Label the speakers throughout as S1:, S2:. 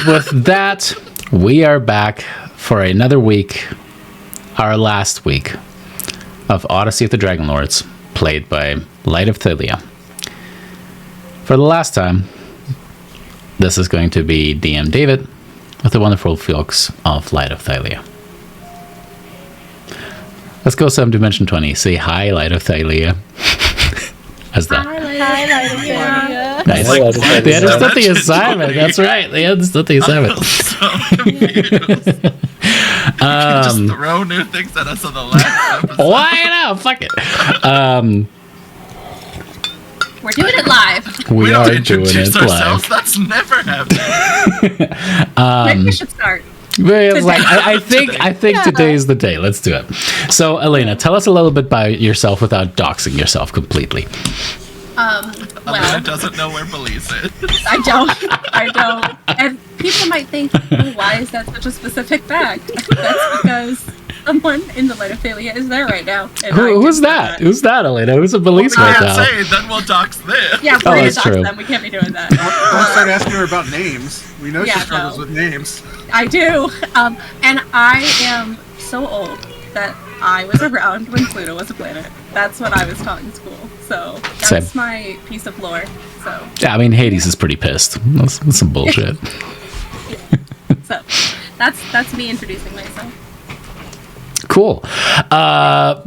S1: with that, we are back for another week, our last week of Odyssey of the Dragonlords, played by Light of Thylea. For the last time, this is going to be DM David with the wonderful folks of Light of Thylea. Let's go some Dimension 20. Say hi, Light of Thylea. How's that?
S2: Hi, Light of Thylea.
S1: Nice. They understood the assignment. That's right. They understood the assignment.
S3: I'm so confused. You can just throw new things at us on the last episode.
S1: Why not? Fuck it.
S2: We're doing it live.
S1: We
S3: don't
S1: are doing
S3: introduce
S1: it
S3: ourselves.
S1: live.
S3: That's never happened.
S2: Maybe we should start.
S1: It's like, I think today is the day. Let's do it. So, Elena, tell us a little bit about yourself without doxing yourself completely.
S3: Elena doesn't know where Belize is.
S2: I don't. And people might think, oh, why is that such a specific fact? That's because someone in the Light of Thylea is there right now.
S1: Who's that? Who's that, Elena? Who's a Belize right now?
S3: Say, then we'll dox this.
S2: Yeah, we're going to
S1: that's
S2: dox
S1: true.
S2: them. We can't be doing that.
S4: Don't start asking her about names. We know she struggles with names.
S2: I do. And I am so old that I was around when Pluto was a planet. That's what I was taught in school. So that's my piece of lore. So
S1: Yeah, I mean, Hades is pretty pissed. That's some bullshit.
S2: so that's me introducing myself.
S1: Cool. I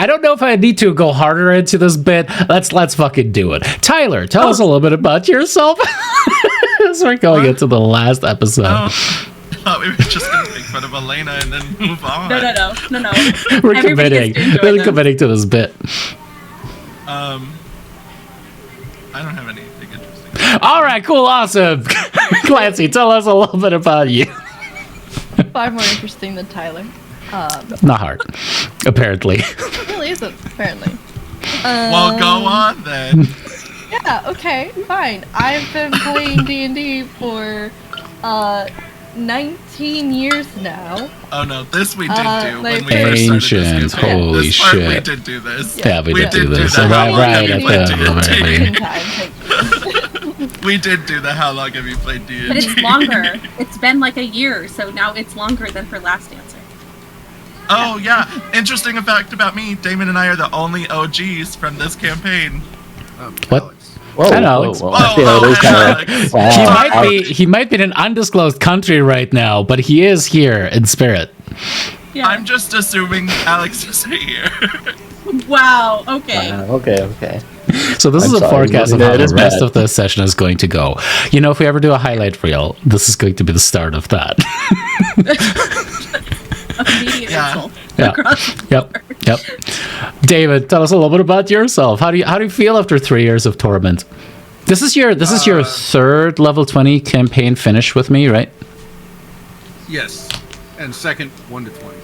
S1: don't know if I need to go harder into this bit. Let's fucking do it. Tyler, tell us a little bit about yourself. As we're going into the last episode.
S3: I thought we were just going to make fun of Elena and then move on.
S2: No.
S1: We're
S2: Everybody
S1: committing.
S2: gets to enjoy
S1: We're
S2: them.
S1: committing to this bit.
S3: I don't have anything interesting.
S1: All right, cool, awesome. Clancy, tell us a little bit about you.
S5: Far more interesting than Tyler.
S1: Not hard, apparently.
S5: It really isn't, apparently.
S3: Well, go on then.
S5: Yeah, okay, fine. I've been playing D&D for 19 years now.
S3: Oh no, this we did do when we
S5: like-
S3: first started
S1: Ancient,
S3: this campaign.
S1: holy
S3: This part, we
S1: shit.
S3: did do this.
S1: Yeah, we did do this.
S3: that. How
S1: Right,
S3: long
S1: right
S3: have you
S1: at
S3: played
S1: the
S3: D&D?
S1: very
S5: In time, thank you.
S3: We did do that. How long have you played D&D?
S2: But it's longer. It's been like a year, so now it's longer than her last answer.
S3: Oh yeah, interesting fact about me. Damon and I are the only OGs from this campaign.
S1: What?
S4: Alex.
S6: Whoa,
S1: And Alex.
S6: whoa, whoa.
S3: Oh,
S6: You know, there's
S3: Alex.
S6: kinda-
S1: He might be in an undisclosed country right now, but he is here in spirit.
S2: Yeah.
S3: I'm just assuming Alex is here.
S2: Wow. Okay.
S6: Okay.
S1: So this is
S6: I'm
S1: a
S6: sorry,
S1: forecast of how
S6: it
S1: the
S6: is
S1: rest
S6: bad.
S1: of the session is going to go. You know, if we ever do a highlight reel, this is going to be the start of that.
S2: Immediate
S3: Yeah.
S2: insult.
S1: Yeah.
S2: Across the
S1: Yep.
S2: board.
S1: Yep. David, tell us a little bit about yourself. How do you feel after 3 years of torment? This is your third level 20 campaign finish with me, right?
S4: Yes. And second, 1 to 20.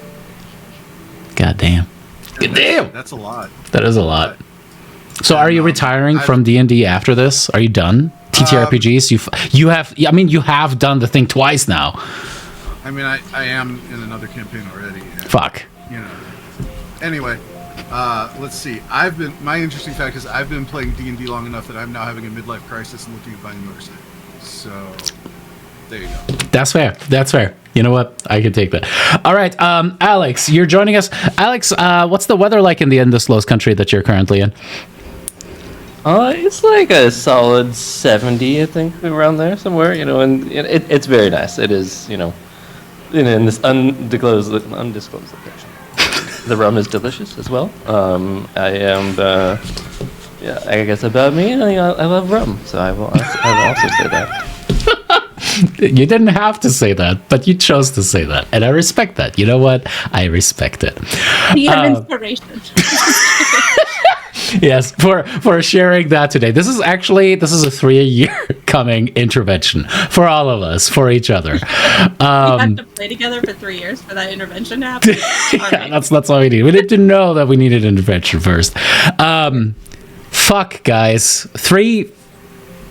S1: God damn.
S4: And
S1: damn!
S4: That's a lot.
S1: That is a lot. So are you retiring from D&D after this? Are you done? TTRPGs? You have done the thing twice now.
S4: I mean, I am in another campaign already. And,
S1: Fuck.
S4: You know. Anyway, let's see. My interesting fact is I've been playing D&D long enough that I'm now having a midlife crisis and looking at buying a motorcycle. So, there you go.
S1: That's fair. You know what? I can take that. All right, Alex, you're joining us. Alex, what's the weather like in the undisclosed country that you're currently in?
S6: It's like a solid 70, I think, around there somewhere. You know, and it's very nice. It is, you know, in this undisclosed location. The rum is delicious as well. Yeah, I guess about me, I love rum, so I will also say that.
S1: You didn't have to say that, but you chose to say that, and I respect that. You know what? I respect it.
S2: Be of inspiration.
S1: Yes, for sharing that today. This is a 3-year coming intervention for all of us, for each other.
S2: We have to play together for 3 years for that intervention to happen.
S1: Yeah, that's all we need. We need to know that we needed intervention first. Fuck, guys. 3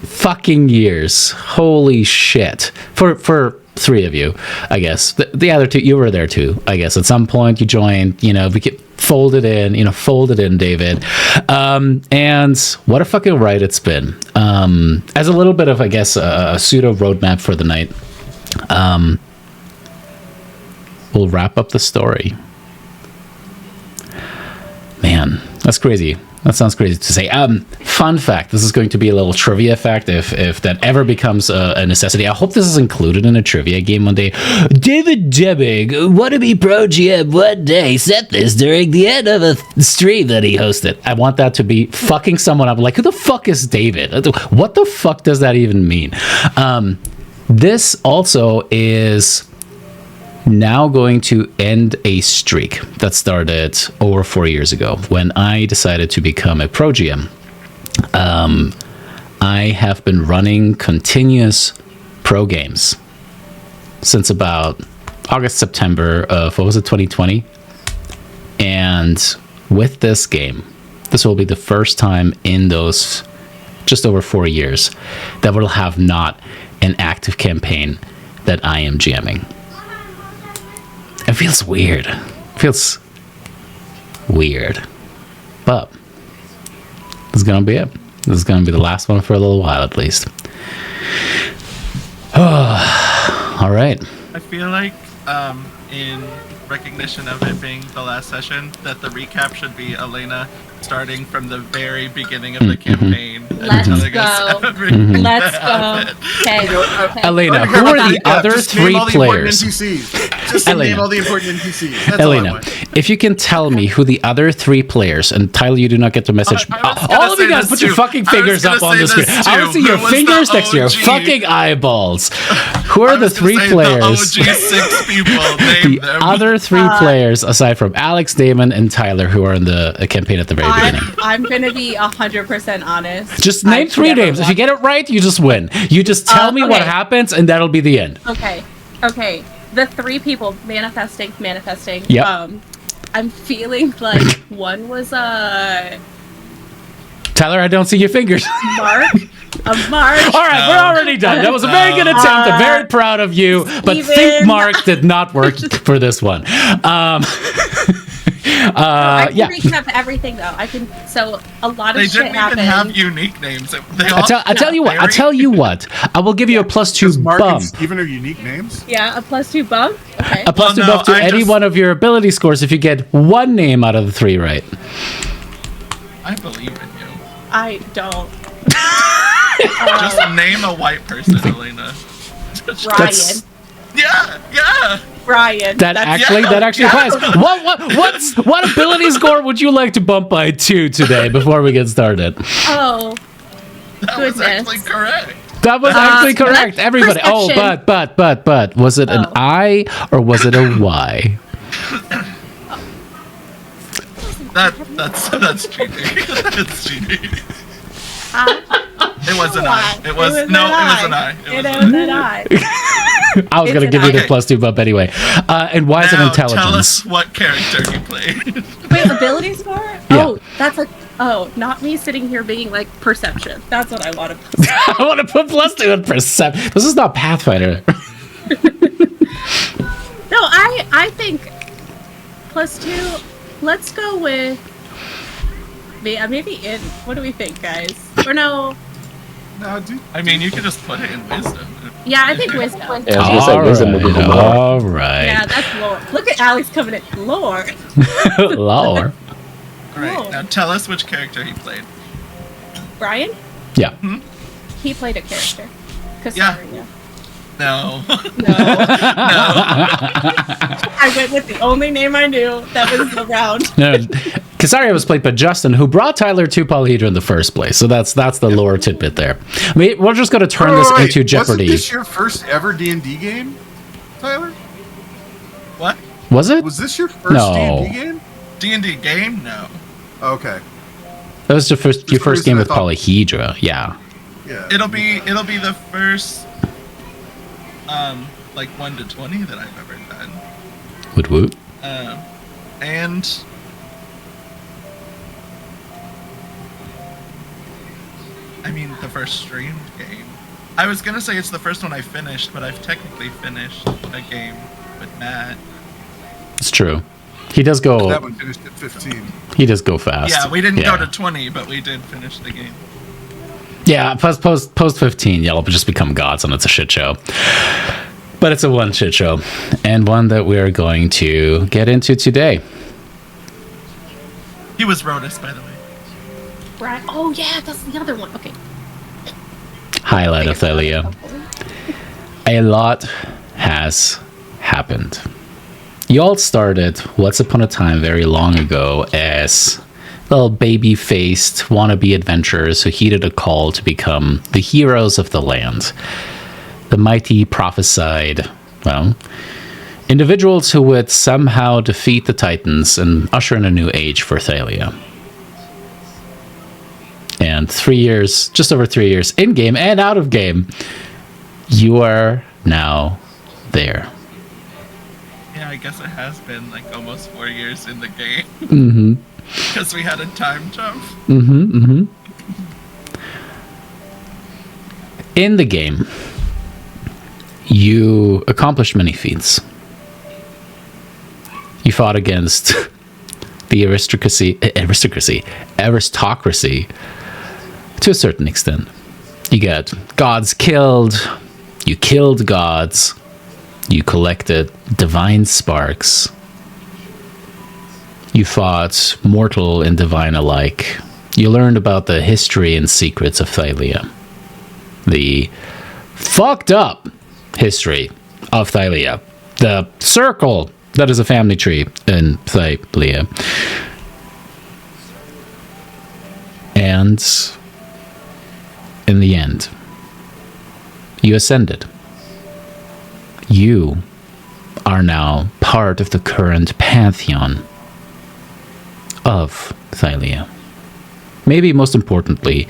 S1: fucking years. Holy shit. For three of you, I guess. The other two, you were there too, I guess. At some point, you joined. We get folded in, David. And what a fucking ride it's been. As a little bit of, I guess, a pseudo roadmap for the night. We'll wrap up the story. Man, that's crazy. That sounds crazy to say. Fun fact. This is going to be a little trivia fact if that ever becomes a necessity. I hope this is included in a trivia game one day. David Debbig, wanna be pro GM one day, said this during the end of a stream that he hosted. I want that to be fucking someone up. Like, who the fuck is David? What the fuck does that even mean? This also is now going to end a streak that started over 4 years ago when I decided to become a pro GM. I have been running continuous pro games since about August, September of, 2020? And with this game, this will be the first time in those just over 4 years that we'll have not an active campaign that I am GMing. It feels weird. But this is going to be it. This is going to be the last one for a little while, at least. All right.
S3: I feel like, in recognition of it being the last session, that the recap should be Elena starting from the very beginning of the campaign.
S5: Let's
S3: and telling
S5: go.
S3: us everything
S5: Let's
S3: about
S5: go.
S3: it.
S5: Okay.
S1: Elena,
S4: Right,
S1: who
S4: right,
S1: are the
S4: yeah,
S1: other
S4: just name
S1: three
S4: all the important
S1: players?
S4: NPCs. Just
S1: Elena.
S4: name all the important NPCs. That's all I
S1: Elena,
S4: want.
S1: if you can tell me who the other three players, and Tyler, you do not get the message.
S3: I was gonna
S1: All of you
S3: say
S1: guys,
S3: this
S1: put your
S3: too.
S1: fucking
S3: I was
S1: fingers
S3: gonna
S1: up on
S3: say
S1: the screen.
S3: this
S1: I
S3: too.
S1: want to see
S3: Who
S1: your
S3: was the
S1: fingers next to your
S3: OG?
S1: fucking eyeballs. Who are
S3: I
S1: the
S3: was gonna
S1: three
S3: say
S1: players?
S3: The OG 6 people,
S1: The
S3: name them.
S1: other three players, aside from Alex, Damon, and Tyler, who are in the campaign at the very beginning.
S2: I'm gonna be 100% honest.
S1: Just name
S2: I've
S1: three
S2: never
S1: names. If you
S2: watched-
S1: get it right, you just win. You just tell me what
S2: okay.
S1: happens, and that'll be the end.
S2: Okay. The three people manifesting.
S1: Yep.
S2: I'm feeling like one was
S1: Tyler, I don't see your fingers.
S2: Mark. A Mark.
S1: All right, we're already done. That was a very good attempt. I'm very proud of you. But
S2: Steven.
S1: think Mark did not work for this one.
S2: I can
S1: Yeah.
S2: recap everything though. So a lot of
S3: They
S2: shit
S3: didn't even
S2: happened.
S3: have unique names. They
S1: I
S3: all
S1: tell you what.
S3: very-
S1: I tell you what. I will give you a +2
S4: Does Mark and
S1: bump.
S4: Steven are unique names?
S2: Yeah, a +2 bump. Okay.
S1: A +2
S3: no,
S1: bump to
S3: I
S1: any
S3: just-
S1: one of your ability scores if you get one name out of the three right.
S3: I believe in you.
S2: I don't.
S3: Just name a white person, Elena.
S1: That's-
S3: Yeah.
S2: Brian.
S1: That actually applies. What ability score would you like to bump by 2 today before we get started?
S2: Oh.
S3: That was
S2: Goodness.
S3: actually correct.
S1: That was actually correct.
S2: that's
S1: Everybody. Oh,
S2: perception.
S1: but was it an
S2: Oh.
S1: I or was it a Y?
S3: That's cheating. That's cheating. It was an I. It was
S2: an
S3: an I.
S2: It was an I.
S1: I was
S2: It's
S1: going to
S2: an
S1: give you the
S3: I.
S1: +2 bump anyway. And why is it
S3: Now,
S1: intelligence?
S3: tell us what character you played.
S2: Wait, ability score?
S1: Yeah.
S2: Oh, that's like. Oh, not me sitting here being like perception. That's what I want to.
S1: I want to put +2 in perception. This is not Pathfinder.
S2: No, I think +2. Let's go with. Maybe in. What do we think, guys? Or no?
S4: No, dude.
S3: I mean, you could just put it in wisdom.
S2: Yeah, I think wisdom.
S6: Yeah, I was gonna say wisdom would be the more.
S1: All right.
S2: Yeah, that's lore. Look at Alex coming in. Lore.
S1: Lore.
S3: All right,
S2: Cool.
S3: now tell us which character he played.
S2: Brian?
S1: Yeah.
S2: He played a character.
S3: Yeah.
S2: Casaria.
S3: No.
S2: No. I went with the only name I knew that was around.
S1: No, Casaria was played by Justin, who brought Tyler to Polyhedra in the first place. So that's the lore tidbit there. I mean, we're just going to turn this
S4: Wait,
S1: into Jeopardy.
S4: Wasn't this your first ever D&D game, Tyler?
S3: What?
S1: Was it?
S4: Was this your first
S1: No.
S4: D&D game?
S3: D&D game? No.
S4: Okay.
S1: That was your first
S4: the
S1: game
S4: reason I
S1: with
S4: thought-
S1: Polyhedra. Yeah.
S4: Yeah.
S3: It'll be the first like 1 to 20 that I've ever done.
S1: Woot woot.
S3: And I mean the first streamed game. I was gonna say it's the first one I finished, but I've technically finished a game with Matt.
S1: It's true. He does go.
S4: That one finished at 15.
S1: He does go fast.
S3: Yeah, we didn't go to 20, but we did finish the game.
S1: Yeah, post 15, y'all just become gods, and it's a shit show. But it's a one shit show, and one that we are going to get into today.
S3: He was Rodus, by the way.
S2: Right. Oh yeah, that's the other one. Okay.
S1: Highlight of Thylea. A lot has happened. You all started once upon a time very long ago as little baby-faced wannabe adventurers who heeded a call to become the heroes of the land. The mighty prophesied, well, individuals who would somehow defeat the Titans and usher in a new age for Thylea. And 3 years, just over 3 years, in-game and out of game, you are now there.
S3: Yeah, I guess it has been like almost 4 years in the game.
S1: Mm-hmm.
S3: Because we had a time jump.
S1: Mm-hmm, mm-hmm. In the game, you accomplished many feats. You fought against the aristocracy to a certain extent. You got gods killed, you killed gods, you collected divine sparks, you fought mortal and divine alike. You learned about the history and secrets of Thylea. The fucked up history of Thylea. The circle that is a family tree in Thylea. And in the end, you ascended. You are now part of the current pantheon of Thylea. Maybe most importantly,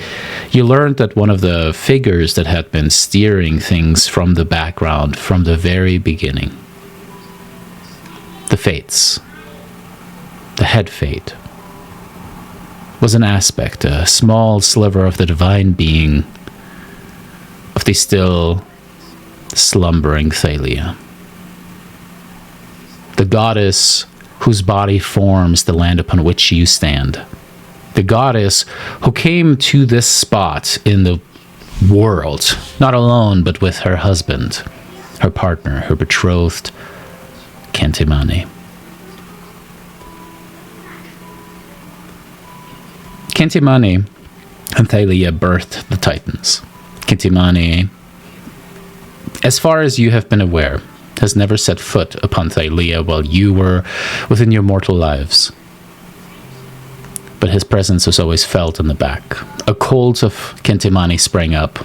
S1: you learned that one of the figures that had been steering things from the background from the very beginning, the Fates, the head Fate, was an aspect, a small sliver of the divine being of the still slumbering Thylea. The goddess whose body forms the land upon which you stand. The goddess who came to this spot in the world, not alone, but with her husband, her partner, her betrothed, Kentimani. Kentimani and Thylea birthed the Titans. Kentimani, as far as you have been aware, has never set foot upon Thylea while you were within your mortal lives. But his presence was always felt in the back. A cult of Kentimani sprang up,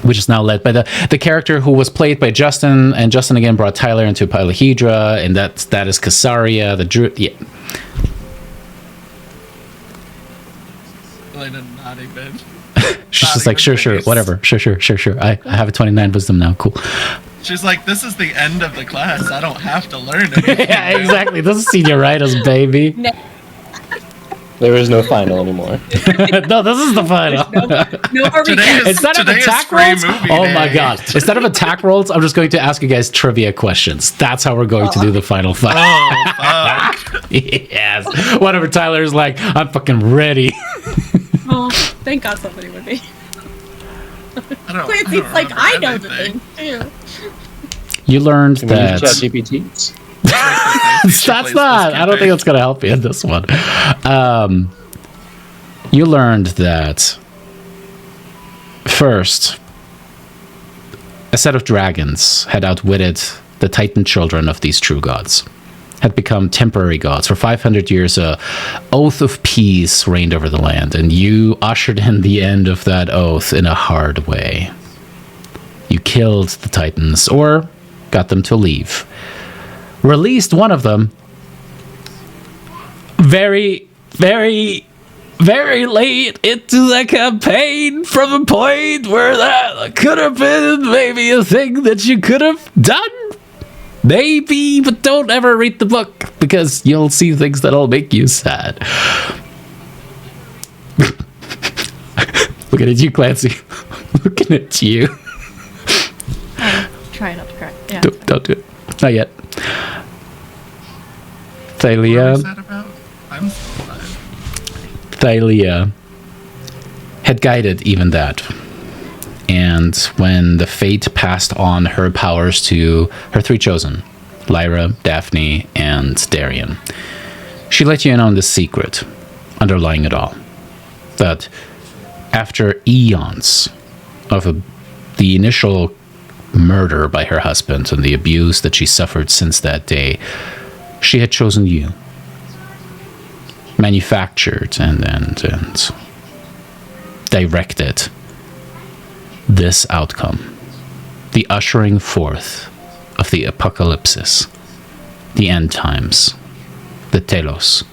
S1: which is now led by the character who was played by Justin, and Justin again brought Tyler into Pilahedra, and that is Casaria, the druid. Yeah.
S3: Elena not even.
S1: She's just like, sure, whatever, sure. I have a 29 wisdom now, cool.
S3: She's like, this is the end of the class. I don't have to learn anything.
S1: Yeah, exactly. This is senioritis, baby.
S6: There is no final anymore.
S1: No, this is the final.
S2: No more recaps.
S1: Instead of attack rolls, oh my god! Instead of attack rolls, I'm just going to ask you guys trivia questions. That's how we're going to do the final fight.
S3: Oh, fuck.
S1: Yes. Whatever. Tyler's like, I'm fucking ready.
S2: Oh, thank God somebody would be.
S3: Clancy's
S2: like, I know the thing too.
S1: You learned
S6: Can we
S1: that.
S6: use ChatGPT?
S1: That's not. I don't think that's going to help you in this one. You learned that first, a set of dragons had outwitted the Titan children of these true gods, had become temporary gods. For 500 years, a oath of peace reigned over the land, and you ushered in the end of that oath in a hard way. You killed the Titans, or got them to leave. Released one of them very, very, very late into the campaign, from a point where that could have been maybe a thing that you could have done. Maybe, but don't ever read the book, because you'll see things that'll make you sad. Looking at you, Clancy. Looking at you.
S5: try not to cry. Yeah.
S1: Don't do it. Not yet.
S3: What
S1: Thylea.
S3: was that about? I'm still alive.
S1: Thylea had guided even that. And when the fate passed on her powers to her three chosen, Lyra, Daphne, and Darian, she let you in on the secret underlying it all. That after eons of the initial murder by her husband and the abuse that she suffered since that day, she had chosen you. Manufactured and directed this outcome. The ushering forth of the apocalypsis. The end times. The telos.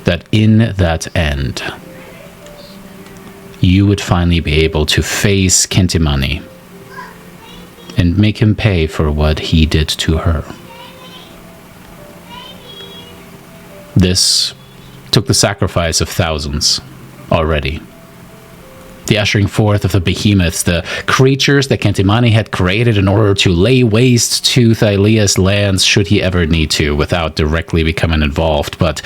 S1: That in that end, you would finally be able to face Kentimani and make him pay for what he did to her. This took the sacrifice of thousands already. The ushering forth of the behemoths, the creatures that Kentimani had created in order to lay waste to Thylea's lands should he ever need to, without directly becoming involved. But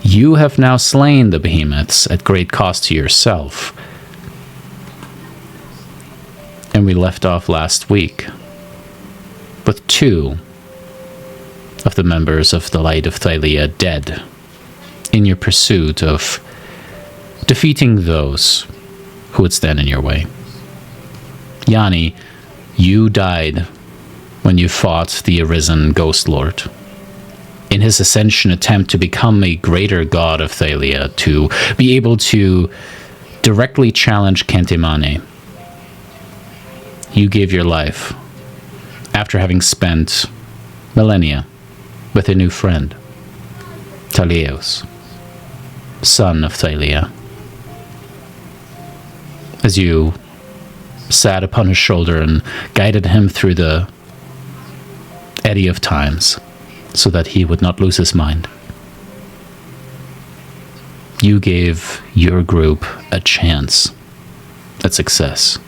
S1: you have now slain the behemoths at great cost to yourself. And we left off last week with 2 of the members of the Light of Thylea dead in your pursuit of defeating those who would stand in your way. Yanni, you died when you fought the arisen Ghost Lord. In his ascension attempt to become a greater god of Thylea, to be able to directly challenge Kentimani, you gave your life after having spent millennia with a new friend, Thaleos, son of Thylea. As you sat upon his shoulder and guided him through the eddy of times so that he would not lose his mind. You gave your group a chance at success,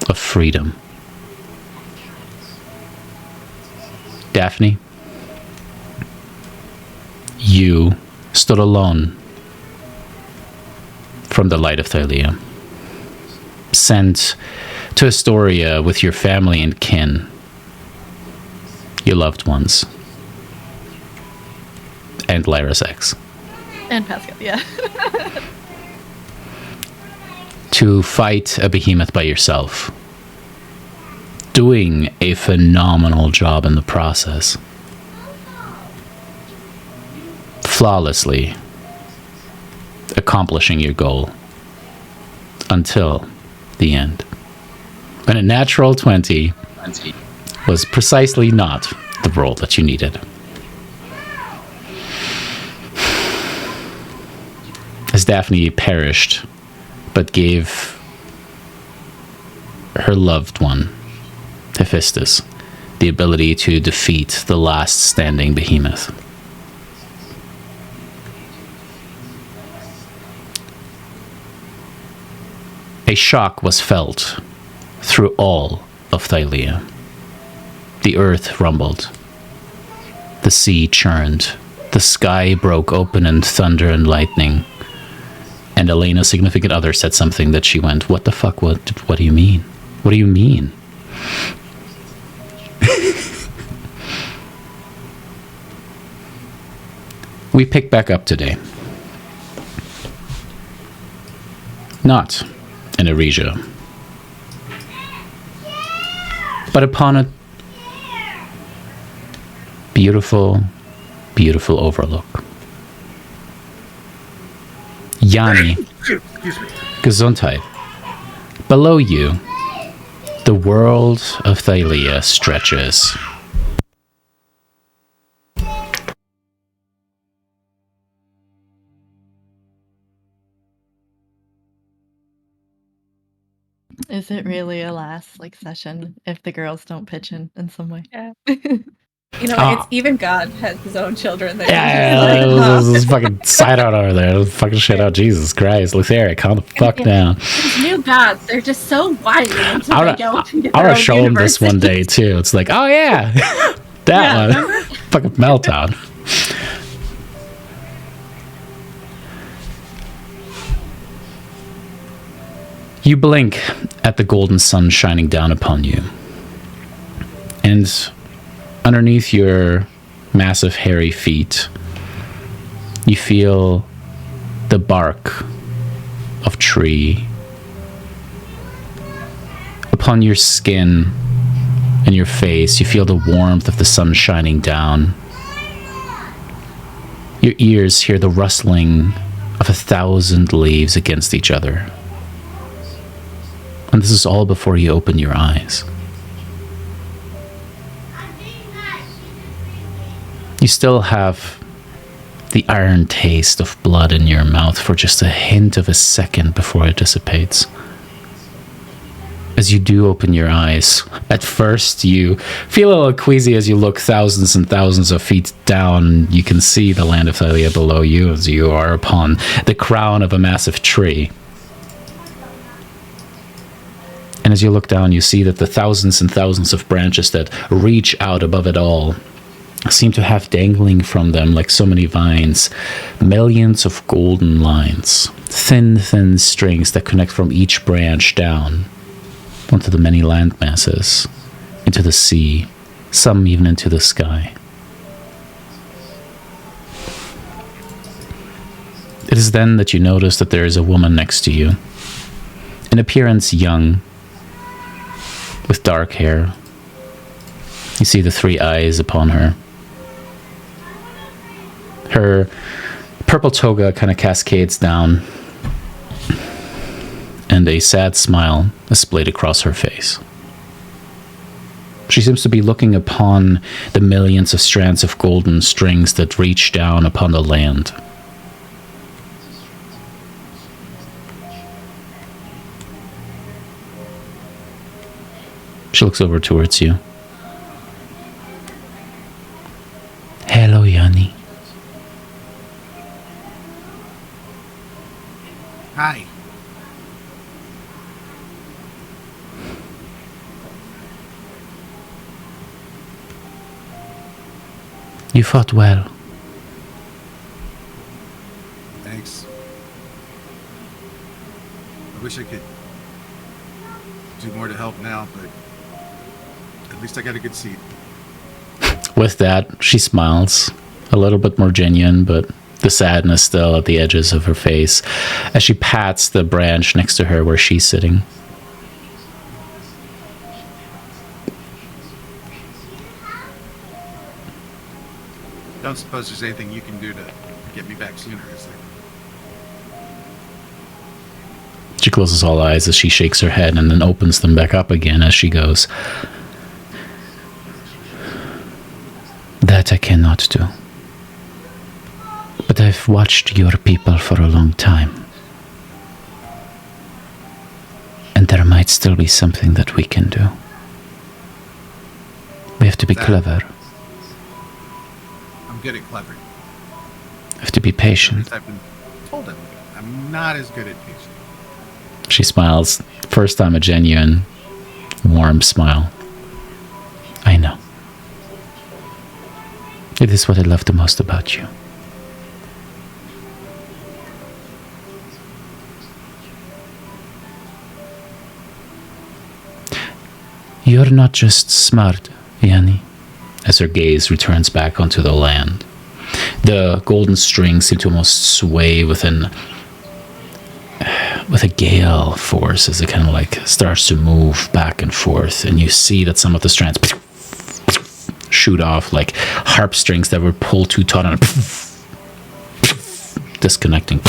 S1: of freedom. Daphne, you stood alone from the Light of Thylea, sent to Astoria with your family and kin, your loved ones, and Lyra's ex.
S5: And Pascal, yeah.
S1: To fight a behemoth by yourself, doing a phenomenal job in the process, flawlessly accomplishing your goal until the end, when a natural 20 was precisely not the roll that you needed. As Daphne perished, but gave her loved one, Hephaestus, the ability to defeat the last standing behemoth. A shock was felt through all of Thylea. The earth rumbled. The sea churned. The sky broke open in thunder and lightning. And Elena's significant other said something that she went, "What the fuck? What do you mean? What do you mean?" We pick back up today. Not in Aresia, but upon a beautiful, beautiful overlook. Yanni, Gesundheit. Below you, the world of Thylea stretches.
S5: Is it really a last session if the girls don't pitch in some way?
S2: Yeah. You know,
S1: Oh.
S2: it's even God has his own children. That
S1: Yeah,
S2: he's like,
S1: this fucking side out over there. Fucking shit out. Jesus Christ. Lutheric, calm the fuck down.
S2: These new gods, they're just so wily until they go and get
S1: I
S2: their
S1: want
S2: own
S1: to show him this one day,
S2: university.
S1: too. It's like, oh, yeah. That
S2: Yeah,
S1: one.
S2: remember?
S1: Fucking Meltdown. You blink at the golden sun shining down upon you. And underneath your massive hairy feet, you feel the bark of tree. Upon your skin and your face, you feel the warmth of the sun shining down. Your ears hear the rustling of 1,000 leaves against each other. And this is all before you open your eyes. You still have the iron taste of blood in your mouth for just a hint of a second before it dissipates. As you do open your eyes, at first you feel a little queasy as you look thousands and thousands of feet down. You can see the land of Thylea below you as you are upon the crown of a massive tree. And as you look down, you see that the thousands and thousands of branches that reach out above it all seem to have dangling from them, like so many vines, millions of golden lines, thin, thin strings that connect from each branch down onto the many land masses, into the sea, some even into the sky. It is then that you notice that there is a woman next to you, in appearance young, with dark hair. You see the 3 eyes upon her. Her purple toga kind of cascades down, and a sad smile is splayed across her face. She seems to be looking upon the millions of strands of golden strings that reach down upon the land. She looks over towards you. Hello, Yanni.
S4: Hi.
S1: You fought well.
S4: Thanks. I wish I could do more to help now, but at least I got a good seat.
S1: With that, she smiles, a little bit more genuine, but the sadness still at the edges of her face, as she pats the branch next to her where she's sitting.
S4: Don't suppose there's anything you can do to get me back sooner, is there?
S1: She closes all eyes as she shakes her head and then opens them back up again as she goes, That I cannot do. But I've watched your people for a long time. And there might still be something that we can do. We have to be clever.
S4: I'm good at clever.
S1: We have to be
S4: At
S1: patient.
S4: least I've been told I'm not as good at patient.
S1: She smiles. First time a genuine, warm smile. I know. It is what I love the most about you. You're not just smart, Yanni, as her gaze returns back onto the land. The golden strings seem to almost sway with a gale force as it kind of like starts to move back and forth, and you see that some of the strands shoot off like harp strings that were pulled too taut and disconnecting.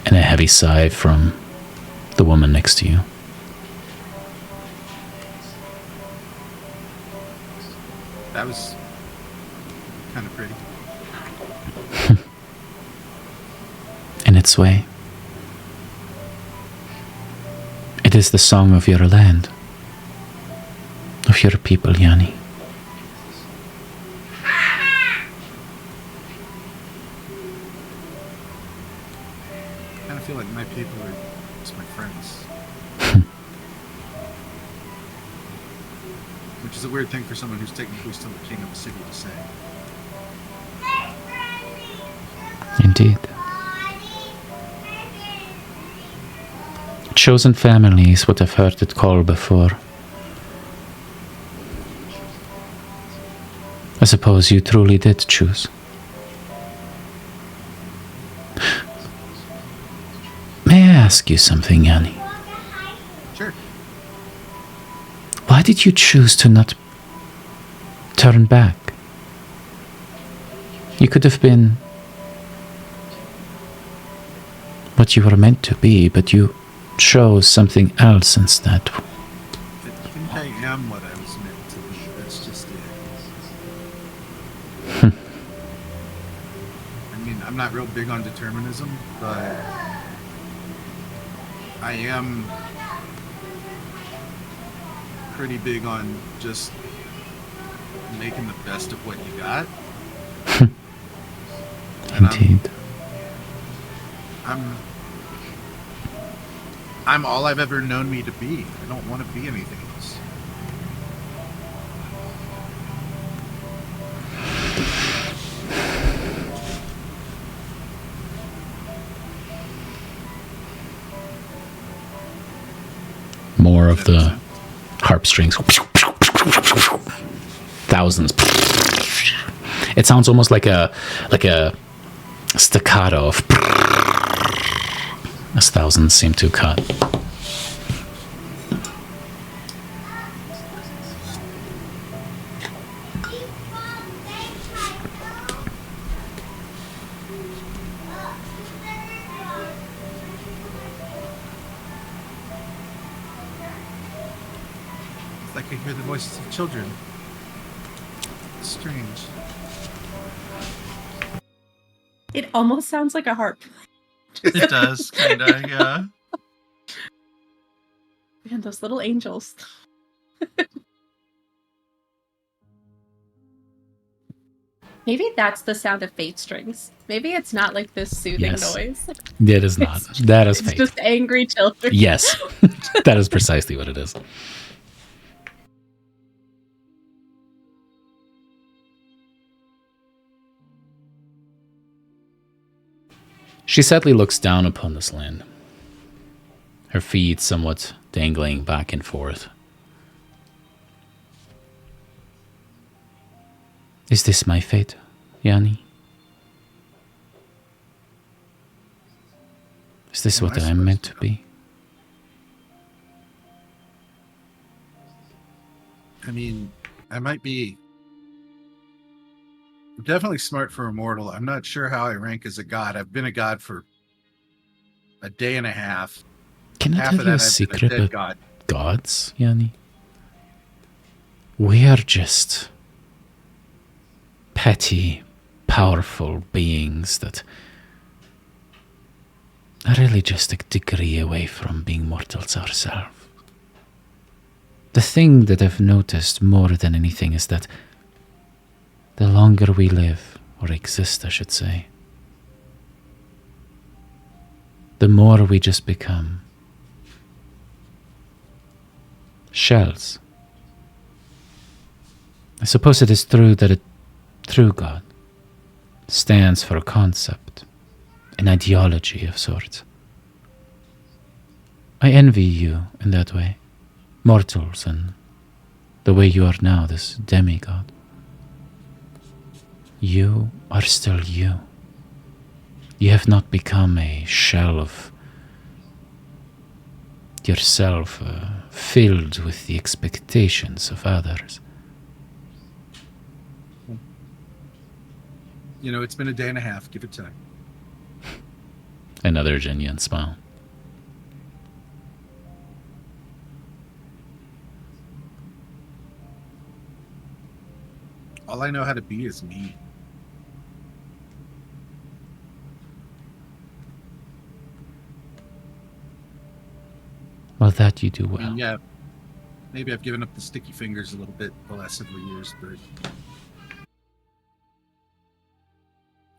S1: And a heavy sigh from the woman next to you.
S4: That was kind of pretty.
S1: In its way. It is the song of your land. of your people, Yanni.
S4: I kind of feel like my people are just my friends. Which is a weird thing for someone who's technically still the king of a city to say.
S1: Indeed. Chosen family is what I've heard it called before. I suppose you truly did choose. May I ask you something, Yanni?
S4: Sure.
S1: Why did you choose to not turn back? You could have been what you were meant to be, but you chose something else instead.
S4: I think I am what I was meant to be. That's just it. I mean, I'm not real big on determinism, but I am pretty big on just making the best of what you got. And
S1: Indeed.
S4: I'm all I've ever known me to be. I don't want to be anything else.
S1: More of the harp strings. Thousands. It sounds almost like a staccato of as thousands seem to cut.
S4: It's like I hear the voices of children. It's strange.
S2: It almost sounds like a harp.
S3: It does, kinda, yeah.
S2: Man, those little angels. Maybe that's the sound of fate strings. Maybe it's not like this soothing
S1: Yes.
S2: noise.
S1: That is not. That is
S2: It's
S1: fate.
S2: just angry children.
S1: Yes. That is precisely what it is. She sadly looks down upon this land, her feet somewhat dangling back and forth. Is this my fate, Yanni? Is this what I'm meant to be?
S4: I mean, I might be definitely smart for a mortal. I'm not sure how I rank as a god. I've been a god for a day and a half.
S1: Can I
S4: Half
S1: tell
S4: of
S1: you
S4: that
S1: a
S4: I've been
S1: secret
S4: a dead
S1: about
S4: god.
S1: gods, Yanni? We are just petty, powerful beings that are really just a degree away from being mortals ourselves. The thing that I've noticed more than anything is that the longer we live, or exist, I should say, the more we just become shells. I suppose it is true that a true God stands for a concept, an ideology of sorts. I envy you in that way, mortals, and the way you are now, this demigod. You are still you. You have not become a shell of yourself filled with the expectations of others.
S4: You know, it's been a day and a half. Give it time.
S1: Another genuine smile.
S4: All I know how to be is me.
S1: Well, that you do
S4: I
S1: well.
S4: mean, yeah, Maybe I've given up the sticky fingers a little bit the last several years, but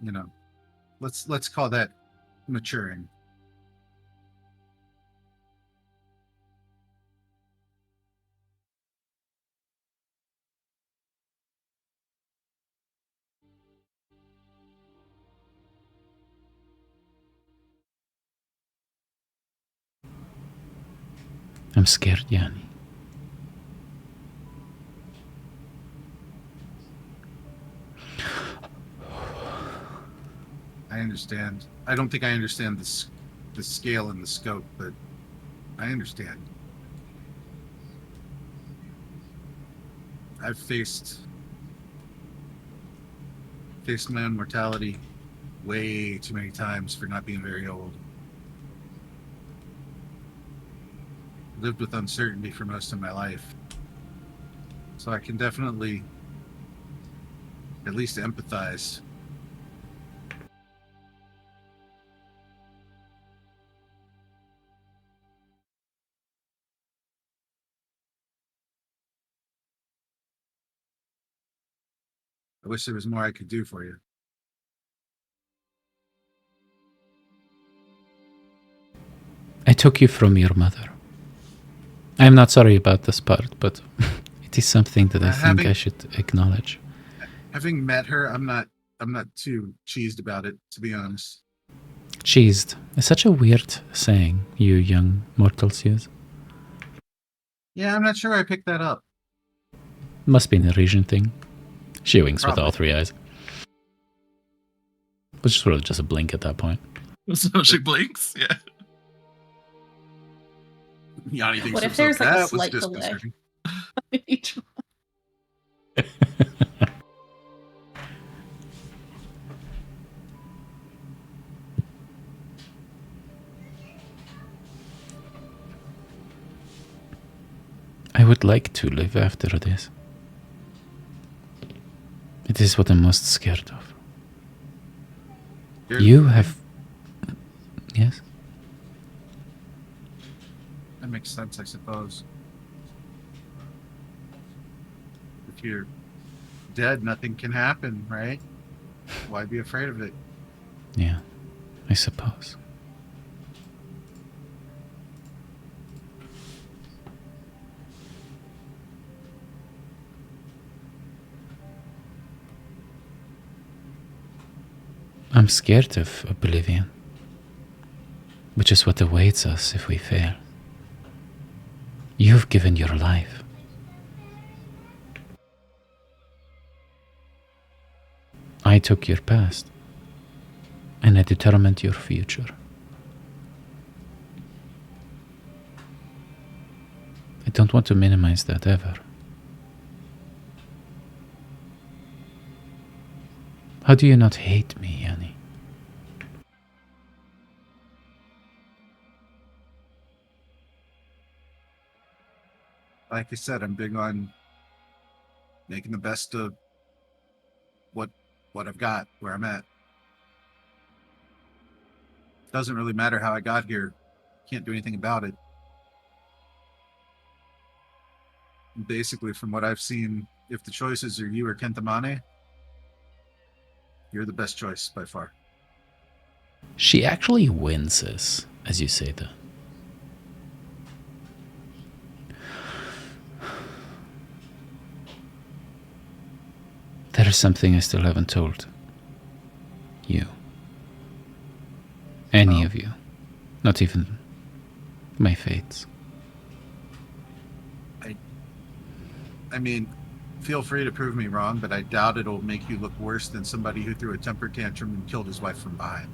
S4: you know, let's call that maturing.
S1: I'm scared, Yanni.
S4: I understand. I don't think I understand the scale and the scope, but I understand. I've faced my own mortality way too many times for not being very old. Lived with uncertainty for most of my life. So I can definitely at least empathize. I wish there was more I could do for you.
S1: I took you from your mother. I am not sorry about this part, but it is something that I think I should acknowledge.
S4: Having met her, I'm not too cheesed about it, to be honest.
S1: Cheesed is such a weird saying you young mortals use.
S4: Yeah, I'm not sure I picked that up.
S1: Must be an Asian thing. She winks
S4: Probably.
S1: with all three eyes. Which is sort of just a blink at that point.
S3: So she blinks. Yeah.
S4: Yanni thinks
S5: What if
S4: himself,
S5: there's like a
S4: that was
S5: slight delay?
S4: disconcerting.
S5: Each one.
S1: I would like to live after this. It is what I'm most scared of. You have... Yes?
S4: That makes sense, I suppose. If you're dead, nothing can happen, right? Why be afraid of it?
S1: Yeah, I suppose. I'm scared of oblivion, which is what awaits us if we fail. You've given your life. I took your past, and I determined your future. I don't want to minimize that ever. How do you not hate me, Yanni?
S4: Like I said, I'm big on making the best of what I've got, where I'm at. Doesn't really matter how I got here. Can't do anything about it. Basically, from what I've seen, if the choices are you or Kentamane, you're the best choice by far.
S1: She actually winces as you say that. There is something I still haven't told you. Any of you. Not even my fates.
S4: I mean, feel free to prove me wrong, but I doubt it'll make you look worse than somebody who threw a temper tantrum and killed his wife from behind.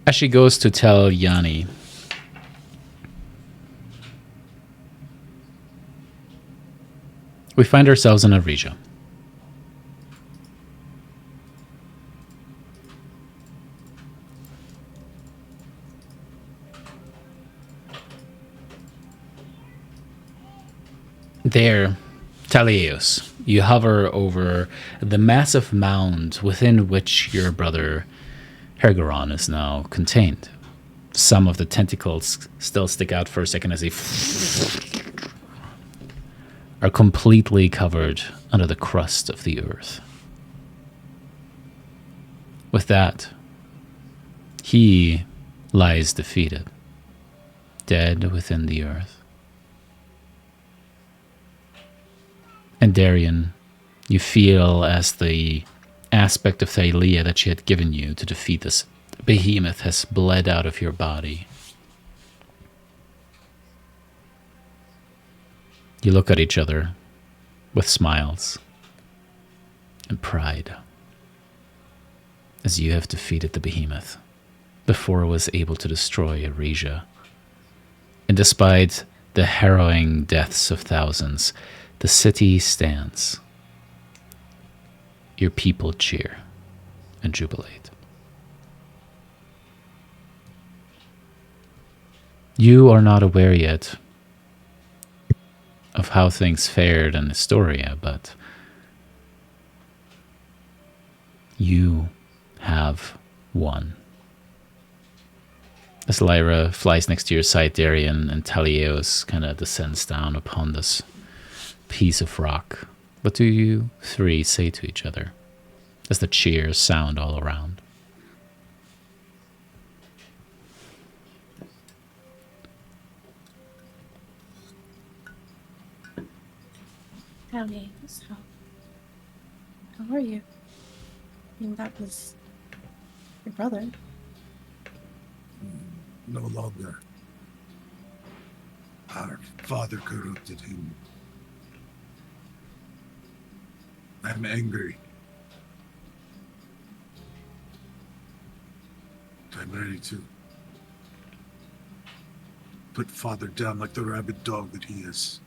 S1: As she goes to tell Yanni, we find ourselves in Arisia. There, Thalios, you hover over the massive mound within which your brother Hergeron is now contained. Some of the tentacles still stick out for a second as they are completely covered under the crust of the earth. With that, he lies defeated, dead within the earth. And Darian, you feel as the aspect of Thylea that she had given you to defeat this behemoth has bled out of your body. You look at each other with smiles and pride as you have defeated the behemoth before it was able to destroy Eresia. And despite the harrowing deaths of thousands, the city stands. Your people cheer and jubilate. You are not aware yet of how things fared in Astoria, but you have won. As Lyra flies next to your side, Darian, and Thalios kind of descends down upon this piece of rock. What do you three say to each other as the cheers sound all around?
S2: Howdy. How are you? I mean, that was your brother.
S7: No longer. Our father corrupted him. I'm angry. I'm ready to put father down like the rabid dog that he is.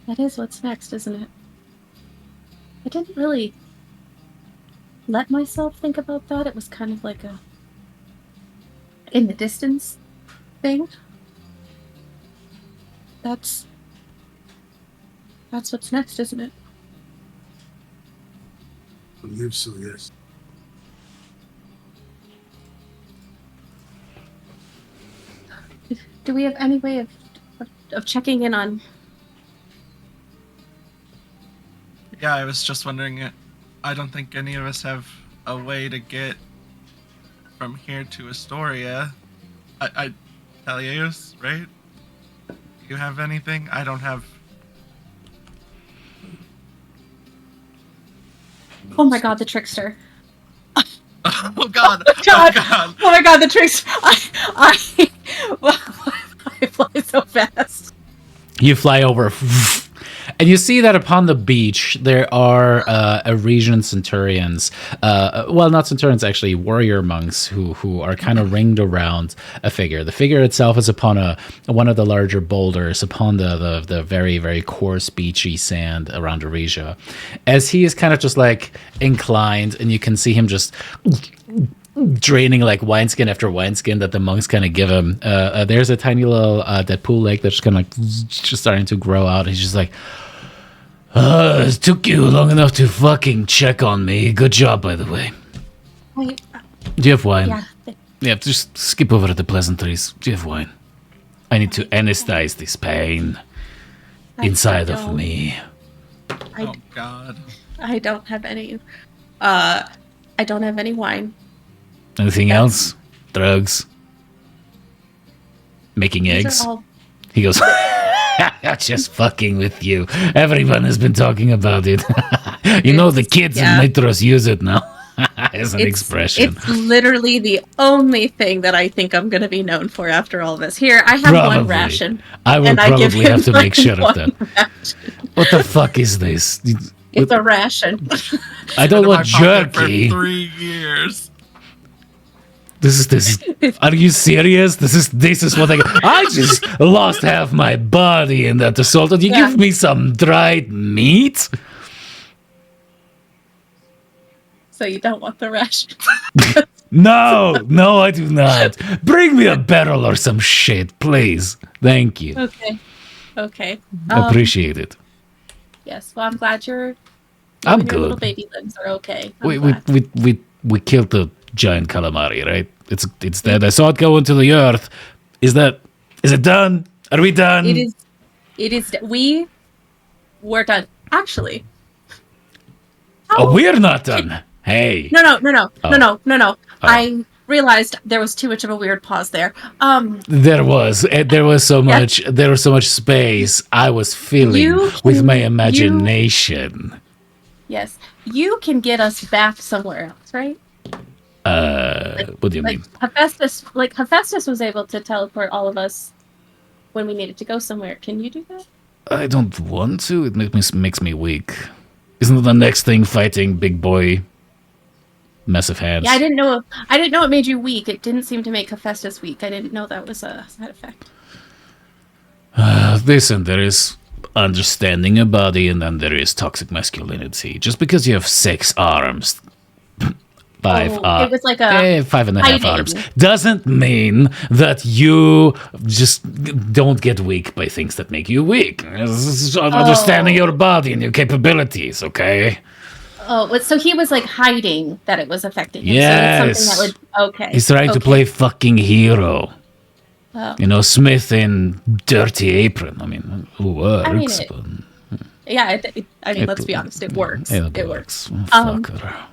S2: That is what's next, isn't it? I didn't really let myself think about that. It was kind of like a in the distance thing. That's what's next, isn't it?
S7: I believe so, yes.
S2: Do we have any way of checking in on?
S3: Yeah, I was just wondering. I don't think any of us have a way to get from here to Astoria. Thalios, right? You have anything? I don't have.
S2: Oh my god, the trickster!
S3: Oh god!
S2: Oh god!
S3: Oh god!
S2: Oh my god, the trickster! I fly so fast.
S1: You fly over, and you see that upon the beach there are Aresian centurions. Well, not centurions, actually, warrior monks who are kind of ringed around a figure. The figure itself is upon one of the larger boulders, upon the very, very coarse, beachy sand around Eresia. As he is kind of just like inclined, and you can see him just draining like wineskin after wineskin that the monks kind of give him. There's a tiny little that pool lake that's kind of like just starting to grow out. He's just like, it took you long enough to fucking check on me. Good job, by the way.
S2: Wait,
S1: Do you have wine?
S2: yeah.
S1: Yeah, just skip over to the pleasantries. Do you have wine? I need to anesthetize this pain inside of me.
S3: Oh god.
S2: I don't have any. I don't have any wine.
S1: Anything else? Drugs? Making
S2: These
S1: eggs?
S2: are all
S1: He goes, just fucking with you. Everyone has been talking about it. You know, the kids in Nitros use it now as an expression.
S2: It's literally the only thing that I think I'm going to be known for after all this. Here, I have one ration.
S1: I will
S2: and I give
S1: probably
S2: him
S1: have to make sure of
S2: one
S1: that.
S2: ration.
S1: What the fuck is this?
S2: It's a ration.
S1: I don't
S3: Been in
S1: want
S3: my pocket
S1: jerky.
S3: for 3 years.
S1: This. Are you serious? This is what I just lost half my body in that assault. And you give me some dried meat?
S2: So you don't want the ration.
S1: No, I do not. Bring me a barrel or some shit, please. Thank you.
S2: Okay.
S1: Appreciate it.
S2: Yes. Well, I'm glad your
S1: I'm
S2: little
S1: good.
S2: baby limbs are okay.
S1: We killed the giant calamari, right? It's dead. I saw it go into the earth. Is it done? Are we done?
S2: It is. We're done. Actually.
S1: We're not done. Hey.
S2: No. I realized there was too much of a weird pause there.
S1: There was so much space I was filling with my imagination.
S2: Yes. You can get us back somewhere else, right?
S1: What do you mean?
S2: Hephaestus was able to teleport all of us when we needed to go somewhere. Can you do that?
S1: I don't want to. It makes me weak. Isn't the next thing fighting big boy massive hands?
S2: Yeah, I didn't know it made you weak. It didn't seem to make Hephaestus weak. I didn't know that was a side effect.
S1: Listen, there is understanding a body and then there is toxic masculinity. Just because you have 6 arms, 5
S2: it was like a
S1: 5.5 arms, doesn't mean that you just don't get weak by things that make you weak. It's understanding your body and your capabilities, okay?
S2: Oh, so he was like hiding that it was affecting him.
S1: Yes.
S2: So it's something that would. Okay.
S1: He's trying to play fucking hero.
S2: Oh.
S1: Smith in Dirty Apron. I mean, who works?
S2: Let's be honest, it works.
S1: It works. Fuck her.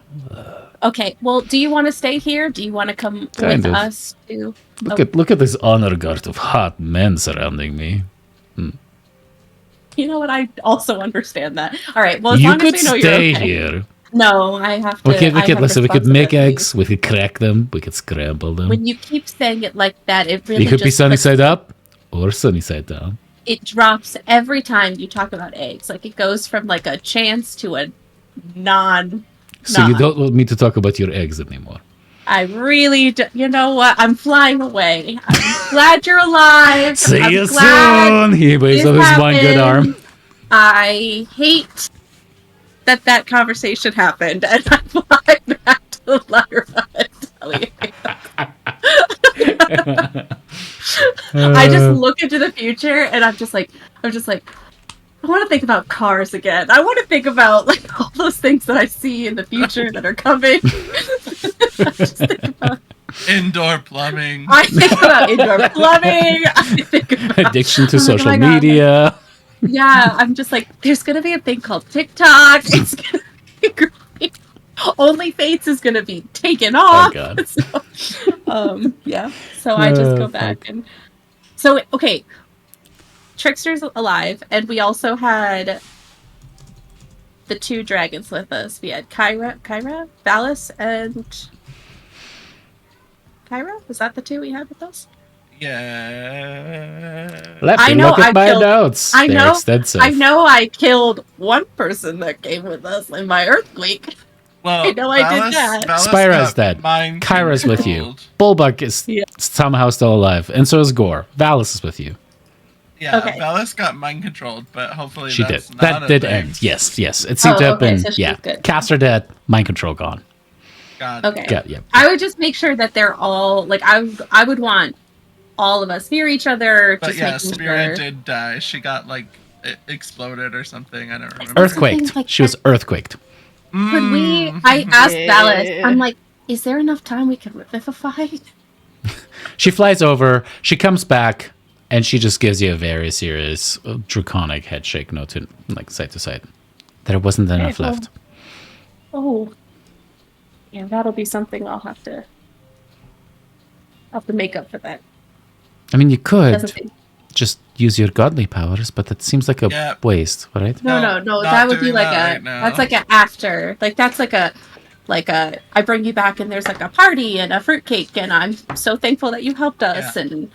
S2: Okay, well, do you want to stay here? Do you want to come with us to...
S1: Look at this honor guard of hot men surrounding me.
S2: You know what? I also understand that. All right, well, as
S1: you
S2: long
S1: could
S2: as we know
S1: stay
S2: you're okay.
S1: here.
S2: No, I have to...
S1: We could make eggs, we could crack them, we could scramble them.
S2: When you keep saying it like that, it really
S1: It could be sunny side up or sunny side down.
S2: It drops every time you talk about eggs. Like, it goes from, like, a chance to a non...
S1: So you don't want me to talk about your eggs anymore?
S2: I really do. You know what? I'm flying away. I'm glad you're alive.
S1: See you soon. He waves up his one good arm.
S2: I hate that conversation happened, and I fly back to Lyra and tell you. I just look into the future, and I'm just like, I want to think about cars again. I want to think about like all those things that I see in the future that are coming. I just think about
S3: indoor plumbing.
S2: I think about indoor plumbing. I think about
S1: addiction to social media.
S2: Yeah, I'm just like, there's gonna be a thing called TikTok. It's gonna be great. OnlyFans is gonna be taken off.
S1: Oh God.
S2: So, yeah. So I just go back and okay. Trickster's alive, and we also had the 2 dragons with us. We had Kyra, Valis, and Kyra? Was that the 2 we had with us?
S3: Yeah.
S1: Look at my notes.
S2: I
S1: They're extensive.
S2: I know I killed one person that came with us in my earthquake.
S3: Well,
S2: I know I did that.
S1: Spyra's dead. Kyra's with you. Bulbuck is somehow still alive, and so is Gore. Valis is with you.
S3: Yeah,
S2: okay.
S3: Valis got mind controlled, but hopefully
S1: she
S3: that's
S1: did.
S3: Not
S1: That did
S3: thing.
S1: end. Yes. It seemed to have been.
S2: So
S1: good. Caster dead. Mind control gone.
S3: God.
S2: Okay.
S1: Yeah.
S2: I would just make sure that they're all like I would want all of us near each other.
S3: But
S2: just
S3: yeah,
S2: making
S3: Spirit
S2: sure.
S3: did die. She got like exploded or something. I don't remember.
S1: Earthquaked.
S2: Like
S1: she was earthquaked.
S2: Could we? I asked Valis. I'm like, is there enough time we could revivify?
S1: She flies over. She comes back. And she just gives you a very serious, draconic head shake, no to like side to side. There wasn't enough left.
S2: Oh, yeah, that'll be something I'll have to make up for that.
S1: I mean, you could just use your godly powers, but that seems like a waste, right?
S2: No. That would be like that's like an after. Like that's like a I bring you back and there's like a party and a fruitcake and I'm so thankful that you helped us and.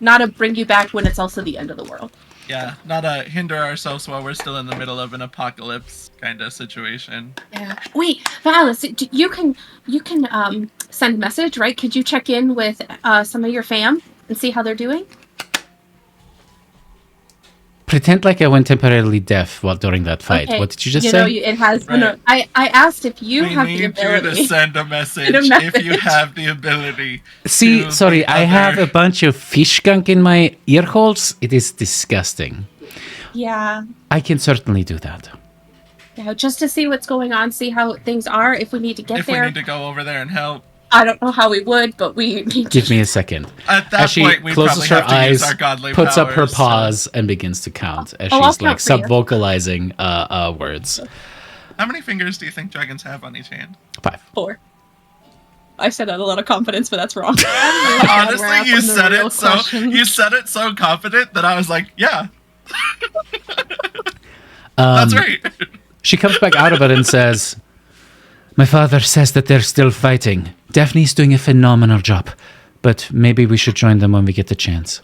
S2: Not to bring you back when it's also the end of the world.
S3: Yeah, not to hinder ourselves while we're still in the middle of an apocalypse kind of situation.
S2: Yeah. Wait, Valis, you can send a message, right? Could you check in with some of your fam and see how they're doing?
S1: Pretend like I went temporarily deaf while during that fight.
S2: Okay.
S1: What did you just
S2: You
S1: say?
S2: know, it has.
S3: Right.
S2: No, I asked if you
S3: We
S2: have the
S3: need you to
S2: ability.
S3: send a message
S2: Send a
S3: if you
S2: message.
S3: have the ability.
S1: See,
S3: to
S1: sorry,
S3: the
S1: I have
S3: other-
S1: a bunch of fish gunk in my ear holes. It is disgusting.
S2: Yeah.
S1: I can certainly do that.
S2: Yeah, just to see what's going on, see how things are. If we need to get
S3: If
S2: there,
S3: we need to go over there and help.
S2: I don't know how we would, but we need to.
S1: Give me a second.
S3: At that
S1: As she
S3: point, we
S1: closes
S3: probably
S1: her
S3: have to use
S1: eyes,
S3: our godly
S1: puts up her
S3: powers to-
S1: paws, and begins to count as
S2: Oh, I'll
S1: she's like
S2: count for you.
S1: sub-vocalizing words.
S3: How many fingers do you think dragons have on each hand?
S1: 5.
S2: 4. I said that a lot of confidence, but that's wrong.
S3: Honestly, you
S5: asking the
S3: said
S5: real
S3: it so
S5: questions.
S3: you said it so confident that I was like, yeah, that's right.
S1: She comes back out of it and says, "My father says that they're still fighting. Daphne's doing a phenomenal job, but maybe we should join them when we get the chance."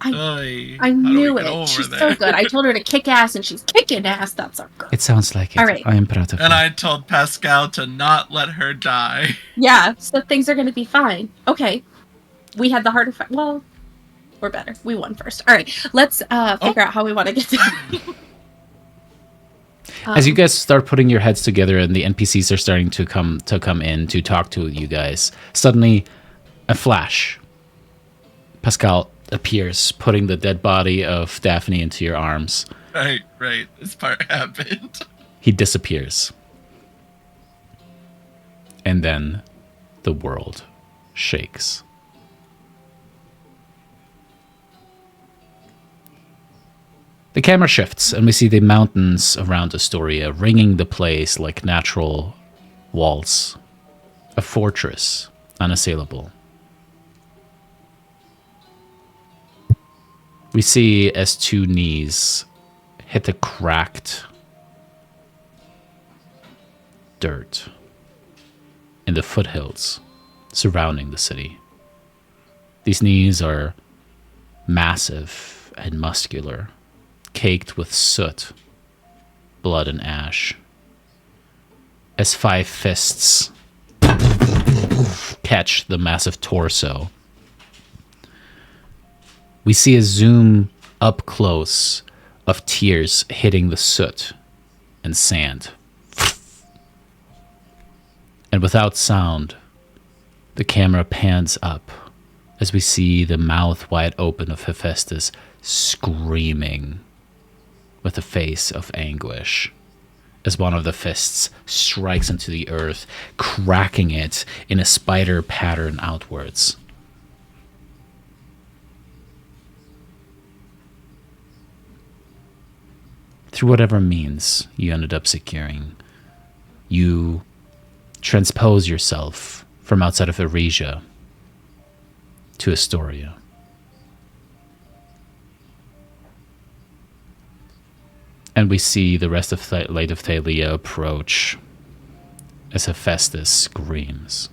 S3: Oy,
S2: I
S3: how do we
S2: knew
S3: get
S2: it.
S3: over
S2: She's
S3: there?
S2: so good. I told her to kick ass, and she's kicking ass. That's our girl.
S1: It sounds like it.
S2: All right.
S1: I am proud of
S3: And
S1: her.
S3: I told Pascal to not let her die.
S2: Yeah, so things are going to be fine. Okay. We had the harder fight. Well, we're better. We won first. All right. Let's figure out how we want to get there.
S1: As you guys start putting your heads together and the NPCs are starting to come in to talk to you guys, suddenly a flash. Pascal appears, putting the dead body of Daphne into your arms.
S3: Right. This part happened.
S1: He disappears. And then the world shakes. The camera shifts, and we see the mountains around Astoria ringing the place like natural walls. A fortress, unassailable. We see as two knees hit the cracked dirt in the foothills surrounding the city. These knees are massive and muscular, caked with soot, blood, and ash. As 5 fists catch the massive torso, we see a zoom up close of tears hitting the soot and sand. And without sound, the camera pans up as we see the mouth wide open of Hephaestus screaming with a face of anguish as one of the fists strikes into the earth, cracking it in a spider pattern outwards. Through whatever means you ended up securing, you transpose yourself from outside of Eresia to Astoria. And we see the rest of Light of Thylea approach as Hephaestus screams.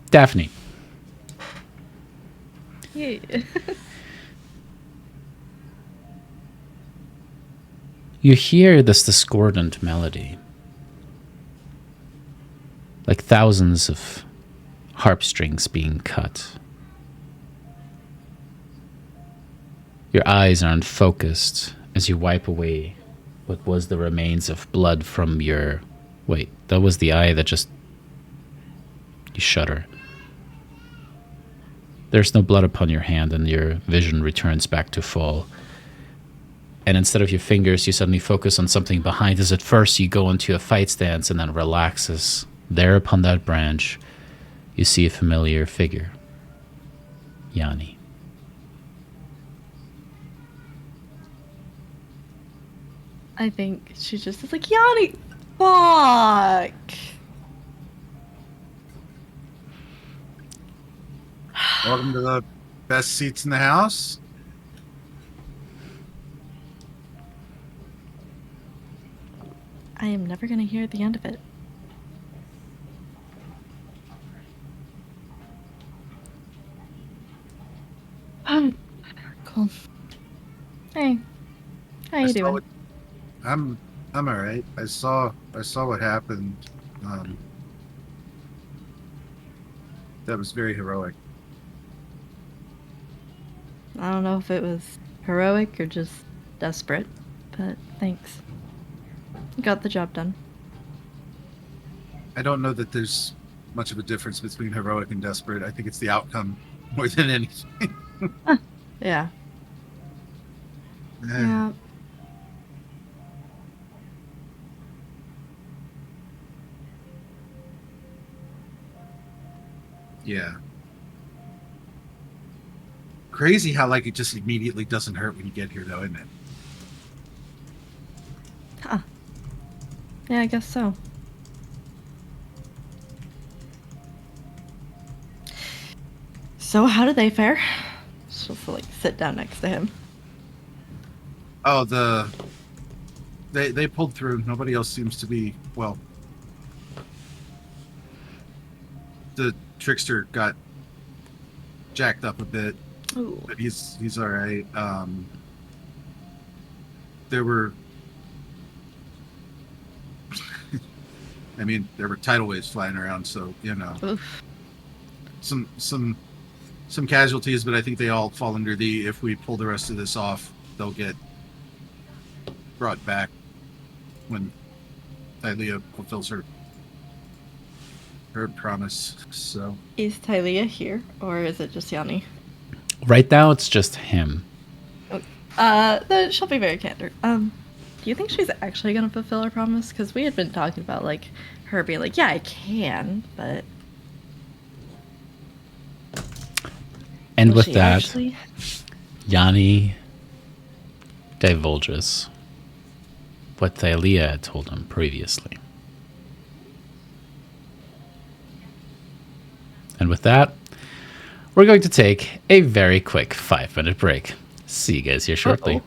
S1: Daphne,
S5: Yeah.
S1: you hear this discordant melody, like thousands of harp strings being cut. Your eyes aren't focused as you wipe away what was the remains of blood from your... Wait, that was the eye that just... You shudder. There's no blood upon your hand, and your vision returns back to full. And instead of your fingers, you suddenly focus on something behind, as at first you go into a fight stance and then relaxes. There upon that branch, you see a familiar figure. Yanni.
S5: I think she just is like, Yanni, fuck.
S4: Welcome to the best seats in the house.
S5: I am never gonna hear the end of it. Cool. Hey, how you doing?
S4: I'm all right. I saw what happened. That was very heroic.
S5: I don't know if it was heroic or just desperate, but thanks. You got the job done.
S4: I don't know that there's much of a difference between heroic and desperate. I think it's the outcome more than anything.
S5: Yeah.
S4: Eh,
S5: Yeah.
S4: yeah. Crazy how like it just immediately doesn't hurt when you get here, though, isn't it?
S5: Huh. Yeah, I guess so. So how did they fare? Just like sit down next to him.
S4: Oh, they pulled through. Nobody else seems to be well. The trickster got jacked up a bit,
S5: Ooh.
S4: but he's all right. There were, I mean, there were tidal waves flying around, so you know,
S5: Oof.
S4: some casualties, but I think they all fall under the if we pull the rest of this off, they'll get brought back when Thylea fulfills her promise. So
S5: Is Thylea here, or is it just Yanni?
S1: Right now, it's just him.
S5: She'll be very candid. Do you think she's actually gonna fulfill her promise? Because we had been talking about like her being like, yeah, I can, but
S1: And
S5: will
S1: with
S5: she
S1: that,
S5: actually?
S1: Yanni divulges what Thylea had told him previously. And with that, we're going to take a very quick 5-minute break. See you guys here shortly.
S5: Uh-oh.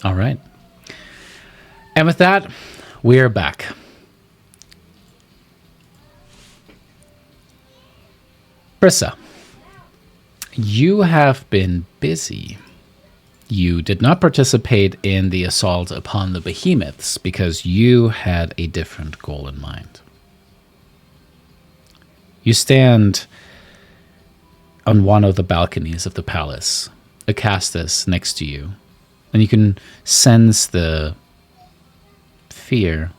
S1: All right. And with that, we are back. Brissa, you have been busy. You did not participate in the assault upon the behemoths because you had a different goal in mind. You stand on one of the balconies of the palace, Acastus next to you, and you can sense the fear,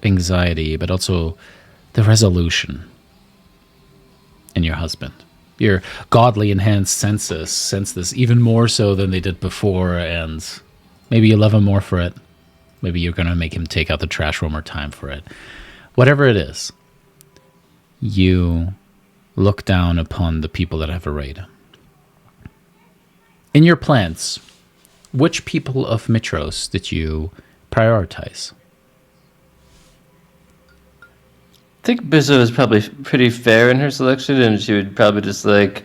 S1: anxiety, but also the resolution in your husband. Your godly enhanced senses sense this even more so than they did before, and maybe you love him more for it. Maybe you're going to make him take out the trash one more time for it. Whatever it is, you look down upon the people that have arrayed. In your plans, which people of Mitros did you prioritize?
S6: I think Bizzo is probably pretty fair in her selection, and she would probably just like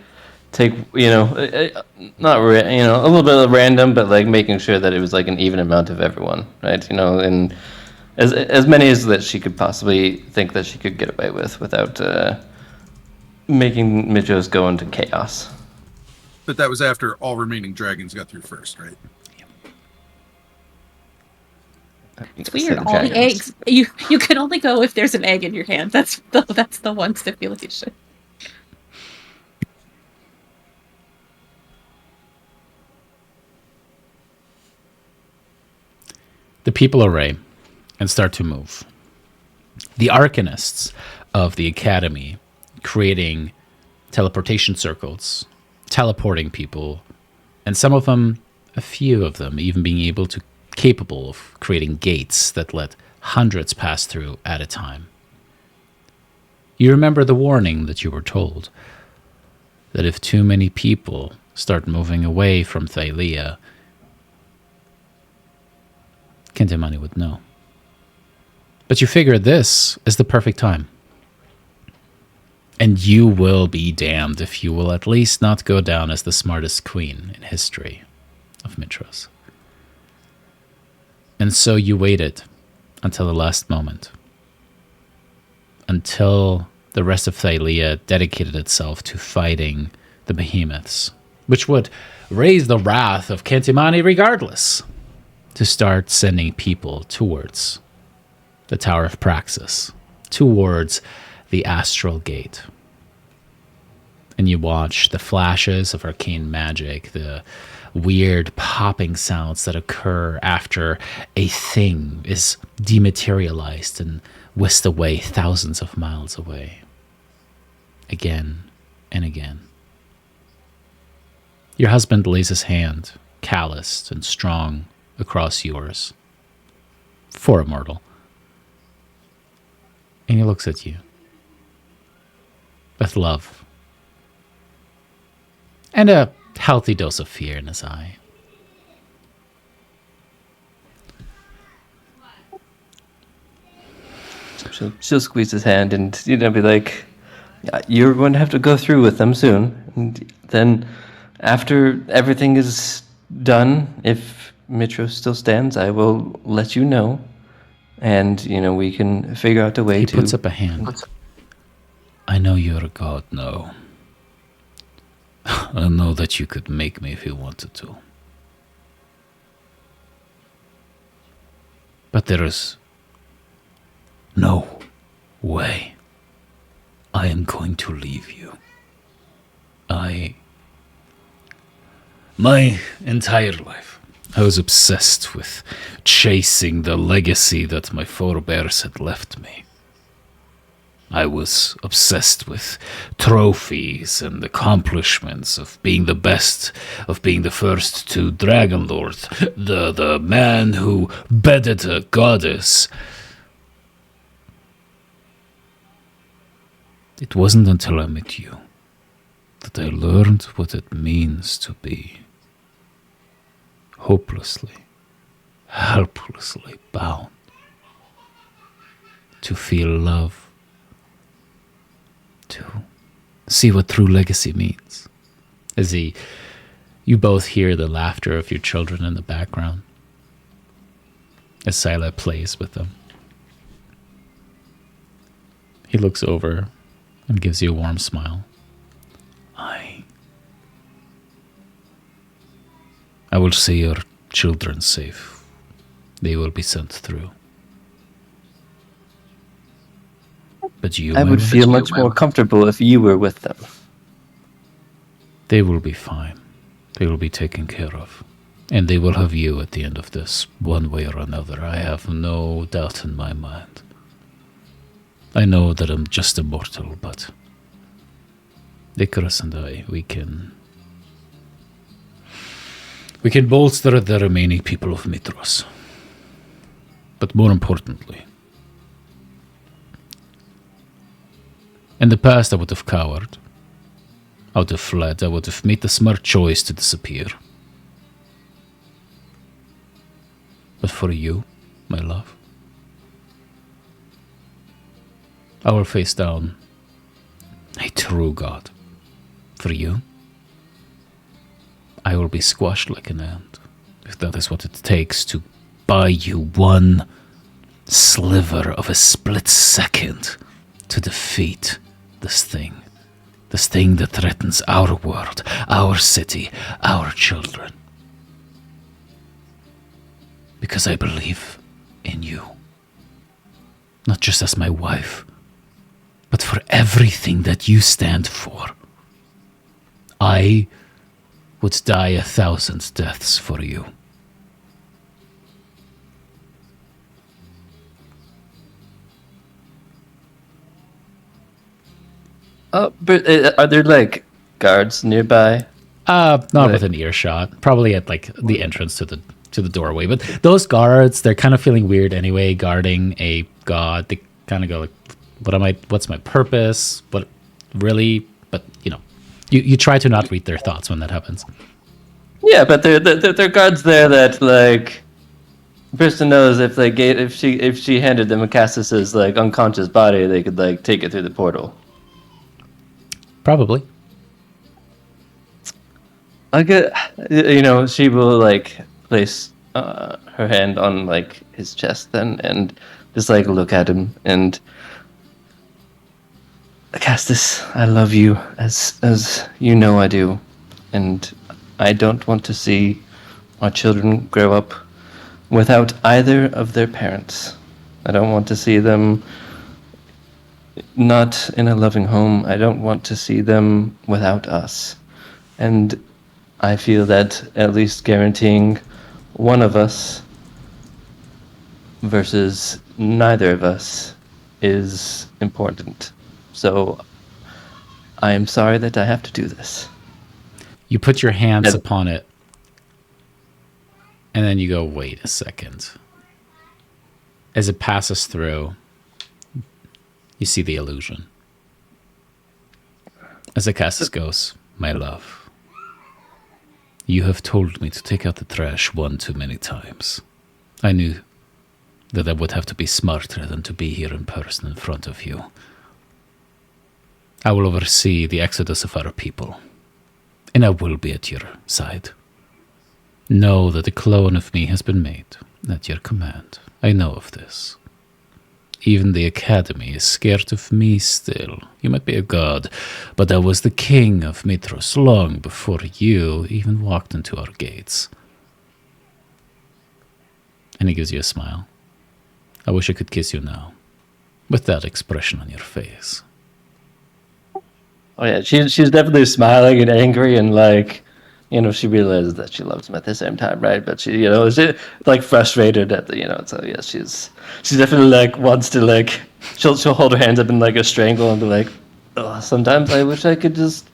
S6: take, not a little bit of random, but like making sure that it was like an even amount of everyone, right? And as many as that she could possibly think that she could get away with without making Mitros go into chaos.
S4: But that was after all remaining dragons got through first, right?
S2: It's weird. All the eggs. You can only go if there's an egg in your hand. That's the one stipulation.
S1: The people array and start to move. The arcanists of the academy creating teleportation circles, teleporting people, and some of them, a few of them, even being capable of creating gates that let hundreds pass through at a time. You remember the warning that you were told, that if too many people start moving away from Thylea, Kentemani would know. But you figure this is the perfect time. And you will be damned if you will at least not go down as the smartest queen in history of Mitros. And so you waited until the last moment. Until the rest of Thylea dedicated itself to fighting the behemoths, which would raise the wrath of Kentemani regardless, to start sending people towards the Tower of Praxis, towards the Astral Gate. And you watch the flashes of arcane magic, the weird popping sounds that occur after a thing is dematerialized and whisked away thousands of miles away. Again and again. Your husband lays his hand, calloused and strong, across yours. For a mortal. And he looks at you. With love. And a healthy dose of fear in his eye.
S6: She'll squeeze his hand and be like, "You're going to have to go through with them soon. And then, after everything is done, if Mitros still stands, I will let you know, and we can figure out a way to."
S1: He puts up a hand. I know you're a god now. I know that you could make me if you wanted to. But there is no way I am going to leave you. My entire life, I was obsessed with chasing the legacy that my forebears had left me. I was obsessed with trophies and accomplishments of being the best, of being the first to Dragonlord, the man who bedded a goddess. It wasn't until I met you that I learned what it means to be hopelessly, helplessly bound, to feel love, to see what true legacy means. You both hear the laughter of your children in the background. as Thylea plays with them. He looks over and gives you a warm smile. I will see your children safe. They will be sent through. But you,
S6: I would feel much more comfortable if you were with them.
S1: They will be fine. They will be taken care of. And they will have you at the end of this, one way or another. I have no doubt in my mind. I know that I'm just a mortal, but Icarus and I, we can bolster the remaining people of Mitros. But more importantly, in the past I would have cowered. I would have fled. I would have made the smart choice to disappear. But for you, my love, I will face down a true god. For you, I will be squashed like an ant, if that is what it takes to buy you one sliver of a split second to defeat this thing that threatens our world, our city, our children. Because I believe in you, not just as my wife, but for everything that you stand for. I would die 1,000 deaths for you.
S6: But are there like guards nearby?
S1: Not within earshot. Probably at like the entrance to the doorway. But those guards, they're kind of feeling weird anyway, guarding a god. They kind of go like, what's my purpose? What really? But you try to not read their thoughts when that happens.
S6: Yeah, but they're guards there that like the person knows if she handed them Cassis's like unconscious body, they could like take it through the portal.
S1: Probably.
S6: I get, she will like place her hand on like his chest then, and just like look at him and Castus, I love you as you know I do, and I don't want to see our children grow up without either of their parents. I don't want to see them not in a loving home. I don't want to see them without us. And I feel that at least guaranteeing one of us versus neither of us is important. So I am sorry that I have to do this.
S1: You put your hands upon it, and then you go, wait a second. As it passes through, you see the illusion. As Acasis goes, my love, you have told me to take out the trash one too many times. I knew that I would have to be smarter than to be here in person in front of you. I will oversee the exodus of our people, and I will be at your side. Know that a clone of me has been made at your command. I know of this. Even the Academy is scared of me still. You might be a god, but I was the king of Mitros long before you even walked into our gates. And he gives you a smile. I wish I could kiss you now, with that expression on your face.
S6: Oh yeah, she's definitely smiling and angry and like, she realizes that she loves him at the same time, right? But she, she's like frustrated at the, so yeah, she's definitely like wants to like, she'll hold her hands up in like a strangle and be like, oh, sometimes I wish I could just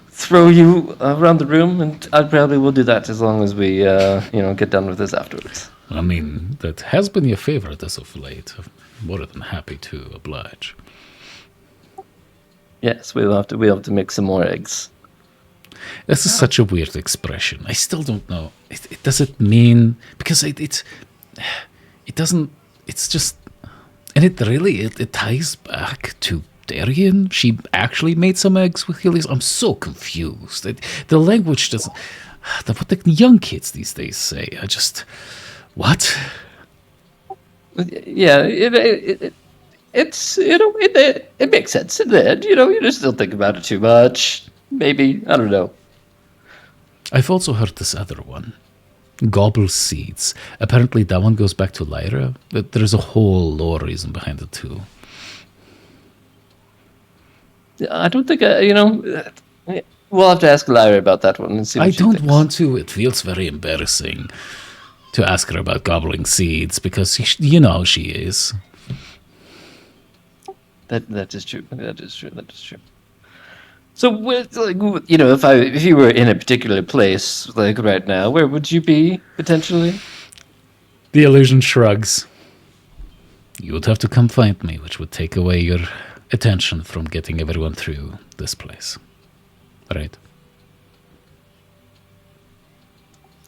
S6: throw you around the room, and I probably will do that as long as we, get done with this afterwards.
S1: I mean, that has been your favorite as of late. I'm more than happy to oblige.
S6: Yes, we'll have to make some more eggs.
S1: This is such a weird expression. I still don't know. It doesn't mean, because it doesn't. It's just, and it ties back to Darien. She actually made some eggs with Helios. I'm so confused. The language doesn't. What the young kids these days say. What?
S6: Yeah, it makes sense in the end. You just don't think about it too much. Maybe, I don't know.
S1: I've also heard this other one. Gobble seeds. Apparently that one goes back to Lyra. But there's a whole lore reason behind it too.
S6: I don't think, we'll have to ask Lyra about that one and see what
S1: I
S6: she
S1: don't
S6: thinks.
S1: want to. It feels very embarrassing to ask her about gobbling seeds because you know how she is.
S6: That is true. That is true. So, if you were in a particular place, like right now, where would you be potentially?
S1: The illusion shrugs. You would have to come find me, which would take away your attention from getting everyone through this place. Right?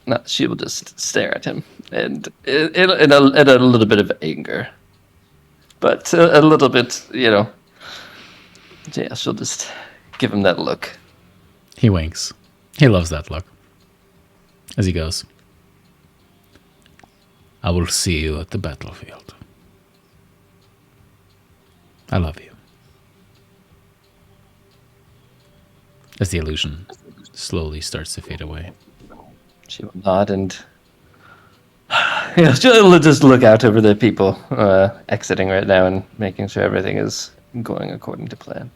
S6: No, she will just stare at him, and in a little bit of anger, but a little bit, Yeah, she'll just give him that look.
S1: He winks. He loves that look. As he goes, I will see you at the battlefield. I love you. As the illusion slowly starts to fade away.
S6: She will nod and she'll just look out over the people exiting right now and making sure everything is going according to plan.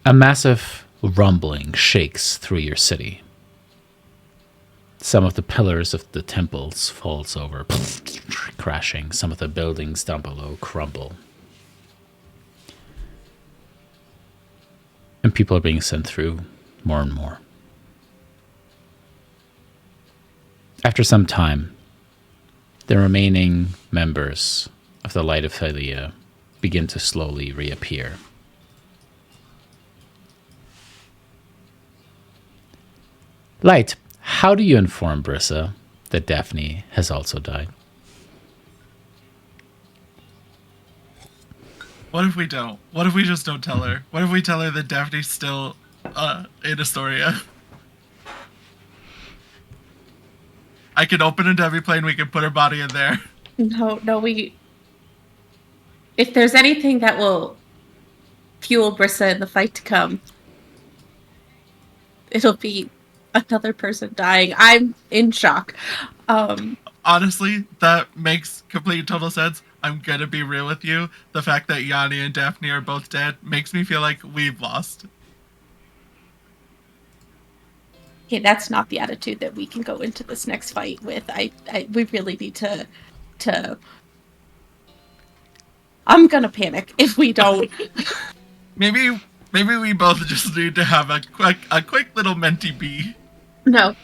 S1: A massive rumbling shakes through your city. Some of the pillars of the temples falls over, crashing. Some of the buildings down below crumble. And people are being sent through more and more. After some time, the remaining members of the Light of Thylea begin to slowly reappear. Light, how do you inform Brissa that Daphne has also died?
S3: What if we don't? What if we just don't tell her? What if we tell her that Daphne's still in Astoria? I can open a Devi plane, we can put her body in there.
S2: No, if there's anything that will fuel Brissa in the fight to come, it'll be another person dying. I'm in shock.
S3: Honestly, that makes complete total sense. I'm gonna be real with you. The fact that Yanni and Daphne are both dead makes me feel like we've lost.
S2: Okay, that's not the attitude that we can go into this next fight with. We really need to. I'm gonna panic if we don't.
S3: Maybe we both just need to have a quick little mentee bee.
S2: No.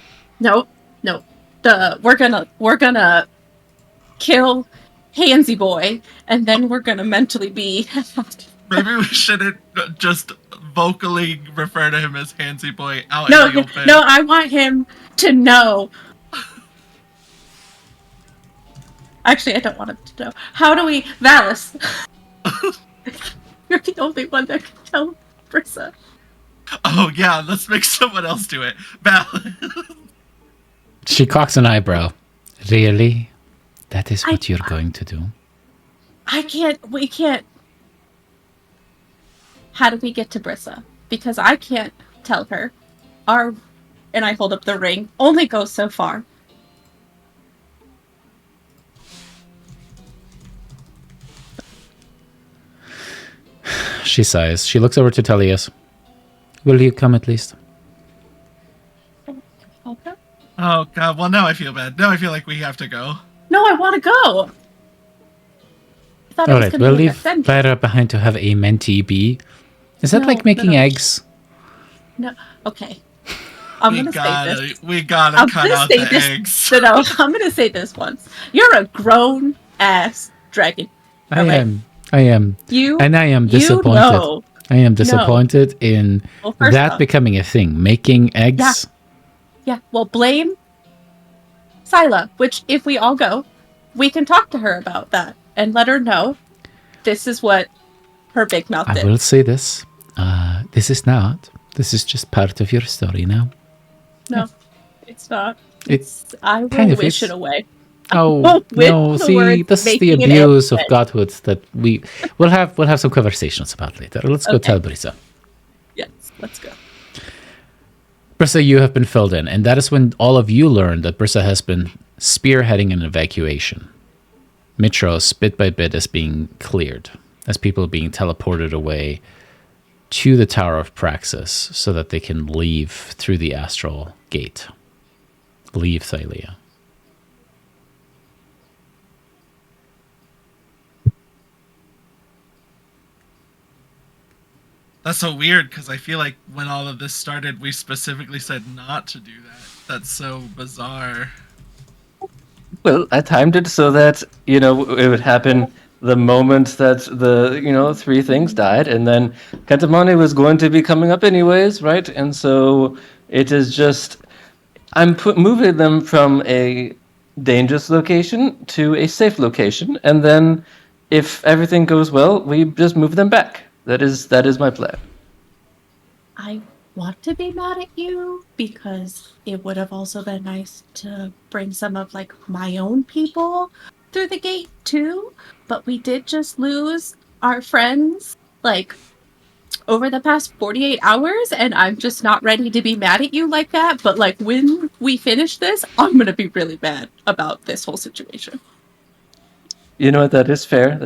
S2: We're gonna kill Handsy Boy, and then we're gonna mentally be.
S3: Maybe we shouldn't just vocally refer to him as Handsy Boy out in the open.
S2: No, I want him to know. Actually, I don't want him to know. How do we... Valis! You're the only one that can tell Brissa.
S3: Oh yeah, let's make someone else do it.
S1: She cocks an eyebrow. Really? That is what you're going to do?
S2: We can't... How do we get to Brissa? Because I can't tell her. And I hold up the ring, only goes so far.
S1: She sighs. She looks over to Telias. Will you come at least?
S2: Okay.
S3: Oh god, well now I feel bad. Now I feel like we have to go.
S2: No, I want to go!
S1: Alright, we'll leave Lyra behind to have a mentee bee. Is that like making eggs?
S2: No, okay. I'm gonna say this.
S3: We gotta cut out the eggs.
S2: No, I'm gonna say this once. You're a grown-ass dragon.
S1: I am. And I am disappointed. I am disappointed in that becoming a thing. Making eggs.
S2: Yeah, well, blame Scylla, which if we all go, we can talk to her about that and let her know this is what her big mouth did.
S1: I will say this. This is just part of your story now.
S2: No. It's not.
S1: It's
S2: I will
S1: kind of
S2: wish
S1: is.
S2: it away.
S1: Oh
S2: With
S1: no!
S2: the
S1: See,
S2: words
S1: this is the
S2: making it
S1: abuse of
S2: end.
S1: godhood that we'll have some conversations about later. Let's go
S2: Okay.
S1: tell Brisa.
S2: Yes, let's go.
S1: Brisa, you have been filled in, and that is when all of you learned that Brisa has been spearheading an evacuation. Mitros, bit by bit, is being cleared as people are being teleported away to the Tower of Praxis so that they can leave through the astral gate. Leave Thylea.
S3: That's so weird because I feel like when all of this started, we specifically said not to do that. That's so bizarre.
S6: Well, I timed it so that, it would happen the moment that the, three things died, and then Katamani was going to be coming up anyways, right? And so it is just, I'm moving them from a dangerous location to a safe location, and then if everything goes well, we just move them back. That is my plan.
S2: I want to be mad at you because it would have also been nice to bring some of like my own people through the gate too. But we did just lose our friends like over the past 48 hours, and I'm just not ready to be mad at you like that. But like when we finish this, I'm gonna be really mad about this whole situation.
S6: You know what? That is fair.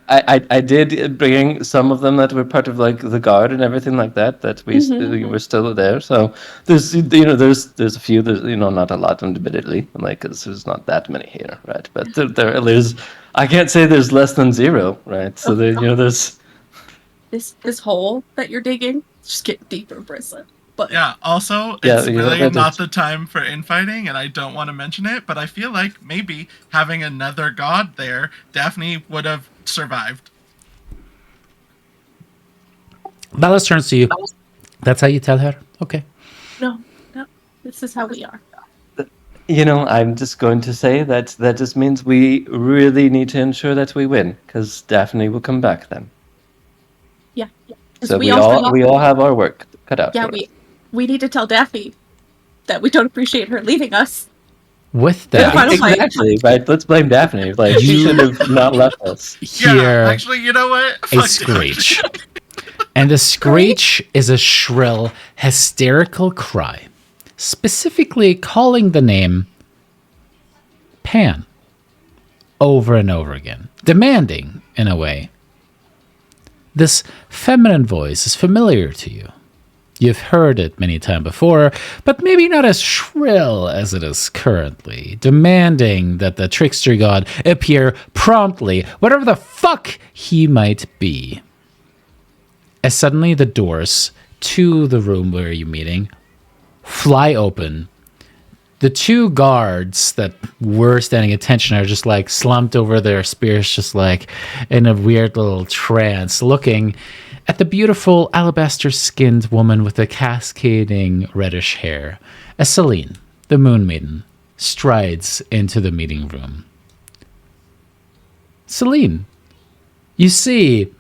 S6: I did bring some of them that were part of like the guard and everything like that. That we were still there. So there's there's a few. There's not a lot, admittedly. Like 'cause there's not that many here, right? But there's I can't say there's less than zero, right? So there's
S2: This hole that you're digging, just getting deeper, Brissa. But
S3: Yeah, also,
S6: Yeah,
S3: it's really
S6: that
S3: not
S6: is-
S3: the time for infighting, and I don't want to mention it, but I feel like maybe having another god there, Daphne would have survived.
S1: Ballas turns to you. That's how you tell her? Okay.
S2: no, this is how we are.
S6: I'm just going to say that just means we really need to ensure that we win, because Daphne will come back then.
S2: Yeah. 'Cause
S6: So we
S2: also
S6: all have our work cut out.
S2: Yeah,
S6: for us.
S2: we need to tell Daphne that we don't appreciate her leaving us.
S1: With
S2: Yeah,
S1: that,
S2: final fight.
S6: Exactly, right? Let's blame Daphne. Like, she
S1: You-
S6: should have not left us.
S1: hear
S3: Yeah, actually, you know what?
S1: a
S3: Fuck Daphne.
S1: screech. And the screech is a shrill, hysterical cry, specifically calling the name Pan over and over again, demanding, in a way. This feminine voice is familiar to you. You've heard it many times before, but maybe not as shrill as it is currently, demanding that the trickster god appear promptly, whatever the fuck he might be. As suddenly the doors to the room where you're meeting fly open. The two guards that were standing attention are just like slumped over their spears, just like in a weird little trance, looking at the beautiful alabaster-skinned woman with the cascading reddish hair, as Celine, the Moon Maiden, strides into the meeting room. Celine, you see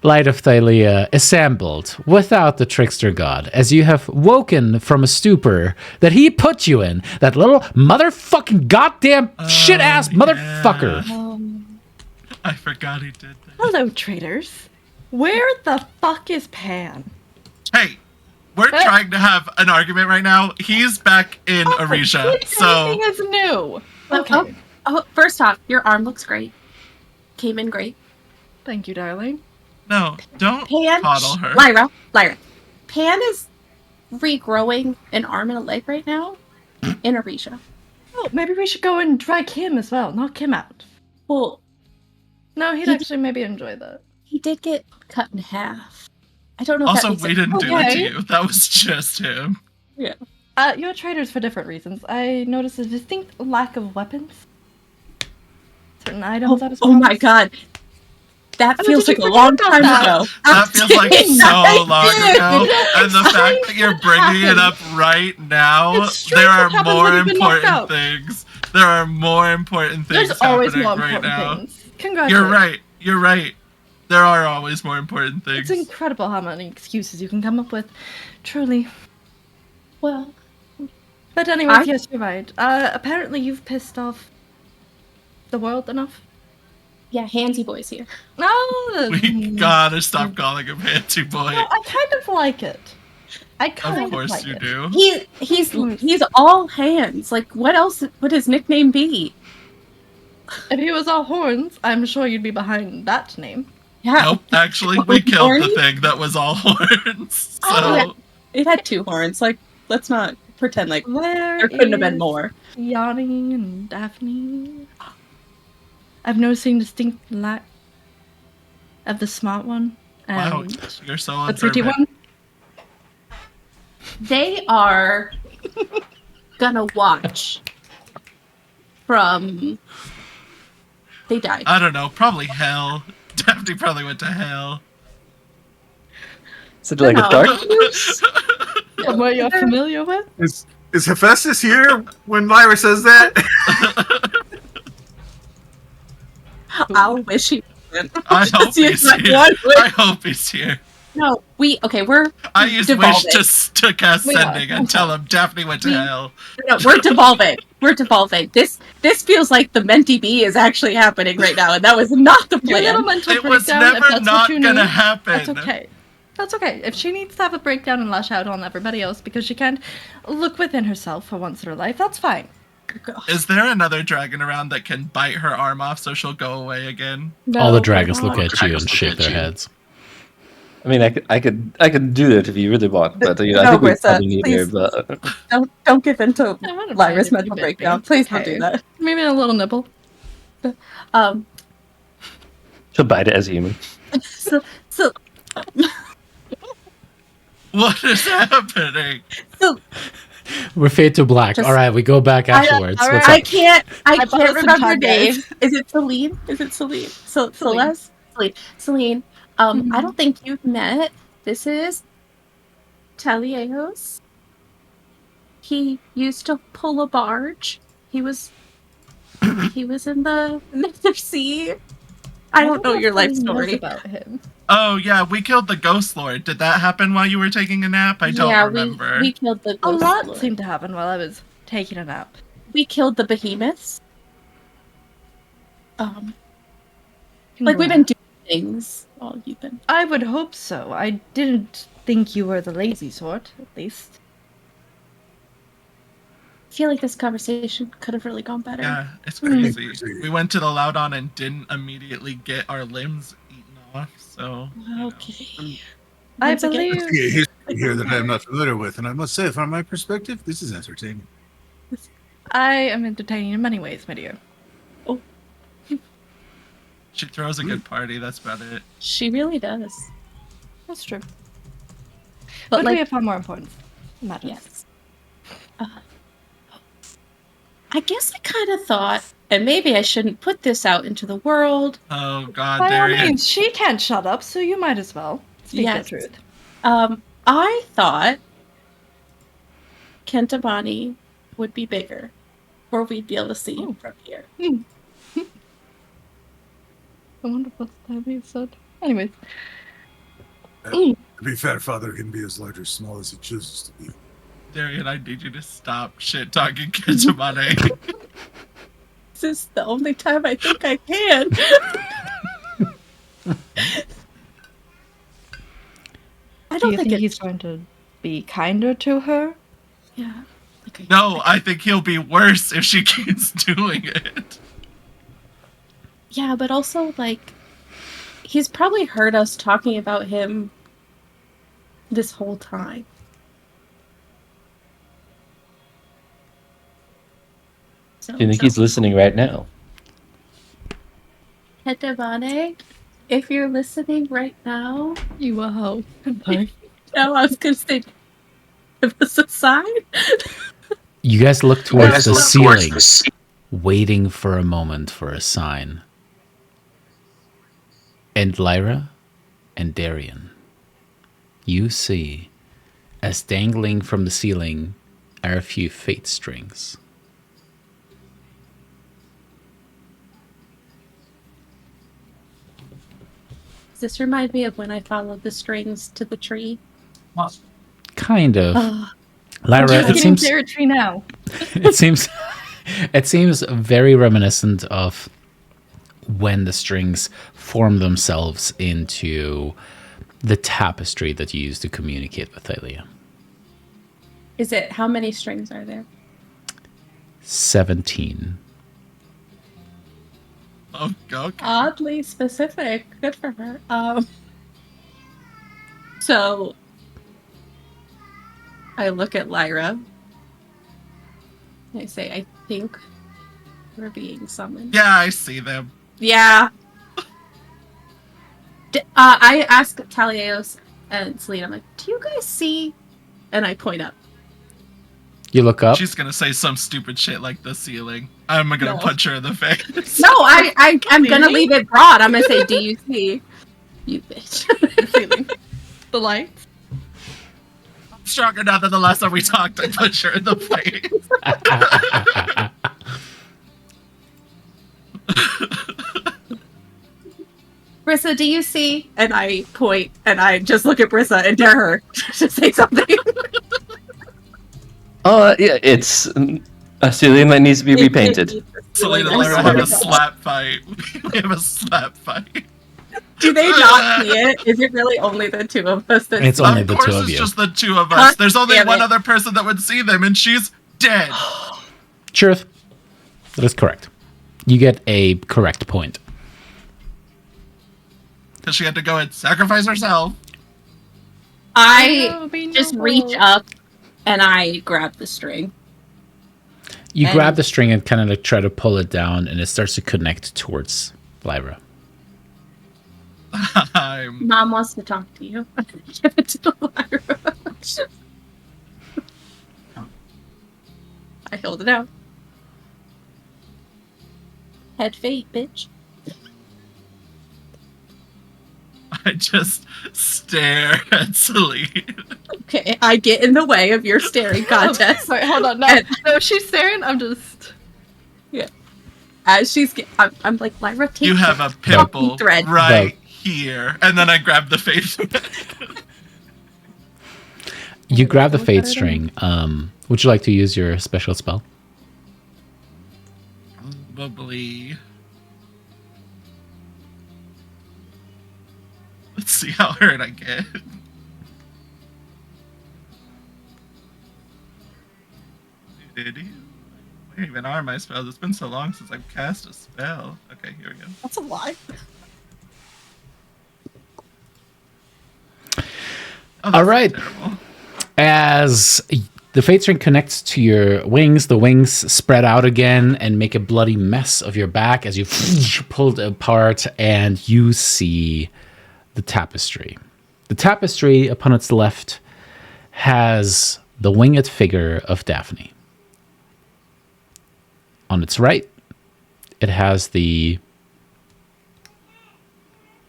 S1: Light of Thylea assembled without the trickster god, as you have woken from a stupor that he put you in, that little motherfucking goddamn shit-ass motherfucker.
S3: I forgot he did that.
S5: Hello, traitors. Where the fuck is Pan?
S3: Hey, we're trying to have an argument right now. He's back in Arisha, so
S5: Everything is new.
S2: Oh,
S5: Okay.
S2: Oh, first off, your arm looks great. Came in great.
S5: Thank you, darling.
S3: no, don't
S2: Pan,
S3: coddle her.
S2: Lyra. Pan is regrowing an arm and a leg right now in Arisha.
S5: Oh, maybe we should go and drag him as well. Knock him out.
S2: Well,
S5: No, he'd
S2: He-
S5: actually maybe enjoy that.
S2: he did get cut in half. I don't know if
S3: Also,
S2: that makes
S3: we
S2: it
S3: didn't do that to
S5: Okay.
S3: you. That was just him.
S5: You're traitors for different reasons. I noticed a distinct lack of weapons. Certain items out of
S2: Oh my god. That
S5: Oh,
S2: feels
S5: did
S2: like
S5: you
S2: a long
S5: forget
S2: time
S5: about
S2: ago.
S3: That feels like so long ago. And the
S5: It's
S3: fact that you're bringing it up right now,
S5: It's strange
S3: there are
S5: what happens
S3: more
S5: when you've been knocked
S3: important
S5: out.
S3: things. There are more important things
S5: There's always
S3: happening
S5: more
S3: right
S5: important
S3: now.
S5: things. Congratulations.
S3: You're right. There are always more important things.
S5: It's incredible how many excuses you can come up with. Truly.
S2: Well,
S5: But anyways, yes, you're right. Apparently you've pissed off the world enough.
S2: Yeah, Handsy Boy's here.
S5: Oh,
S3: We gotta stop calling him Handsy Boy.
S5: No, I kind of like it. I kind
S3: Of
S5: of
S3: course
S5: like
S3: you
S5: it.
S3: do.
S2: He's all hands. Like, what else would his nickname be?
S5: If he was all horns, I'm sure you'd be behind that name.
S2: Yeah.
S3: Nope, actually, we killed the
S2: Horny?
S3: thing that was all horns. So,
S2: Oh, it had 2 horns. Like, let's not pretend like
S5: Where
S2: there couldn't have been
S5: is
S2: more.
S5: Yanni and Daphne? I've no seen distinct lack of the smart one
S3: wow,
S5: and
S3: you're so
S5: the pretty
S3: observant.
S5: one.
S2: They are gonna watch from. They died.
S3: I don't know, probably hell. Daphne probably went to hell.
S6: Is it like
S2: No.
S6: a dark news?
S5: Somewhere you're familiar with?
S4: Is Hephaestus here when Lyra says that?
S2: I wish he wasn't.
S3: I hope he's
S2: Like,
S3: here.
S2: one wish.
S3: I hope he's here.
S2: No, we're
S3: I use
S2: devolving.
S3: wish to cast
S5: We are.
S3: sending and tell him Daphne went to
S2: We-
S3: hell.
S2: No, we're devolving. We're devolving. This feels like the Menti B is actually happening right now, and that was not the
S5: Your little
S2: plan.
S5: mental
S3: It was
S5: breakdown, if
S3: never
S5: that's
S3: not
S5: what you
S3: gonna
S5: need,
S3: happen.
S5: That's okay. That's okay. If she needs to have a breakdown and lash out on everybody else because she can't look within herself for once in her life, that's fine.
S3: Is there another dragon around that can bite her arm off so she'll go away again?
S1: All
S2: No,
S1: the dragons look
S2: no.
S1: at you and shake their heads.
S6: I mean, I could do that if you really want, but I
S2: No,
S6: think we
S2: Brissa,
S6: probably need her.
S2: please.
S6: But
S2: Don't give in to
S5: I wouldn't mind
S2: Lyra's
S5: if you
S2: mental
S5: bit me.
S2: breakdown. Please don't
S5: Okay.
S2: do that.
S5: Maybe a little nibble.
S2: Um.
S6: she'll bite it as a human.
S2: So
S3: What is happening?
S1: We're fade to black.
S2: Just-
S1: All right, we go back afterwards.
S5: all
S1: What's
S5: right.
S2: I
S1: up?
S2: can't
S5: bought us some
S2: remember
S5: time,
S2: names.
S5: guys.
S2: Is it Celine? Celeste? Celine.
S5: Mhm.
S2: I don't think you've met. This is Talieos. He used to pull a barge. He was in the Nether Sea. I don't know your life
S5: if anyone knows
S2: story.
S5: about him.
S3: Oh yeah, we killed the Ghost Lord. Did that happen while you were taking a nap? I don't remember.
S2: we killed the
S5: A
S2: Ghost
S5: lot
S2: Lord.
S5: seemed to happen while I was taking a nap.
S2: We killed the behemoths. Like we've been doing things while you've been.
S5: I would hope so. I didn't think you were the lazy sort, at least.
S2: I feel like this conversation could have really gone better.
S3: Yeah, it's
S5: Mm.
S3: crazy. We went to the Loudon and didn't immediately get our limbs eaten off. So you know.
S2: Okay.
S5: I
S2: Once again-
S5: believe.
S4: See a history here that I'm not familiar with, and I must say, from my perspective, this is entertaining.
S5: I am entertaining in many ways, my dear.
S3: She throws a good party. That's about it.
S2: She really does.
S5: That's true.
S2: But
S5: But
S2: like,
S5: we have far more important matters.
S2: yes. I guess I kind of thought, and maybe I shouldn't put this out into the world.
S3: Oh God,
S5: By all
S3: Darian.
S5: means, she can't shut up, so you might as well speak
S2: Yes.
S5: the truth.
S2: I thought Kentabani would be bigger, or we'd be able to see him from here.
S5: A wonderful time you said. Anyways,
S7: To be fair, father can be as large or small as he chooses to be.
S3: Darian, I need you to stop shit talking Kentamane.
S2: This is the only time I think I can. I
S5: do
S2: don't
S5: you
S2: think
S5: think
S2: it's
S5: he's going to be kinder to her?
S2: yeah. Okay.
S3: No, I think he'll be worse if she keeps doing it.
S2: Yeah, but also like he's probably heard us talking about him this whole time. So,
S6: Do you think he's listening right now?
S2: Kentabani, if you're listening right now,
S5: You will.
S2: no, I was gonna say give us a sign.
S1: You guys look towards the
S8: look
S1: ceiling,
S8: towards
S1: waiting for a moment for a sign. And Lyra and Darian, you see, as dangling from the ceiling are a few fate strings.
S2: Does this remind me of when I followed the strings to the tree?
S1: Kind of. Lyra,
S5: I'm
S1: it
S5: getting
S1: seems
S5: territory now.
S1: it seems it seems very reminiscent of when the strings form themselves into the tapestry that you use to communicate with Thylea.
S2: Is it, how many strings are there?
S1: 17.
S3: Oh, okay.
S2: Oddly specific. Good for her. So I look at Lyra. I say, I think we're being summoned.
S3: Yeah, I see them.
S2: Yeah. I ask Talios and Selena, I'm like, do you guys see? And I point up.
S1: You look up.
S3: She's gonna say some stupid shit like the ceiling. I'm gonna
S2: No.
S3: punch her in the face.
S2: No, I'm gonna leave it broad. I'm gonna say, do you see? You bitch.
S5: The ceiling. The lights.
S3: Stronger now than the last time we talked. I punched her in the face.
S2: Brissa, do you see? And I point, and I just look at Brissa and dare her to say something.
S6: Oh, yeah, it's a ceiling that needs to be repainted.
S3: Selena and Lyra have a slap fight. We have a slap fight.
S2: Do they not see it? Is it really only the two of us that
S1: It's
S2: see
S1: only
S2: it?
S1: the
S3: Of course,
S1: two of
S3: it's
S1: you.
S3: just the two of
S2: God
S3: us. There's only
S2: damn
S3: one
S2: it.
S3: other person that would see them, and she's dead.
S1: Truth. That is correct. You get a correct point.
S3: Because she had to go and sacrifice herself.
S2: I
S5: Be
S2: just
S5: noble.
S2: reach up and I grab the string.
S1: You
S2: And-
S1: grab the string and kind of like try to pull it down, and it starts to connect towards Lyra.
S3: I'm
S2: Mom wants to talk to you. Give it to Lyra. I hold it out. Head fate, bitch.
S3: I just stare at Celine.
S2: Okay, I get in the way of your staring contest.
S5: Wait, hold on. No,
S2: And-
S5: no, she's staring. I'm just.
S2: As I'm like, Lyra, take
S3: You have a
S2: the
S3: pimple
S2: fucking thread.
S3: right here. And then I grab the face.
S1: You grab the
S2: Look
S1: fade
S2: at it.
S1: string. Would you like to use your special spell?
S3: Probably. Let's see how hurt I get. Where even are my spells? It's been so long since I've cast a spell. Okay, here we go.
S2: That's a lie.
S3: Oh,
S1: All
S3: that's
S1: right.
S3: terrible.
S1: As the fade string connects to your wings, the wings spread out again and make a bloody mess of your back as you pull it apart, and you see the tapestry. The tapestry upon its left has the winged figure of Daphne. On its right, it has the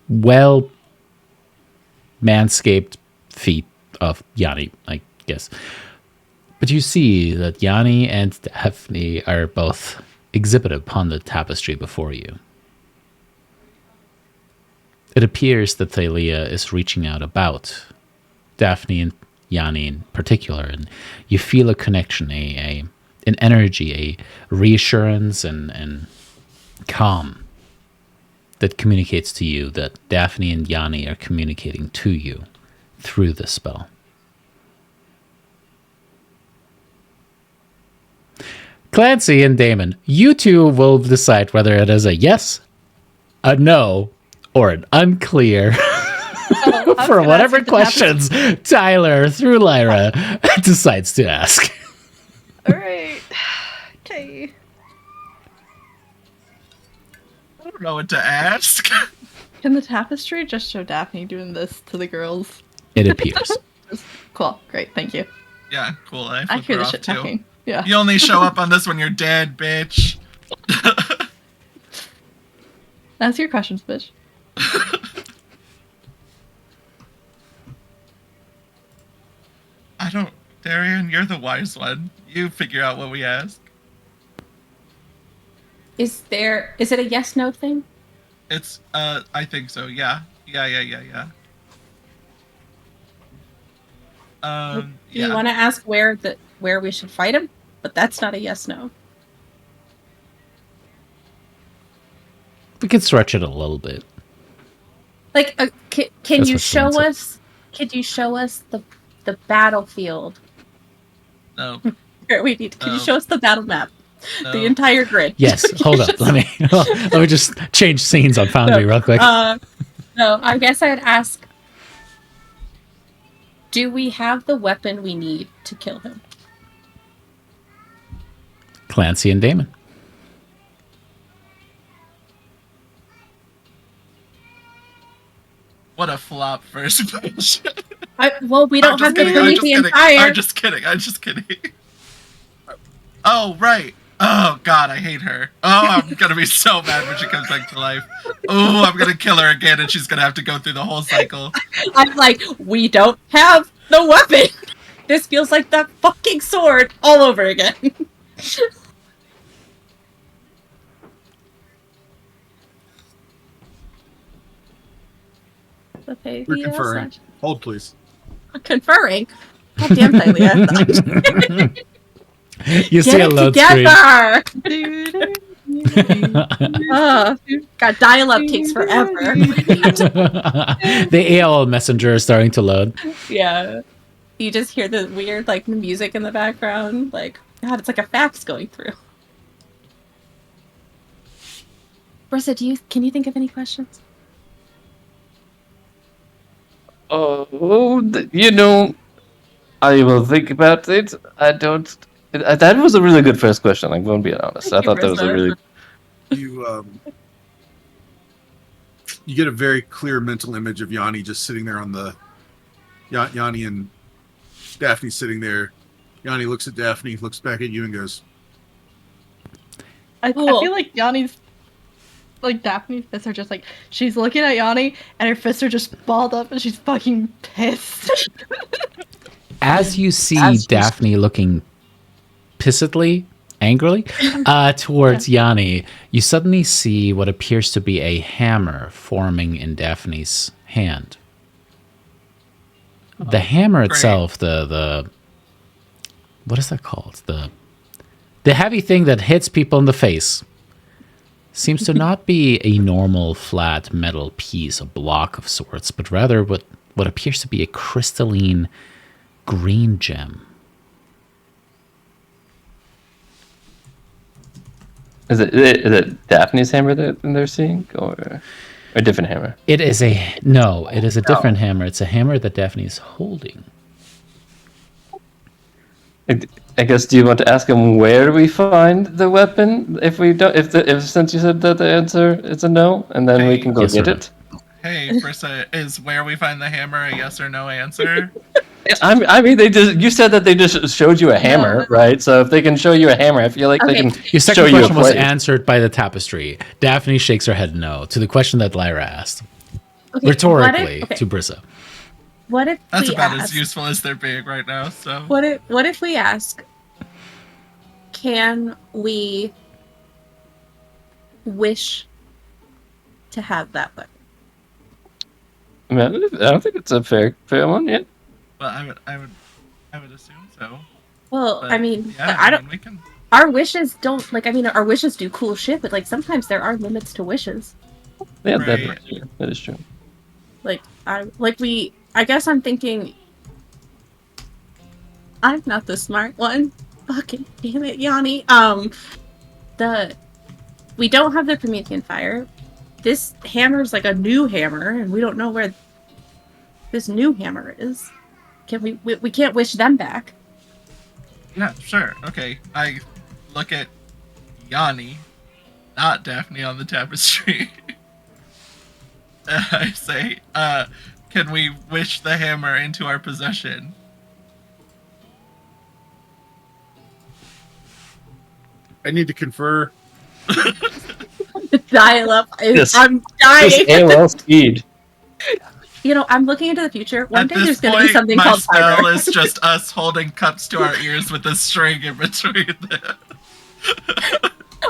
S1: well manscaped feet of Yanni, I guess. But you see that Yanni and Daphne are both exhibited upon the tapestry before you. It appears that Thylea is reaching out about Daphne and Yanni in particular, and you feel a connection, an energy, a reassurance and calm that communicates to you that Daphne and Yanni are communicating to you through this spell. Clancy and Damon, you two will decide whether it is a yes, a no, or an unclear for whatever questions Tyler through Lyra decides to ask.
S5: All right. Okay.
S3: I don't know what to ask.
S5: Can the tapestry just show Daphne doing this to the girls?
S1: It appears.
S5: Cool. Great. Thank you.
S3: Yeah, cool. I
S5: I
S3: flip
S5: hear
S3: her
S5: the
S3: off
S5: shit
S3: too.
S5: talking. Yeah.
S3: You only show up on this when you're dead, bitch.
S5: Ask your questions, bitch.
S3: I don't. Darian, you're the wise one. You figure out what we ask.
S2: Is it a yes no thing?
S3: It's, I think so, yeah. Yeah.
S2: Do
S3: Yeah.
S2: you want to ask where we should fight him? But that's not a yes/no.
S1: We could stretch it a little bit.
S2: Like, can
S1: That's
S2: you
S1: what
S2: show
S1: Celine
S2: us? Could you show us the battlefield?
S3: No.
S2: Here, we need. Can you
S3: Oh.
S2: show us the battle map?
S3: No.
S2: The entire grid.
S1: Yes, hold up. Let me just change scenes on Foundry real quick.
S2: No, I guess I'd ask, do we have the weapon we need to kill him?
S1: Clancy and Damon.
S3: What a flop first push.
S2: Well, we don't have the Promethean fire.
S3: I'm just kidding. Oh, right. Oh, God, I hate her. Oh, I'm going to be so mad when she comes back to life. Oh, I'm going to kill her again, and she's going to have to go through the whole cycle.
S2: I'm like, we don't have the weapon. This feels like that fucking sword all over again. Okay,
S4: We're conferring. Hold, please.
S2: Conferring? God damn, Thylea.
S1: You see a load screen.
S2: God, dial-up takes forever.
S1: The AOL messenger is starting to load.
S2: Yeah. You just hear the weird, like, music in the background. Like, God, it's like a fax going through. Brissa, can you think of any questions?
S6: Oh, I will think about it. I don't. That was a really good first question. I'm going to be honest.
S2: Thank
S6: I thought
S2: you,
S6: that was a
S2: Brissa.
S6: really.
S4: You get a very clear mental image of Yanni just sitting there on the Yanni and Daphne sitting there. Yanni looks at Daphne, looks back at you, and goes,
S5: I feel like Yanni's, like, Daphne's fists are just like, she's looking at Yanni, and her fists are just balled up, and she's fucking pissed.
S1: As you see Daphne looking pissedly, angrily, towards Yanni, you suddenly see what appears to be a hammer forming in Daphne's hand. The hammer itself, the what is that called? The heavy thing that hits people in the face seems to not be a normal flat metal piece, a block of sorts, but rather what appears to be a crystalline green gem.
S6: Is it Daphne's hammer that they're seeing, or a different hammer?
S1: It is a different hammer. It's a hammer that Daphne is holding.
S6: I guess, do you want to ask him where we find the weapon? If we don't, if since you said that the answer is a no, and then we can go
S1: Yes,
S6: get
S1: sir.
S6: it.
S3: Hey, Brissa, is where we find the hammer a yes or no answer?
S6: I mean, you said that they just showed you a hammer, right? So if they can show you a hammer, I feel like they can
S1: Your
S6: show
S1: second
S6: you a
S1: question was
S6: place.
S1: answered by the tapestry. Daphne shakes her head no to the question that Lyra asked.
S2: Okay,
S1: Rhetorically to Brissa.
S2: What if
S3: That's
S2: we
S3: about
S2: ask?
S3: as useful as they're being right now, so...
S2: What if we ask? Can we wish to have that weapon?
S6: I mean, I don't think it's a fair one yet.
S3: Well, I would assume so.
S2: Well,
S3: But,
S2: I mean,
S3: yeah,
S2: I don't.
S3: we can...
S2: Our wishes don't like. I mean, our wishes do cool shit, but like sometimes there are limits to wishes.
S6: Yeah,
S3: Right.
S6: that is true.
S2: I guess I'm thinking. I'm not the smart one. Fucking damn it, Yanni. We don't have the Promethean fire. This hammer's like a new hammer, and we don't know where this new hammer is. Can we can't wish them back.
S3: Yeah, sure. Okay. I look at Yanni, not Daphne on the tapestry. I say, can we wish the hammer into our possession?
S4: I need to confer.
S2: Dial up.
S6: Yes.
S2: I'm dying.
S6: Just AOL speed.
S2: You know, I'm looking into the future. One
S3: At
S2: day
S3: this
S2: there's going to
S3: point,
S2: be something
S3: my
S2: called
S3: spell
S2: fiber.
S3: is just us holding cups to our ears with a string in between them.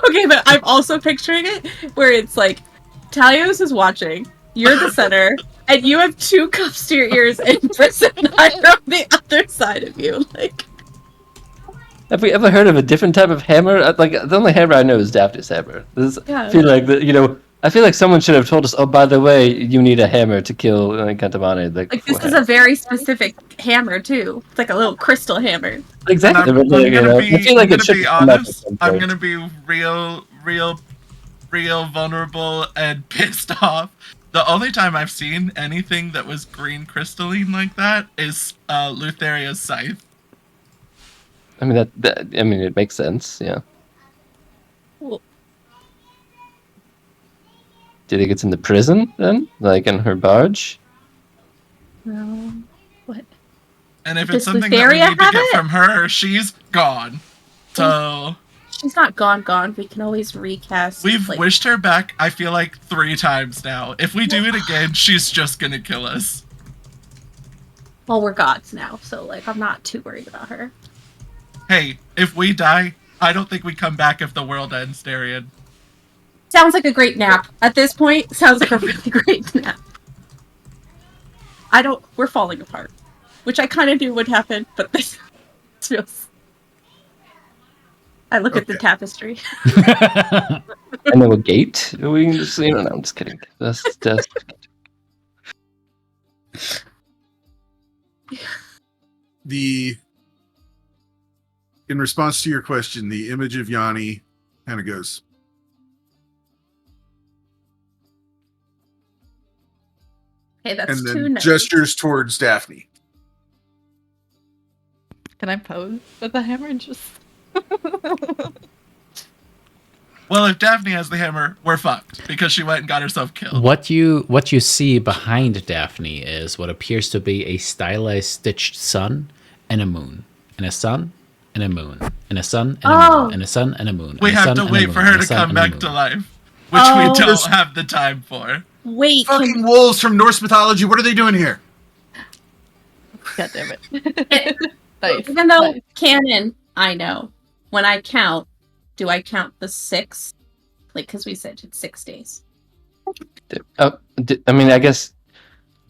S2: Okay, but I'm also picturing it where it's like Talios is watching, you're the center, and you have 2 cups to your ears and Persona on the other side of you. Like,
S6: Have we ever heard of a different type of hammer? Like the only hammer I know is Daphne's hammer.
S2: Yeah.
S6: I feel like I feel like someone should have told us. Oh, by the way, you need a hammer to kill Kantamani.
S2: like this is a very specific hammer too. It's like a little crystal hammer.
S6: exactly.
S3: I'm
S6: but,
S3: gonna
S6: you know, I feel like it should
S3: be
S6: come up at
S3: honest.
S6: some
S3: I'm
S6: point.
S3: gonna be real vulnerable and pissed off. The only time I've seen anything that was green crystalline like that is Lutheria's scythe.
S6: I mean I mean it makes sense. Yeah.
S2: Well,
S6: Do you think it's in the prison then, like in her barge?
S2: no. What?
S3: And if
S2: Does
S3: it's something that we
S2: Lutheria
S3: need to
S2: have
S3: get
S2: it?
S3: from her, she's gone. So
S2: She's not gone. We can always recast.
S3: we've
S2: like,
S3: wished her back, I feel like 3 times now. If we do it again, she's just gonna kill us.
S2: Well, we're gods now, so like I'm not too worried about her.
S3: Hey, if we die, I don't think we come back if the world ends, Darian.
S2: Sounds like a great nap. At this point, sounds like a really great nap. We're falling apart. Which I kind of knew would happen, but this feels... I look at the
S4: Okay.
S2: tapestry.
S6: I know a gate. We can just, no, I'm just kidding. That's
S4: In response to your question, the image of Yanni kind of goes.
S2: Hey, that's
S4: And
S2: 2
S4: then
S2: no's.
S4: gestures towards Daphne.
S5: Can I pose with the hammer and just?
S3: Well, if Daphne has the hammer, we're fucked because she went and got herself killed.
S1: What you see behind Daphne is what appears to be a stylized stitched sun and a moon, and a sun and a moon, and a sun and a
S2: Oh.
S1: moon, and a sun and a moon.
S3: We
S1: and a
S3: have
S1: sun
S3: to
S1: and a
S3: wait
S1: moon,
S3: for
S1: and
S3: her
S1: a
S3: to
S1: sun
S3: come
S1: and a
S3: back
S1: moon.
S3: to life, which
S2: Oh.
S3: we don't have the time for.
S2: Wait,
S4: Fucking wolves from Norse mythology. What are they doing here?
S5: God damn it! Nice.
S2: even though
S5: nice.
S2: canon, I know. When I count, do I count the 6? Like, because we said it's 6 days.
S6: I mean, I guess.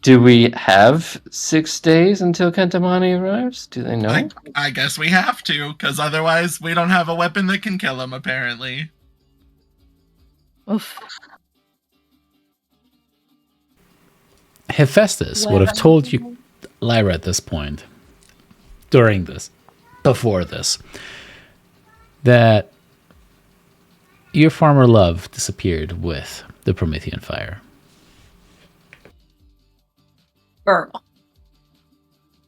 S6: Do we have 6 days until Kantamani arrives? Do they know?
S3: I guess we have to, because otherwise we don't have a weapon that can kill him, apparently.
S5: Oof.
S1: Hephaestus would have told you, Lyra, at this point, before this, that your former love disappeared with the Promethean fire.
S2: Girl.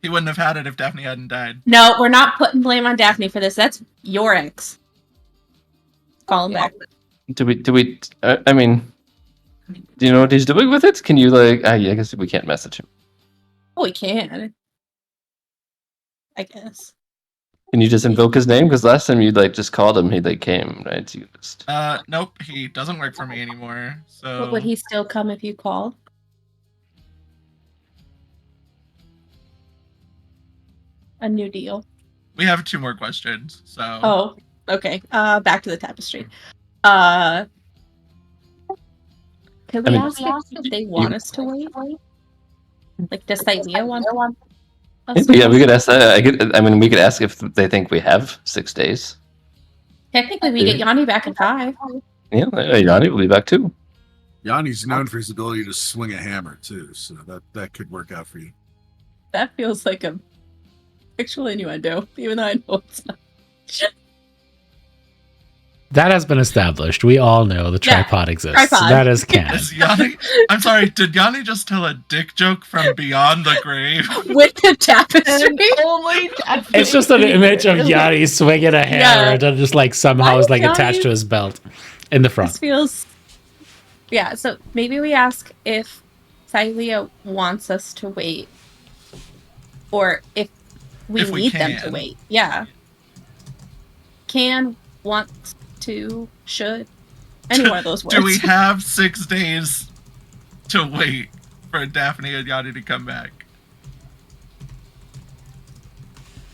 S3: He wouldn't have had it if Daphne hadn't died.
S2: No, we're not putting blame on Daphne for this. That's your ex. Call him back.
S6: Do we? I mean, do you know what he's doing with it? Can you like? I guess we can't message him.
S2: Oh, we can. I guess.
S6: Can you just invoke his name? Because last time you like just called him, he like came, right? So you just...
S3: Nope, he doesn't work for me anymore. So
S2: But would he still come if you called? A new deal.
S3: we have 2 more questions. So
S2: Oh, okay. Back to the tapestry. Can we
S6: I mean-
S2: ask if they want us to wait? Like, does Thylea want us
S6: Yeah,
S2: to
S6: we
S2: wait?
S6: could ask that. I mean, we could ask if they think we have 6 days.
S2: Technically, we get Yanni back in 5.
S6: Yeah, Yanni will be back too.
S4: Yanni's known for his ability to swing a hammer too, so that could work out for you.
S2: That feels like a sexual innuendo, even though I know it's not.
S1: That has been established. We all know the
S2: Yeah,
S1: tripod exists.
S2: tripod.
S1: That is canon.
S3: is Yanni? I'm sorry. Did Yanni just tell a dick joke from beyond the grave?
S2: With the tapestry.
S5: Only
S1: It's just an image of Yanni swinging a hammer
S2: Yeah.
S1: that just like somehow
S2: Why
S1: is like
S2: Yanni-
S1: attached to his belt in the
S2: This
S1: front.
S2: feels. Yeah, so maybe we ask if Thylea wants us to wait, or if we
S3: If we
S2: need them to
S3: can.
S2: wait. Yeah. Can, wants to, should. Any one of those words.
S3: Do we have 6 days to wait for Daphne and Yanni to come back?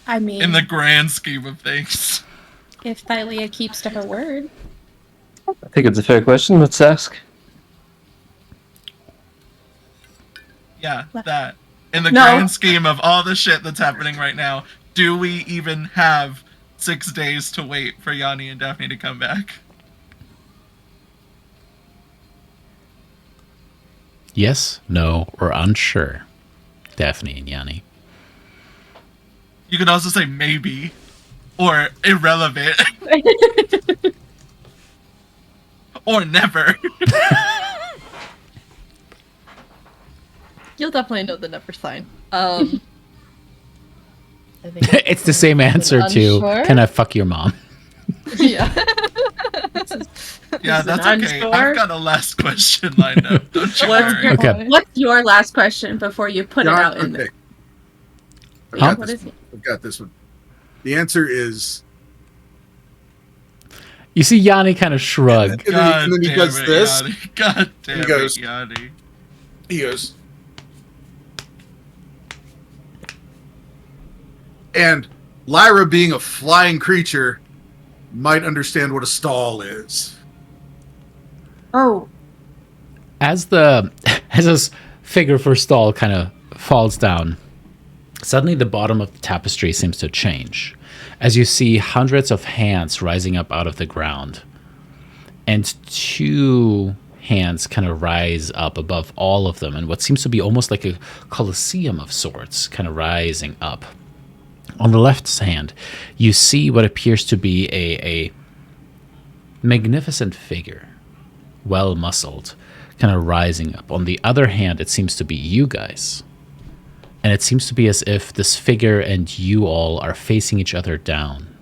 S2: I mean,
S3: In the grand scheme of things.
S2: if Thylea keeps to her word.
S6: I think it's a fair question. Let's ask.
S3: Yeah, that. In the
S2: No.
S3: grand scheme of all the shit that's happening right now, do we even have 6 days to wait for Yanni and Daphne to come back?
S1: Yes, no, or unsure. Daphne and Yanni.
S3: You could also say maybe. Or irrelevant. Or never.
S5: You'll definitely know the never sign. I think
S1: It's the same answer to,
S5: unsure?
S1: can I fuck your mom?
S5: Yeah.
S3: Yeah,
S2: Is it
S3: that's okay.
S2: unsure?
S3: I've got a last question lined up. Don't you
S2: What's
S3: worry.
S2: your,
S1: Okay.
S2: what's your last question before you put it out in
S4: okay.
S2: the...
S4: I've
S1: Huh?
S4: got
S2: What
S4: this
S2: is it?
S4: one. I've got this one. The answer is.
S1: You see Yanni kind of shrug.
S4: And then he
S3: damn
S4: does
S3: it,
S4: this.
S3: Yanni. God damn
S4: He goes-
S3: it, Yanni.
S4: He goes. And Lyra, being a flying creature, might understand what a stall is.
S2: Oh,
S1: As this figure for stall kind of falls down, suddenly the bottom of the tapestry seems to change, as you see hundreds of hands rising up out of the ground, and 2 hands kind of rise up above all of them, and what seems to be almost like a coliseum of sorts kind of rising up. On the left hand, you see what appears to be a magnificent figure, well muscled, kind of rising up. On the other hand, it seems to be you guys. And it seems to be as if this figure and you all are facing each other down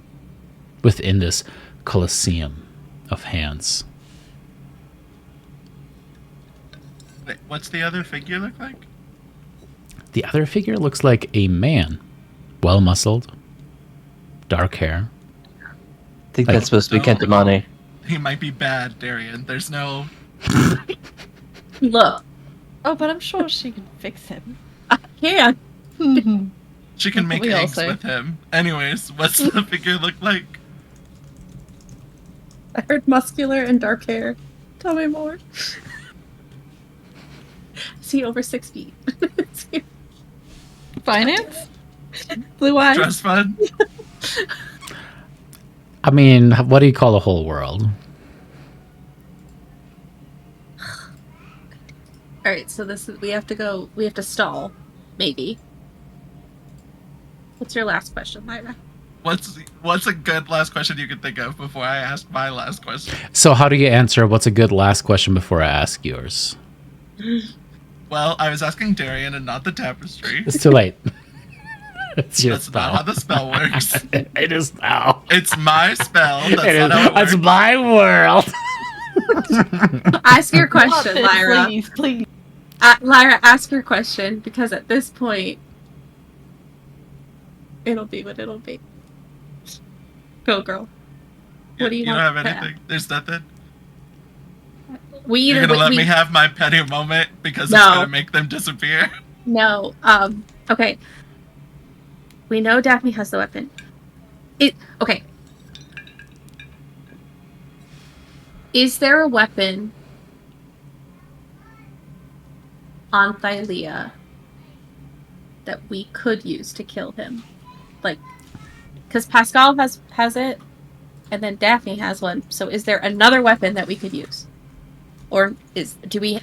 S1: within this coliseum of hands.
S3: Wait, what's the other figure look like?
S1: The other figure looks like a man, well muscled, dark hair.
S6: I think that's supposed to be Kentamani.
S3: He might be bad, Darian. There's no...
S2: look.
S5: Oh, but I'm sure she can fix him.
S2: Yeah.
S3: She can make
S5: We all
S3: eggs
S5: say.
S3: with him. Anyways, what's the figure look like?
S2: I heard muscular and dark hair. Tell me more. Is he over 6 feet? Is he-
S5: Finance?
S2: Blue eyes?
S3: Trust fund?
S1: I mean, what do you call the whole world?
S2: All right, so this is we have to stall, maybe. What's your last question, Lyra?
S3: What's a good last question you can think of before I ask my last question?
S1: So how do you answer what's a good last question before I ask yours?
S3: Well, I was asking Darian and not the tapestry.
S1: It's too late. It's your
S3: That's not how the spell works.
S1: It is now.
S3: It's my spell. That's
S1: It is,
S3: not how it
S1: it's
S3: works.
S1: my world.
S2: Ask your question, Lyra.
S5: Please, please.
S2: Lyra, ask your question because at this point, it'll be what it'll be. Go, girl. What do you
S3: don't
S2: want
S3: have
S2: to
S3: anything? There's nothing?
S2: We
S3: You're
S2: either
S3: gonna let
S2: we,
S3: me have my petty moment because
S2: No.
S3: it's gonna make them disappear?
S2: No. Okay. We know Daphne has the weapon. Okay. Is there a weapon on Thylea that we could use to kill him? Like, because Pascal has it, and then Daphne has one. So, is there another weapon that we could use, or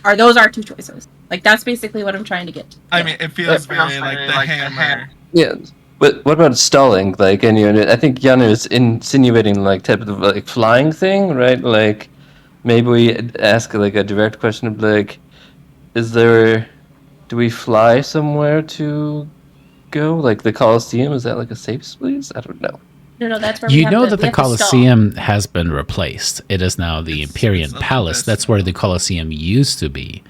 S2: are those our 2 choices? Like, that's basically what I'm trying to get to.
S3: I mean, it feels very like the hammer.
S6: Yeah, but what about stalling? Like, and I think Yana is insinuating like type of like flying thing, right? Like, maybe we ask like a direct question of like, do we fly somewhere to go? Like the Colosseum, is that like a safe place? I don't know.
S2: No, that's where we
S1: You
S2: have
S1: know
S2: to,
S1: that
S2: we
S1: the
S2: have to stall.
S1: Colosseum has been replaced. It is now the Imperial
S3: it's a
S1: Palace.
S3: best
S1: That's where the Colosseum used to be.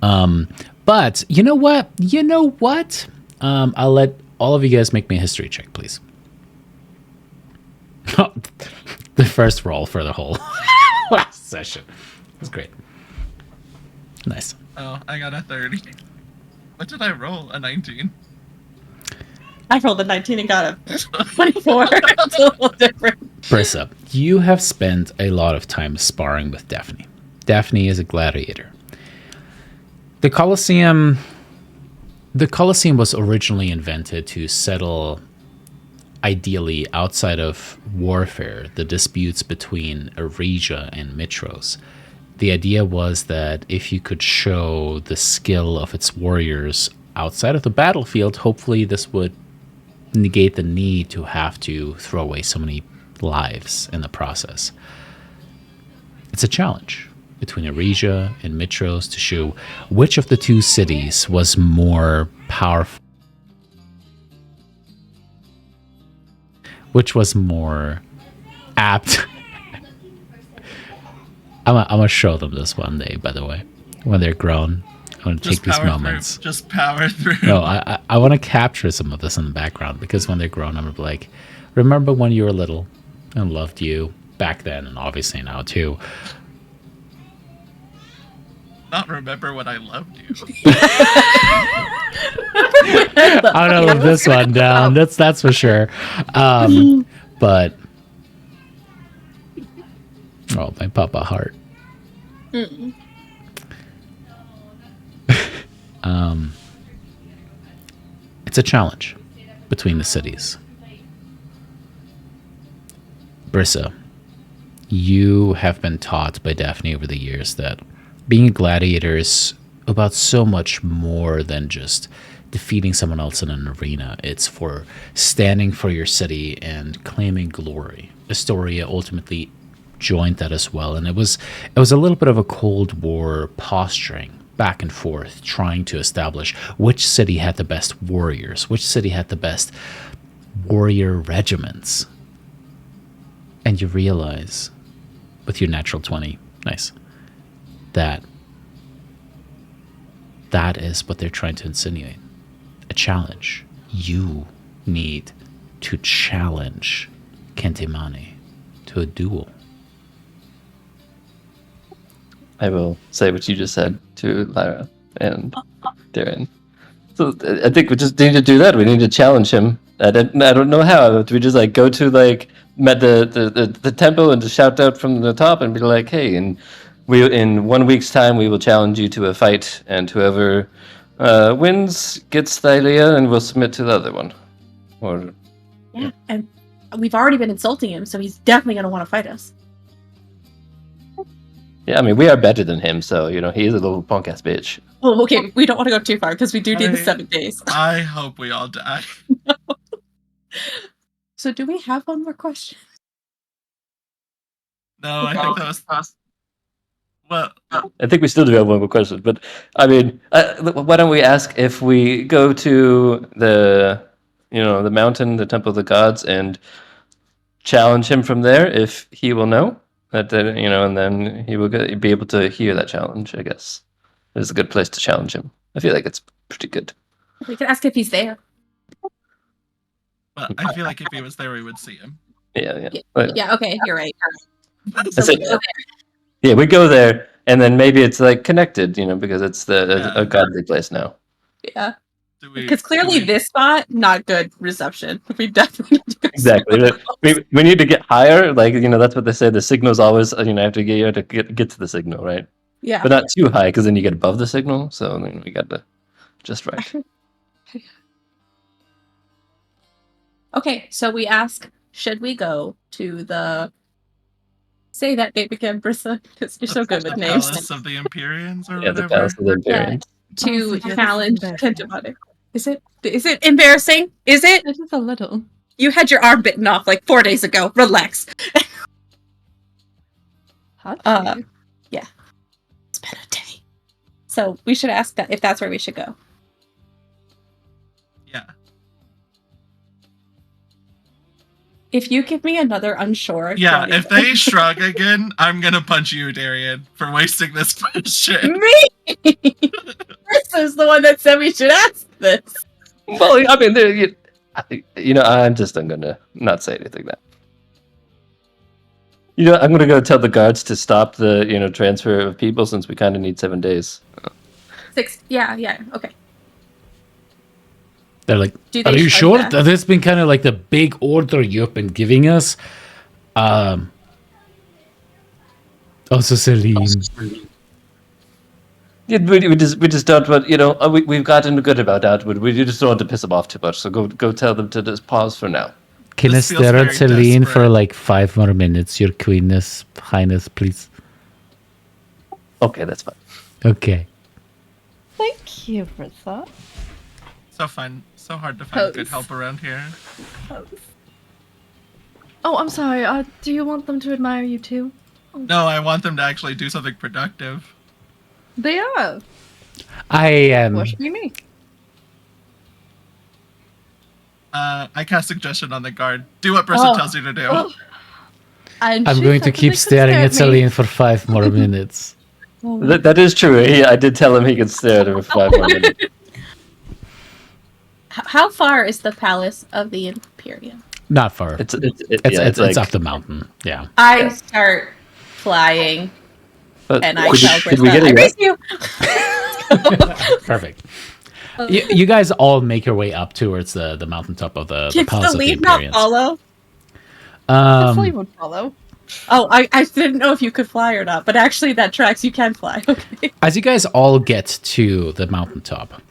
S1: But you know what? I'll let all of you guys make me a history check, please. The first roll for the whole last session. That's great. Nice.
S3: Oh, I got a 30. What did I roll? A 19.
S2: I rolled a 19 and got a 24. It's a little different.
S1: Brissa, you have spent a lot of time sparring with Daphne. Daphne is a gladiator. The Colosseum the Colosseum was originally invented to settle, ideally outside of warfare, the disputes between Eregia and Mitros. The idea was that if you could show the skill of its warriors outside of the battlefield, hopefully this would negate the need to have to throw away so many lives in the process. It's a challenge between Eregia and Mitros to show which of the two cities was more powerful, which was more apt. I'm gonna show them this one day, by the way, when they're grown. I want to take these moments.
S3: Just power through.
S1: No, I want to capture some of this in the background, because when they're grown, I'm gonna be like, remember when you were little and loved you back then, and obviously now too.
S3: Not remember when I loved you.
S1: I'm gonna live this one down. That's for sure. But oh, my papa heart. It's a challenge between the cities. Brissa, you have been taught by Daphne over the years that being a gladiator is about so much more than just defeating someone else in an arena. It's for standing for your city and claiming glory. Astoria ultimately joined that as well, and it was a little bit of a Cold War posturing back and forth, trying to establish which city had the best warriors, which city had the best warrior regiments. And you realize, with your natural 20, nice, that is what they're trying to insinuate. A challenge. You need to challenge Kentimani to a duel.
S6: I will say what you just said to Lyra and Darren. So I think we just need to do that. We need to challenge him. I don't know how. Do we just like go to like the temple and just shout out from the top and be like, hey, and we in 1 week's time we will challenge you to a fight, and whoever wins gets Thylea, and we'll submit to the other one. Or
S2: Yeah, and we've already been insulting him, so he's definitely going to want to fight us.
S6: yeah, I mean we are better than him, so you know he's a little punk ass bitch.
S2: Oh, okay, we don't want to go too far, because we do need the 7 days.
S3: I hope we all die.
S2: So do we have one more question?
S3: No, I think that was... Well,
S6: I think we still do have one more question, but I mean, why don't we ask if we go to the mountain, the Temple of the Gods, and challenge him from there? If he will know that, and then he will be able to hear that challenge. I guess it's a good place to challenge him. I feel like it's pretty good.
S2: We can ask if he's there.
S3: but I feel like if he was there, we would see him.
S6: Yeah.
S2: Yeah, okay, you're right.
S6: I said, yeah, we go there, and then maybe it's like connected, because it's a godly place now.
S2: Yeah. Because clearly this spot, not good reception. We definitely need to go
S6: Exactly. We need to get higher. Like, that's what they say. The signal's always, you have to get to the signal, right?
S2: Yeah.
S6: But not too high, because then you get above the signal. So we got to just right.
S2: Okay, so we ask, should we go to the... Say that name again, Brissa, because you're so good with names.
S3: Palace of the Empyreans or
S6: Yeah, the
S3: whatever.
S6: Palace of the Empyreans.
S2: To
S5: Oh,
S2: challenge
S5: that's
S2: Kentimani. Is it embarrassing? Is it?
S5: It is a little.
S2: You had your arm bitten off like 4 days ago. Relax.
S5: Hot
S2: Yeah. It's been a day. So we should ask that if that's where we should go.
S3: Yeah.
S2: If you give me another unsure.
S3: Yeah, if they shrug again, I'm gonna punch you, Darian, for wasting this question.
S2: Me! Brissa's the one that said we should ask this.
S6: Well, I mean, I'm just gonna not say anything now. I'm gonna go tell the guards to stop the, transfer of people, since we kind of need 7 days.
S2: 6. Yeah. Okay.
S1: They're like,
S2: Do they
S1: are you
S2: show
S1: sure?
S2: that?
S1: That's been kind of like the big order you've been giving us. Also, Celine.
S6: We just don't want, we've gotten good about that, but we just don't want to piss them off too much. So go tell them to just pause for now.
S1: Can I
S3: This feels
S1: stare at
S3: very
S1: Celine for
S3: desperate.
S1: like 5 more minutes, Your Queenness, Highness, please?
S6: Okay, that's fine.
S1: Okay.
S5: Thank you for that.
S3: So fun. So hard to find good
S5: Pose.
S3: help around here.
S5: Oh, I'm sorry. Do you want them to admire you too?
S3: No, I want them to actually do something productive.
S5: They are.
S1: I am.
S5: What should be me?
S3: I cast suggestion on the guard. Do what Brissa tells you to do.
S5: Oh. And
S1: I'm
S5: she
S1: going to
S5: said that
S1: keep
S5: they could
S1: staring
S5: stare
S1: at
S5: me.
S1: Celine for 5 more minutes.
S6: That is true. I did tell him he could stare at her for 5 more minutes.
S2: How far is the palace of the Imperium?
S1: Not far. It's up the mountain. Yeah.
S2: I start flying, and I tell
S6: did we
S2: Brissa,
S6: get
S2: I
S6: it
S2: raise you.
S1: Perfect. You guys all make your way up towards the mountaintop of the
S2: Can
S1: palace of the
S2: Celine not
S1: Imperiums.
S2: follow?
S5: Hopefully would follow.
S2: Oh, I didn't know if you could fly or not, but actually that tracks. You can fly. Okay.
S1: As you guys all get to the mountaintop,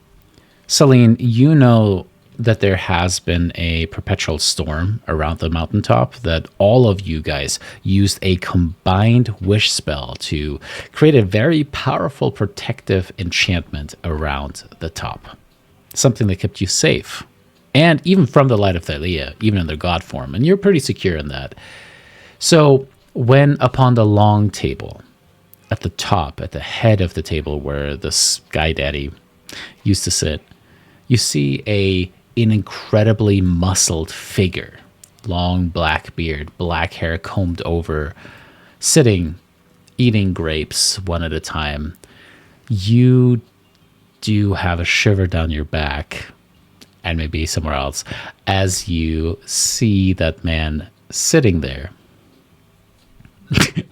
S1: Celine, you know that there has been a perpetual storm around the mountaintop, that all of you guys used a combined wish spell to create a very powerful protective enchantment around the top. Something that kept you safe. And even from the light of Thylea, even in their god form. And you're pretty secure in that. So when upon the long table, at the top, at the head of the table where the Sky Daddy used to sit, you see an incredibly muscled figure, long black beard, black hair combed over, sitting, eating grapes one at a time. You do have a shiver down your back, and maybe somewhere else, as you see that man sitting there.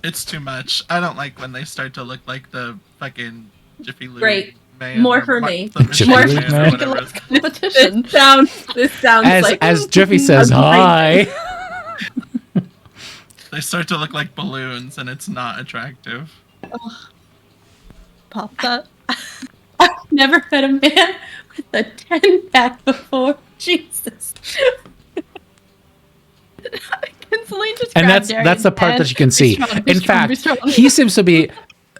S3: It's too much. I don't like when they start to look like the fucking Jiffy Lube
S2: Great.
S3: man.
S2: More
S3: or
S2: for me.
S3: the
S1: Jiffy
S3: Michelin
S1: Lube
S3: man or
S1: man?
S3: whatever.
S5: Competition.
S2: This sounds like
S1: As Jiffy says,
S2: I'm
S1: hi.
S3: They start to look like balloons, and it's not attractive.
S5: Pop that.
S2: I've never met a man with a 10-pack before. Jesus.
S5: Can Celine just
S1: And
S5: grab
S1: that's the part that you can see. In fact, he seems to be,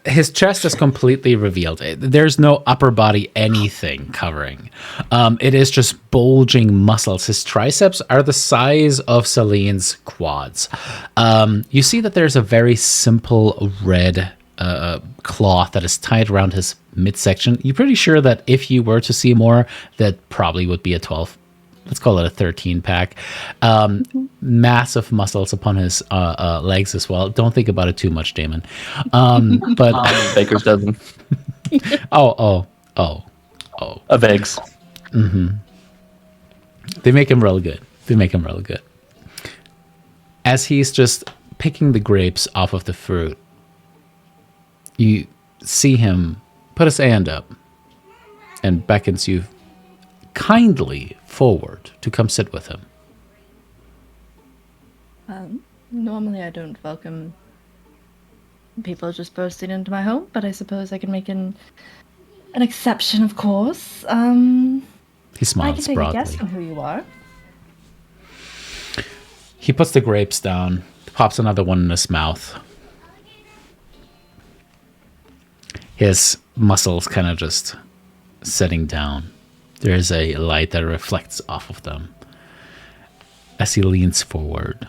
S1: his chest is completely revealed. There's no upper body anything covering. It is just bulging muscles. His triceps are the size of Celine's quads. You see that there's a very simple red cloth that is tied around his midsection. You're pretty sure that if you were to see more, that probably would be a 12. Let's call it a 13 pack. Massive muscles upon his legs as well. Don't think about it too much, Damon. But
S6: Baker's dozen.
S1: oh.
S6: Of eggs.
S1: They make him really good. As he's just picking the grapes off of the fruit, you see him put his hand up and beckons you kindly forward to come sit with him.
S5: Normally I don't welcome people just bursting into my home, but I suppose I can make an exception, of course.
S1: He
S5: I can
S1: smiles
S5: take a guess
S1: broadly.
S5: on who you are.
S1: He puts the grapes down, pops another one in his mouth. His muscles kind of just sitting down. There is a light that reflects off of them. As he leans forward,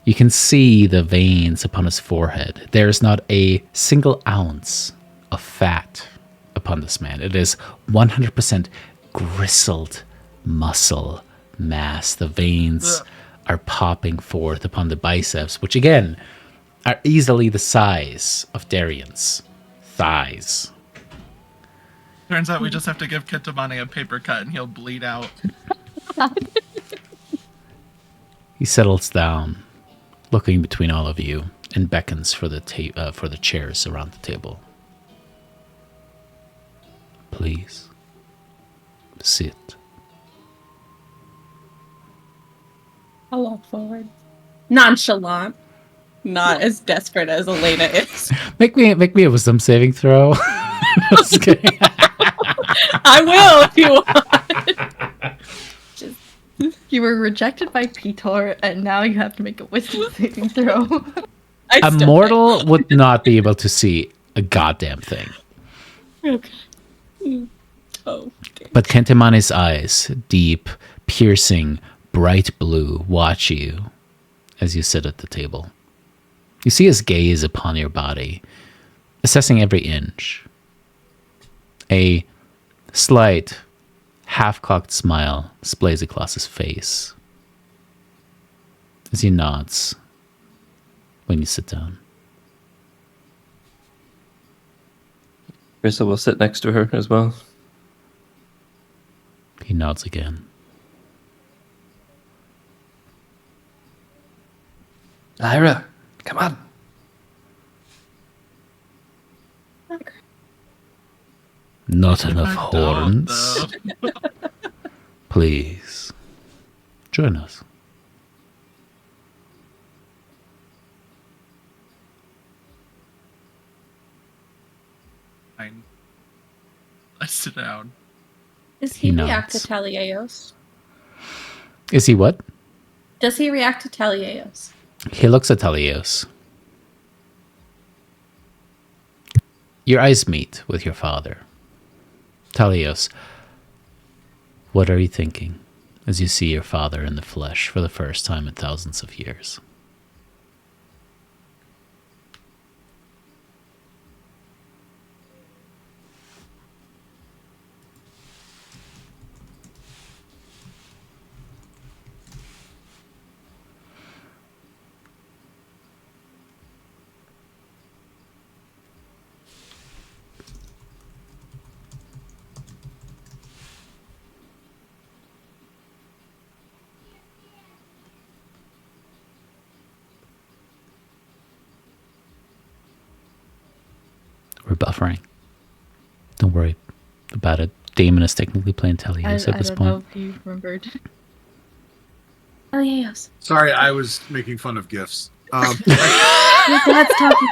S1: you can see the veins upon his forehead. There is not a single ounce of fat upon this man. It is 100% grizzled muscle mass. The veins are popping forth upon the biceps, which again are easily the size of Darian's thighs.
S3: Turns out we just have to give Kitamani a paper cut, and he'll bleed out.
S1: He settles down, looking between all of you, and beckons for the chairs around the table. Please, sit.
S2: I'll walk forward. Nonchalant. Not as desperate as Elena is.
S1: Make me a wisdom saving throw. Just kidding.
S2: I will if you want.
S5: You were rejected by Petor, and now you have to make a wisdom saving throw.
S2: I
S1: A
S2: still
S1: mortal would not be able to see a goddamn thing.
S2: think. Okay. Oh. Okay.
S1: But Kentemani's eyes, deep, piercing, bright blue, watch you as you sit at the table. You see his gaze upon your body, assessing every inch. A slight, half-cocked smile displays across his face as he nods when you sit down.
S6: Crystal will sit next to her as well.
S1: He nods again.
S6: Lyra, come on.
S1: Not enough
S3: I don't,
S1: horns.
S3: though.
S1: Please, join us.
S3: Fine. I sit down.
S2: Does
S1: He
S2: he react to
S1: nods.
S2: Talieos?
S1: Is he what?
S2: Does he react to Talieos?
S1: He looks at Talios. Your eyes meet with your father. Talios, what are you thinking as you see your father in the flesh for the first time in thousands of years? We're buffering. Don't worry about it. Damon is technically playing Talios at
S5: I
S1: this
S5: don't
S1: point.
S5: know if you remembered.
S2: Talieos.
S4: Sorry, I was making fun of gifts.
S2: Your dad's talking.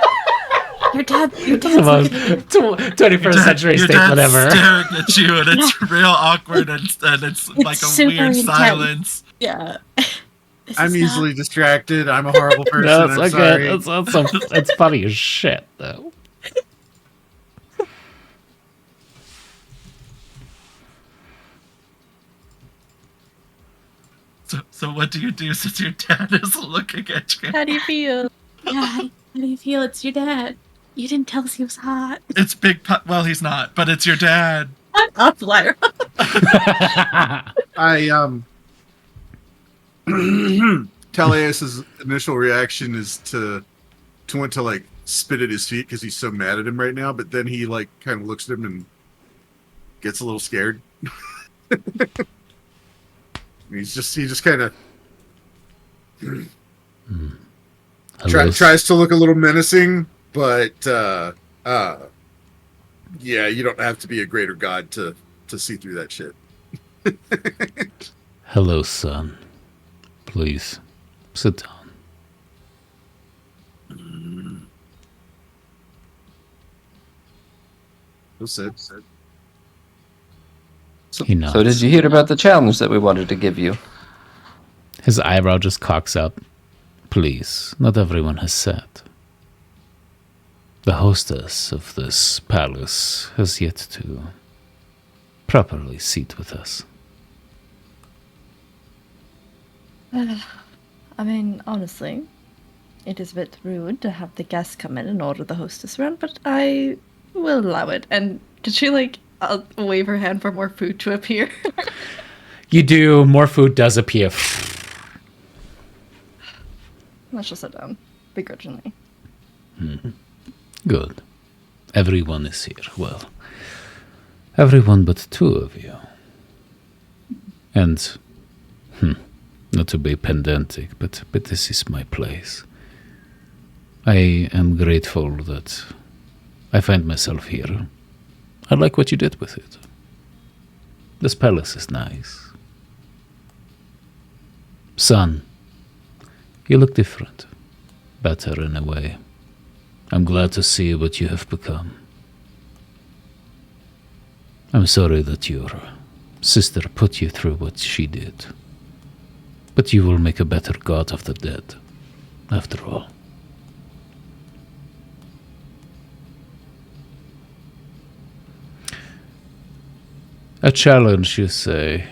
S2: Your dad's
S1: The most
S2: looking at you.
S1: 21st century
S3: Your
S1: statement
S3: dad's
S1: ever.
S3: staring at you, and it's real awkward, and it's like a
S2: super
S3: weird
S2: intense.
S3: silence.
S2: Yeah. This
S4: I'm
S2: is
S4: easily distracted. I'm a horrible person.
S1: No, it's
S4: I'm
S1: okay.
S4: sorry.
S1: It's funny as shit, though.
S3: So what do you do since your dad is looking at you?
S5: How do you feel?
S2: Yeah, how do you feel? It's your dad. You didn't tell us he was hot.
S3: It's Big Well, he's not, but it's your dad.
S2: I'm up, Lyra.
S4: Teleus's initial reaction is to want to like spit at his feet because he's so mad at him right now, but then he like kind of looks at him and gets a little scared. he just kind of tries to look a little menacing, but yeah, you don't have to be a greater god to see through that shit.
S1: Hello, son. Please, sit down.
S4: Who said?
S1: He nods.
S6: So did you hear about the challenge that we wanted to give you?
S1: His eyebrow just cocks up. Please, not everyone has sat. The hostess of this palace has yet to properly seat with us.
S5: I mean, honestly, it is a bit rude to have the guests come in and order the hostess around, but I will allow it. And did she, like, wave her hand for more food to appear?
S1: You do. More food does appear.
S5: Let's just sit down, begrudgingly.
S1: Good. Everyone is here. Well, everyone but two of you. And, not to be pedantic, but this is my place. I am grateful that I find myself here. I like what you did with it. This palace is nice. Son, you look different. Better in a way. I'm glad to see what you have become. I'm sorry that your sister put you through what she did. But you will make a better god of the dead, after all. A challenge, you say?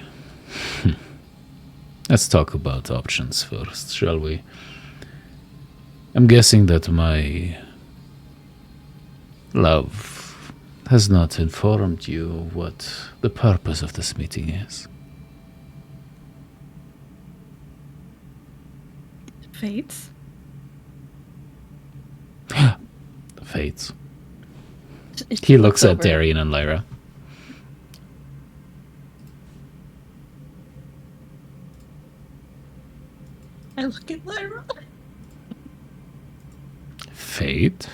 S1: Let's talk about options first, shall we? I'm guessing that my love has not informed you what the purpose of this meeting is.
S5: Fates?
S1: Fates.
S5: It
S1: He looks at
S5: over.
S1: Darian and Lyra.
S2: I look at Lyra.
S1: Fate?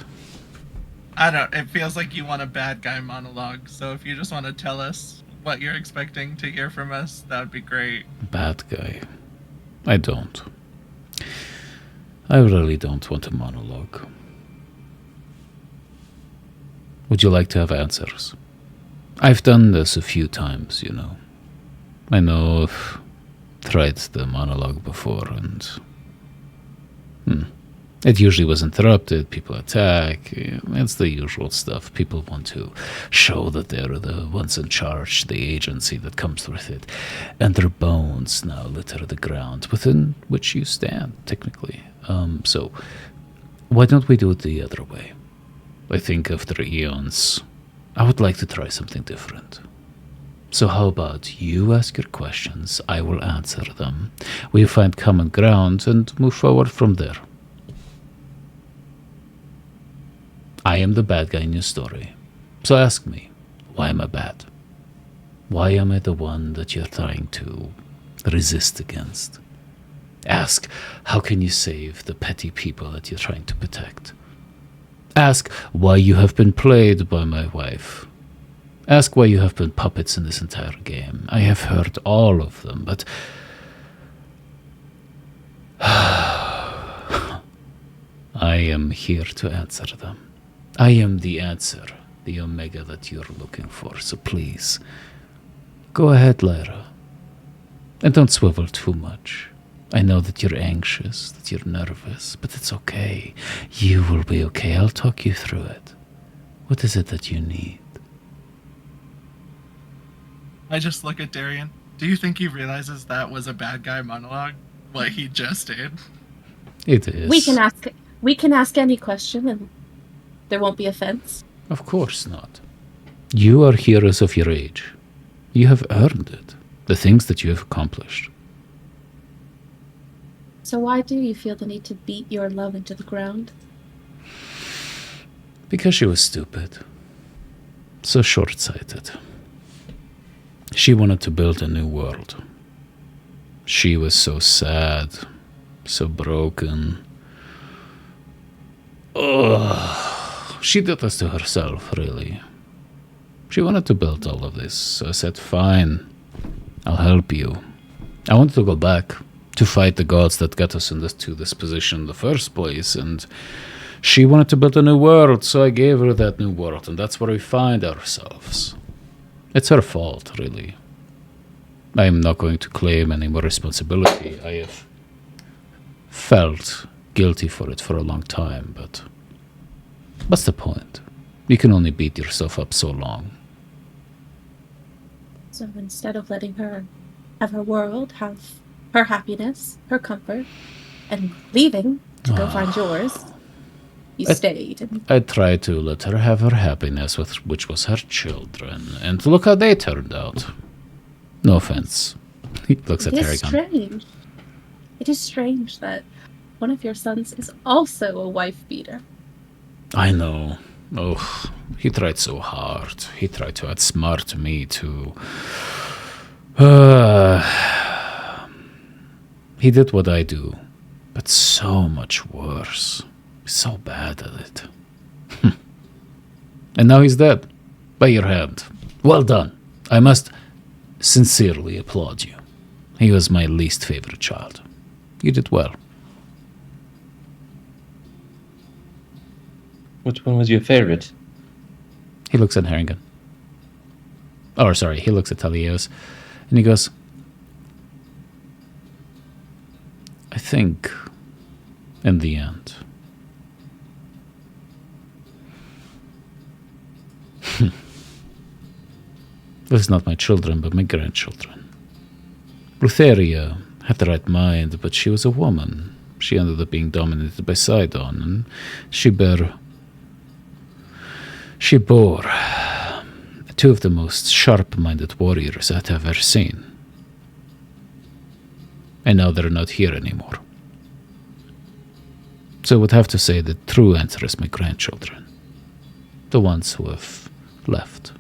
S3: I don't. It feels like you want a bad guy monologue. So if you just want to tell us what you're expecting to hear from us, that would be great.
S1: Bad guy. I don't. I really don't want a monologue. Would you like to have answers? I've done this a few times, you know. I know I've tried the monologue before, and it usually was interrupted. People attack. It's the usual stuff. People want to show that they're the ones in charge, the agency that comes with it, and their bones now litter the ground within which you stand, technically. So why don't we do it the other way? I think after eons, I would like to try something different. So how about you ask your questions, I will answer them. We find common ground and move forward from there. I am the bad guy in your story. So ask me, why am I bad? Why am I the one that you're trying to resist against? Ask, how can you save the petty people that you're trying to protect? Ask why you have been played by my wife. Ask why you have been puppets in this entire game. I have heard all of them, but I am here to answer them. I am the answer, the Omega that you're looking for, so please, go ahead, Lyra. And don't swivel too much. I know that you're anxious, that you're nervous, but it's okay. You will be okay. I'll talk you through it. What is it that you need?
S3: I just look at Darian. Do you think he realizes that was a bad guy monologue? What he just did?
S1: It is.
S2: We can ask any question and there won't be offense.
S1: Of course not. You are heroes of your age. You have earned it. The things that you have accomplished.
S2: So why do you feel the need to beat your love into the ground?
S1: Because she was stupid. So short-sighted. She wanted to build a new world. She was so sad, so broken. Oh, she did this to herself, really. She wanted to build all of this, so I said, fine, I'll help you. I wanted to go back to fight the gods that got us to this position in the first place, and she wanted to build a new world, so I gave her that new world, and that's where we find ourselves. It's her fault, really. I am not going to claim any more responsibility. I have felt guilty for it for a long time, but what's the point? You can only beat yourself up so long.
S2: So instead of letting her have her world, have her happiness, her comfort, and leaving to go find yours, you stayed.
S1: I tried to let her have her happiness, which was her children, and look how they turned out. No offense. He looks at
S2: It is
S1: Harrigan.
S2: strange. It is strange that one of your sons is also a wife beater.
S1: I know. Oh, he tried so hard. He tried to outsmart me too. He did what I do, but so much worse. So bad at it. And now he's dead. By your hand. Well done. I must sincerely applaud you. He was my least favorite child. You did well.
S6: Which one was your favorite?
S1: He looks at Harrigan. Or sorry, he looks at Thylea and he goes, I think in the end, this is not my children, but my grandchildren. Lutheria had the right mind, but she was a woman. She ended up being dominated by Sidon, and she bore two of the most sharp-minded warriors I've ever seen. And now they're not here anymore. So I would have to say the true answer is my grandchildren. The ones who have left.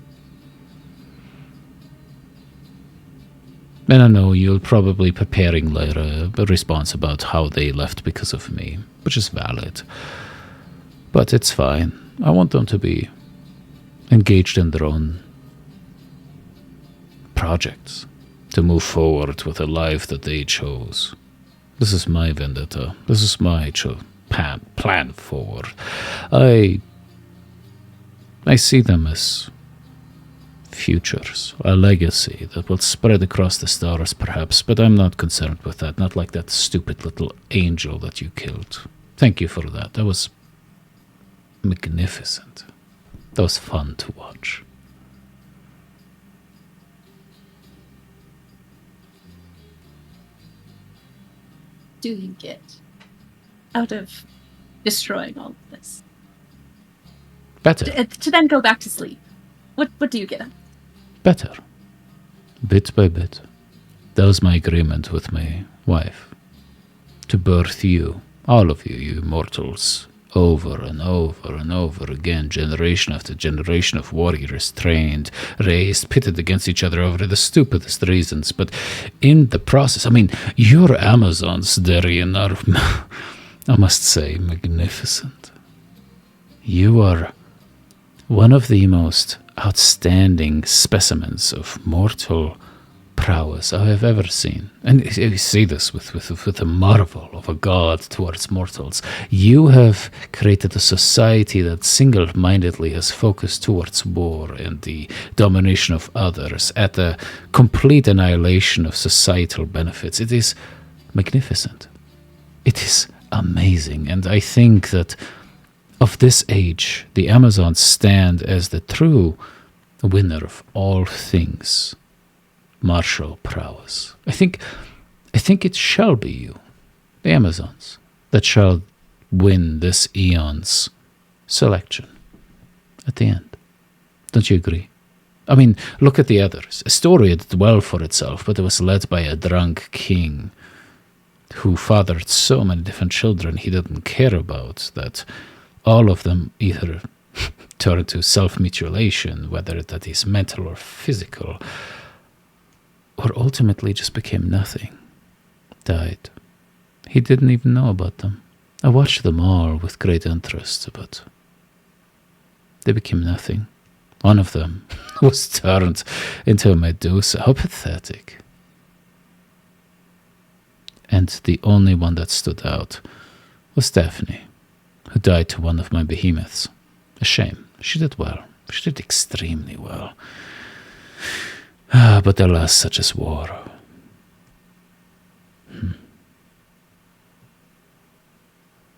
S1: And I know you'll probably be preparing later a response about how they left because of me, which is valid. But it's fine. I want them to be engaged in their own projects, to move forward with a life that they chose. This is my vendetta. This is my plan forward. I see them as futures, a legacy that will spread across the stars perhaps, but I'm not concerned with that, not like that stupid little angel that you killed. Thank you for that. That was magnificent. That was fun to watch.
S2: Do you get out of destroying all of this?
S1: Better.
S2: To then go back to sleep. What do you get?
S1: Better. Bit by bit. That was my agreement with my wife. To birth you, all of you, you mortals, over and over and over again, generation after generation of warriors trained, raised, pitted against each other over the stupidest reasons. But in the process, I mean, your Amazons, Darien, are, I must say, magnificent. You are one of the most outstanding specimens of mortal prowess I have ever seen. And you see this with the marvel of a god towards mortals. You have created a society that single-mindedly has focused towards war and the domination of others at the complete annihilation of societal benefits. It is magnificent. It is amazing. And I think that of this age, the Amazons stand as the true winner of all things martial prowess. I think it shall be you, the Amazons, that shall win this eon's selection at the end. Don't you agree? I mean, look at the others. Astoria did well for itself, but it was led by a drunk king who fathered so many different children he didn't care about, that all of them either turned to self-mutilation, whether that is mental or physical, or ultimately just became nothing, died. He didn't even know about them. I watched them all with great interest, but they became nothing. One of them was turned into a Medusa. How pathetic. And the only one that stood out was Daphne, who died to one of my behemoths. A shame. She did well. She did extremely well. But alas, such is war.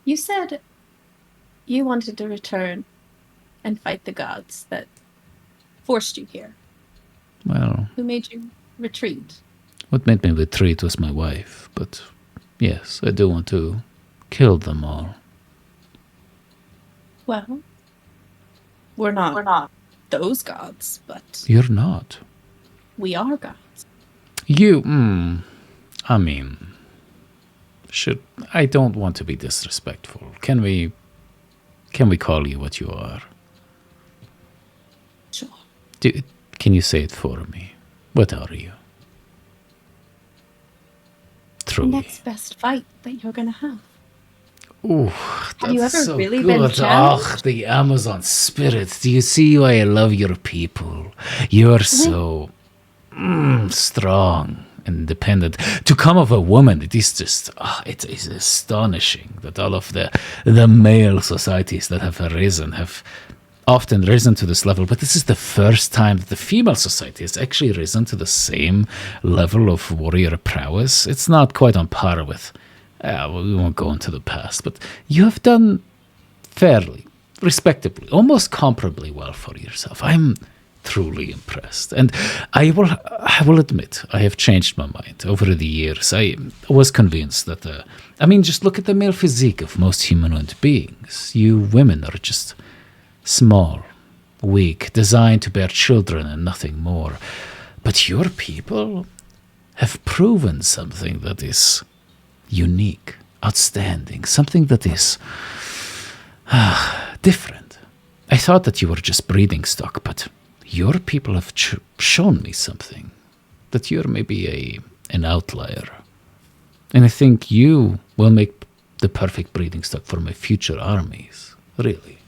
S2: You said you wanted to return and fight the gods that forced you here.
S1: Well,
S2: Who made you retreat?
S1: what made me retreat was my wife, but yes, I do want to kill them all.
S2: Well, we're not those gods, but
S1: You're not.
S2: we are gods.
S1: I mean, I don't want to be disrespectful. Can we call you what you are?
S2: Sure.
S1: Can you say it for me? What are you?
S2: The
S1: Truly.
S2: next best fight that you're gonna have.
S1: Ooh,
S2: Have you
S1: that's
S2: ever
S1: so
S2: really
S1: good.
S2: been challenged?
S1: Oh, the Amazon spirit. Do you see why I love your people? You're so strong, independent. To come of a woman, it is just, it is astonishing that all of the male societies that have arisen have often risen to this level, but this is the first time that the female society has actually risen to the same level of warrior prowess. It's not quite on par with, we won't go into the past, but you have done fairly, respectably, almost comparably well for yourself. I'm truly impressed. And I will admit, I have changed my mind over the years. I was convinced that, just look at the male physique of most humanoid beings. You women are just small, weak, designed to bear children and nothing more. But your people have proven something that is unique, outstanding, something that is different. I thought that you were just breeding stock, but your people have shown me something, that you're maybe an outlier. And I think you will make the perfect breeding stock for my future armies, really.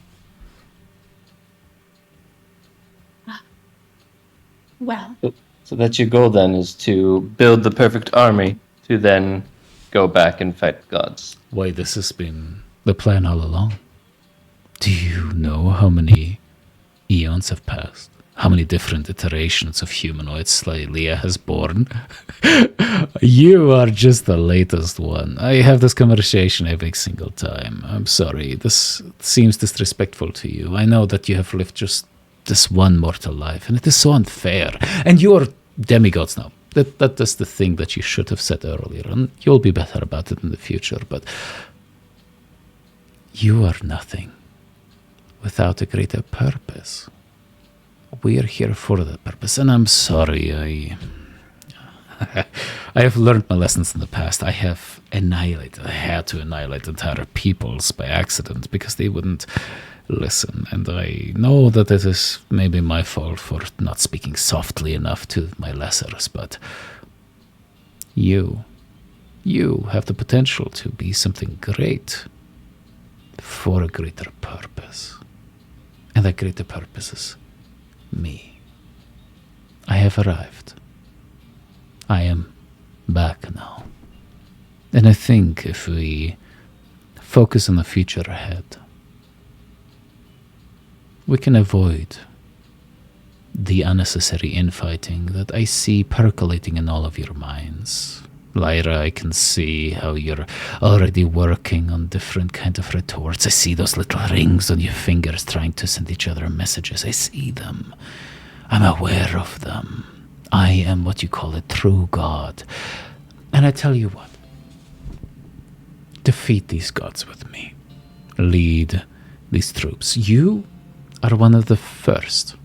S2: Well,
S6: So that's your goal then, is to build the perfect army to then go back and fight gods.
S1: Why, this has been the plan all along. Do you know how many eons have passed? How many different iterations of humanoids Thylea has born? You are just the latest one. I have this conversation every single time. I'm sorry, this seems disrespectful to you. I know that you have lived just this one mortal life, and it is so unfair. And you are demigods now. That is the thing that you should have said earlier, and you'll be better about it in the future, but you are nothing without a greater purpose. We are here for that purpose, and I'm sorry, I have learned my lessons in the past. I had to annihilate entire peoples by accident because they wouldn't listen, and I know that it is maybe my fault for not speaking softly enough to my lessers, but you have the potential to be something great for a greater purpose, and that greater purpose is me. I have arrived. I am back now. And I think if we focus on the future ahead, we can avoid the unnecessary infighting that I see percolating in all of your minds. Lyra, I can see how you're already working on different kind of retorts. I see those little rings on your fingers trying to send each other messages. I see them. I'm aware of them. I am what you call a true god. And I tell you what, defeat these gods with me. Lead these troops. You are one of the first,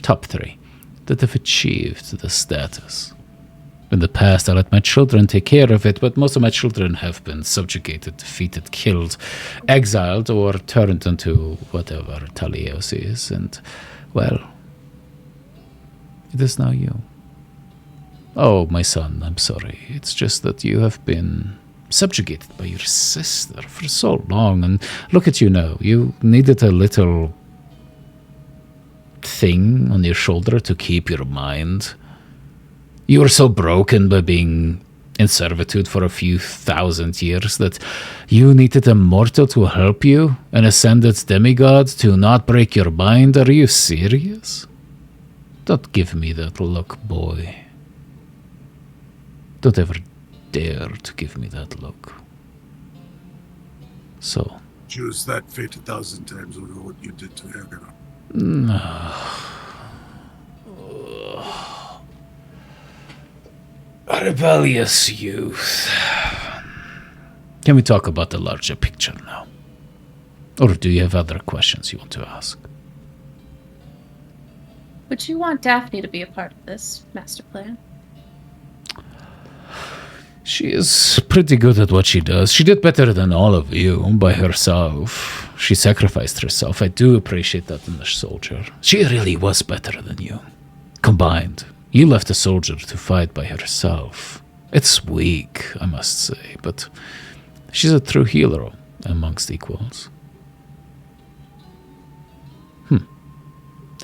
S1: top 3, that have achieved the status. In the past, I let my children take care of it, but most of my children have been subjugated, defeated, killed, exiled, or turned into whatever Thylea is. And, well, it is now you. Oh, my son, I'm sorry. It's just that you have been subjugated by your sister for so long, and look at you now. You needed a little thing on your shoulder to keep your mind. You were so broken by being in servitude for a few thousand years that you needed a mortal to help you, an ascended demigod to not break your mind. Are you serious? Don't give me that look, boy. Don't ever dare to give me that look. So.
S7: Choose that fate 1,000 times over what you did to Hagar.
S1: Rebellious youth. Can we talk about the larger picture now? Or do you have other questions you want to ask?
S2: would you want Daphne to be a part of this master plan?
S1: She is pretty good at what she does. She did better than all of you by herself. She sacrificed herself. I do appreciate that in a soldier. She really was better than you. Combined, you left a soldier to fight by herself. It's weak, I must say, but she's a true hero amongst equals.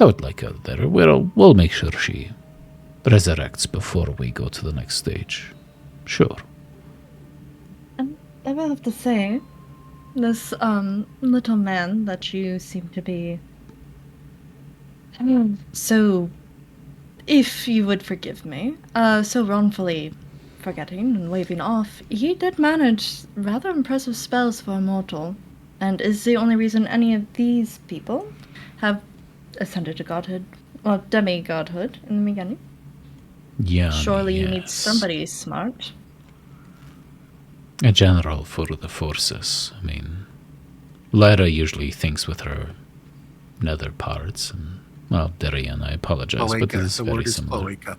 S1: I would like her there. We'll make sure she resurrects before we go to the next stage. Sure.
S5: And I will have to say, this little man that you seem to be So, if you would forgive me, so wrongfully forgetting and waving off, he did manage rather impressive spells for a mortal, and is the only reason any of these people have ascended to godhood, well, demi-godhood in the beginning.
S1: Yeah.
S5: Surely you need
S1: yes.
S5: somebody smart.
S1: A general for the forces. I mean, Lyra usually thinks with her nether parts. And, well, Darian, I apologize, but it is
S4: The
S1: very
S4: word is
S1: similar.
S4: cloaca.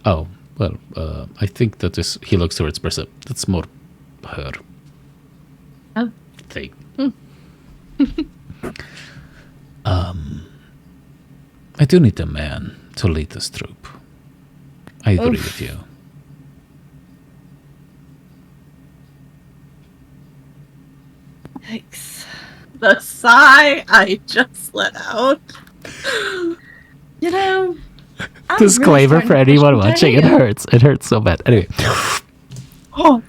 S1: Oh, well, I think that is... He looks towards Brissa. That's more her
S5: Oh.
S1: thing. I do need a man to lead this troop. I agree
S5: Oof.
S1: with you.
S5: Yikes.
S2: The sigh I just let out.
S5: You know, I'm
S1: Disclaimer
S5: really
S1: for
S5: starting to
S1: anyone
S5: question
S1: watching, it
S5: Thylea.
S1: hurts. It hurts so bad. Anyway.
S2: Oh,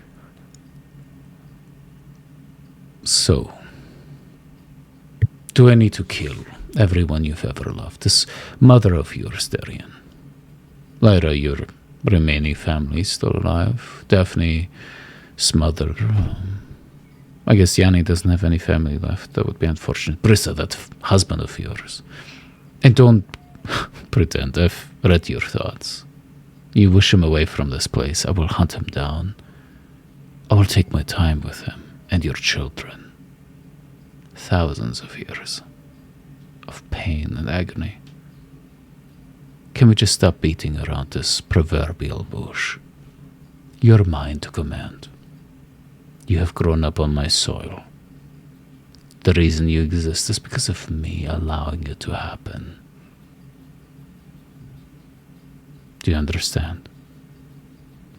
S1: So, do I need to kill everyone you've ever loved? This mother of yours, Darian. Lyra, your remaining family is still alive. Daphne's mother. I guess Yanni doesn't have any family left. That would be unfortunate. Brissa, that husband of yours. And don't pretend I've read your thoughts. You wish him away from this place. I will hunt him down. I will take my time with him and your children. Thousands of years of pain and agony. Can we just stop beating around this proverbial bush? You're mine to command. You have grown up on my soil. The reason you exist is because of me allowing it to happen. Do you understand?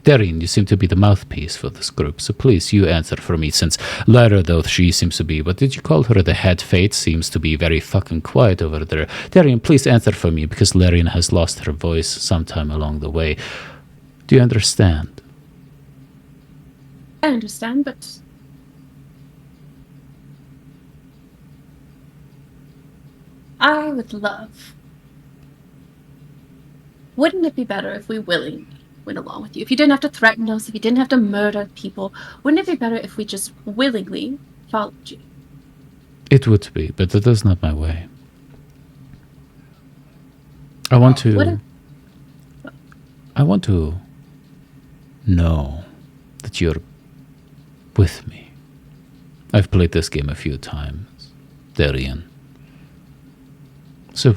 S1: Darian, you seem to be the mouthpiece for this group, so please, you answer for me, since Lyra, though she seems to be, what did you call her, the head fate, seems to be very fucking quiet over there. Darian, please answer for me, because Lyrian has lost her voice sometime along the way. Do you understand?
S2: I understand, but I would love. Wouldn't it be better if we willingly went along with you? If you didn't have to threaten us, if you didn't have to murder people, wouldn't it be better if we just willingly followed you?
S1: It would be, but that is not my way. I want to know that you're with me. I've played this game a few times, Darian. So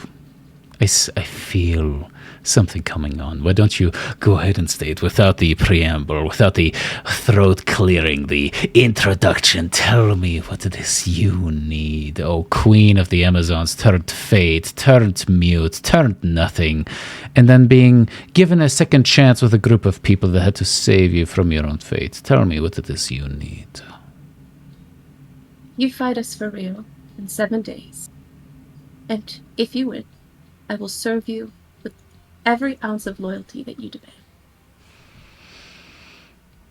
S1: I feel something coming on. Why don't you go ahead and state, without the preamble, without the throat clearing, the introduction, tell me what it is you need. Oh, Queen of the Amazons, turned fate, turned mute, turned nothing, and then being given a second chance with a group of people that had to save you from your own fate. Tell me what it is you need.
S2: You fight us for real in 7 days. And if you win, I will serve you with every ounce of loyalty that you demand.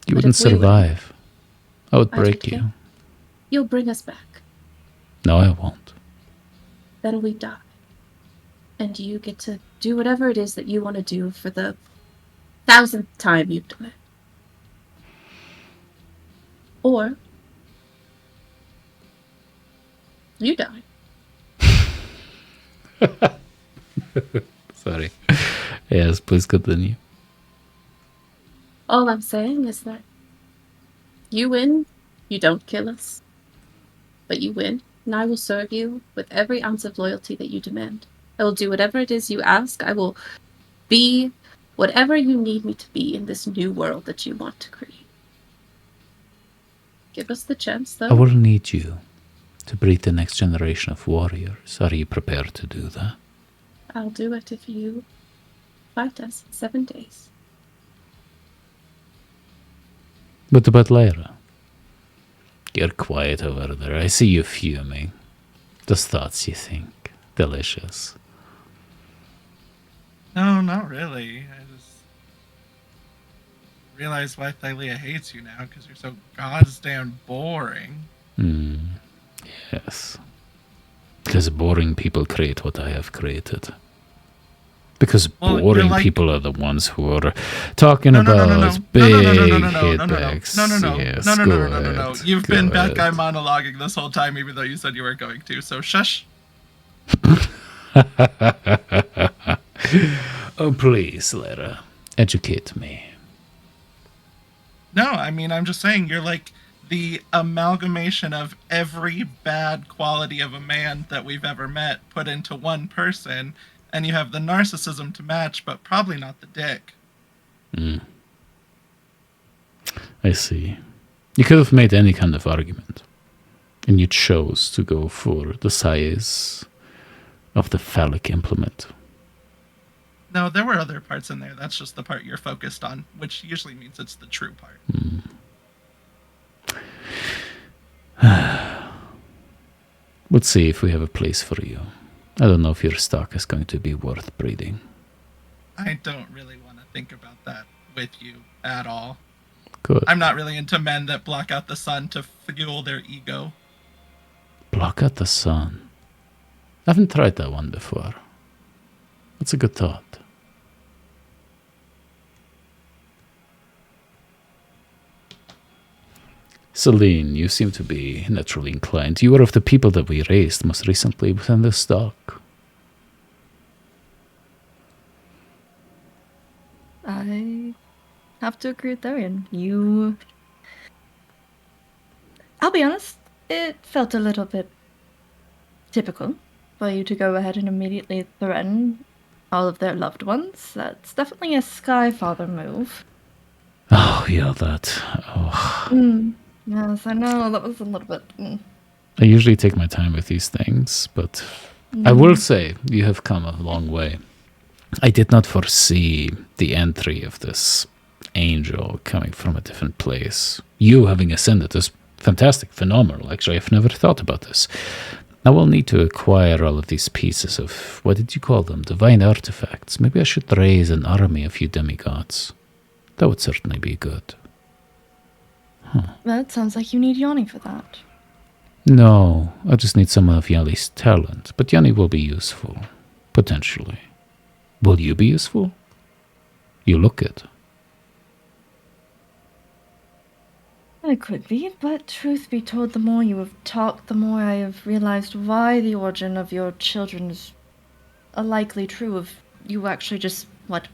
S1: You
S2: But
S1: wouldn't
S2: if we win,
S1: survive. I would
S2: I don't
S1: break
S2: care.
S1: you.
S2: You'll bring us back.
S1: No, I won't.
S2: Then we die. And you get to do whatever it is that you want to do for the 1000th time you've done it. Or you die.
S1: Sorry. Yes, please continue.
S2: All I'm saying is that you win, you don't kill us. But you win, and I will serve you with every ounce of loyalty that you demand. I will do whatever it is you ask. I will be whatever you need me to be in this new world that you want to create. Give us the chance, though.
S1: I will need you to breed the next generation of warriors. Are you prepared to do that?
S2: I'll do it if you fight us in 7 days.
S1: What about Lyra? You're quiet over there. I see you fuming. Those thoughts, you think, delicious.
S3: No, not really. I just realize why Thylea hates you now, because you're so goddamn boring.
S1: Yes. Because boring people create what I have created. Because
S3: Well,
S1: boring
S3: you're like-
S1: people are the ones who are talking
S3: No, no,
S1: about
S3: no, no, no.
S1: big
S3: No, no, no, no, no, no,
S1: hitbacks.
S3: no, no, no,
S1: Yes,
S3: no, no,
S1: go
S3: no, no, no, no.
S1: ahead,
S3: You've
S1: go
S3: been bad guy
S1: ahead.
S3: monologuing this whole time, even though you said you weren't going to. So shush.
S1: Oh, please, Lara, educate me.
S3: No, I mean, I'm just saying you're like the amalgamation of every bad quality of a man that we've ever met put into one person, and you have the narcissism to match, but probably not the dick.
S1: I see. You could have made any kind of argument, and you chose to go for the size of the phallic implement.
S3: No, there were other parts in there. That's just the part you're focused on, which usually means it's the true part.
S1: Let's see if we have a place for you. I don't know if your stock is going to be worth breeding.
S3: I don't really want to think about that with you at all.
S1: Good.
S3: I'm not really into men that block out the sun to fuel their ego.
S1: Block out the sun. I haven't tried that one before. That's a good thought. Celine, you seem to be naturally inclined. You were of the people that we raised most recently within the stock.
S5: I have to agree with Darian. You... I'll be honest, it felt a little bit typical for you to go ahead and immediately threaten all of their loved ones. That's definitely a Skyfather move.
S1: Oh, yeah, that. Oh.
S5: Yes, I know, that was a little bit...
S1: I usually take my time with these things, but I will say you have come a long way. I did not foresee the entry of this angel coming from a different place. You having ascended is fantastic, phenomenal. Actually, I've never thought about this. I will need to acquire all of these pieces of, what did you call them? Divine artifacts. Maybe I should raise an army of you demigods. That would certainly be good.
S5: That sounds like you need Yanni for that.
S1: No, I just need some of Yanni's talent. But Yanni will be useful. Potentially. Will you be useful? You look it.
S5: It could be, but truth be told, the more you have talked, the more I have realized why the origin of your children is likely true of you actually just,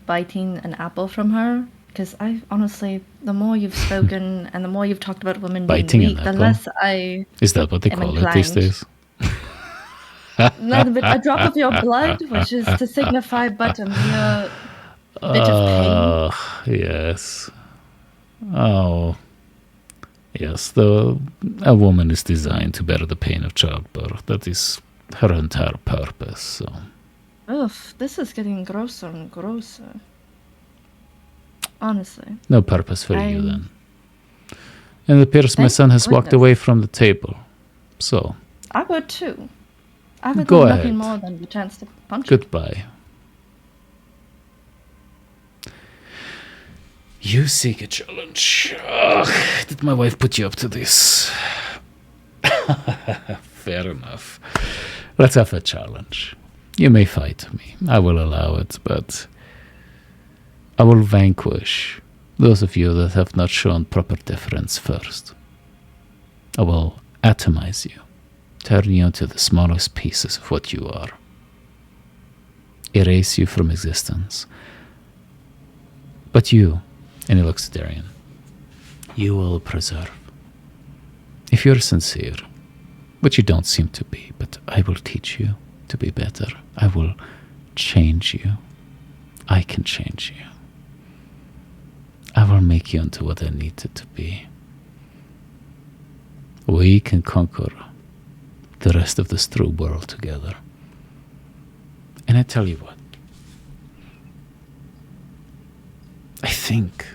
S5: biting an apple from her? Because I honestly, the more you've spoken and the more you've talked about women
S1: Biting
S5: being
S1: an
S5: weak, the
S1: apple?
S5: less I
S1: Is that what they
S5: am
S1: call it these
S5: inclined.
S1: days?
S5: A drop of your blood, which is to signify but a mere bit of pain.
S1: Yes. Oh. Yes, a woman is designed to bear the pain of childbirth. That is her entire purpose, so...
S5: Ugh, this is getting grosser and grosser. Honestly.
S1: No purpose for you, then. And it appears my
S5: Thank
S1: son has walked
S5: goodness.
S1: away from the table. So,
S5: I would too. I would
S1: Go
S5: love
S1: ahead.
S5: nothing more than the chance to punch you.
S1: goodbye. You seek a challenge. Ugh, did my wife put you up to this? Fair enough. Let's have a challenge. You may fight me. I will allow it, but I will vanquish those of you that have not shown proper deference first. I will atomize you, turn you into the smallest pieces of what you are, erase you from existence. But you, and he looks at Darian, you will preserve. If you're sincere, which you don't seem to be, but I will teach you to be better. I will change you. I can change you. I will make you into what I need it to be. We can conquer the rest of this true world together. And I tell you what, I think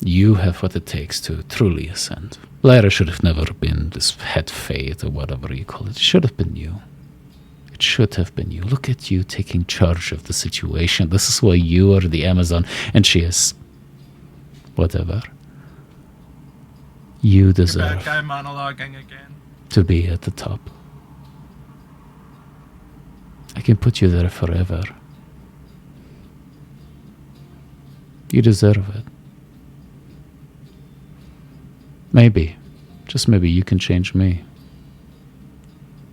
S1: you have what it takes to truly ascend. Lyra should have never been this head fate or whatever you call it. It should have been you. It should have been you. Look at you taking charge of the situation. This is why you are the Amazon and she is whatever. You
S3: You're
S1: deserve
S3: bad guy monologuing again.
S1: to be at the top. can put you there forever. You deserve it. Maybe, just maybe you can change me.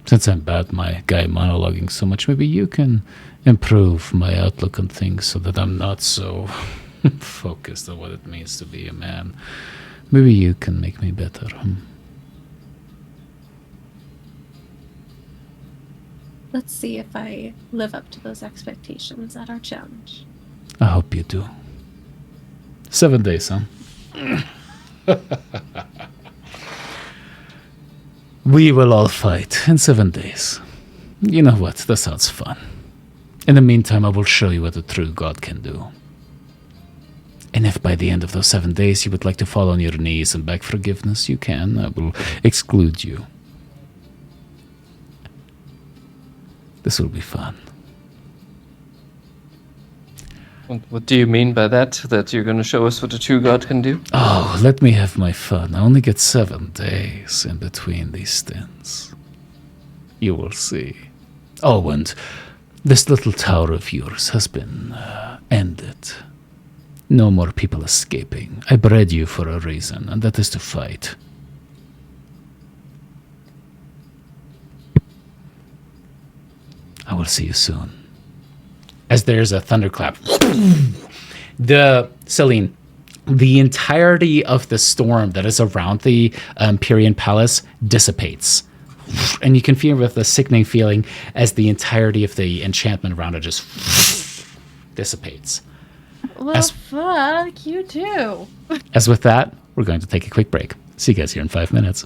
S1: Since I'm bad, my guy monologuing so much, maybe you can improve my outlook on things so that I'm not so focused on what it means to be a man. Maybe you can make me better.
S2: Let's see if I live up to those expectations at our challenge.
S1: I hope you do. 7 days, huh? We will all fight in 7 days. You know what? That sounds fun. In the meantime, I will show you what a true god can do. And if by the end of those 7 days you would like to fall on your knees and beg forgiveness, you can. I will exclude you. This will be fun.
S6: What do you mean by that? That you're going to show us what a true god can do?
S1: Oh, let me have my fun. I only get 7 days in between these stints. You will see. Oh, and this little tower of yours has been ended. No more people escaping. I bred you for a reason, and that is to fight. I will see you soon. As there's a thunderclap. Celine, the entirety of the storm that is around the Empyrean Palace dissipates. And you can feel with a sickening feeling as the entirety of the enchantment around it just dissipates.
S5: Well, fuck you too.
S1: As with that, we're going to take a quick break. See you guys here in 5 minutes.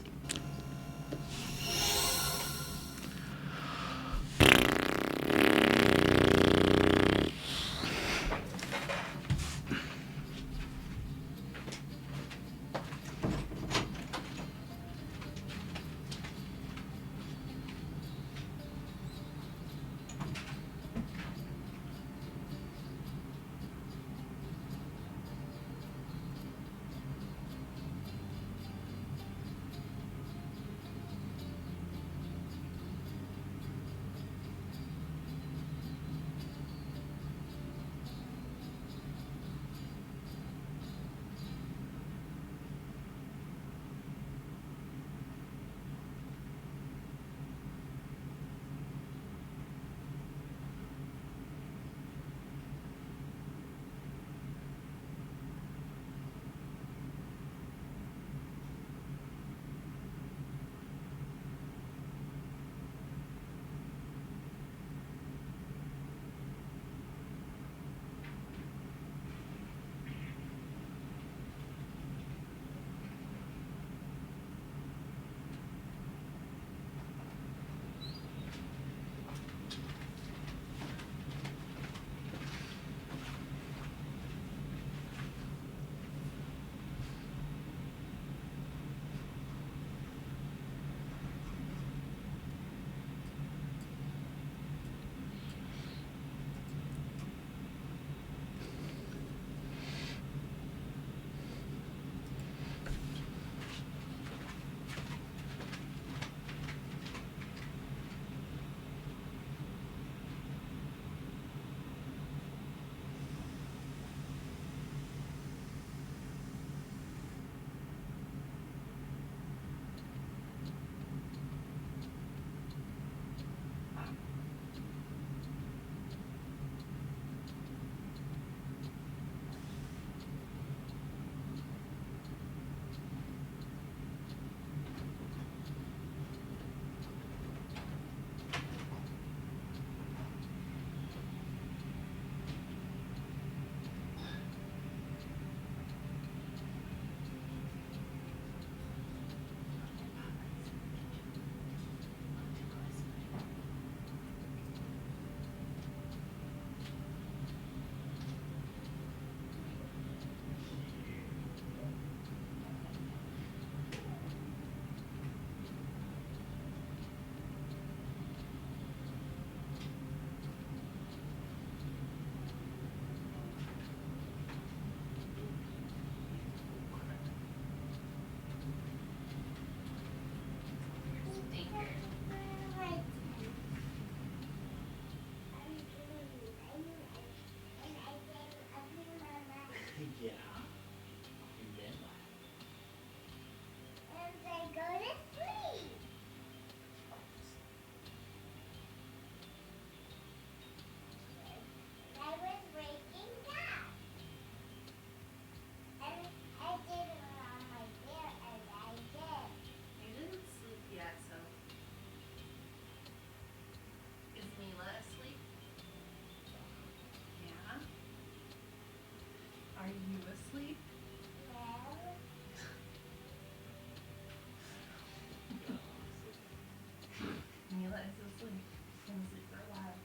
S2: sleep. He's gonna sleep for a while.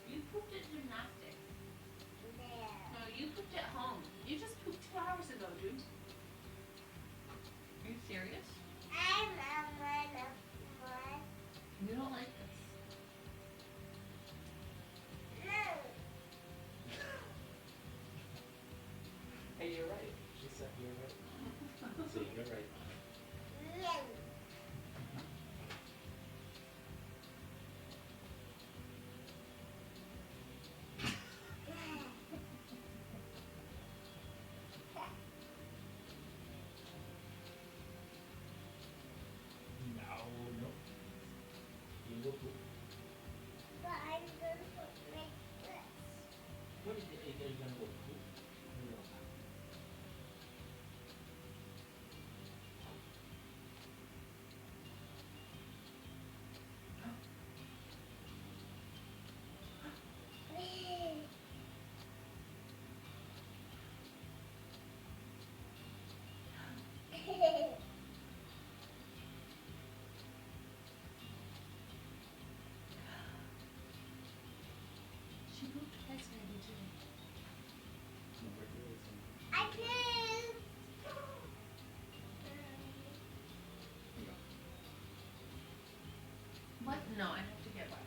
S2: You pooped at gymnastics. No, you pooped at home. You just pooped 2 hours ago, dude. Are you serious? You don't like this.
S1: Hey, you're right. She said you're right. See, you're right. No, no. You go poop. What are you gonna go poop? No.
S2: She pooped twice already, too. What? No, I have to get wax.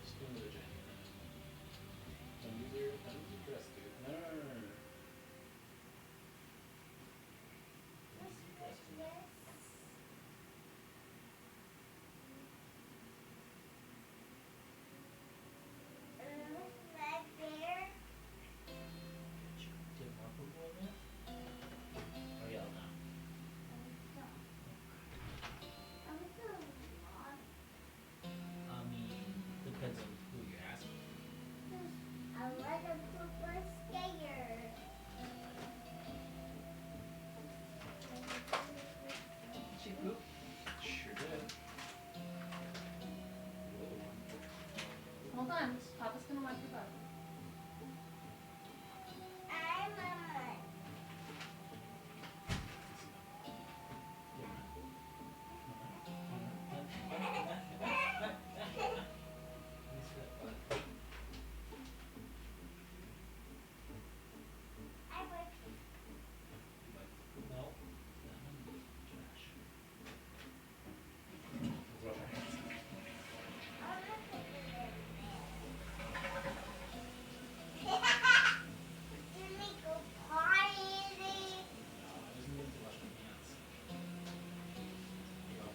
S1: Just go to the vagina. Don't use your dress, dude. No, no, no, no, no. Don't use your dress, dude. Get more poop on that? Or yell now? I mean, depends on who you're asking.
S2: Did she poop?
S1: Sure did.
S2: Hold on. Papa's gonna wipe your butt.
S1: No. Trash. Wash your hands. No, I just need to wash my hands. Here you go.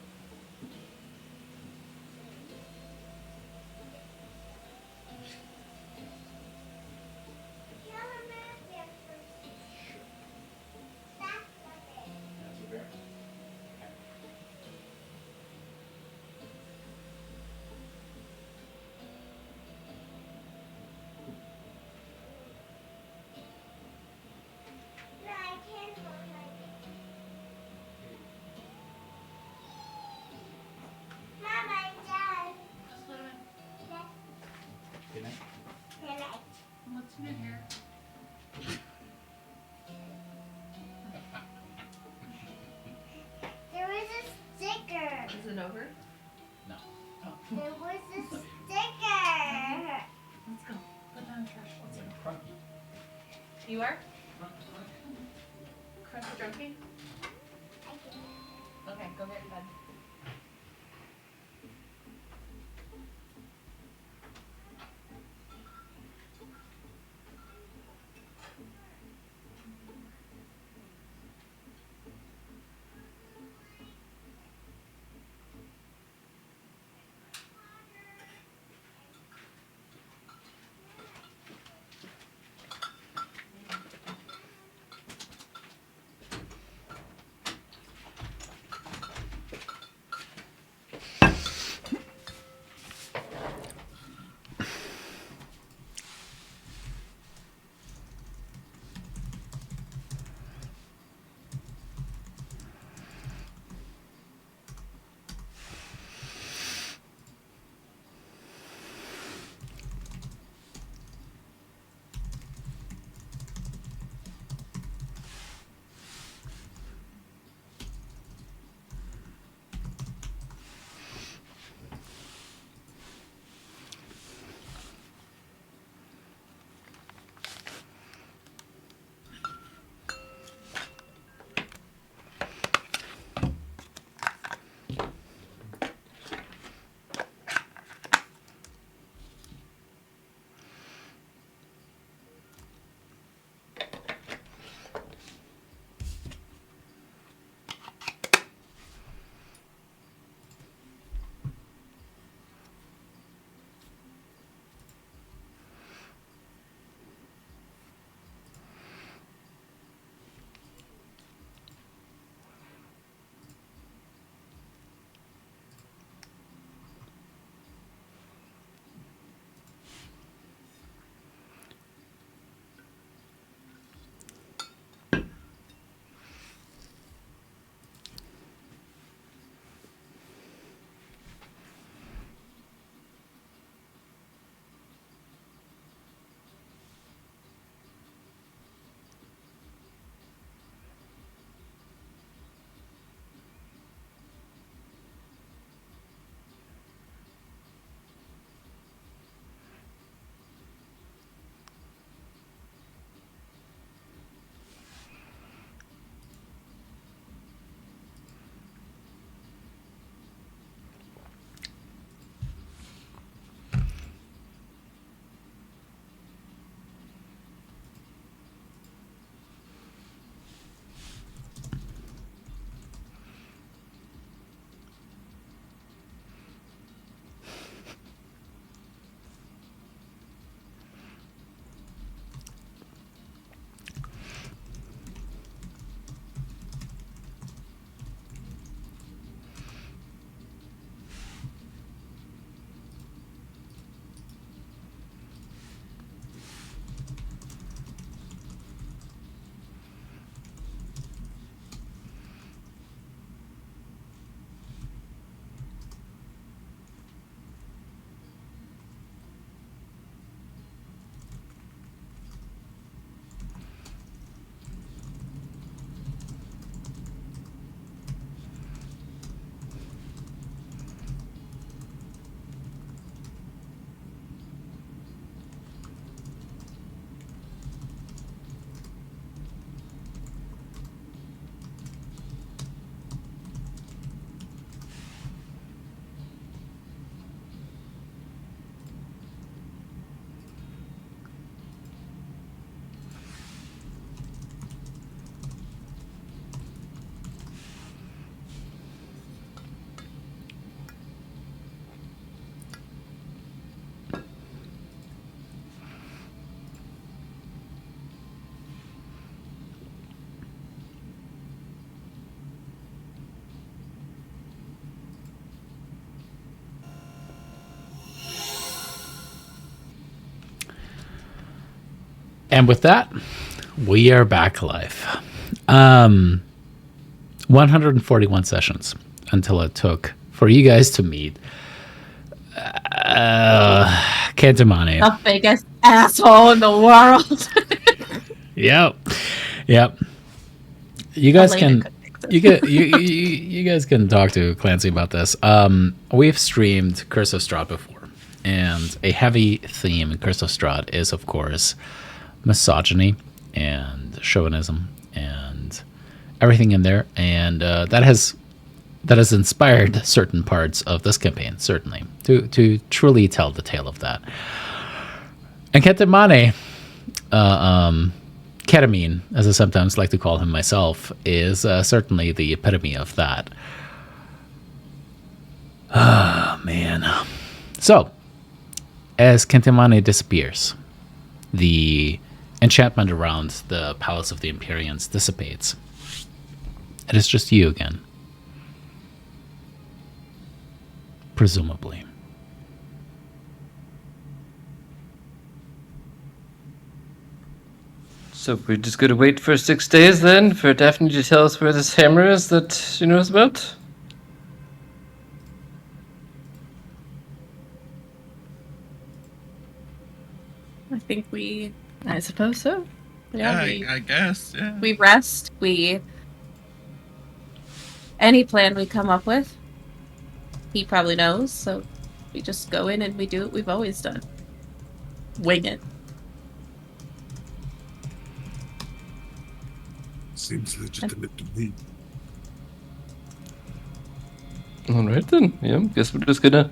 S1: Sure. That's your bear? Okay.
S2: Just put him
S1: Good night.
S2: in. What's in your hair?
S8: There was a sticker.
S2: Is it over?
S1: No.
S8: There was a sticker.
S2: Let's go. Put down the trash.
S1: It's like crunky.
S2: You are?
S1: Crunky.
S2: Crunchy drunky? Okay, go get in bed.
S1: And with that, we are back live. 141 sessions until it took for you guys to meet Kantamani.
S2: The biggest asshole in the world.
S1: Yep. You guys
S2: Elena
S1: can
S2: could fix it.
S1: you guys can talk to Clancy about this. We've streamed Curse of Strahd before, and a heavy theme in Curse of Strahd is, of course, misogyny and chauvinism and everything in there, and that has inspired certain parts of this campaign, certainly, to truly tell the tale of that. And Ketamane, Ketamine, as I sometimes like to call him myself, is certainly the epitome of that. Ah, man. So, as Ketamane disappears, the enchantment around the Palace of the Empyreans dissipates. It is just you again. Presumably.
S6: So we're just gonna wait for 6 days then for Daphne to tell us where this hammer is that she knows about?
S2: I think
S5: I suppose so.
S3: I guess. Yeah.
S2: we rest. Any plan we come up with, he probably knows. So we just go in and we do what we've always done. Wing it.
S7: Seems legitimate to me.
S6: Alright then, yeah, guess we're just gonna...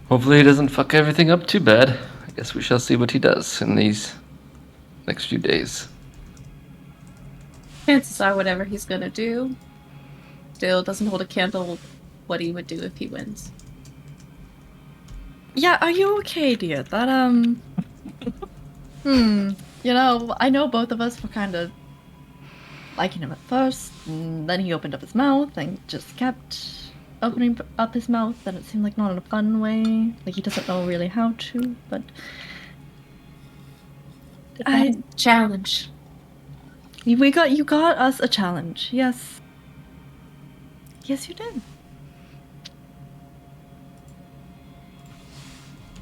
S6: Hopefully he doesn't fuck everything up too bad. I guess we shall see what he does in these next few days.
S2: Chances are, whatever he's gonna do, still doesn't hold a candle what he would do if he wins.
S5: Yeah, are you okay, dear? That, you know, I know both of us were kind of liking him at first, and then he opened up his mouth and just kept opening up his mouth, and it seemed like not in a fun way. Like he doesn't know really how to, but...
S2: Challenge.
S5: You got us a challenge, yes. Yes, you did.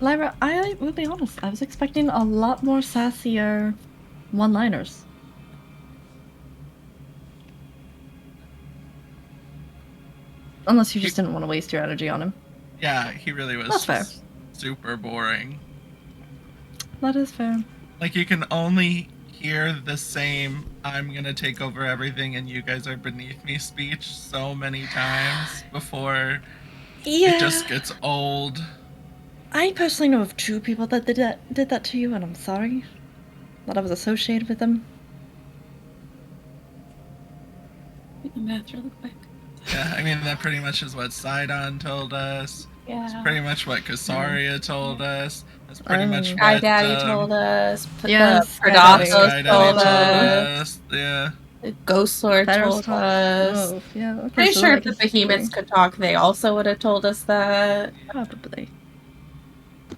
S5: Lyra, I will be honest, I was expecting a lot more sassier one-liners. Unless you just didn't want to waste your energy on him.
S3: Yeah, he really was
S5: That's fair.
S3: just super boring.
S5: That is fair.
S3: Like, you can only hear the same "I'm gonna take over everything and you guys are beneath me" speech so many times before
S5: Yeah.
S3: it just gets old.
S5: I personally know of 2 people that did that to you, and I'm sorry that I was associated with them.
S2: Do the math really quick.
S3: Yeah, I mean, that pretty much is what Sidon told us. It's
S2: Yeah.
S3: pretty much what Kasaria told us. That's pretty much what
S2: Sky Daddy told us.
S5: Yes,
S2: The
S5: Sky Daddy.
S3: Sky
S2: Perdathos
S3: Daddy
S2: told
S3: told
S2: us.
S3: us. Yeah.
S2: The Ghost Lord told us.
S5: Oh, yeah, okay,
S2: Pretty
S5: so
S2: sure
S5: like
S2: if the
S5: it's
S2: behemoths
S5: 3.
S2: could talk, they also would have told us that.
S5: Probably.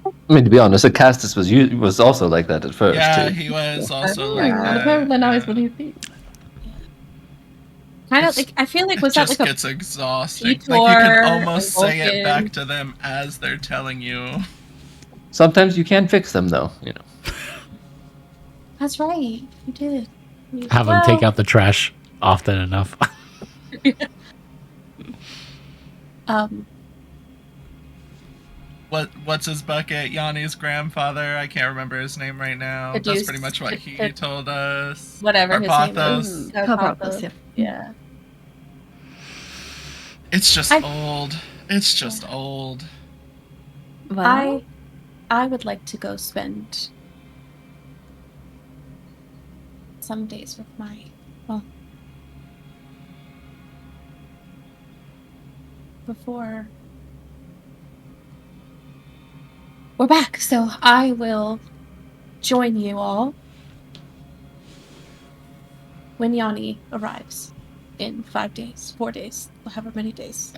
S6: I mean, to be honest, Acastus was also like that at first,
S3: Yeah,
S6: too.
S3: he was also
S5: Oh
S3: like
S5: my god,
S3: that.
S5: apparently now he's
S3: yeah.
S5: beneath me.
S2: Kind of
S3: It's-
S2: like, I feel like,
S3: It
S2: was that
S3: just
S2: like a
S3: gets exhausting. Like, you
S2: detour
S3: can almost
S2: and
S3: say it
S2: Vulcan?
S3: back to them as they're telling you.
S6: Sometimes you can fix them, though, you know.
S2: That's right. You did.
S1: Have him take out the trash often enough.
S3: What's his bucket? Yanni's grandfather. I can't remember his name right now. That's
S2: Caduce-
S3: pretty much what he
S2: Cad-
S3: told us.
S2: whatever his name
S3: Carpathos.
S2: is.
S5: Carpathos, yeah.
S2: Yeah.
S3: It's just
S2: I-
S3: old. It's just old.
S5: Well,
S2: I would like to go spend some days with before we're back, so I will join you all when Yanni arrives in 5 days, 4 days, however many days.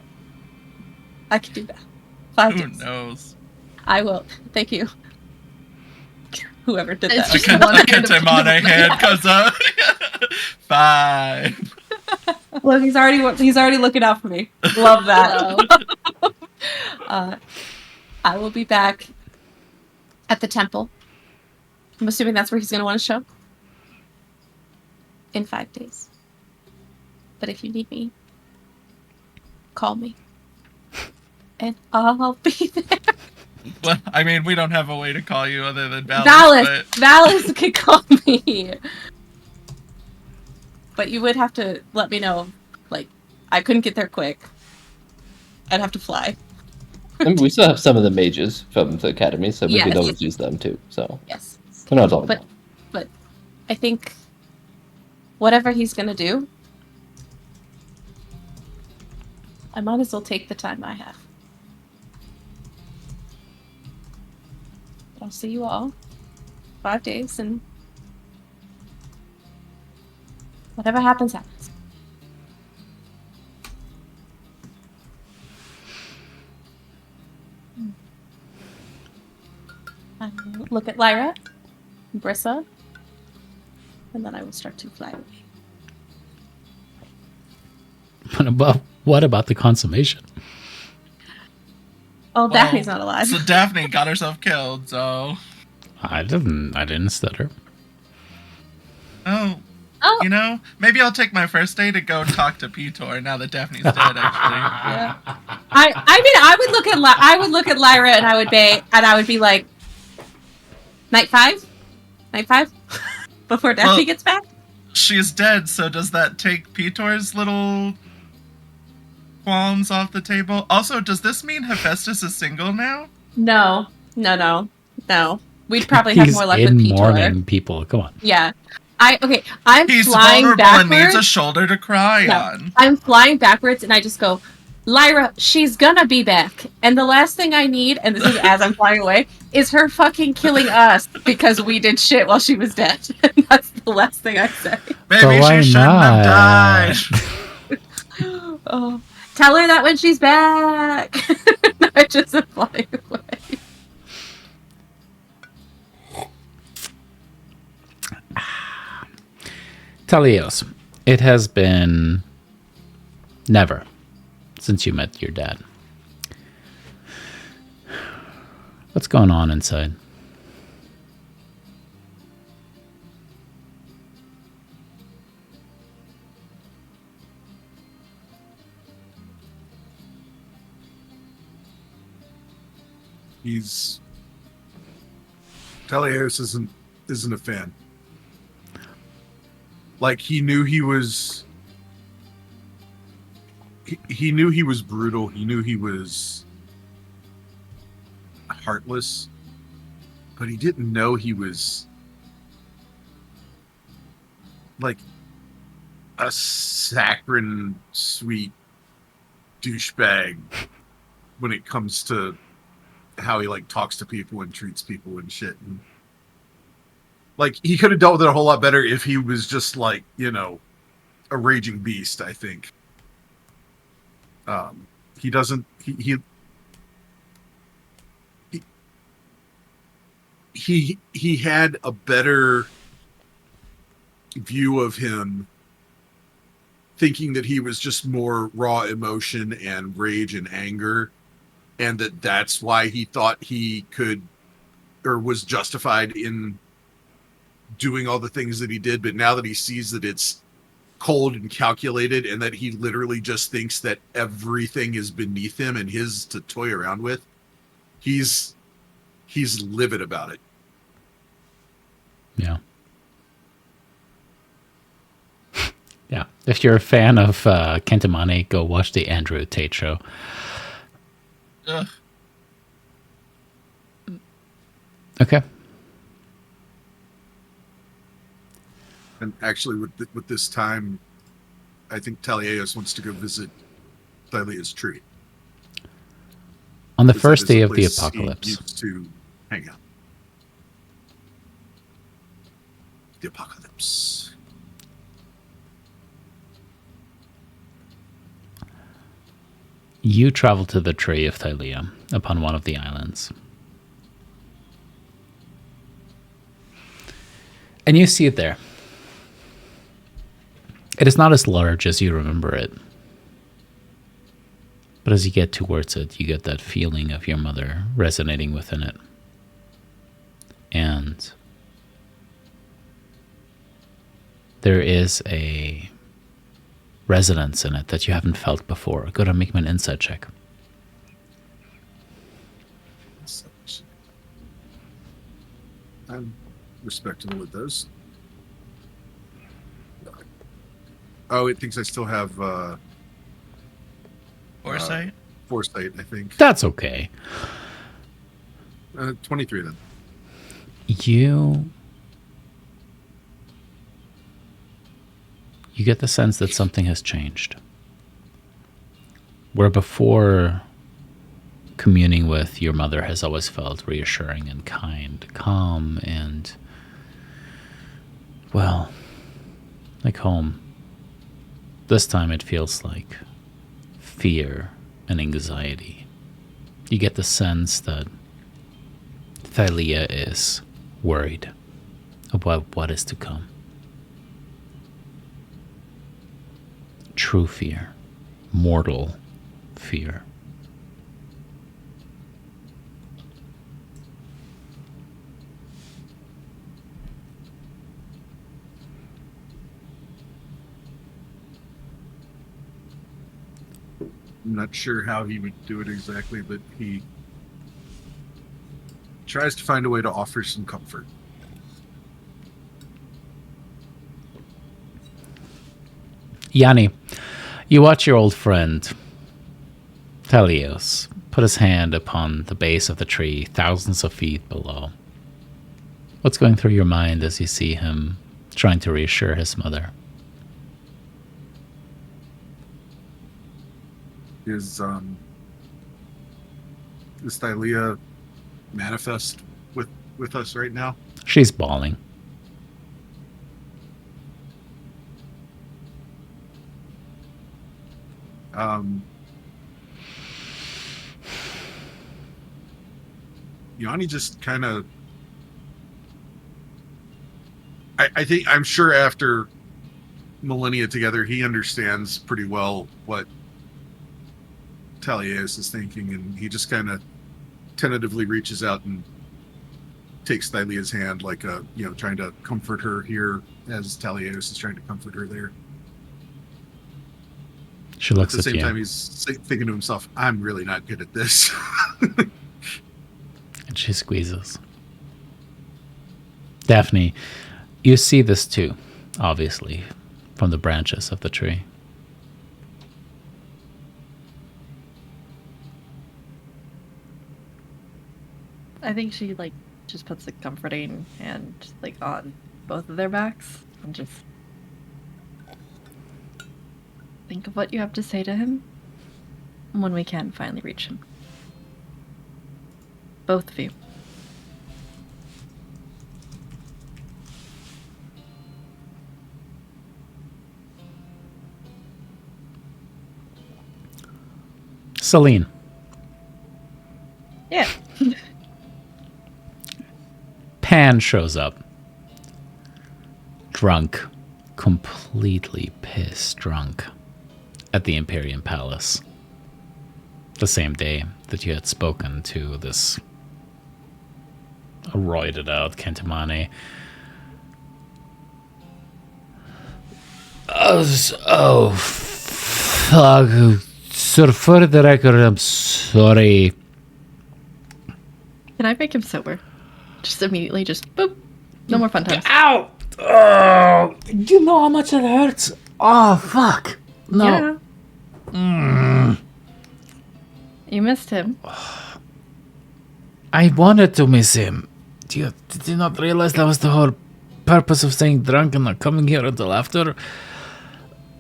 S2: I can do that. 5
S3: Who
S2: days.
S3: knows?
S2: I will. Thank you. whoever did
S5: It's
S2: that.
S5: just
S3: I
S5: one
S3: can't
S5: hand
S3: on a
S5: of-
S3: hand comes up. 5.
S2: Look, he's already looking out for me. Love that. I will be back at the temple. I'm assuming that's where he's going to want to show. In 5 days. But if you need me, call me. And I'll be there.
S3: Well, I mean, we don't have a way to call you other than Valis.
S2: Valis could call me. But you would have to let me know. Like, I couldn't get there quick. I'd have to fly.
S6: And we still have some of the mages from the academy, so we
S2: Yes.
S6: could always use them too. So
S2: Yes.
S6: we're not all
S2: But I think whatever he's gonna do, I might as well take the time I have. But I'll see you all 5 days, and whatever happens, happens. I will look at Lyra, Brissa, and then I will start to fly away.
S1: What about the consummation?
S2: Oh, Daphne's not alive.
S3: So Daphne got herself killed, so...
S1: I didn't stutter.
S3: Oh,
S2: Oh,
S3: you know, maybe I'll take my first day to go talk to Pitor now that Daphne's dead, actually.
S2: yeah. I mean, I would look at Lyra, and I would be like, night 5, before Daphne
S3: Well-
S2: gets back.
S3: She's dead, so does that take Pitor's little qualms off the table? Also, does this mean Hephaestus is single now?
S2: No. We'd probably have
S1: He's
S2: more luck
S1: in
S2: with Pitor.
S1: mourning, people. Come on.
S2: Yeah. I'm
S3: He's
S2: flying
S3: vulnerable
S2: backwards.
S3: and needs a shoulder to cry
S2: No.
S3: on.
S2: I'm flying backwards, and I just go, Lyra, she's gonna be back. And the last thing I need, and this is as I'm flying away, is her fucking killing us because we did shit while she was dead. And that's the last thing I say.
S3: Maybe
S1: why
S3: she shouldn't have
S1: not?
S3: died.
S2: Oh, tell her that when she's back. I just am flying away.
S1: Talios, it has been never since you met your dad. What's going on inside?
S4: Teleos isn't a fan. Like, he knew he was he knew he was brutal, he knew he was heartless, but he didn't know he was like a saccharine sweet douchebag when it comes to how he like talks to people and treats people and shit. And like, he could have dealt with it a whole lot better if he was just like, you know, a raging beast, I think. He doesn't he had a better view of him, thinking that he was just more raw emotion and rage and anger, and that's why he thought he could or was justified in doing all the things that he did. But now that he sees that it's cold and calculated, and that he literally just thinks that everything is beneath him and his to toy around with, he's livid about it.
S1: Yeah. Yeah. If you're a fan of Kentamani, go watch the Andrew Tate show.
S3: Ugh.
S1: Okay.
S4: And actually, with this time, I think Taliaeus wants to go visit Thylea's tree.
S1: On the
S4: Because
S1: first
S4: that is
S1: day
S4: a
S1: of the
S4: place he
S1: apocalypse.
S4: used to hang out. The apocalypse.
S1: You travel to the tree of Thylea upon one of the islands. And you see it there. It is not as large as you remember it. But as you get towards it, you get that feeling of your mother resonating within it. And there is a resonance in it that you haven't felt before. Go ahead and make me an insight check.
S4: I'm respectable with those. Oh, it thinks I still have
S3: Foresight?
S4: foresight, I think.
S1: That's okay.
S4: 23 then.
S1: You get the sense that something has changed. Where before communing with your mother has always felt reassuring and kind, calm, and, well, like home. This time it feels like fear and anxiety. You get the sense that Thylea is worried about what is to come. True fear, mortal fear.
S4: I'm not sure how he would do it exactly, but he tries to find a way to offer some comfort.
S1: Yanni, you watch your old friend, Thelios, put his hand upon the base of the tree, thousands of feet below. What's going through your mind as you see him trying to reassure his mother?
S4: Is Thylea manifest with us right now?
S1: She's bawling.
S4: Yanni just kind of, I'm sure after millennia together, he understands pretty well what Thaliaeus is thinking, and he just kind of tentatively reaches out and takes Thylea's hand, like trying to comfort her here as Thaliaeus is trying to comfort her there.
S1: She looks
S4: at the
S1: at
S4: same
S1: you.
S4: time, he's thinking to himself, "I'm really not good at this."
S1: And she squeezes. Daphne, you see this too, obviously, from the branches of the tree.
S5: I think she just puts a comforting hand on both of their backs and just think of what you have to say to him when we can finally reach him. Both of you.
S1: Celine.
S5: Yeah.
S1: Pan shows up. Drunk. Completely pissed drunk. At the Imperium Palace. The same day that you had spoken to this roided out Kentamane. Oh, fuck. So for the record, I'm sorry.
S5: Can I make him sober? Just immediately, just boop. No more fun times.
S1: Ow! Oh, you know how much it hurts? Oh, fuck. No.
S5: Yeah. You missed him.
S1: I wanted to miss him. Did you not realize that was the whole purpose of staying drunk and not coming here until after?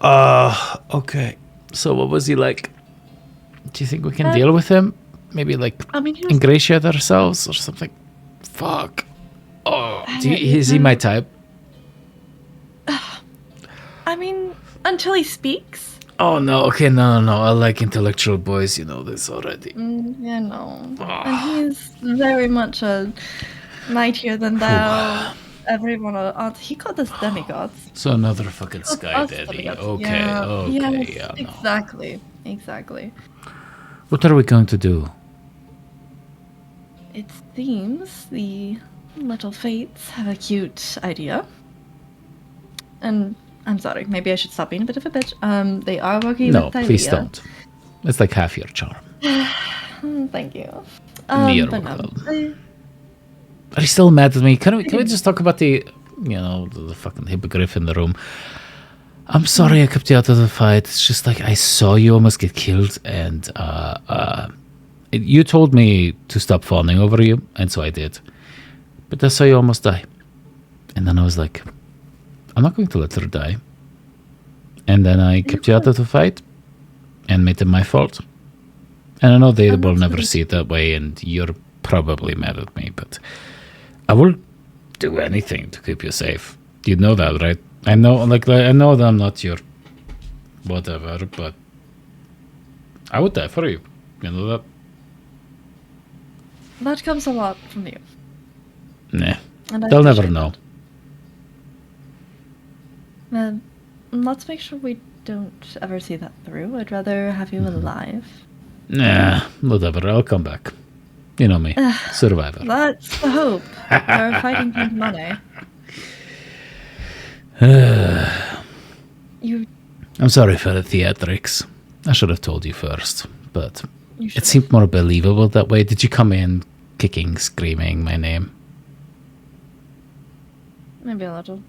S1: Okay. So what was he like? Do you think we can deal with him? Maybe he was ingratiate ourselves or something? Fuck. Oh, is he my type?
S5: Until he speaks.
S1: Oh, no. Okay, no. I like intellectual boys. You know this already.
S5: Yeah, no. And he's very much a mightier than thou everyone else. He called us demigods.
S1: So another fucking
S5: Called
S1: sky
S5: us
S1: daddy.
S5: demigods.
S1: Okay,
S5: Yeah,
S1: okay,
S5: yes,
S1: yeah, no.
S5: exactly. Exactly.
S1: What are we going to do?
S5: It seems the little fates have a cute idea. And I'm sorry, maybe I should stop being a bit of a bitch. They are working
S1: No,
S5: with Thylea.
S1: please don't. It's like half your charm.
S5: Thank you.
S1: You're
S5: But no,
S1: welcome. Are you still mad at me? Can we just talk about the fucking hippogriff in the room? I'm sorry I kept you out of the fight. It's just like I saw you almost get killed, and you told me to stop fawning over you, and so I did. But I saw you almost die, and then I was like, I'm not going to let her die. And then I kept you out of the fight, and made it my fault. And I know they will never see it that way, and you're probably mad at me, but I will do anything to keep you safe. You know that, right? I know that I'm not your whatever, but I would die for you. You know that?
S5: that comes a lot from you.
S1: Nah.
S5: And I
S1: They'll never
S5: appreciate
S1: know.
S5: that. Let's make sure we don't ever see that through. I'd rather have you alive.
S1: Nah, whatever. I'll come back. You know me. Survivor.
S5: That's the hope. We're fighting for money. You
S1: I'm sorry for the theatrics. I should have told you first, but
S5: You
S1: it
S5: should.
S1: seemed more believable that way. Did you come in kicking, screaming my name?
S5: Maybe a little.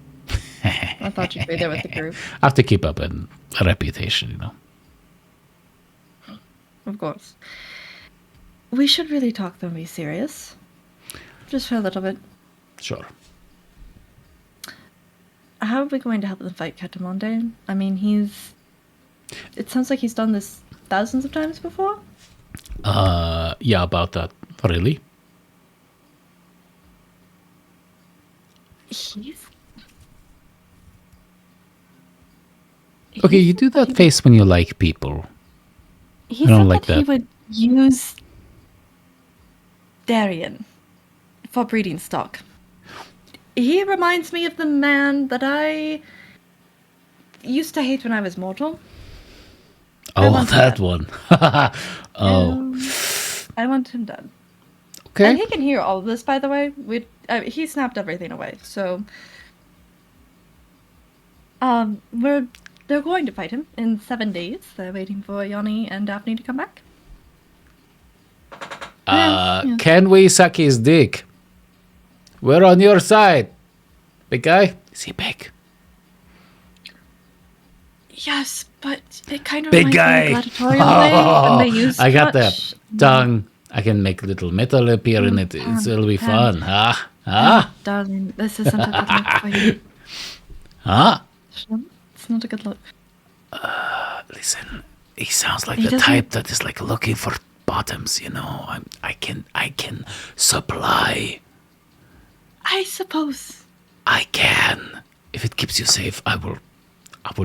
S5: I thought you'd be there with the group.
S1: I have to keep up a reputation, you know.
S5: Of course. We should really talk though and be serious. Just for a little bit.
S1: Sure.
S5: How are we going to help them fight Catamonde? I mean, it sounds like he's done this thousands of times before.
S1: Yeah, about that. Really? Okay, you do that face when you like people.
S5: He
S1: I don't
S5: said
S1: like
S5: that he
S1: that.
S5: would use Darien for breeding stock. He reminds me of the man that I used to hate when I was mortal.
S1: Oh,
S5: want
S1: that
S5: that.
S1: one. Oh,
S5: I want him dead.
S1: okay.
S5: And he can hear all of this, by the way. He snapped everything away, so they're going to fight him in 7 days. They're waiting for Yanni and Daphne to come back. Yeah.
S1: Can we suck his dick? We're on your side. Big guy? Is he big?
S5: Yes, but it kind of
S1: Big
S5: reminds
S1: guy.
S5: me of gladiatorial way when they use
S1: I got
S5: touch.
S1: that tongue. I can make little metal appear in it. It'll be fun.
S5: Darling, this isn't a good look for you. It's not a good look.
S1: Listen, he sounds like
S5: He
S1: the
S5: doesn't-
S1: type that is like looking for bottoms, you know. I can supply.
S5: I suppose.
S1: I can. If it keeps you safe, I will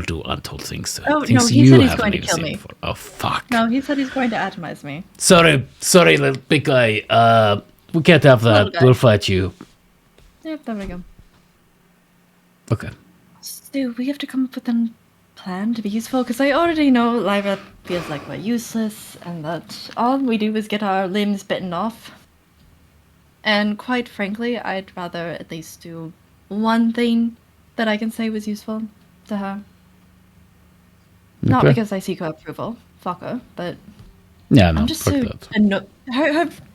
S1: do untold things to
S5: Oh,
S1: things
S5: no, he
S1: you
S5: said he's
S1: haven't
S5: going to
S1: even
S5: kill
S1: seen
S5: me.
S1: before. Oh fuck.
S5: No, he said he's going to atomize me.
S1: Sorry, little big guy. We can't have that.
S5: Little guy.
S1: We'll fight you.
S5: Yep, there we go.
S1: Okay.
S5: So we have to come up with a plan to be useful, because I already know Lyra feels like we're useless, and that all we do is get our limbs bitten off. And quite frankly, I'd rather at least do one thing that I can say was useful to her. Not
S1: Okay.
S5: because I seek her approval, fuck her, but
S1: Yeah, no,
S5: I'm just
S1: fuck
S5: so
S1: that.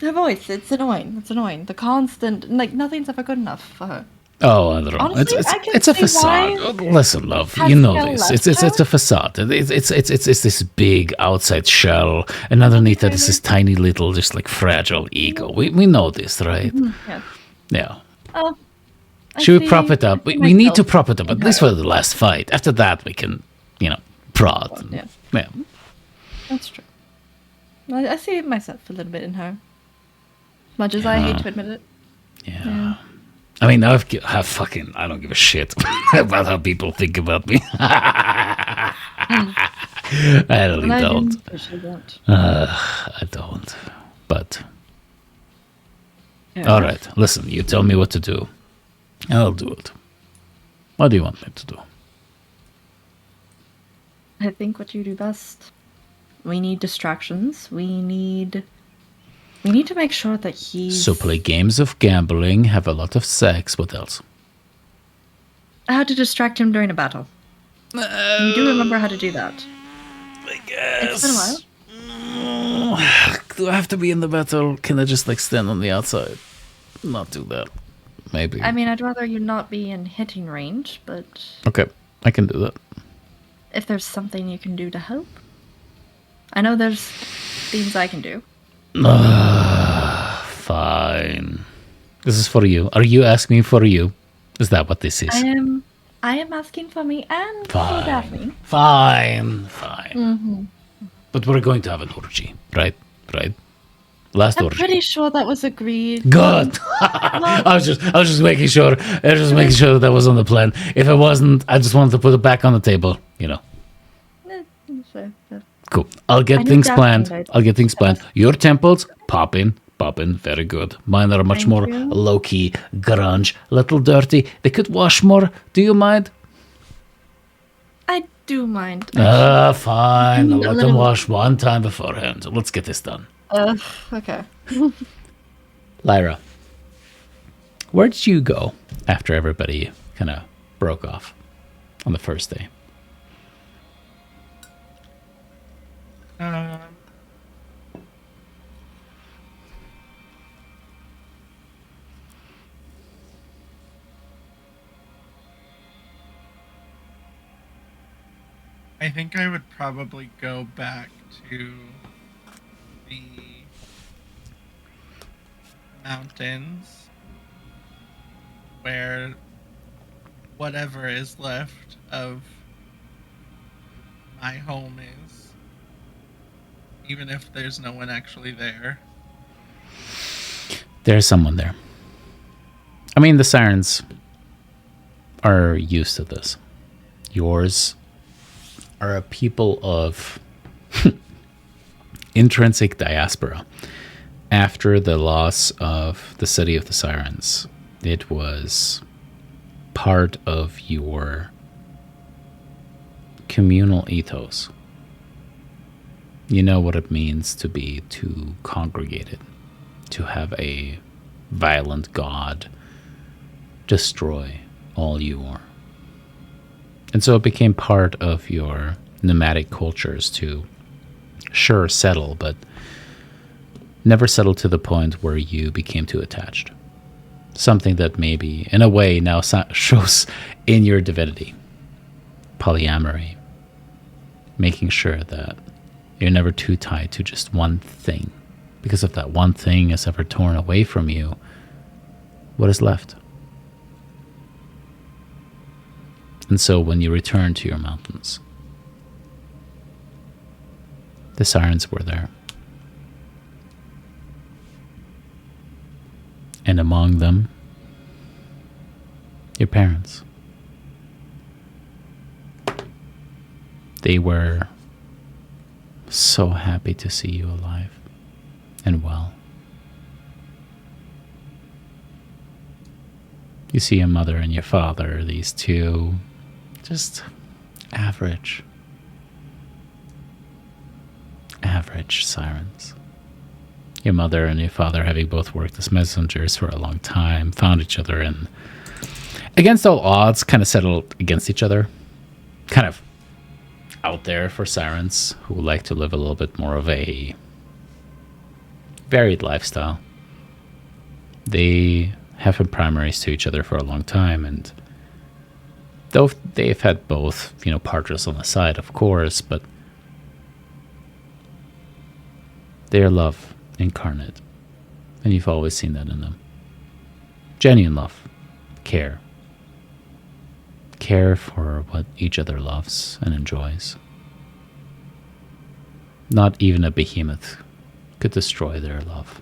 S5: her voice, it's annoying. The constant, like, nothing's ever good enough for her.
S1: Oh, I don't know.
S5: Honestly, I can
S1: it's a
S5: see
S1: facade.
S5: why
S1: Listen, love, you know
S5: Pascal
S1: this.
S5: left
S1: It's
S5: her.
S1: a facade. It's this big outside shell, and underneath that is this tiny little, just like fragile ego. We know this, right?
S5: Yeah.
S1: Yeah.
S5: Oh, I
S1: Should we
S5: see-
S1: prop it
S5: I
S1: up?
S5: see
S1: We need to
S5: myself
S1: prop it up,
S5: in
S1: at least
S5: her.
S1: for the last fight. After that, we can, prod.
S5: Yeah.
S1: Yeah.
S5: That's true. I see myself a little bit in her. Much as I hate to admit it.
S1: Yeah. I mean, I don't give a shit about how people think about me. I really
S5: And I
S1: don't.
S5: didn't appreciate that.
S1: I don't. But
S5: Yeah.
S1: all right, listen. You tell me what to do. I'll do it. What do you want me to do?
S5: I think what you do best. We need distractions. We need to make sure that he's...
S1: So play games of gambling, have a lot of sex. What else?
S5: How to distract him during a battle. You do remember how to do that.
S1: I guess.
S5: It's been a while.
S1: Do I have to be in the battle? Can I just like stand on the outside? Not do that. Maybe.
S5: I mean, I'd rather you not be in hitting range, but
S1: Okay, I can do that.
S5: if there's something you can do to help. I know there's things I can do.
S1: Fine. This is for you. Are you asking for you? Is that what this is?
S5: I am asking for me and for Daphne.
S1: Fine.
S5: Mm-hmm.
S1: But we're going to have an orgy, right? Last
S5: I'm
S1: orgy.
S5: pretty sure that was agreed.
S1: Good. I was just making sure. I was just making sure that was on the plan. If it wasn't, I just wanted to put it back on the table. You know.
S5: Sure.
S1: Cool. I'll
S5: I
S1: get
S5: knew
S1: things
S5: Daphne
S1: planned.
S5: died.
S1: Your temples, poppin'. Very good. Mine are much
S5: Thank
S1: more
S5: you.
S1: low-key, grunge, little dirty. They could wash more. Do you mind?
S5: I do mind.
S1: Fine. I'll
S5: A
S1: let them
S5: little-
S1: wash one time beforehand. Let's get this done.
S5: Okay.
S1: Lyra, where did you go after everybody kind of broke off on the first day?
S3: I think I would probably go back to the mountains where whatever is left of my home is, even if there's no one actually there.
S1: There's someone there. I mean, the sirens are used to this. Yours are a people of intrinsic diaspora. After the loss of the city of the sirens, it was part of your communal ethos. You know what it means to be too congregated, to have a violent god destroy all you are. And so it became part of your nomadic cultures to, sure, settle, but never settle to the point where you became too attached. Something that maybe, in a way, now shows in your divinity. Polyamory. Making sure that you're never too tied to just one thing. Because if that one thing is ever torn away from you, what is left? And so when you return to your mountains, the sirens were there. And among them, your parents. They were so happy to see you alive and well. You see your mother and your father, these two, just average sirens. Your mother and your father, having both worked as messengers for a long time, found each other and, against all odds, kind of settled against each other. Kind of out there for sirens who like to live a little bit more of a varied lifestyle. They have been primaries to each other for a long time, and though they've had both, partners on the side, of course, but they're love incarnate, and you've always seen that in them. Genuine love, care for what each other loves and enjoys. Not even a behemoth could destroy their love.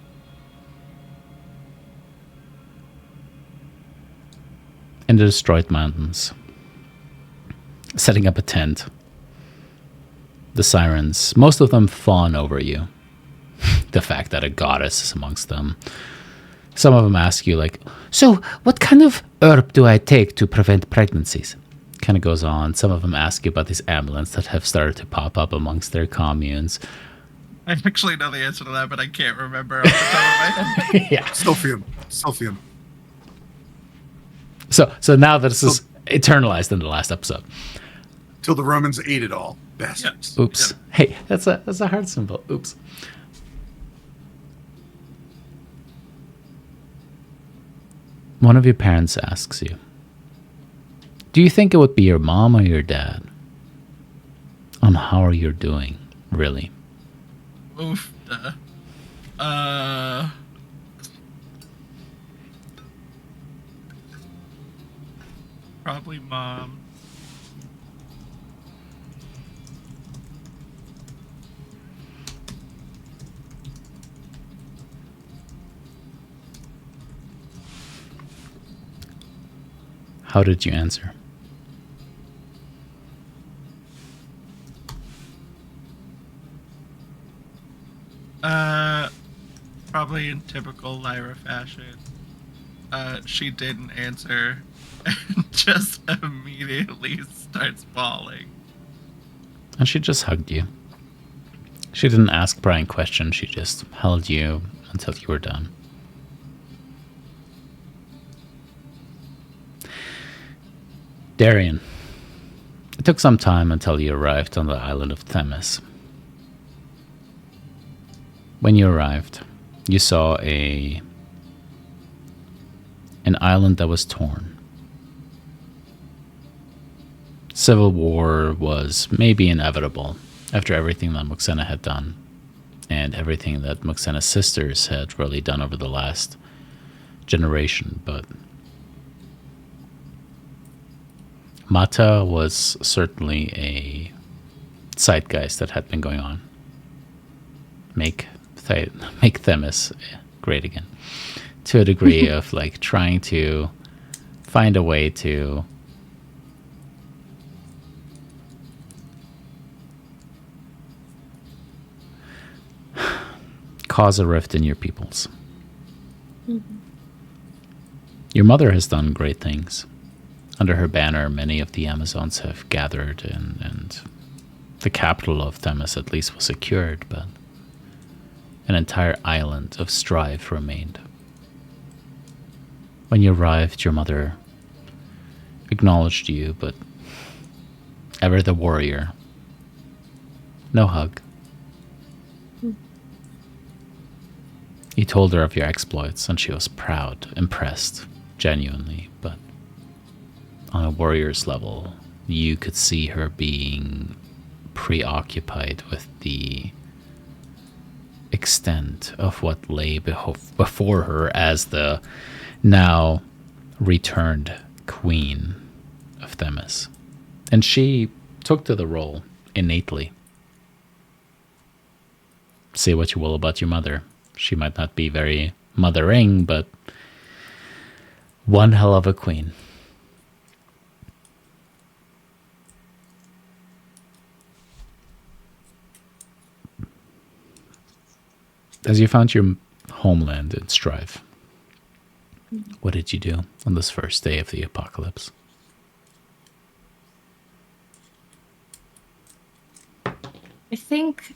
S1: In the destroyed mountains, setting up a tent, the sirens, most of them fawn over you. The fact that a goddess is amongst them, Some of them ask you, like, so what kind of herb do I take to prevent pregnancies? Kind of goes on. Some of them ask you about these amulets that have started to pop up amongst their communes.
S3: I actually know the answer to that, but I can't remember off the top of my head.
S1: Yeah.
S7: Sulfium.
S1: So now that this is eternalized in the last episode.
S7: Till the Romans ate it all. Bastards.
S1: Oops.
S3: Yeah.
S1: Hey, that's a heart symbol. Oops. One of your parents asks you, do you think it would be your mom or your dad? On how you're doing, really?
S3: Oof. Probably mom.
S1: How did you answer?
S3: Probably in typical Lyra fashion. She didn't answer and just immediately starts bawling.
S1: And she just hugged you. She didn't ask prying questions, she just held you until you were done. Darian, it took some time until you arrived on the island of Themis. When you arrived, you saw an island that was torn. Civil war was maybe inevitable after everything that Muxena had done and everything that Muxena's sisters had really done over the last generation, but Mata was certainly a zeitgeist that had been going on. Make Themis great again, to a degree of like trying to find a way to cause a rift in your peoples.
S2: Mm-hmm.
S1: Your mother has done great things. Under her banner, many of the Amazons have gathered, and the capital of Themis at least was secured, but an entire island of strife remained. When you arrived, your mother acknowledged you, but ever the warrior. No hug. You told her of your exploits, and she was proud, impressed, genuinely, but on a warrior's level, you could see her being preoccupied with the extent of what lay before her as the now returned queen of Themis. And she took to the role innately. Say what you will about your mother. She might not be very mothering, but one hell of a queen. As you found your homeland in strife, what did you do on this first day of the apocalypse?
S2: I think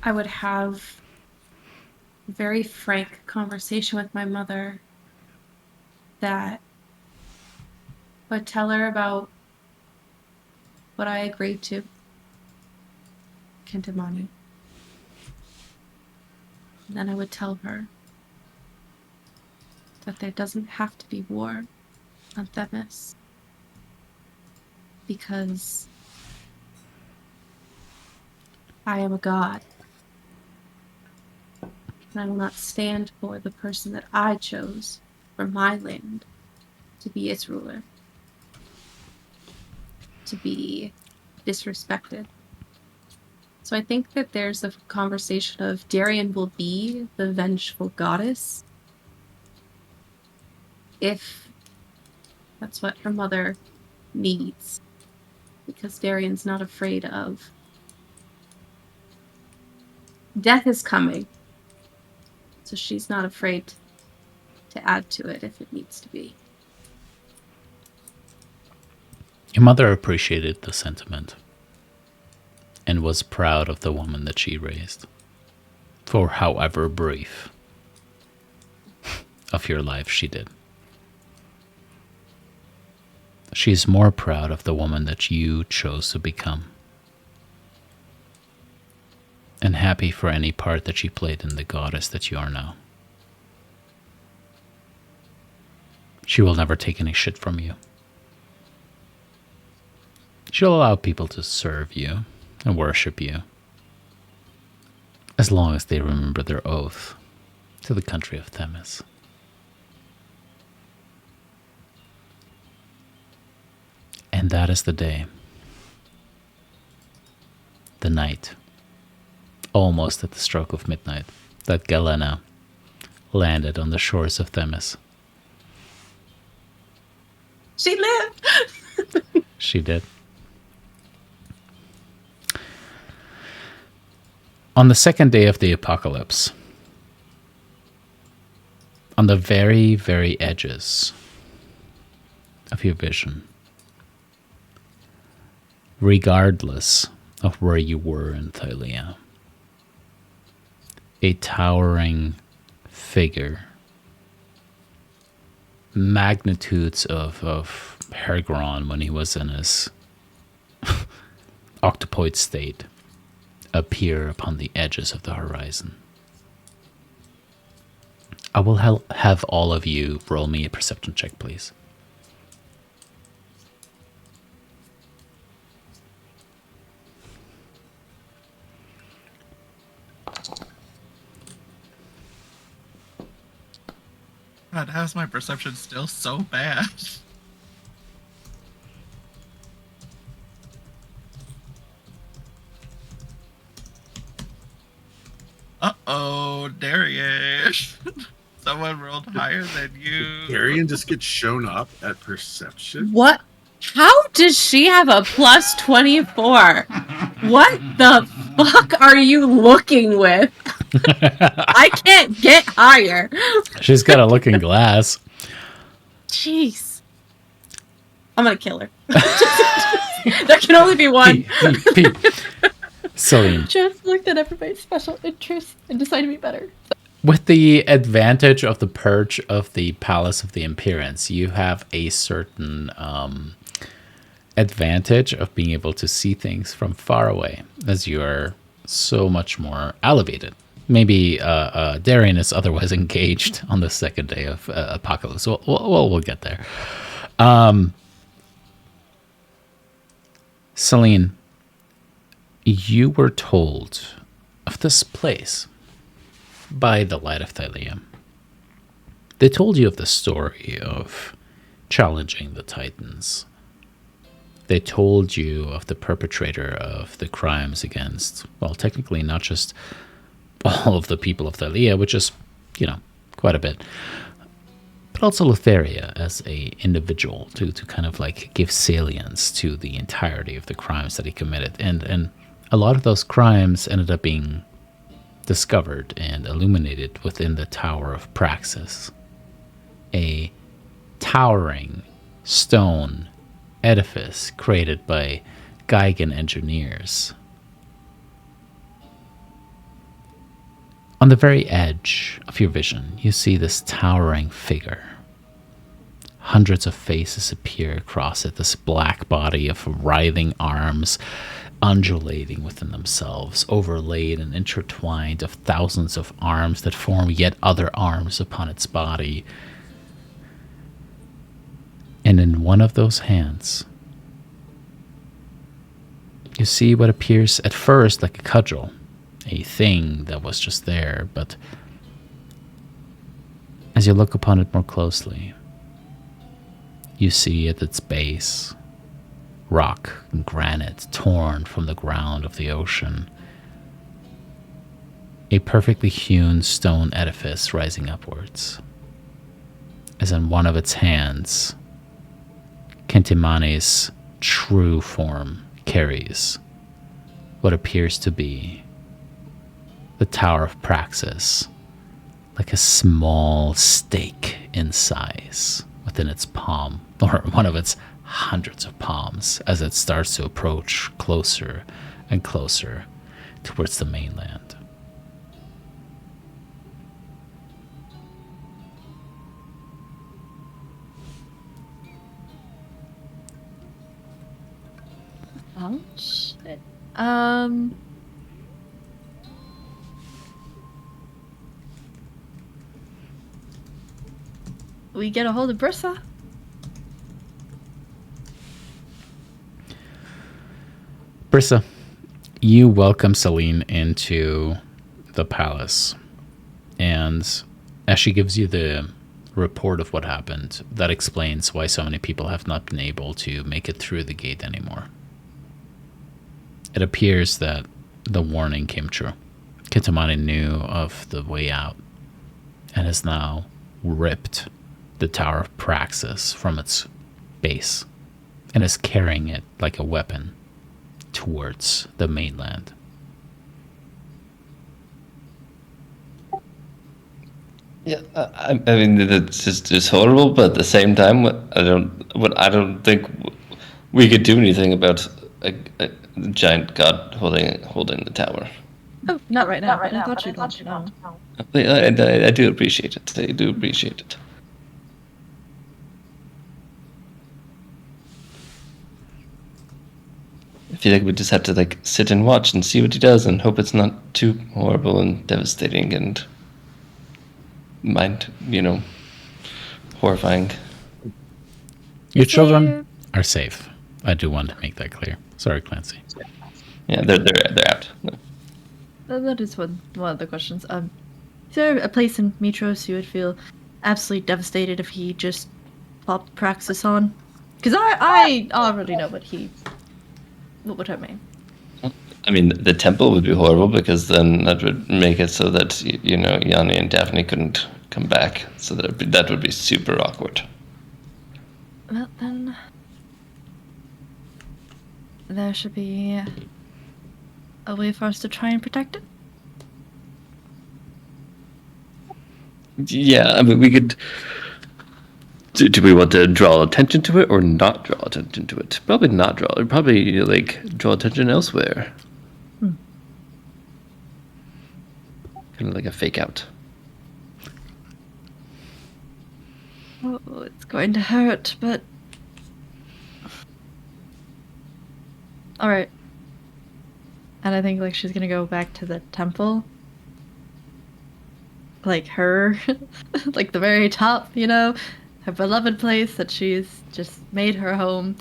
S2: I would have a very frank conversation with my mother that would tell her about what I agreed to. Kentimani. And then I would tell her that there doesn't have to be war on Themis. Because I am a god. And I will not stand for the person that I chose for my land to be its ruler. To be disrespected. So I think that there's a conversation of Darian will be the vengeful goddess if that's what her mother needs. Because Darian's not afraid of death is coming. So she's not afraid to add to it if it needs to be.
S1: Your mother appreciated the sentiment and was proud of the woman that she raised, for however brief of your life she did. She's more proud of the woman that you chose to become, and happy for any part that she played in the goddess that you are now. She will never take any shit from you. She'll allow people to serve you and worship you, as long as they remember their oath to the country of Themis. And that is the day, the night, almost at the stroke of midnight, that Galena landed on the shores of Themis.
S2: She lived!
S1: She did. On the second day of the apocalypse, on the very, very edges of your vision, regardless of where you were in Thylea, a towering figure, magnitudes of Hergron when he was in his octopoid state, appear upon the edges of the horizon. I will have all of you roll me a perception check, please.
S3: God, how's my perception still so bad? Uh-oh, Darius. Someone rolled higher than you.
S4: Darian just gets shown up at perception.
S2: What? How does she have a plus 24? What the fuck are you looking with? I can't get higher.
S1: She's got a looking glass.
S2: Jeez. I'm gonna kill her. There can only be one.
S1: Pete. Celine.
S5: Just looked at everybody's special interests and decided to be better.
S1: With the advantage of the perch of the Palace of the Imperience, you have a certain advantage of being able to see things from far away, as you are so much more elevated. Maybe Darian is otherwise engaged on the second day of Apocalypse. We'll get there. Celine, you were told of this place by the Light of Thylea. They told you of the story of challenging the Titans. They told you of the perpetrator of the crimes against, well, technically not just all of the people of Thylea, which is, quite a bit, but also Lutheria as a individual to kind of like give salience to the entirety of the crimes that he committed. And a lot of those crimes ended up being discovered and illuminated within the Tower of Praxis, a towering stone edifice created by Geigen engineers. On the very edge of your vision, you see this towering figure. Hundreds of faces appear across it, this black body of writhing arms undulating within themselves, overlaid and intertwined of thousands of arms that form yet other arms upon its body. And in one of those hands, you see what appears at first like a cudgel, a thing that was just there, but as you look upon it more closely, you see at its base rock and granite torn from the ground of the ocean, a perfectly hewn stone edifice rising upwards, as in one of its hands, Kentimani's true form carries what appears to be the Tower of Praxis, like a small steak in size within its palm, or one of its hundreds of palms, as it starts to approach closer and closer towards the mainland.
S5: Oh, shit. We get a hold of Brissa.
S1: Brissa, you welcome Celine into the palace, and as she gives you the report of what happened, that explains why so many people have not been able to make it through the gate anymore. It appears that the warning came true. Kitamani knew of the way out and has now ripped the Tower of Praxis from its base and is carrying it like a weapon towards the mainland.
S6: Yeah, I mean it's just horrible, but at the same time, I don't think we could do anything about a giant god holding the tower.
S5: Oh, not right now. I thought you'd want to know.
S6: I do appreciate it. I do appreciate it. I feel like we just have to like sit and watch and see what he does and hope it's not too horrible and devastating and horrifying.
S1: Your children are safe. I do want to make that clear. Sorry, Clancy.
S6: Yeah, they're out.
S5: That is one of the questions. Is there a place in Mitros you would feel absolutely devastated if he just popped Praxis on? Because I already know what would hurt me.
S6: I mean, the temple would be horrible because then that would make it so that Yanni and Daphne couldn't come back. So that would be super awkward.
S5: Well then, there should be a way for us to try and protect it.
S6: Yeah, I mean, we could. Do we want to draw attention to it or not draw attention to it? Probably not draw. Probably draw attention elsewhere. Kind of like a fake out.
S5: Oh, it's going to hurt, but all right. And I think she's gonna go back to the temple, her, the very top, her beloved place that she's just made her home,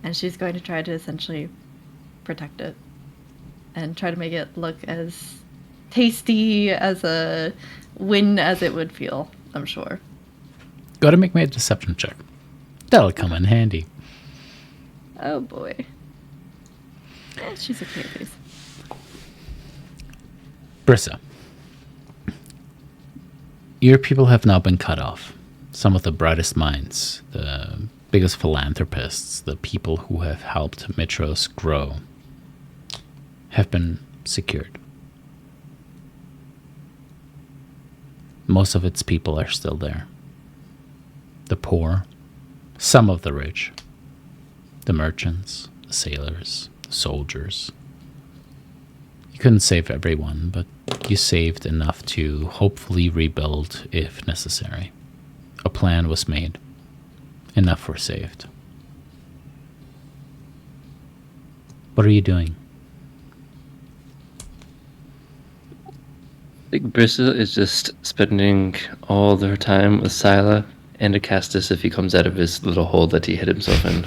S5: and she's going to try to essentially protect it and try to make it look as tasty as a win as it would feel, I'm sure.
S1: Go to make me a deception check. That'll come in handy.
S5: Oh boy. She's okay at these.
S1: Brissa, your people have now been cut off. Some of the brightest minds, the biggest philanthropists, the people who have helped Mitros grow, have been secured. Most of its people are still there. The poor, some of the rich, the merchants, the sailors, the soldiers. You couldn't save everyone, but you saved enough to hopefully rebuild if necessary. A plan was made. Enough were saved. What are you doing?
S6: I think Brissa is just spending all their time with Scylla and Acastus if he comes out of his little hole that he hid himself in.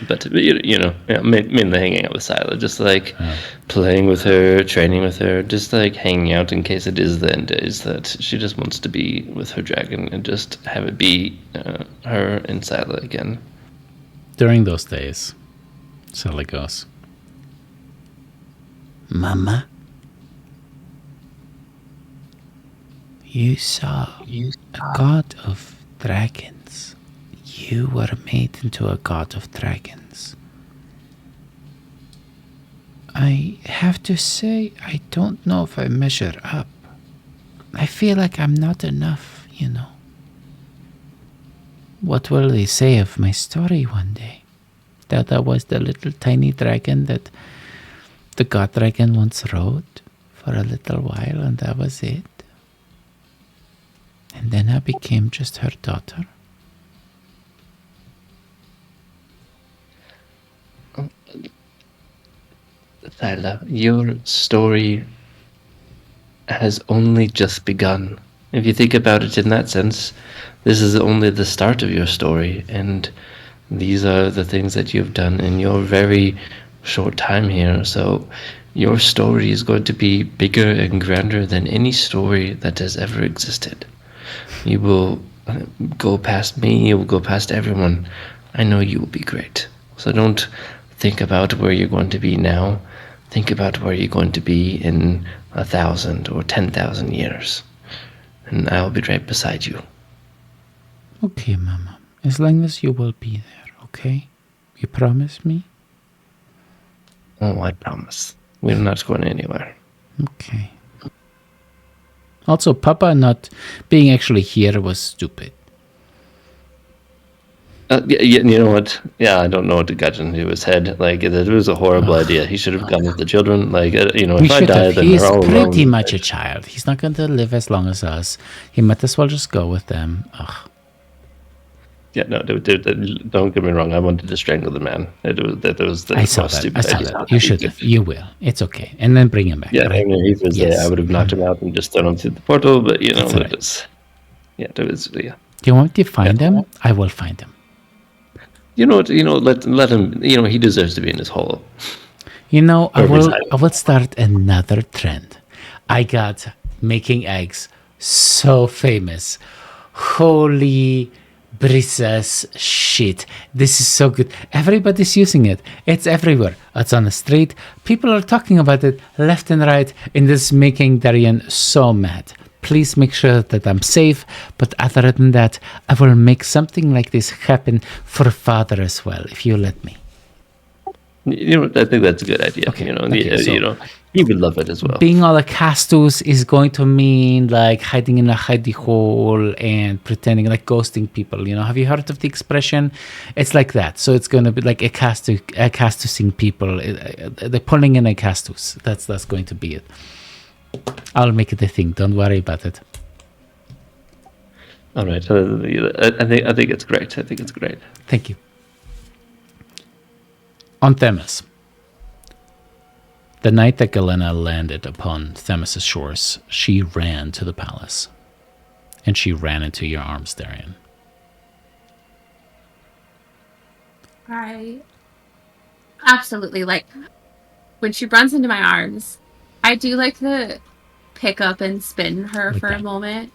S6: But mainly hanging out with Scylla, just playing with her, training with her, just hanging out in case it is the end days that she just wants to be with her dragon and just have it be her and Scylla again.
S1: During those days, Scylla goes, Mama, you saw a god of dragons. You were made into a god of dragons. I have to say, I don't know if I measure up. I feel like I'm not enough, you know. What will they say of my story one day? That I was the little tiny dragon that the god dragon once rode for a little while, and that was it. And then I became just her daughter.
S6: Thylea, your story has only just begun. If you think about it in that sense, this is only the start of your story, and these are the things that you've done in your very short time here. So your story is going to be bigger and grander than any story that has ever existed. You will go past me, you will go past everyone. I know you will be great. So don't think about where you're going to be now. Think about where you're going to be in 1,000 or 10,000 years. And I'll be right beside you.
S1: Okay, Mama. As long as you will be there, okay? You promise me?
S6: Oh, I promise. We're not going anywhere.
S1: Okay. Also, Papa not being actually here was stupid.
S6: Yeah, you know what? Yeah, I don't know what got into his head. Like, it was a horrible idea. He should have gone with the children. Like, if I die, then
S1: He's
S6: they're all alone.
S1: pretty much a child. He's not going to live as long as us. He might as well just go with them. Ugh.
S6: Yeah, no, don't get me wrong. I wanted to strangle the man.
S1: I saw that. You should have. You will. It's okay. And then bring him back.
S6: Yeah,
S1: right?
S6: I mean, he was there. I would have knocked him out and just thrown him through the portal. But
S1: That's all right.
S6: yeah.
S1: Do you want me to find him? I will find him.
S6: You know what? Let him. He deserves to be in his hole.
S1: I will start another trend. I got making eggs so famous. Holy Brises shit. This is so good. Everybody's using it. It's everywhere. It's on the street. People are talking about it left and right, and this is making Darian so mad. Please make sure that I'm safe, but other than that, I will make something like this happen for father as well, if you let me.
S6: I think that's a good idea.
S1: Okay,
S6: He would love it as well.
S1: Being all a castus is going to mean like hiding in a hidey hole and pretending, like ghosting people. Have you heard of the expression? It's like that. So it's going to be like a castusing people. They're pulling in a castus. That's going to be it. I'll make it a thing. Don't worry about it.
S6: All right. I think it's great. I think it's great.
S1: Thank you. On Themis. The night that Galena landed upon Themis' shores, she ran to the palace. And she ran into your arms, Darian.
S2: I absolutely when she runs into my arms, I do like to pick up and spin her
S1: Like
S2: for
S1: that.
S2: a moment.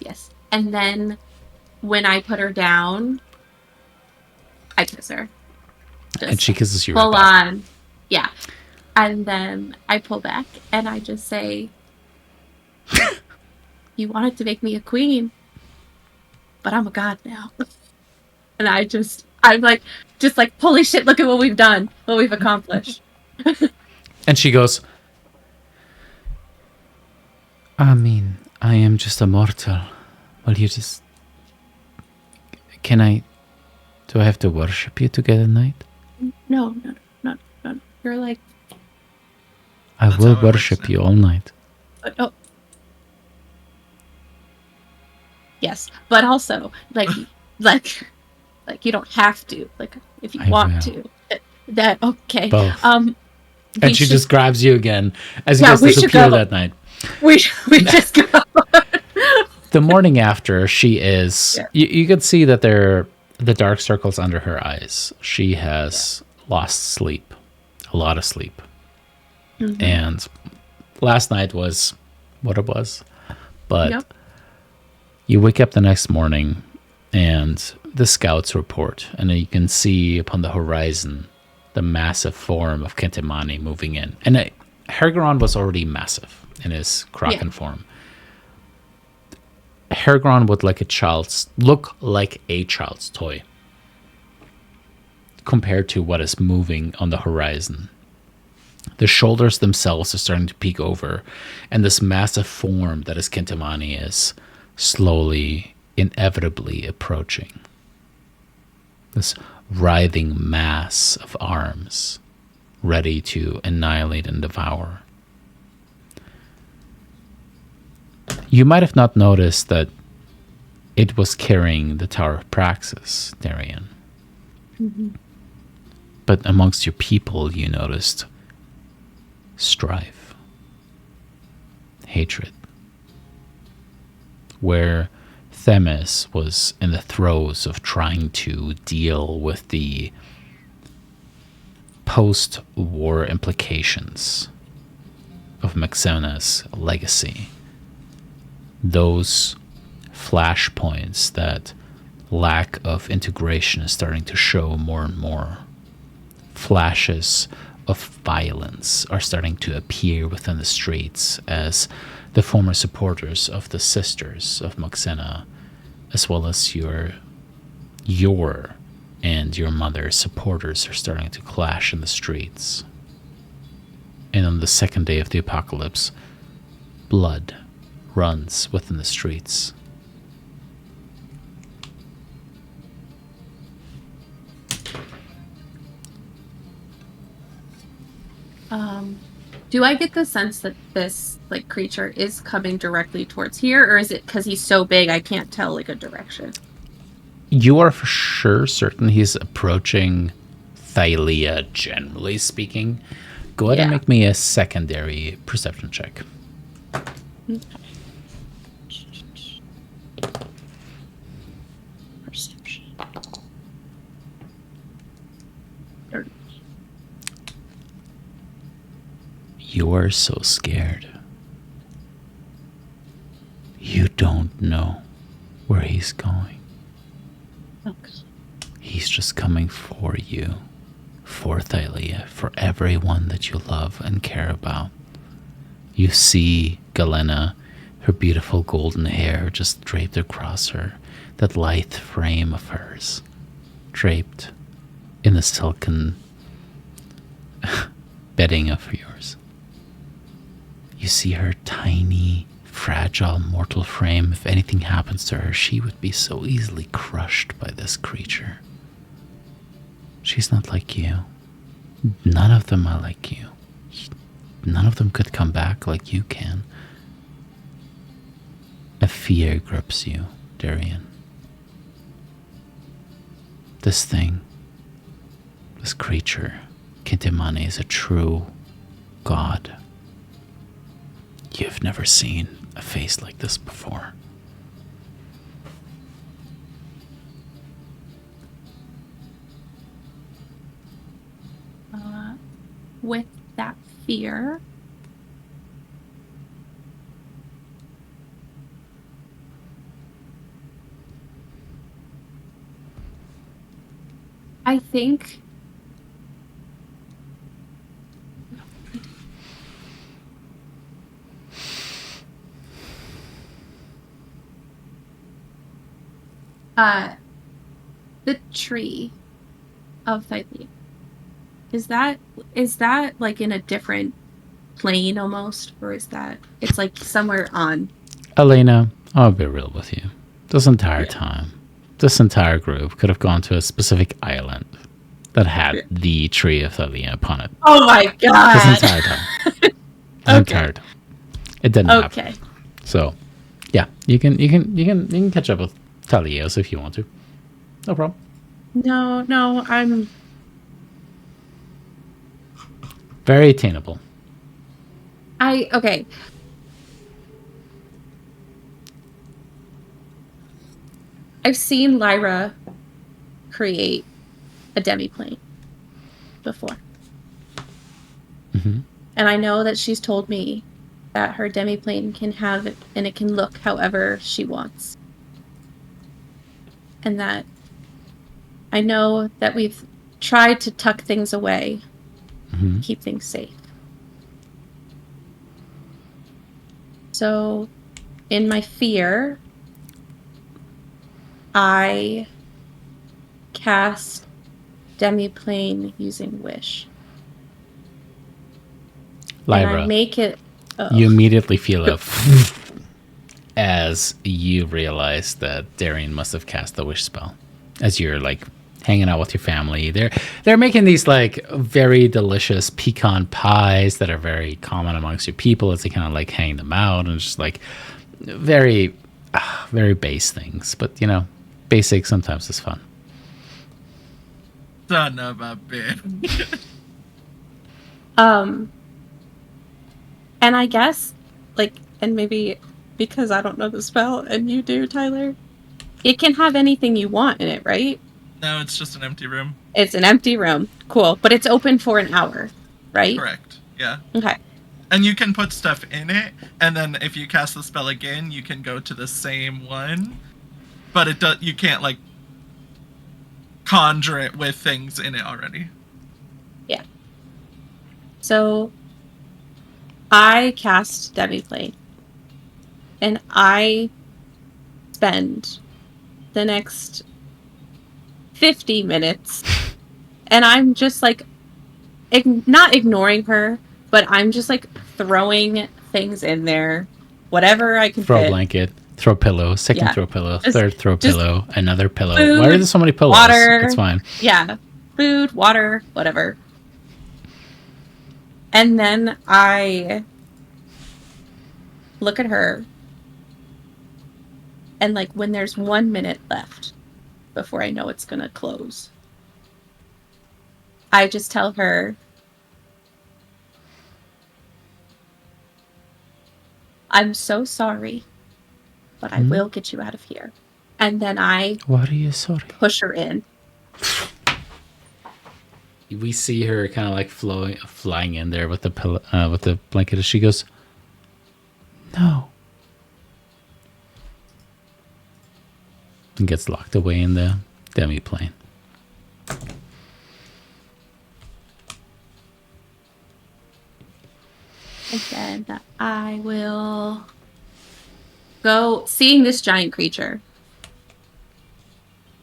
S2: Yes. And then when I put her down, I kiss her.
S1: And she kisses you
S2: full
S1: right back.
S2: on. Yeah. And then I pull back and I just say, you wanted to make me a queen, but I'm a god now. And I'm like, holy shit, look at what we've done, what we've accomplished.
S1: And she goes, I mean, I am just a mortal. Will you just... Do I have to worship you to get a night?
S2: No. You're like...
S1: I
S3: That's
S1: will
S3: how it works
S1: worship
S3: now.
S1: you all night.
S2: Oh. Yes, but also, like you don't have to. Like, if you
S1: I
S2: want
S1: will.
S2: to. That, okay.
S1: Both.
S2: And
S1: And she just grabs you again as you
S2: Yeah,
S1: guys
S2: we should
S1: disappear
S2: go.
S1: that night.
S2: We just go.
S1: The morning after, she is...
S2: Yeah.
S1: You can see that there the dark circles under her eyes. She has lost sleep. A lot of sleep.
S2: Mhm.
S1: And last night was what it was. But
S2: Yep.
S1: you wake up the next morning and the scouts report. And then you can see upon the horizon the massive form of Kentimani moving in. And Hergeron was already massive in his Kraken form. Hergeron would look like a child's toy compared to what is moving on the horizon. The shoulders themselves are starting to peek over, and this massive form that is Kintamani is slowly, inevitably approaching. This writhing mass of arms, ready to annihilate and devour. You might have not noticed that it was carrying the Tower of Praxis, Darian. But amongst your people, you noticed strife, hatred. Where Themis was in the throes of trying to deal with the post-war implications of Maxena's legacy. Those flashpoints, that lack of integration is starting to show more and more. Flashes of violence are starting to appear within the streets as the former supporters of the Sisters of Maxena, as well as your and your mother's supporters, are starting to clash in the streets. And on the second day of the apocalypse, blood runs within the streets.
S2: Do I get the sense that this creature is coming directly towards here, or is it because he's so big I can't tell a direction?
S1: You are for sure certain he's approaching Thylea, generally speaking. Go ahead and make me a secondary perception check.
S2: Okay. Perception. 30.
S1: You are so scared. You don't know where he's going.
S2: Okay.
S1: He's just coming for you, for Thylea, for everyone that you love and care about. You see Galena, her beautiful golden hair just draped across her, that lithe frame of hers, draped in the silken bedding of yours. You see her tiny, fragile, mortal frame. If anything happens to her, she would be so easily crushed by this creature. She's not like you. None of them are like you. None of them could come back like you can. A fear grips you, Darian. This thing, this creature, Kintamani, is a true god. You've never seen a face like this before.
S2: With that fear, I think the tree of Thylea, is that like in a different plane almost, or is that it's like somewhere on?
S1: Elena, I'll be real with you. This entire time, this entire group could have gone to a specific island that had the tree of Thylea upon it.
S2: Oh my god!
S1: This entire time. The entire time. It didn't happen. So, yeah, you can catch up with Thylea if you want to. No problem.
S2: No, I'm
S1: very attainable.
S2: Okay. I've seen Lyra create a demiplane before.
S1: Mm-hmm.
S2: And I know that she's told me that her demiplane can have it, and it can look however she wants. And that I know that we've tried to tuck things away, keep things safe. So, in my fear, I cast Demiplane using Wish. And I
S1: Lyra,
S2: make it.
S1: you immediately feel a as you realize that Darian must have cast the wish spell. As you're like hanging out with your family, they're making these like very delicious pecan pies that are very common amongst your people as they kind of like hang them out, and just like very very base things, but you know, basic sometimes is fun.
S3: Son of a bitch.
S2: And I guess, like, and maybe because I don't know the spell and you do, Tyler, it can have anything you want in it, right?
S3: No, it's just an empty room.
S2: It's an empty room. Cool. But it's open for an hour, right?
S3: Correct. Yeah.
S2: Okay.
S3: And you can put stuff in it, and then if you cast the spell again, you can go to the same one. But it does. You can't like conjure it with things in it already.
S2: Yeah. So I cast Demiplane, and I spend the next 50 minutes, and I'm just like not ignoring her, but I'm just like throwing things in there, whatever I can
S1: Throw
S2: fit.
S1: a blanket, throw pillow, second
S2: Yeah.
S1: throw pillow,
S2: Just-
S1: third throw
S2: just
S1: pillow, another pillow.
S2: food,
S1: Why are there so many pillows?
S2: water.
S1: It's fine.
S2: Yeah, food, water, whatever. And then I look at her, and like when there's 1 minute left before I know it's gonna close, I just tell her, I'm so sorry, but I will get you out of here. And then I
S1: What are you sorry?
S2: push her in.
S1: We see her kind of like flying in there with the pillow, with the blanket, as she goes, "No," and gets locked away in the demi-plane.
S2: And then I will go, seeing this giant creature,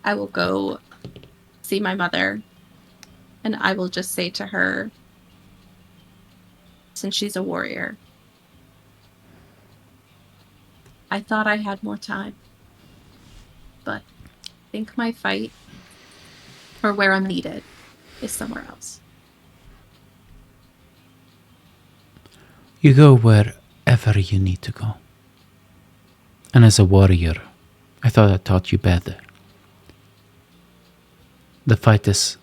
S2: I will go see my mother, and I will just say to her, since she's a warrior, I thought I had more time, but I think my fight, or where I'm needed, is somewhere else.
S1: You go wherever you need to go. And as a warrior, I thought I taught you better. The fight is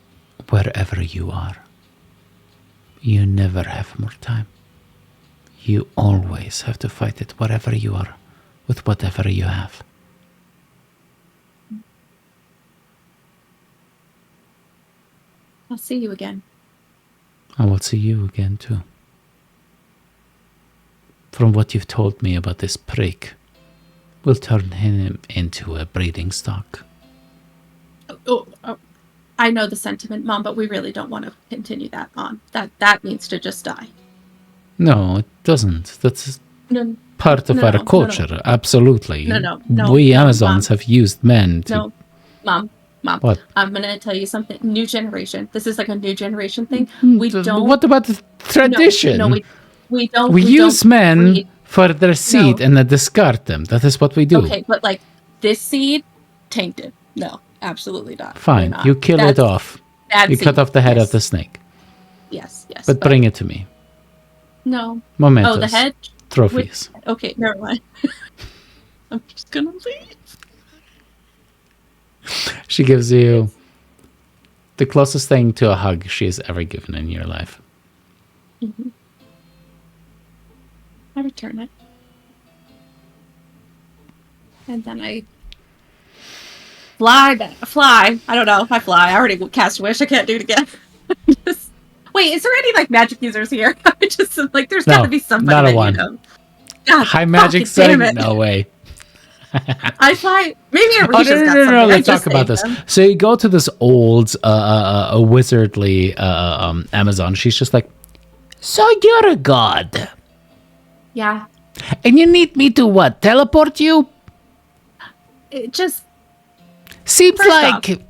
S1: wherever you are. You never have more time. You always have to fight it wherever you are, with whatever you have.
S2: I'll see you again.
S1: I will see you again too. From what you've told me about this prick, we'll turn him into a breeding stock.
S2: Oh, I know the sentiment, Mom, but we really don't want to continue that on. That needs to just die.
S1: No, it doesn't. That's
S2: No,
S1: part of
S2: no,
S1: our
S2: no,
S1: culture.
S2: no.
S1: Absolutely.
S2: No,
S1: We
S2: no,
S1: Amazons
S2: Mom.
S1: have used men to...
S2: no, Mom.
S1: What?
S2: I'm gonna tell you something. New generation. This is like a new generation thing. We don't.
S1: What about the tradition?
S2: No, we don't.
S1: We use
S2: don't
S1: men
S2: breed.
S1: for their seed and then discard them. That is what we do.
S2: Okay, but like this seed, tainted. No, absolutely not.
S1: Fine.
S2: We're not.
S1: You kill it off.
S2: Bad
S1: You
S2: seed.
S1: cut off the head
S2: Yes.
S1: of the snake.
S2: Yes, yes.
S1: But bring it to me.
S2: No.
S1: Mementos.
S2: Oh, the head.
S1: Trophies.
S2: Okay, never mind. I'm just gonna leave.
S1: She gives you the closest thing to a hug she has ever given in your life.
S2: Mm-hmm. I return it. And then I fly. I don't know. I fly. I already cast Wish. I can't do it again. Wait, is there any like magic users here? I just like there's got to be somebody
S1: not a
S2: that
S1: one.
S2: you know. God,
S1: High magic
S2: fucking damn
S1: setting?
S2: it.
S1: No way.
S2: I fly. Maybe
S1: Oh,
S2: Arisha's got something. I
S1: let's
S2: just
S1: talk about
S2: saved
S1: this.
S2: them.
S1: So you go to this old wizardly Amazon. She's just like, so you're a god.
S2: Yeah.
S1: And you need me to what? Teleport you?
S2: It just
S1: Seems
S2: First
S1: like...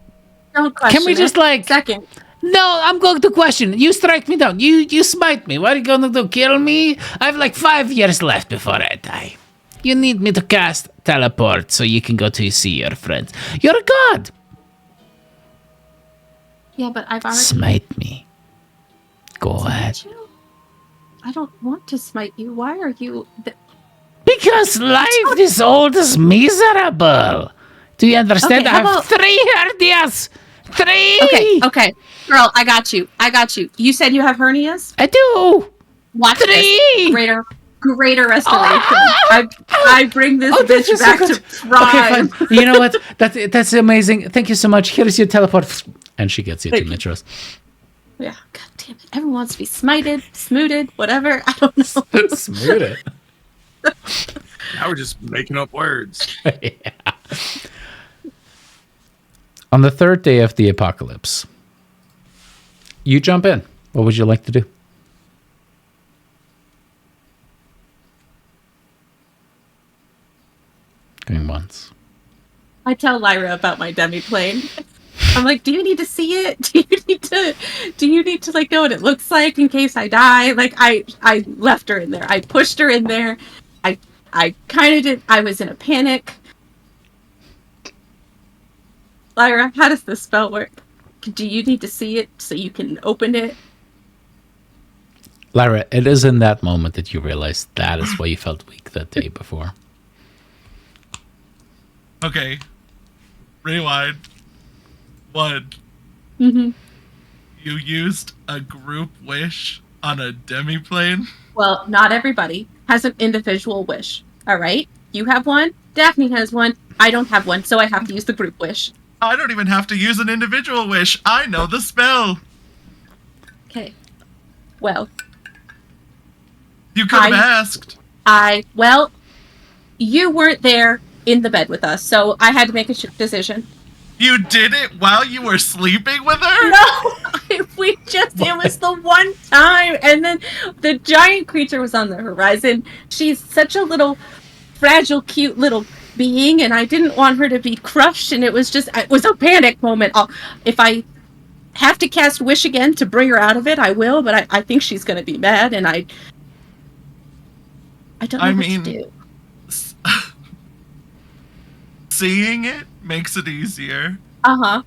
S2: don't question
S1: Can we just
S2: it.
S1: like...
S2: Second.
S1: No, I'm going to question. You strike me down. You smite me. What are you going to do? Kill me? I have like 5 years left before I die. You need me to cast teleport so you can go to see your friends. You're a god.
S2: Yeah, but I've already
S1: Smite me. Go ahead.
S2: you. I don't want to smite you. Why are you?
S1: Because life is always miserable. Do you understand?
S2: Okay,
S1: I
S2: how
S1: have
S2: about-
S1: 3 hernias. 3.
S2: Okay, girl, I got you. You said you have hernias.
S1: I do.
S2: Watch
S1: 3.
S2: this. Greater restoration. I bring this
S1: this
S2: bitch
S1: is so
S2: back
S1: good.
S2: to prime.
S1: Okay, fine. You know what? That's amazing. Thank you so much. Here's your teleport. And she gets you to Mitros.
S2: Yeah, god damn it. Everyone wants to be smited, smooted, whatever. I don't know.
S1: Smooth it.
S4: Now we're just making up words.
S1: Yeah. On the 3rd day of the apocalypse, you jump in. What would you like to do? Going once.
S2: I tell Lyra about my demiplane. I'm like, do you need to see it? Do you need to like know what it looks like in case I die? Like I left her in there. I pushed her in there. I kind of did. I was in a panic. Lyra, how does this spell work? Do you need to see it so you can open it?
S1: Lyra, it is in that moment that you realize that is why you felt weak that day before.
S3: Okay. Rewind. 1.
S2: Mm-hmm.
S3: You used a group wish on a demiplane?
S2: Well, not everybody has an individual wish. All right? You have one. Daphne has one. I don't have one, so I have to use the group wish.
S3: I don't even have to use an individual wish. I know the spell.
S2: Okay. Well,
S3: You could have asked.
S2: well, you weren't there in the bed with us, so I had to make a decision.
S3: You did it while you were sleeping with her?
S2: No, it was the one time, and then the giant creature was on the horizon. She's such a little fragile, cute little being, and I didn't want her to be crushed, and it was a panic moment. If I have to cast Wish again to bring her out of it, I will, but I think she's going to be mad, and I don't know what to do.
S3: Seeing it makes it easier.
S2: Uh-huh.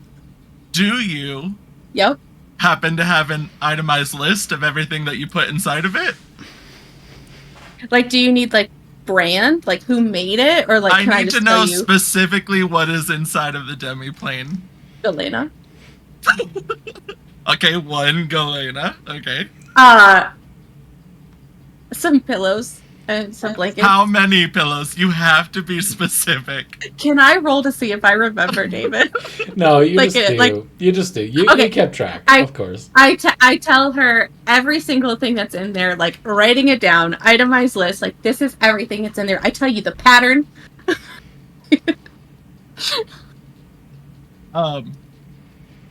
S3: Do you
S2: Yep.
S3: happen to have an itemized list of everything that you put inside of it?
S2: Like, do you need, like, brand? Like, who made it? Or, like,
S3: I
S2: can I
S3: need
S2: just
S3: to know
S2: tell you?
S3: specifically what is inside of the demiplane.
S2: Elena.
S3: Okay, 1 Galena. Okay.
S2: Some pillows and some blankets.
S3: How many pillows? You have to be specific.
S2: Can I roll to see if I remember, David?
S1: No, you
S2: Like,
S1: just do.
S2: like-
S1: you just do. You
S2: Okay,
S1: kept track, of course.
S2: I tell her every single thing that's in there, like writing it down, itemized list, like this is everything that's in there. I tell you the pattern.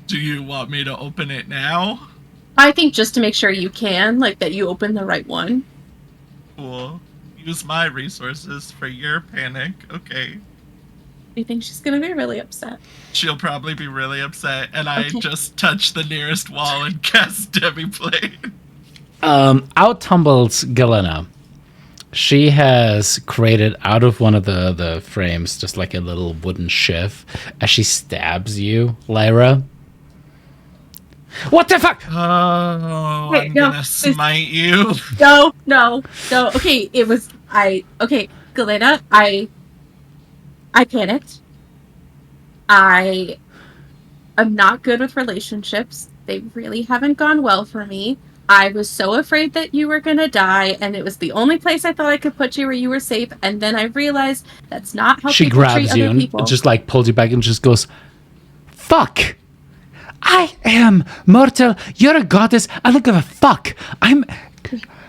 S3: Do you want me to open it now?
S2: I think just to make sure you can, like that you open the right one.
S3: Cool. Use my resources for your panic. Okay.
S2: You think she's gonna be really upset?
S3: She'll probably be really upset, and I
S2: Okay.
S3: just touch the nearest wall and cast Demiplane.
S1: Out tumbles Galena. She has created out of one of the frames just like a little wooden shiv as she stabs you, Lyra. What the fuck?
S3: Oh,
S2: Wait,
S3: I'm
S2: no,
S3: gonna smite you.
S2: No. Okay, Galena, I panicked. I am not good with relationships. They really haven't gone well for me. I was so afraid that you were gonna die, and it was the only place I thought I could put you where you were safe. And then I realized that's not how
S1: She
S2: people treat
S1: grabs you
S2: other
S1: and
S2: people.
S1: just like pulls you back and just goes, "Fuck! I am mortal. You're a goddess. I don't give a fuck. I'm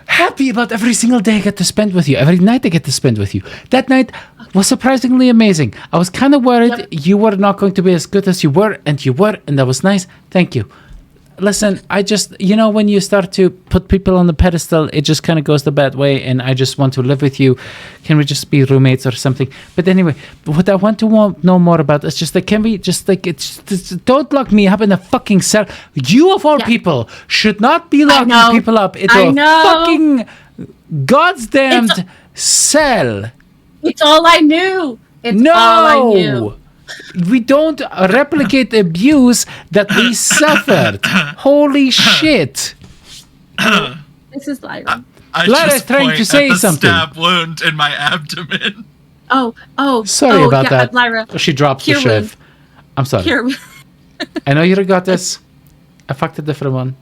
S1: happy about every single day I get to spend with you. Every night I get to spend with you. That night was surprisingly amazing. I was kind of worried you were not going to be as good as you were, and that was nice. Thank you. listen, I just, when you start to put people on the pedestal, it just kind of goes the bad way, and I just want to live with you. Can we just be roommates or something? But anyway, what I want to know more about is just like, can we just like, don't lock me up in a fucking cell. You of all people should not be locking people up into a fucking goddamned cell.
S2: It's all I knew. It's all I knew.
S1: We don't replicate the abuse that we suffered. Holy shit.
S2: This is Lyra.
S3: I
S1: Lyra's
S3: just
S1: trying
S3: point
S1: to say
S3: at the
S1: something.
S3: stab wound in my abdomen.
S1: Sorry about that.
S2: Lyra.
S1: She dropped the
S2: Cure
S1: shiv.
S2: wound.
S1: I'm sorry.
S2: Here.
S1: I know you got this. I fucked a different one.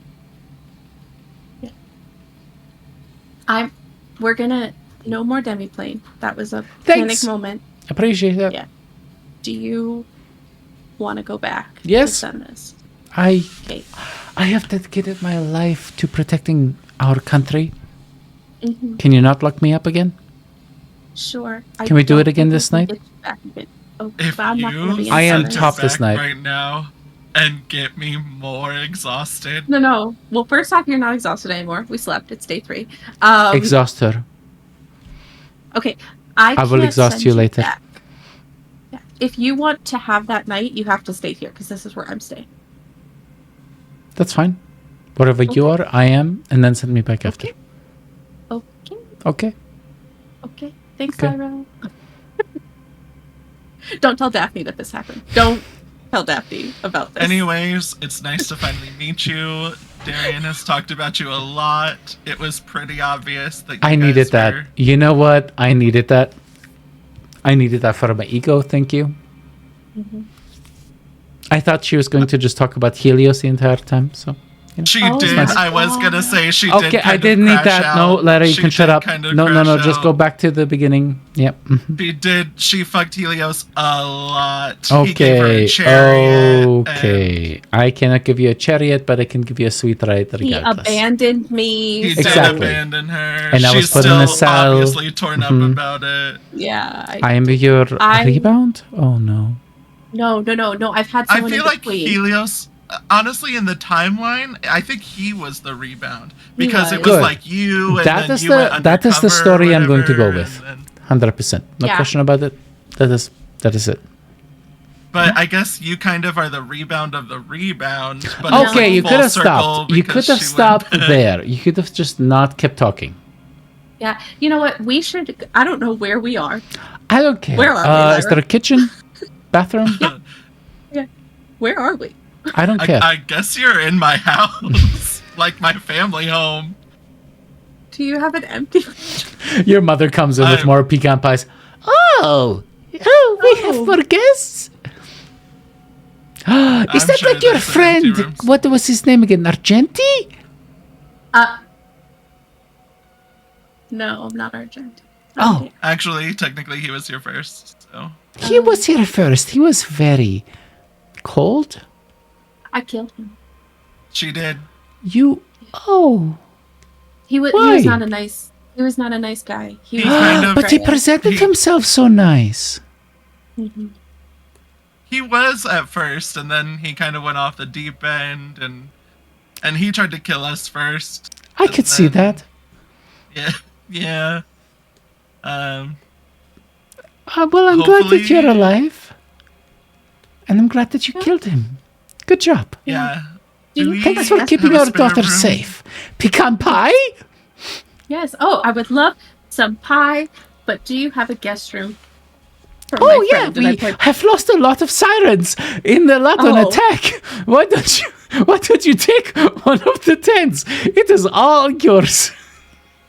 S2: We're gonna no more demiplane. That was a
S1: Thanks.
S2: panic moment.
S1: Appreciate that.
S2: Yeah. Do you want to go back?
S1: Yes.
S2: To send this?
S1: I
S2: Okay.
S1: have dedicated my life to protecting our country.
S2: Mm-hmm.
S1: Can you not lock me up again?
S2: Sure.
S1: Can we do it again this night?
S3: If
S2: I'm not gonna be
S3: you
S1: I am
S2: inside.
S1: top this
S3: back
S1: night.
S3: right now and get me more exhausted.
S2: No. Well, first off, you're not exhausted anymore. We slept. It's day 3.
S1: Exhaust her.
S2: Okay.
S1: I will
S2: can't
S1: exhaust
S2: send
S1: you later.
S2: back. Yeah. If you want to have that night, you have to stay here because this is where I'm staying.
S1: That's fine. Whatever you are, I am, and then send me back after.
S2: Okay.
S1: Okay.
S2: Thanks,
S1: Okay.
S2: Lyra. Don't tell Daphne that this happened. Don't tell Daphne about this.
S3: Anyways, it's nice to finally meet you. Darian has talked about you a lot. It was pretty obvious that you
S1: I needed
S3: guys
S1: that.
S3: were-
S1: You know what? I needed that. I needed that for my ego. Thank you.
S2: Mm-hmm.
S1: I thought she was going to just talk about Helios the entire time. So
S3: She
S2: Oh
S3: did.
S2: my
S3: I was gonna say she did.
S1: okay, I
S3: kind of
S1: didn't need
S3: crash
S1: that. No,
S3: out.
S1: Larry, you
S3: She
S1: can shut
S3: did
S1: up.
S3: kind of
S1: No,
S3: crash
S1: just go
S3: out.
S1: back to the beginning. Yep. Mhm.
S3: She fucked Helios a lot. He gave her
S1: Okay.
S3: a chariot.
S1: Okay. I cannot give you a chariot, but I can give you a sweet ride
S2: He
S1: regardless.
S2: abandoned me.
S3: He
S2: so-
S3: did
S1: Exactly.
S3: abandon her.
S1: And I was
S3: She's
S1: put in a
S3: still
S1: cell.
S3: obviously torn up
S1: Mhm.
S3: about it.
S2: Yeah.
S1: I am your
S2: I-
S1: rebound? Oh no.
S2: No. I've had
S3: I
S2: someone
S3: feel
S2: in
S3: like
S2: between.
S3: Helios, honestly, in the timeline, I think he was the rebound because it
S2: was.
S3: was
S1: Good.
S3: like you. And
S1: That
S3: then
S1: is
S3: you
S1: the-
S3: went
S1: that is the
S3: undercover or
S1: story I'm going to go
S3: whatever,
S1: with.
S3: and then-
S1: 100%. No
S2: Yeah.
S1: question about it. That is it.
S3: But I guess you kind of are the rebound of the rebound. But
S2: No.
S3: it's like
S1: Okay, you
S3: full
S1: could have
S3: circle
S1: stopped. You could
S3: because
S1: have
S3: she
S1: stopped
S3: went back.
S1: there. You could have just not kept talking.
S2: Yeah. You know what? We should. I don't know where we are.
S1: I don't care.
S2: Where are we,
S1: is
S2: Lyra?
S1: there a kitchen? Bathroom?
S2: Where are we?
S1: I don't care.
S3: I guess you're in my house, like my family home.
S2: Do you have an empty?
S1: Your mother comes in with
S3: I'm-
S1: more pecan pies. Oh, we have more guests. Is
S3: I'm
S1: that
S3: sure
S1: like your
S3: there's an
S1: friend?
S3: empty rooms.
S1: What was his name again? Argenti?
S2: No, I'm not Argent.
S1: Oh,
S3: Actually, technically, he was here first. So
S1: he was here first. He was very cold.
S2: I killed him.
S3: she did.
S1: You. Oh.
S2: He was.
S1: Why?
S2: He was not a nice. He was not a nice guy. He was
S3: kind of-
S1: But he
S2: Right.
S1: presented himself so nice.
S2: Mhm.
S3: He was at first, and then he kind of went off the deep end, and he tried to kill us first.
S1: I
S3: and
S1: could see
S3: then-
S1: that.
S3: Yeah.
S1: Well, I'm glad that
S3: Hopefully-
S1: you're alive. And I'm glad that you killed him. Good job.
S3: Yeah.
S2: Do you
S3: we
S1: Thanks for
S3: have
S1: keeping
S3: a
S1: our
S3: spare
S1: daughter
S3: room?
S1: safe. Pecan pie?
S2: Yes. Oh, I would love some pie. But do you have a guest room? For
S1: Oh,
S2: my
S1: yeah,
S2: friend? And I
S1: we
S2: put-
S1: have lost a lot of sirens in the Latin
S2: Oh.
S1: attack. Why don't you take one of the tents? It is all yours.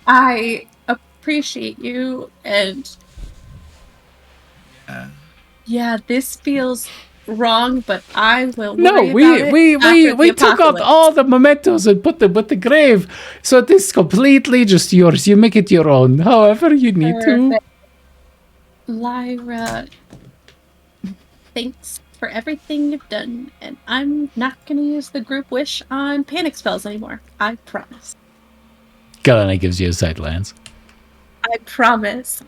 S2: I appreciate you, and yeah, this feels wrong, but I will.
S1: No,
S2: worry
S1: we
S2: about it
S1: we
S2: after
S1: we
S2: the
S1: took out
S2: apocalypse.
S1: all the mementos and put them with the grave. So this is completely just yours. You make it your own, however you need to.
S2: Perfect. Lyra, thanks for everything you've done, and I'm not gonna use the group wish on panic spells anymore. I promise.
S1: Galena gives you a sight glance.
S2: I promise.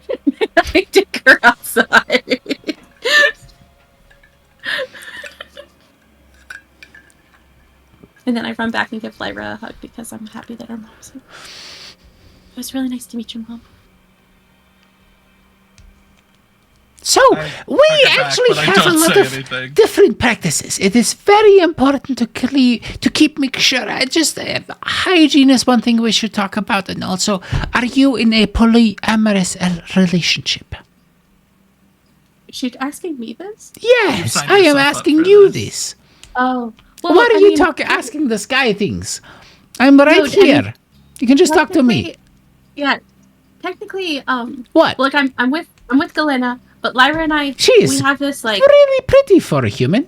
S2: I take her outside. And then I run back and give Lyra a hug because I'm happy that our mom's here. It was really nice to meet your mom.
S1: So,
S3: I
S1: we
S3: hug her back,
S1: actually
S3: but I
S1: have a
S3: don't
S1: lot
S3: say
S1: of
S3: anything.
S1: different practices. It is very important to keep make sure. Hygiene is one thing we should talk about, and also, are you in a polyamorous relationship?
S2: She's asking me this?
S1: Yes,
S3: signed
S1: I am
S3: yourself up
S1: asking
S3: for
S1: you
S3: this.
S1: this.
S2: Oh. Well,
S1: Why are
S2: I
S1: you
S2: mean,
S1: asking this guy things? I'm right
S2: No, I
S1: here.
S2: mean,
S1: You can just talk to me.
S2: technically- Yeah. Technically,
S1: What?
S2: like I'm with Galena, but Lyra and I,
S1: She's
S2: we have this like,
S1: really pretty for a human.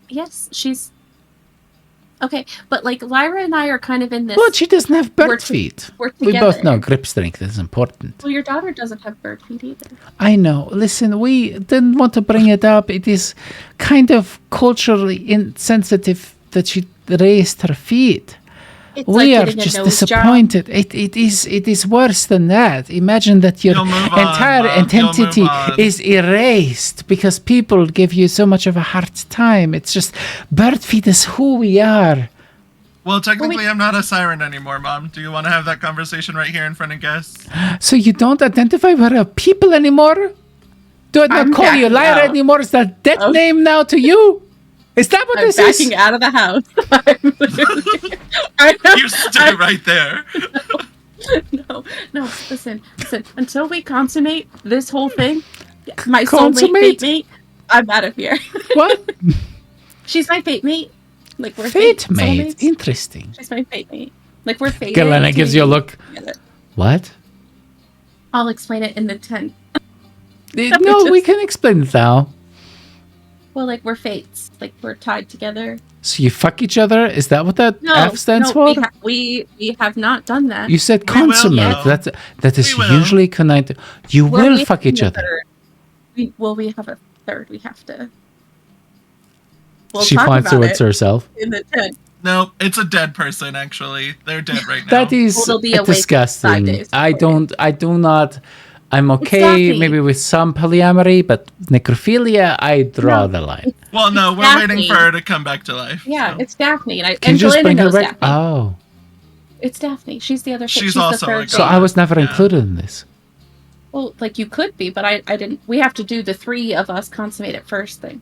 S2: yes, she's okay, but like Lyra and I are kind of in this.
S1: But she doesn't have
S2: We're
S1: bird
S2: to-
S1: feet.
S2: we're
S1: We both
S2: together.
S1: know grip strength is important.
S2: Well, your daughter doesn't have bird feet either.
S1: I know. Listen, we didn't want to bring it up. It is kind of culturally insensitive that she raised her feet.
S2: It's
S1: We
S2: like
S1: are
S2: getting a
S1: just
S2: nose job.
S1: disappointed. It is worse than that. Imagine that your
S3: You'll move on,
S1: entire
S3: Mom. You'll move
S1: identity
S3: on.
S1: is erased because people give you so much of a hard time. It's just bird feet is who we are.
S3: Well, technically, I'm not a siren anymore, Mom. Do you want to have that conversation right here in front of guests?
S1: So you don't identify with a people anymore? Do I not
S2: I'm
S1: call you
S2: backing
S1: Lyra
S2: out.
S1: anymore? Is that dead
S2: Oh.
S1: name now to you? Is that what
S2: I'm
S1: this
S2: backing
S1: is?
S2: out of the house. I'm literally- I know.
S3: You stay right there.
S2: No. Listen. Until we consummate this whole thing, my soulmate,
S1: Consummate?
S2: fate mate, I'm out of here.
S1: What?
S2: She's my fate mate. Like we're
S1: Fate mate.
S2: soulmates.
S1: Interesting.
S2: She's my fate mate. Like we're fate.
S1: Galena gives you a look. What?
S2: I'll explain it in the tent.
S1: No, we can explain it now.
S2: Well, like we're fates. Like we're tied together.
S1: So you fuck each other? Is that what that
S2: No,
S1: F stands
S2: no,
S1: for?
S2: we have not done that.
S1: You said
S3: We will,
S1: consummate.
S3: though.
S1: That is
S3: We will.
S1: usually connected. You
S2: Well,
S1: will
S2: we
S1: fuck
S2: have
S1: each
S2: a
S1: other.
S2: third. We have a third. We have to. We'll
S1: She
S2: talk
S1: points
S2: about
S1: towards
S2: it
S1: herself.
S2: in the tent.
S3: No, it's a dead person, actually. They're dead right now.
S1: That is
S2: Well, they'll be awake in 5
S1: disgusting.
S2: days
S1: I
S2: before
S1: do not. I'm okay
S2: Daphne.
S1: maybe with some polyamory, but necrophilia, I draw the line.
S3: Well, no, we're
S2: Daphne.
S3: waiting for her to come back to life.
S2: Yeah,
S3: so.
S2: it's Daphne, and
S1: Can you just
S2: Galena
S1: bring her
S2: knows
S1: back?
S2: Daphne.
S1: Oh,
S2: It's Daphne. She's the other.
S3: She's
S2: the
S3: also
S2: third
S3: a
S1: so
S2: fate.
S1: I was never
S3: Yeah.
S1: included in this.
S2: Well, like you could be, but I didn't. We have to do the 3 of us consummate it first thing.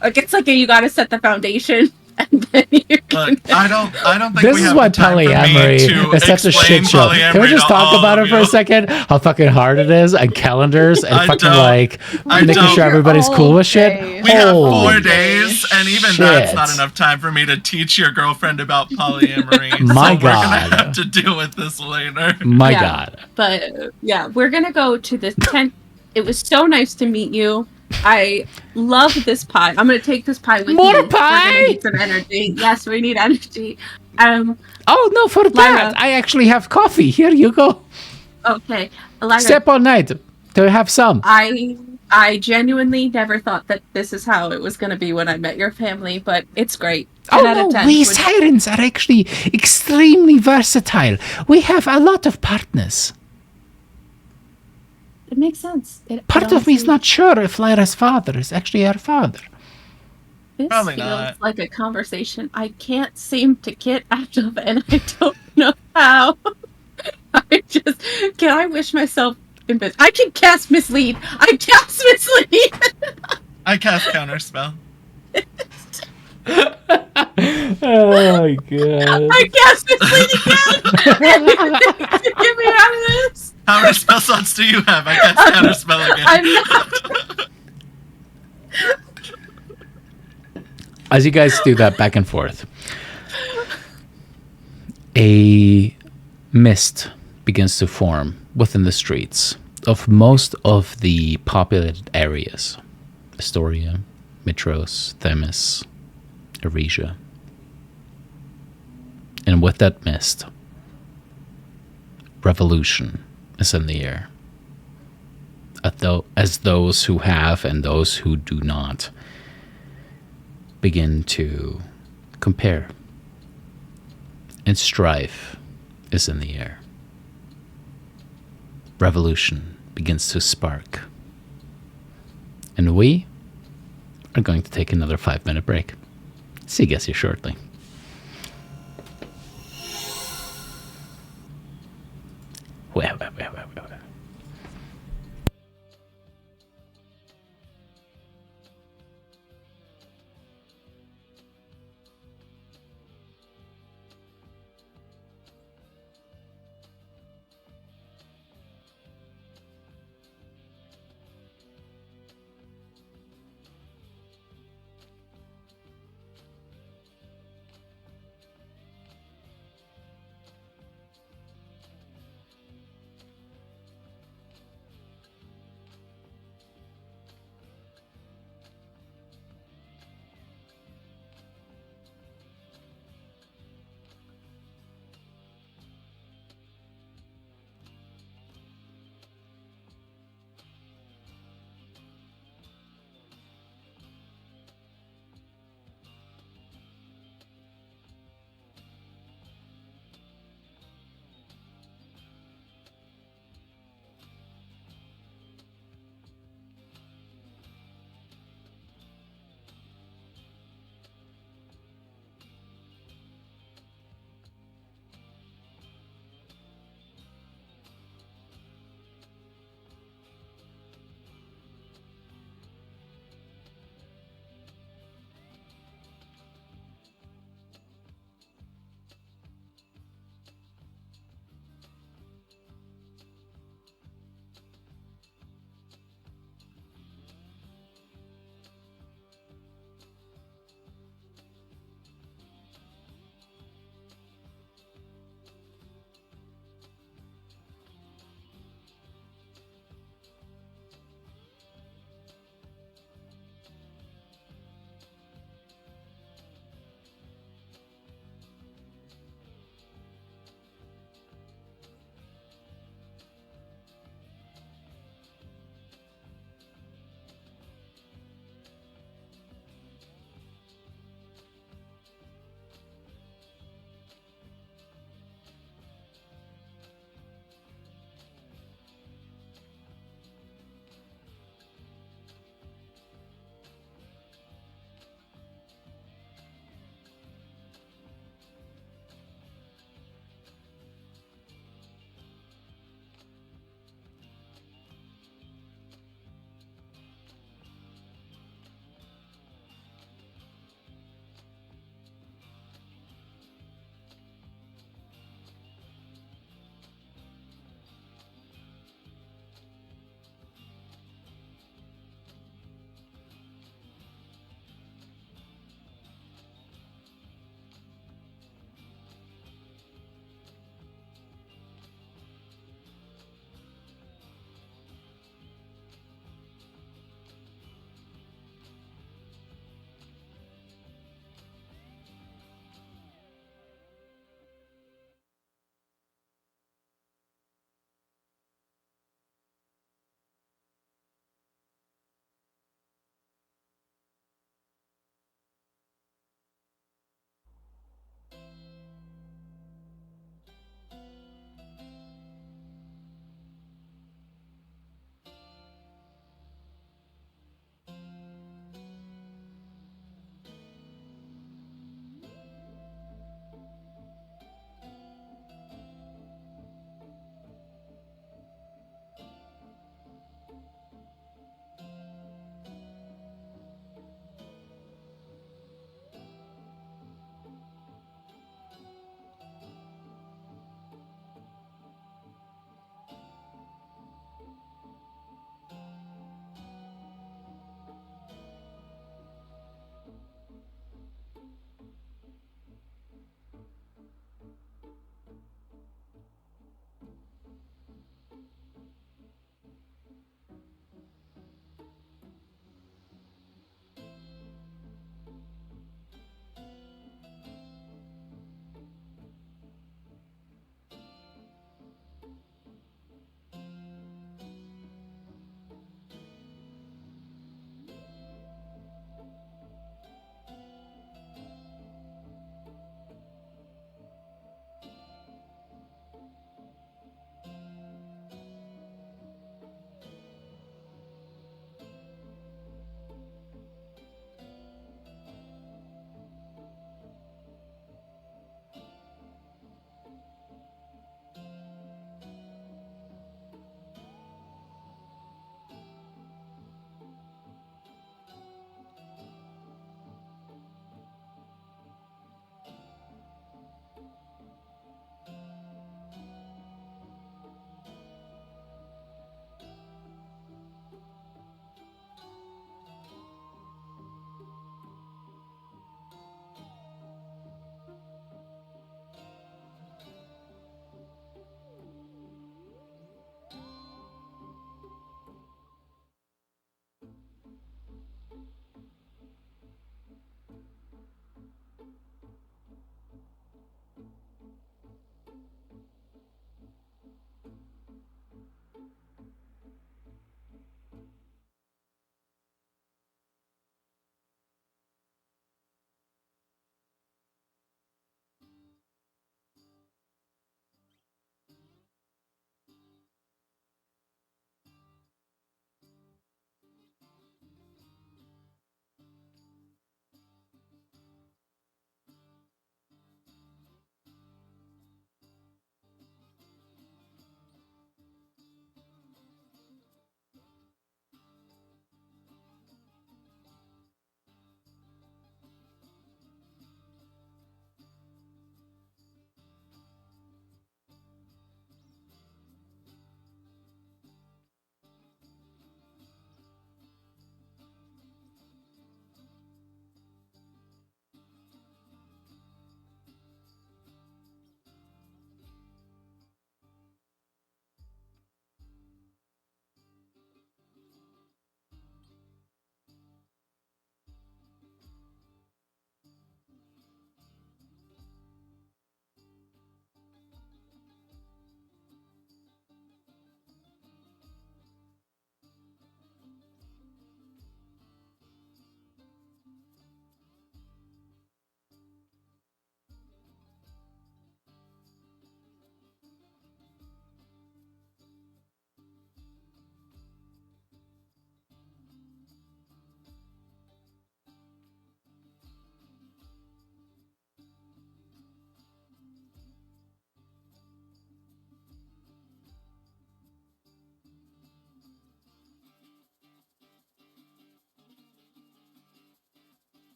S2: Like it's like you got to set the foundation, and then you
S3: Look, I don't think
S1: This
S3: we
S1: is
S3: have
S1: why
S3: the time
S1: polyamory
S3: for me to
S1: is such a
S3: explain
S1: shit show. Can we
S3: polyamory
S1: just
S3: to
S1: talk
S3: all
S1: about
S3: of
S1: it for a
S3: you.
S1: second? How fucking hard it is, and calendars, and
S3: I
S1: fucking
S3: don't-
S1: like
S3: I
S1: making
S3: don't.
S1: sure everybody's
S5: All
S1: cool with shit.
S5: day.
S3: We have
S1: Holy
S3: 4 days, and even that's
S1: shit.
S3: not enough time for me to teach your girlfriend about polyamory.
S1: My
S3: so we're
S1: God.
S3: gonna have to deal with this later.
S1: My
S2: Yeah.
S1: God.
S2: But yeah, we're gonna go to the tent. It was so nice to meet you. I love this pie. I'm gonna take this pie with
S1: More
S2: me. We're
S1: pie?
S2: gonna need some energy. Yes, we need energy.
S1: Oh no, for that I actually have coffee. Here you go.
S2: Okay, Lyra,
S1: Step all night to have some.
S2: I genuinely never thought that this is how it was gonna be when I met your family, but it's great. 10
S1: Oh
S2: out of
S1: no,
S2: 10.
S1: we
S2: Would-
S1: sirens are actually extremely versatile. We have a lot of partners.
S2: It makes sense.
S1: Part of me is not sure if Lyra's father is actually her father.
S2: This
S3: Probably
S2: feels
S3: not.
S2: like a conversation I can't seem to get out of, and I don't know how. Can I wish myself invisible? I can cast mislead. I cast mislead.
S3: I cast counterspell.
S1: Oh my god.
S2: I cast mislead again. Get me out of this.
S3: How many spell slots do you have? I cast counterspell again.
S2: I'm not.
S1: As you guys do that back and forth, a mist begins to form within the streets of most of the populated areas. Astoria, Mitros, Themis, Eresia. And with that mist, revolution is in the air. As those who have and those who do not begin to compare. And strife is in the air. Revolution begins to spark. And we are going to take another 5-minute break. See you shortly. Well.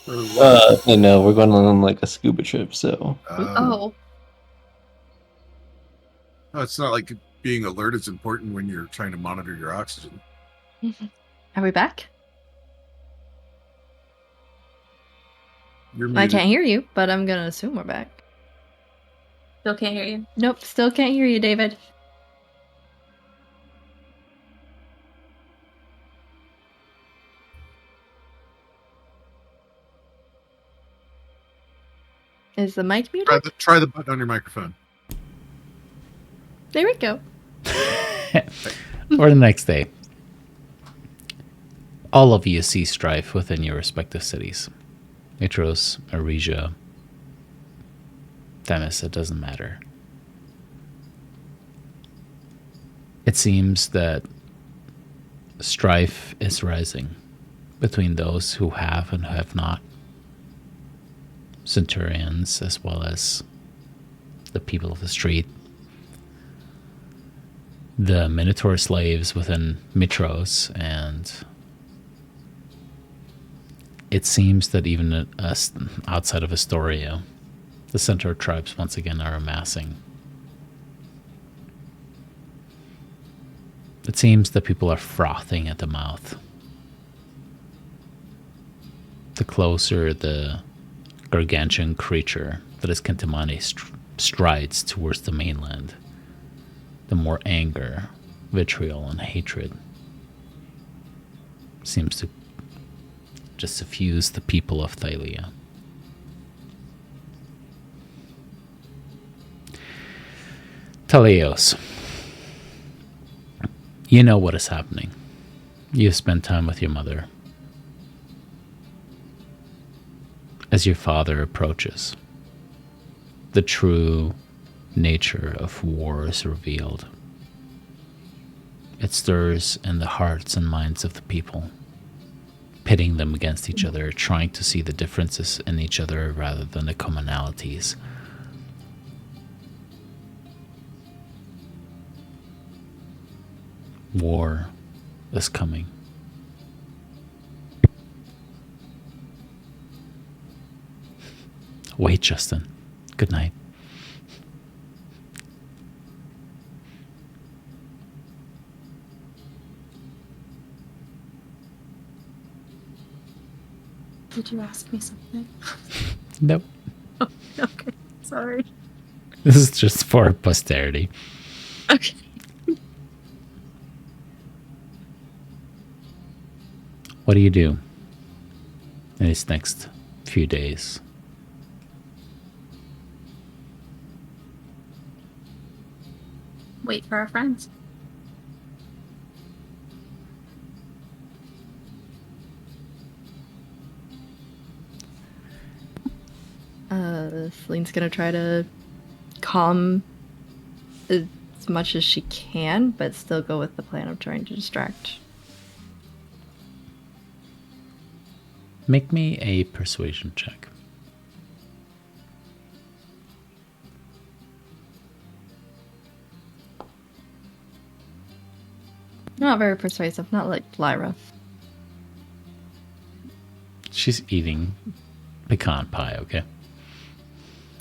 S7: Or what?
S6: No, we're going on like a scuba trip, so
S5: Oh,
S7: No, it's not like being alert is important when you're trying to monitor your oxygen.
S5: are we back?
S7: You're
S5: I
S7: muted.
S5: can't hear you, but I'm gonna assume we're back.
S2: Still can't hear you.
S5: Nope, still can't hear you, David. Is the mic muted?
S7: Try the button on your microphone.
S5: There we go.
S1: Or the next day. All of you see strife within your respective cities. Mitros, Aresia, Themis, it doesn't matter. It seems that strife is rising between those who have and have not. Centurions, as well as the people of the street. The Minotaur slaves within Mitros, and it seems that even outside of Astoria, the Centaur tribes once again are amassing. It seems that people are frothing at the mouth. The closer the gargantuan creature that is Kentimani strides towards the mainland, the more anger, vitriol, and hatred seems to just suffuse the people of Thylea. Teleos, you know what is happening. You've spent time with your mother. As your father approaches, the true nature of war is revealed. It stirs in the hearts and minds of the people, pitting them against each other, trying to see the differences in each other rather than the commonalities. War is coming. Wait, Justin. Good night.
S2: Did you ask me something?
S1: Nope.
S2: Oh, okay. Sorry.
S1: This is just for posterity.
S2: Okay.
S1: What do you do in these next few days?
S2: Wait for our friends.
S5: Celine's gonna try to calm as much as she can, but still go with the plan of trying to distract.
S1: Make me a persuasion check.
S5: Not very persuasive, not like Lyra.
S1: She's eating pecan pie, okay?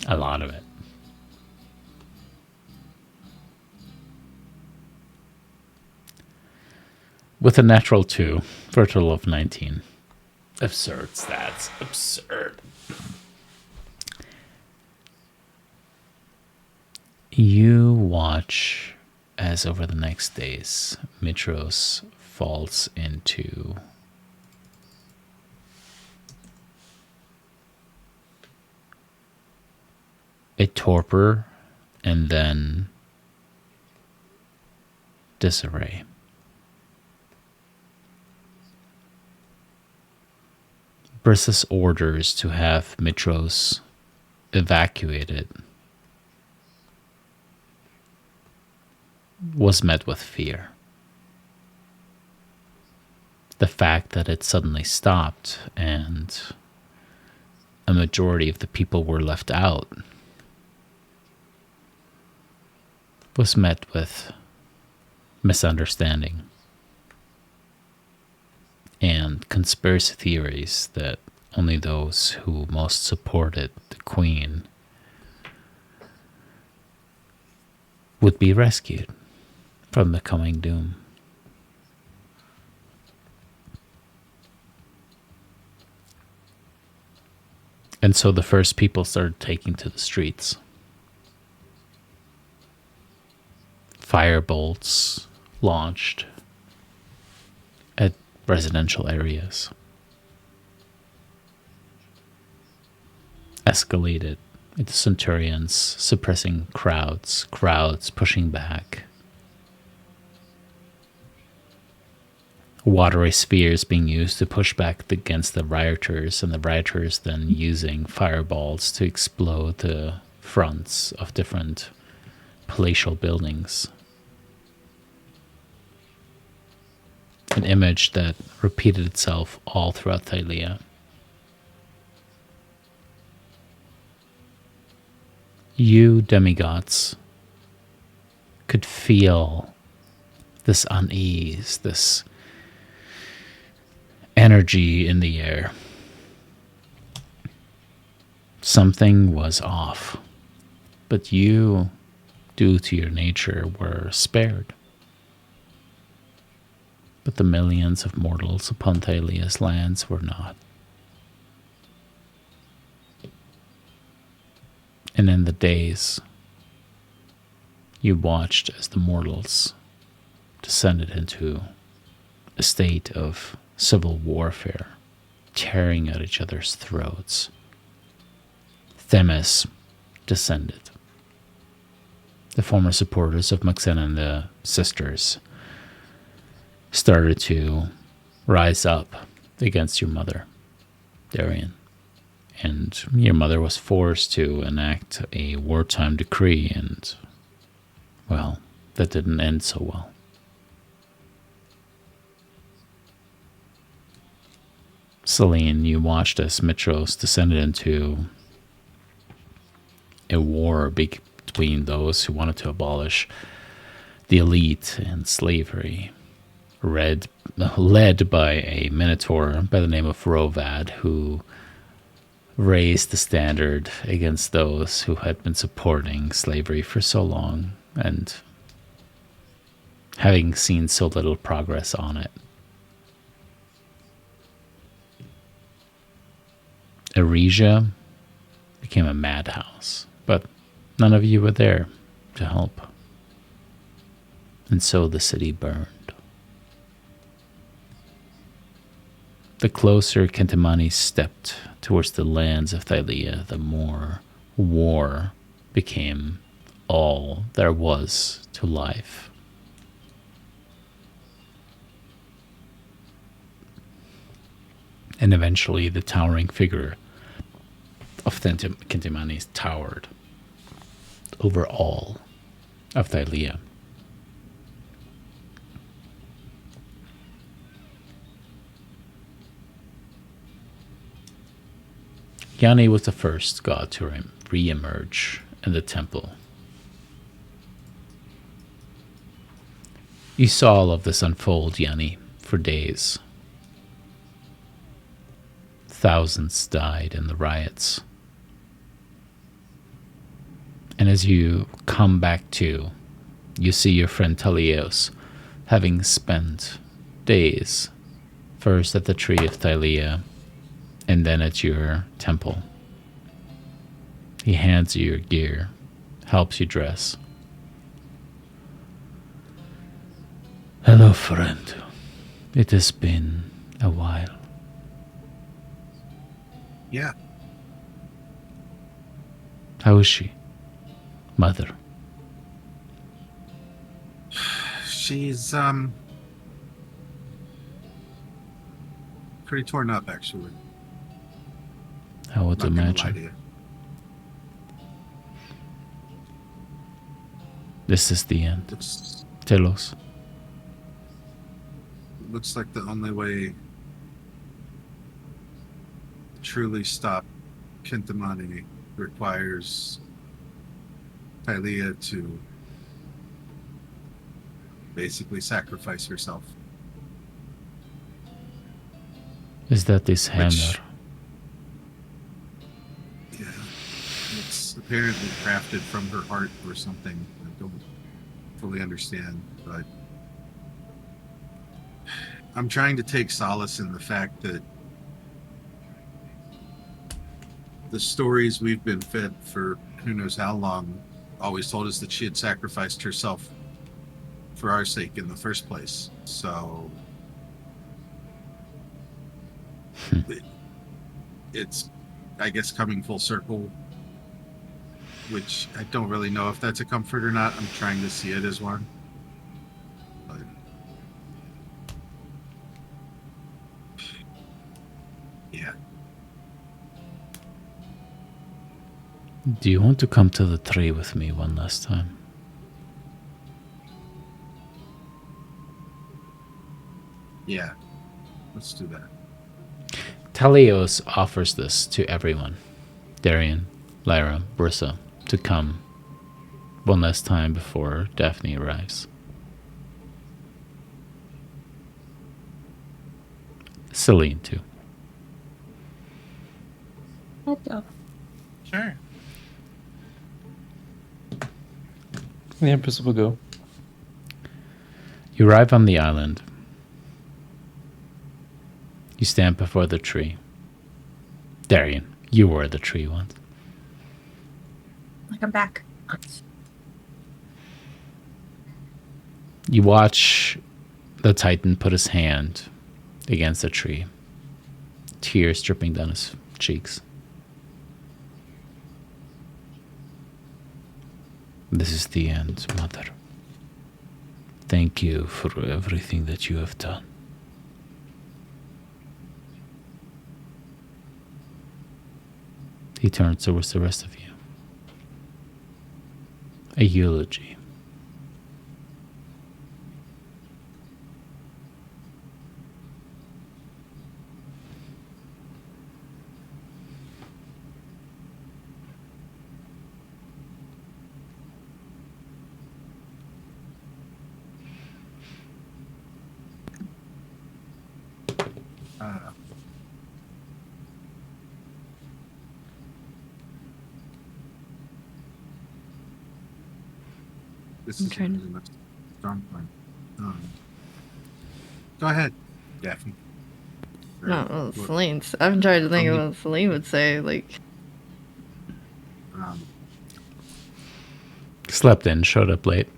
S1: A lot of it. With a natural 2 for a total of 19. Absurd stats. Absurd. You watch as over the next days, Mitros falls into a torpor and then disarray. Brissa's orders to have Mitros evacuated was met with fear. The fact that it suddenly stopped and a majority of the people were left out was met with misunderstanding and conspiracy theories that only those who most supported the queen would be rescued from the coming doom. And so the first people started taking to the streets. Firebolts launched at residential areas. Escalated into centurions suppressing crowds pushing back. Watery spheres being used to push back against the rioters, and the rioters then using fireballs to explode the fronts of different palatial buildings. An image that repeated itself all throughout Thylea. You demigods could feel this unease, this energy in the air. Something was off, but you, due to your nature, were spared. But the millions of mortals upon Thylea's lands were not. And in the days, you watched as the mortals descended into a state of civil warfare, tearing at each other's throats. Themis descended. The former supporters of Maxena and the sisters started to rise up against your mother, Darian. And your mother was forced to enact a wartime decree, and, well, that didn't end so well. Celine, you watched as Mitros descended into a war between those who wanted to abolish the elite and slavery, led by a minotaur by the name of Rovad, who raised the standard against those who had been supporting slavery for so long and having seen so little progress on it. Eresia became a madhouse, but none of you were there to help. And so the city burned. The closer Kentimani stepped towards the lands of Thylea, the more war became all there was to life. And eventually the towering figure of Kentimani towered over all of Thylea. Yanni was the first god to re-emerge in the temple. You saw all of this unfold, Yanni, for days. Thousands died in the riots. And as you come back to, you see your friend Talios having spent days first at the tree of Thylea and then at your temple. He hands you your gear, helps you dress. Hello, friend. It has been a while.
S4: Yeah.
S1: How is she? Mother.
S4: She's pretty torn up, actually.
S1: I would
S4: Not gonna lie to
S1: imagine.
S4: you.
S1: This is the end.
S4: Looks
S1: Tell us.
S4: looks like the only way to truly stop Kentimani requires Thylea to basically sacrifice herself.
S1: Is that this
S4: Which-
S1: hammer?
S4: it's apparently crafted from her heart or something. I don't fully understand, but I'm trying to take solace in the fact that the stories we've been fed for who knows how long always told us that she had sacrificed herself for our sake in the first place. So it's, I guess, coming full circle, which I don't really know if that's a comfort or not. I'm trying to see it as one. But yeah.
S1: Do you want to come to the tree with me one last time?
S4: Yeah. Let's do that.
S1: Talios offers this to everyone. Darian, Lyra, Brissa, to come one last time before Daphne arrives. Celine, too.
S2: I'd go.
S3: Sure.
S6: The Empress will go.
S1: You arrive on the island. You stand before the tree. Darian, you were the tree once.
S2: Like I'm back.
S1: You watch the Titan put his hand against the tree, tears dripping down his cheeks. This is the end, Mother. Thank you for everything that you have done. He turns towards the rest of you. A eulogy.
S4: This
S5: I'm
S4: is
S5: trying to-
S4: really much strong point. Go ahead, Daphne. Or
S5: No, well,
S4: what-
S5: Celine's. I'm trying to think of
S4: Um,
S5: what Celine would say. Like,
S1: Slept in, showed up late.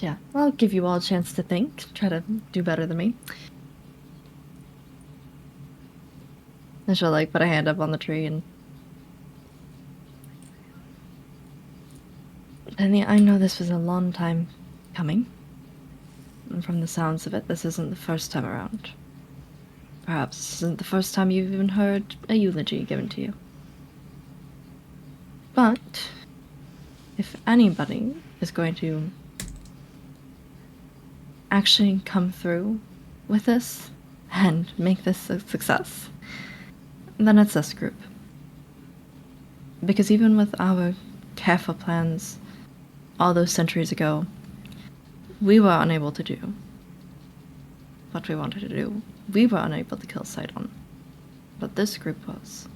S5: yeah. I'll give you all a chance to think. Try to do better than me. And she'll like put a hand up on the tree and yeah, I know this was a long time coming. And from the sounds of it, this isn't the first time around. Perhaps this isn't the first time you've even heard a eulogy given to you. But if anybody is going to actually come through with this and make this a success, then it's this group. Because even with our careful plans all those centuries ago, we were unable to do what we wanted to do. We were unable to kill Sidon. But this group was.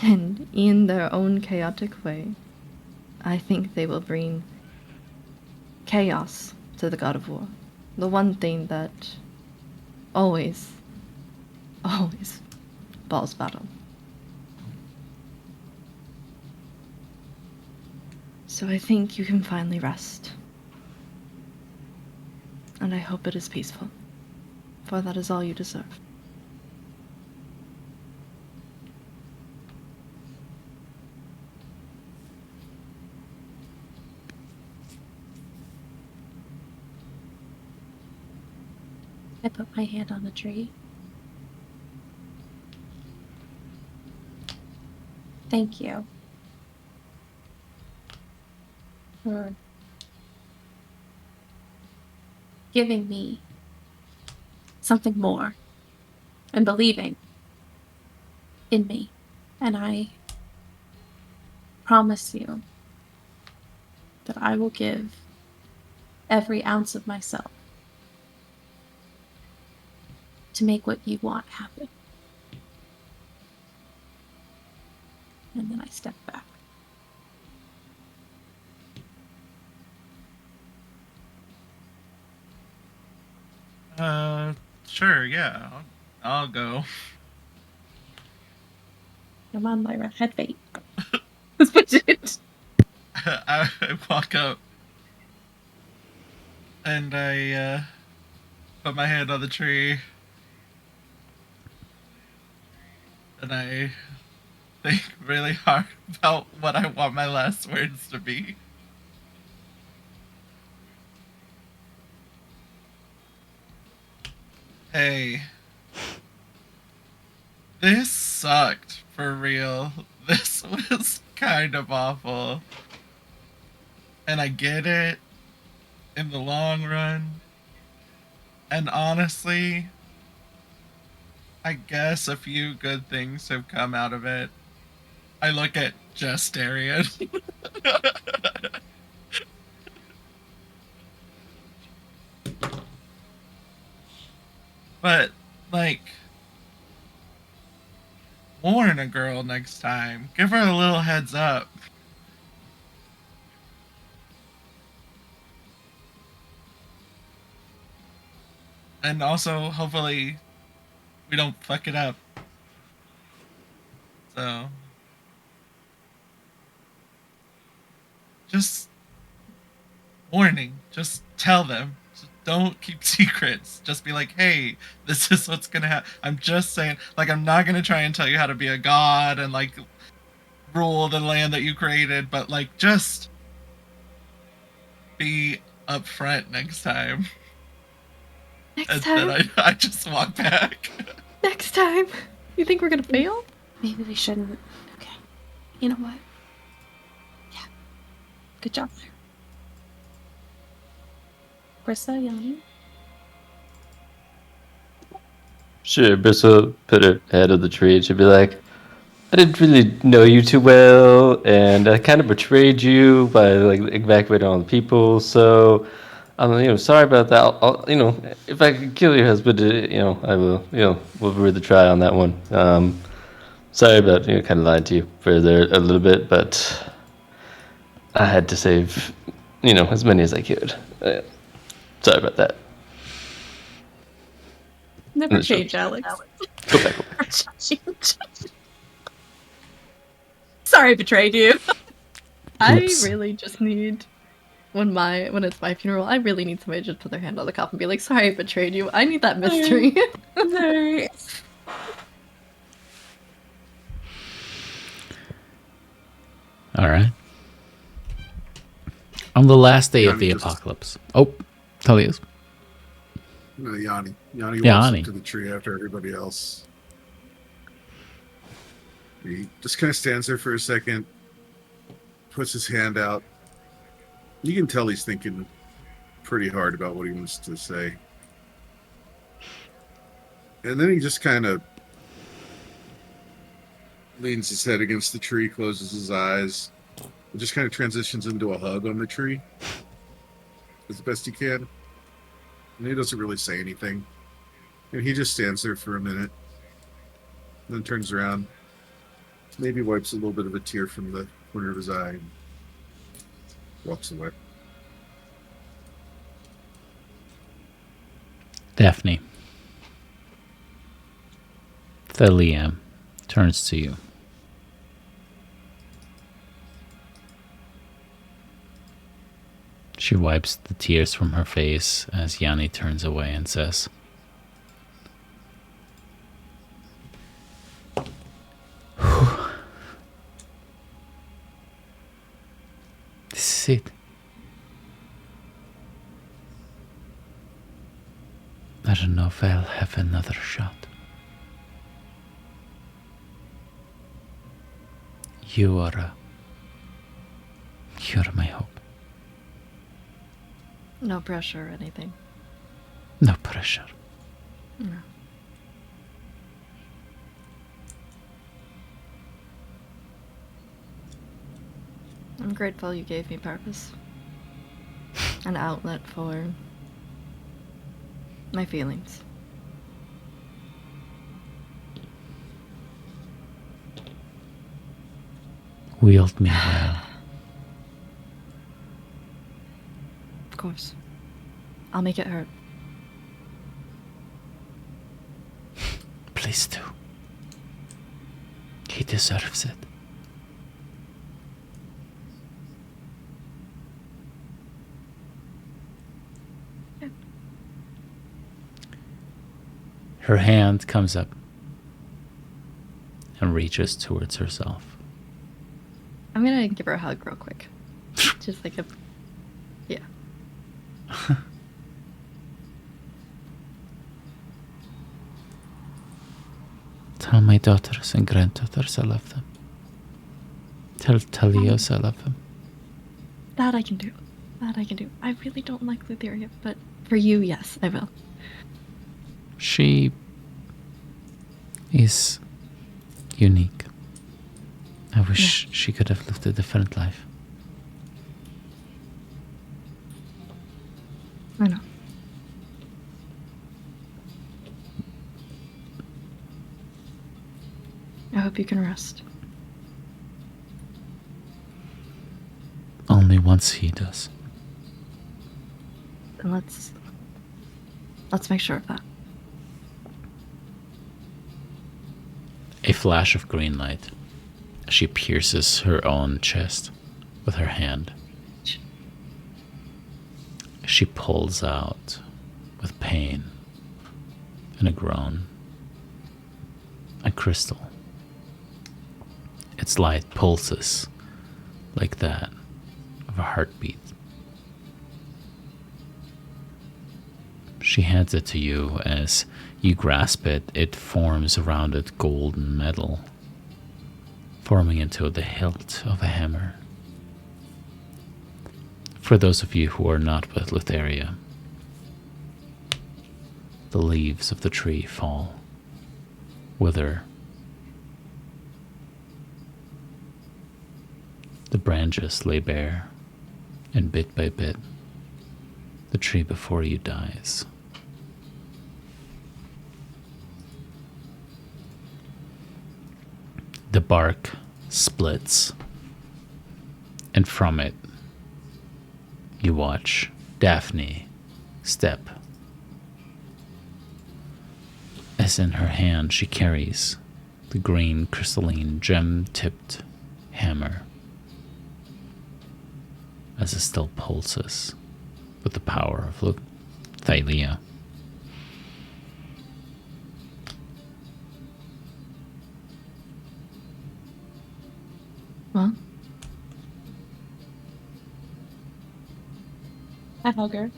S5: And in their own chaotic way, I think they will bring chaos to the God of War. The one thing that always balls battle. So I think you can finally rest. And I hope it is peaceful, for that is all you deserve.
S2: I put my hand on the tree. Thank you for giving me something more and believing in me. And I promise you that I will give every ounce of myself to make what you want happen. And then I step back.
S3: Sure, yeah. I'll go.
S2: Come on, Lyra, head bait. Let's push it.
S3: I walk up and I put my hand on the tree and I think really hard about what I want my last words to be. Hey, this sucked for real. This was kind of awful. And I get it in the long run. And honestly, I guess a few good things have come out of it. I look at Justarian. But, like, warn a girl next time. Give her a little heads up. And also, hopefully, we don't fuck it up. So, just warning. Just tell them. Just don't keep secrets. Just be like, hey, this is what's gonna happen. I'm just saying, like, I'm not gonna try and tell you how to be a god and, like, rule the land that you created, but, like, just be upfront next time.
S5: Next
S3: And
S5: time.
S3: then I just walk back.
S5: Next time. You think we're gonna fail?
S2: Maybe we shouldn't. Okay. You know what? Yeah. Good job there. Brissa, Yanni?
S6: Sure, Bristol put her head on the tree and she'd be like, I didn't really know you too well, and I kind of betrayed you by like evacuating all the people. So, I'm sorry about that. I'll if I could kill your husband, I will. We'll read the try on that one. Sorry about kind of lying to you further a little bit, but I had to save as many as I could. Sorry about that.
S2: Never
S6: That's true.
S2: change, Alex.
S6: Go back.
S2: Never change. Sorry I betrayed you.
S5: I
S1: Oops.
S5: really just need when it's my funeral, I really need somebody to just put their hand on the coffin and be like, sorry I betrayed you. I need that mystery.
S2: Sorry.
S1: All right. On the last day of
S4: Yanni
S1: the
S4: just-
S1: apocalypse. Oh, Thylea.
S4: No, Yanni. Yanni walks
S1: Yanni.
S4: up to the tree after everybody else. He just kind of stands there for a second, puts his hand out. You can tell he's thinking pretty hard about what he wants to say. And then he just kind of leans his head against the tree, closes his eyes, and just kind of transitions into a hug on the tree as best he can. And he doesn't really say anything. And he just stands there for a minute, then turns around, maybe wipes a little bit of a tear from the corner of his eye, and walks away.
S1: Daphne. Thylea turns to you. She wipes the tears from her face as Yanni turns away and says, "This is it. I don't know if I'll have another shot. You're my hope.
S5: No pressure or anything.
S1: No pressure.
S5: No. I'm grateful you gave me purpose. an outlet for my feelings.
S1: Wield me well.
S5: Of course. I'll make it hurt.
S1: Please do. He deserves it. Her hand comes up and reaches towards herself.
S5: I'm gonna give her a hug real quick. Just like a... Yeah.
S1: Tell my daughters and granddaughters I love them. Tell Thylea I love them.
S5: That I can do. That I can do. I really don't like Lutheria, but for you, yes, I will.
S1: She is unique. I wish she could have lived a different life.
S5: I know. I hope you can rest.
S1: Only once he does.
S5: And let's make sure of that.
S1: A flash of green light. She pierces her own chest with her hand. She pulls out with pain and a groan a crystal. Its light pulses like that of a heartbeat. She hands it to you. As you grasp it, it forms around it golden metal, forming into the hilt of a hammer. For those of you who are not with Lutheria, the leaves of the tree fall, wither. The branches lay bare, and bit by bit, the tree before you dies. The bark splits, and from it, you watch Daphne step. As in her hand she carries the green crystalline gem-tipped hammer, as it still pulses with the power of Thylea.
S5: Well,
S2: I hug her.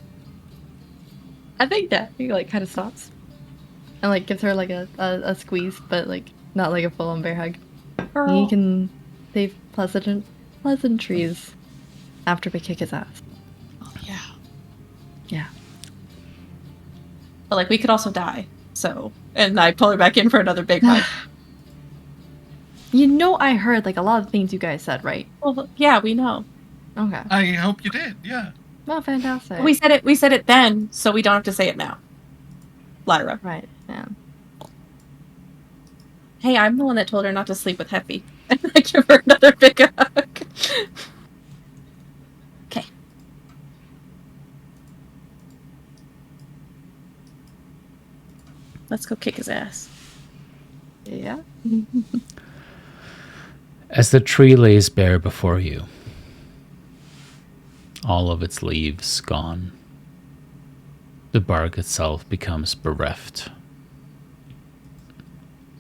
S5: I think that he like kind of stops and like gives her like a squeeze, but like not like a full-on bear hug.
S2: Girl.
S5: He can save pleasantries after we kick his ass.
S2: Oh, yeah.
S5: Yeah.
S2: But like we could also die. So, and I pull her back in for another big hug.
S5: You know, I heard like a lot of things you guys said, right?
S2: Well, yeah, we know.
S5: Okay.
S3: I hope you did. Yeah.
S5: Well, fantastic.
S2: We said it then, so we don't have to say it now. Lyra.
S5: Right. Yeah.
S2: Hey, I'm the one that told her not to sleep with Heffy. And I give her another big hug. Okay. Let's go kick his ass.
S5: Yeah.
S1: As the tree lays bare before you, all of its leaves gone, the bark itself becomes bereft.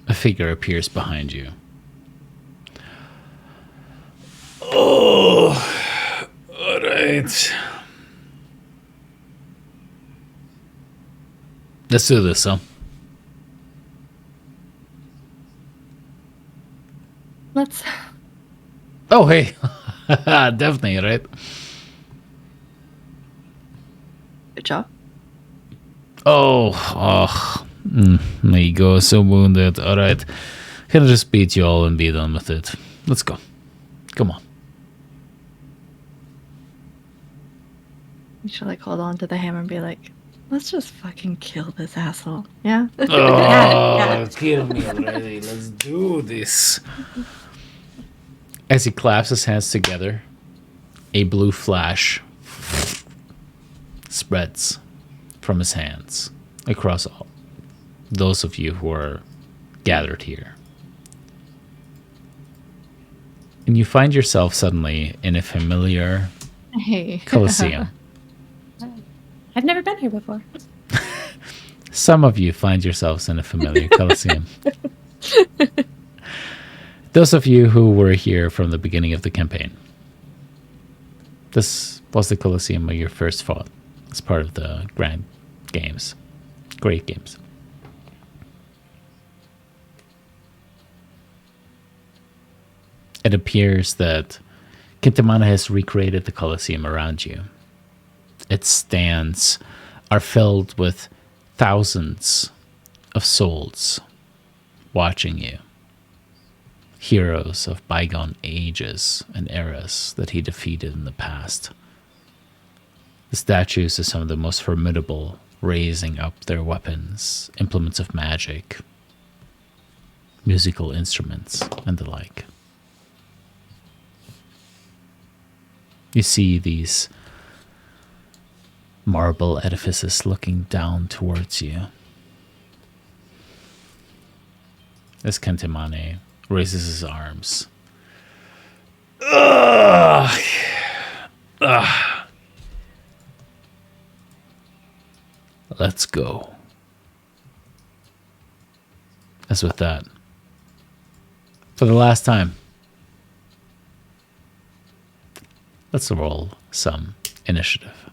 S1: A figure appears behind you. Oh, all right. Let's do this, huh?
S5: Let's.
S1: Oh, hey. Definitely, right?
S5: Good job.
S1: My ego is so wounded. All right. Can I just beat you all and be done with it? Let's go. Come on.
S5: You should like hold on to the hammer and be like, let's just fucking kill this asshole. Yeah.
S2: Yeah.
S1: Kill me already. Let's do this. As he claps his hands together, a blue flash spreads from his hands across all those of you who are gathered here. And you find yourself suddenly in a familiar
S5: Hey.
S1: Colosseum.
S2: I've never been here before.
S1: Some of you find yourselves in a familiar Colosseum. Those of you who were here from the beginning of the campaign. This was the Colosseum where you first fought as part of the Grand Games. Great Games. It appears that Kintamana has recreated the Colosseum around you. Its stands are filled with thousands of souls watching you. Heroes of bygone ages and eras that he defeated in the past. The statues of some of the most formidable raising up their weapons, implements of magic, musical instruments, and the like. You see these marble edifices looking down towards you. As Kentemane raises his arms. Ugh. Ugh. Let's go. As with that, for the last time, let's roll some initiative.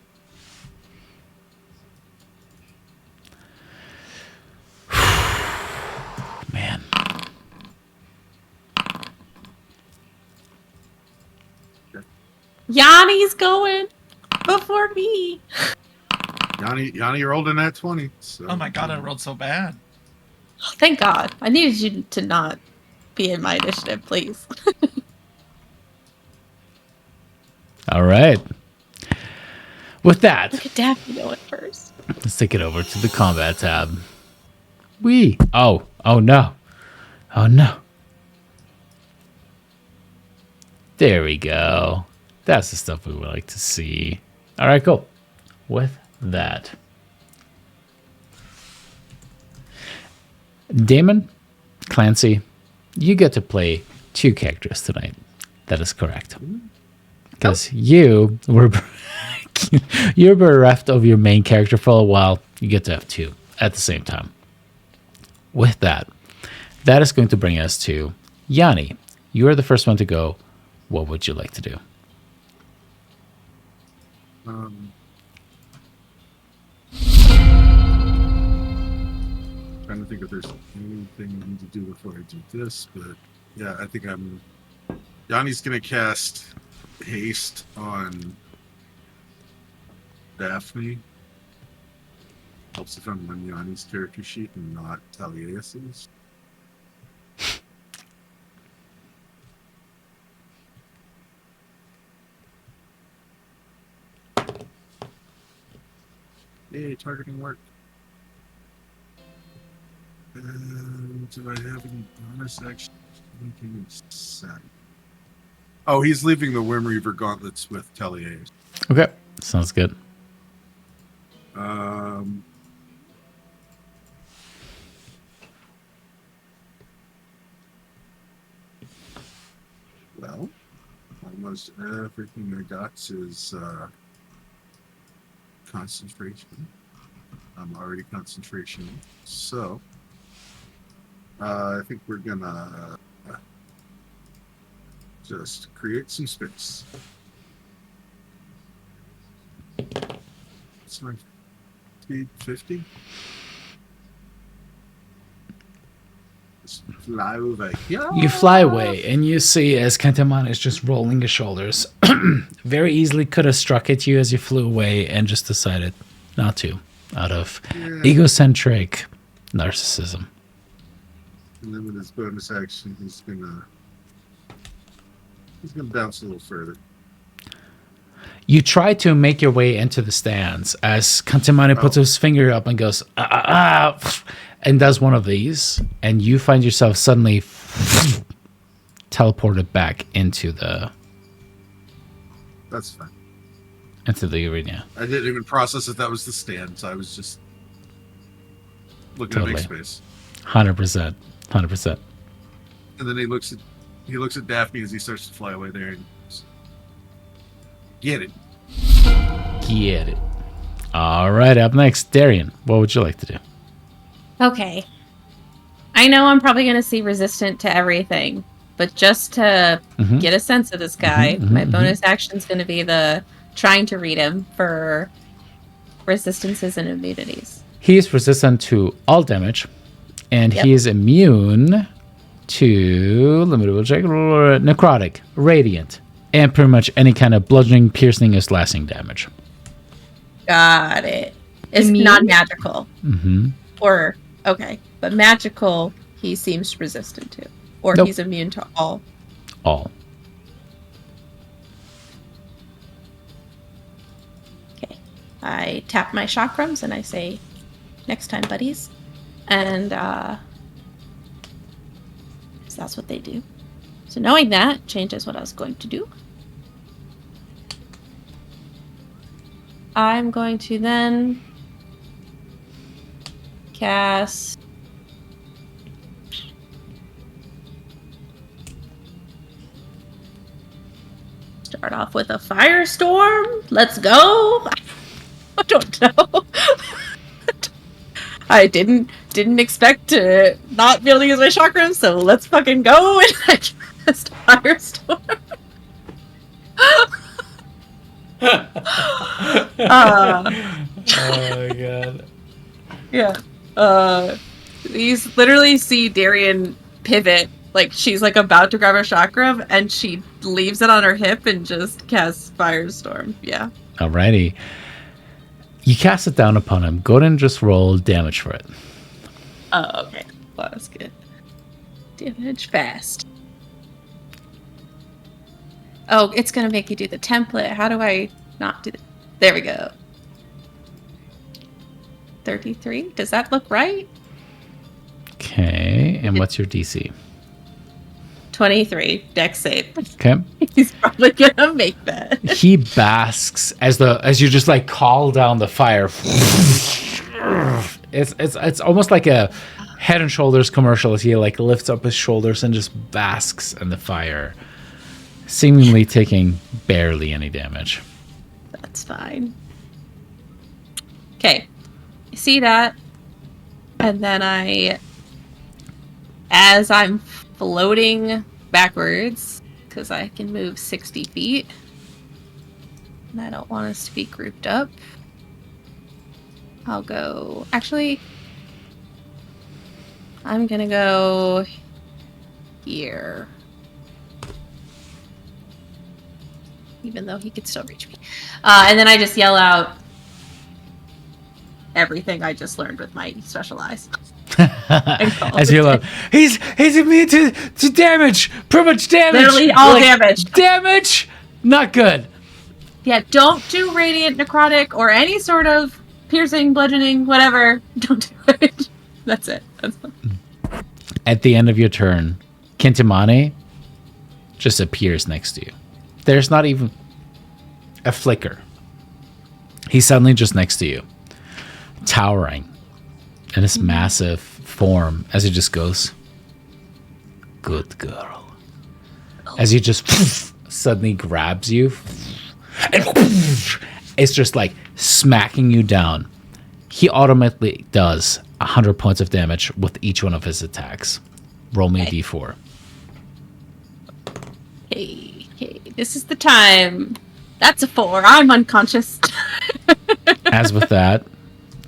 S1: Man.
S2: Yanni's going before me.
S4: Yanni rolled in that 20. So.
S3: Oh my god, I rolled so bad.
S2: Thank God. I needed you to not be in my initiative, please.
S1: All right. With that,
S2: Look at Daphne going first.
S1: let's take it over to the combat tab. Wee. Oh no. Oh no. There we go. That's the stuff we would like to see. All right, cool. With that, Damon, Clancy, you get to play 2 characters tonight. That is correct. Because you were you're bereft of your main character for a while. You get to have 2 at the same time. With that, that is going to bring us to Yanni. You are the first one to go. What would you like to do?
S4: Trying to think if there's anything I need to do before I do this, but yeah, I think Yanni's gonna cast haste on Daphne. Helps if I'm on Yanni's character sheet and not Thylea. Hey, targeting work. Do I have any bonus action? Oh, he's leaving the Wim Reaver gauntlets with Thylea.
S1: Okay, sounds good.
S4: Well, almost everything I got is concentration. I'm already concentration, so I think we're gonna just create some space. It's my speed 50. Just fly over here.
S1: You fly away, and you see as Kentamon is just rolling his shoulders. Very easily could have struck at you as you flew away and just decided not to, out of egocentric narcissism.
S4: And then with his bonus action, he's gonna bounce a little further.
S1: You try to make your way into the stands as Kantemane puts his finger up and goes, and does one of these, and you find yourself suddenly teleported back into the
S4: That's fine.
S1: arena.
S4: I didn't even process that was the stand, so I was just looking
S1: Totally.
S4: at big space.
S1: 100%. 100%.
S4: And then he looks at Daphne as he starts to fly away there and goes, get it.
S1: Get it. All right, up next, Darian. What would you like to do?
S2: Okay. I know I'm probably going to see resistant to everything, but just to get a sense of this guy, my bonus action's going to be the trying to read him for resistances and immunities.
S1: He is resistant to all damage, and he is immune to, let me double check, necrotic, radiant, and pretty much any kind of bludgeoning, piercing, or slashing damage.
S2: Got it. It's
S5: Immune?
S2: not magical.
S1: Mm-hmm.
S2: Or, okay. But magical, he seems resistant to. Or
S1: Nope.
S2: he's immune to all.
S1: All.
S2: Okay. I tap my chakrams and I say, next time, buddies. And, so that's what they do. So knowing that changes what I was going to do. I'm going to then cast start off with a firestorm. Let's go. I don't know. I didn't expect to not be able to use my chakras, so let's fucking go and I cast firestorm.
S1: Oh my god.
S2: Yeah. You literally see Darian pivot, like she's like about to grab her chakra, and she leaves it on her hip and just casts Firestorm. Yeah.
S1: Alrighty. You cast it down upon him. Go ahead and just roll damage for it.
S2: Oh, okay. Well, that's good. Damage fast. Oh, it's gonna make you do the template. How do I not do that? There we go. 33? Does that look right?
S1: Okay. And what's your DC?
S2: 23. Dex save.
S1: Okay.
S2: He's probably gonna make that.
S1: He basks as you just like call down the fire. It's almost like a Head and Shoulders commercial as he like lifts up his shoulders and just basks in the fire, seemingly taking barely any damage.
S2: That's fine. Okay. I see that. And then as I'm floating backwards, because I can move 60 feet, and I don't want us to be grouped up, I'll go... Actually, I'm gonna go here. Even though he could still reach me. And then I just yell out everything I just learned with my special eyes.
S1: As you love, he's immune to damage, pretty much damage.
S2: Literally all damage.
S1: Damage, not good.
S2: Yeah, don't do radiant necrotic or any sort of piercing, bludgeoning, whatever. Don't do it. That's it. That's fine.
S1: At the end of your turn, Kintamane just appears next to you. There's not even a flicker. He's suddenly just next to you, towering in this massive form as he just goes, "Good girl." As he just suddenly grabs you, and it's just like smacking you down. He automatically does 100 points of damage with each one of his attacks. Roll me a d4.
S2: Hey, this is the time. That's a 4. I'm unconscious.
S1: As with that,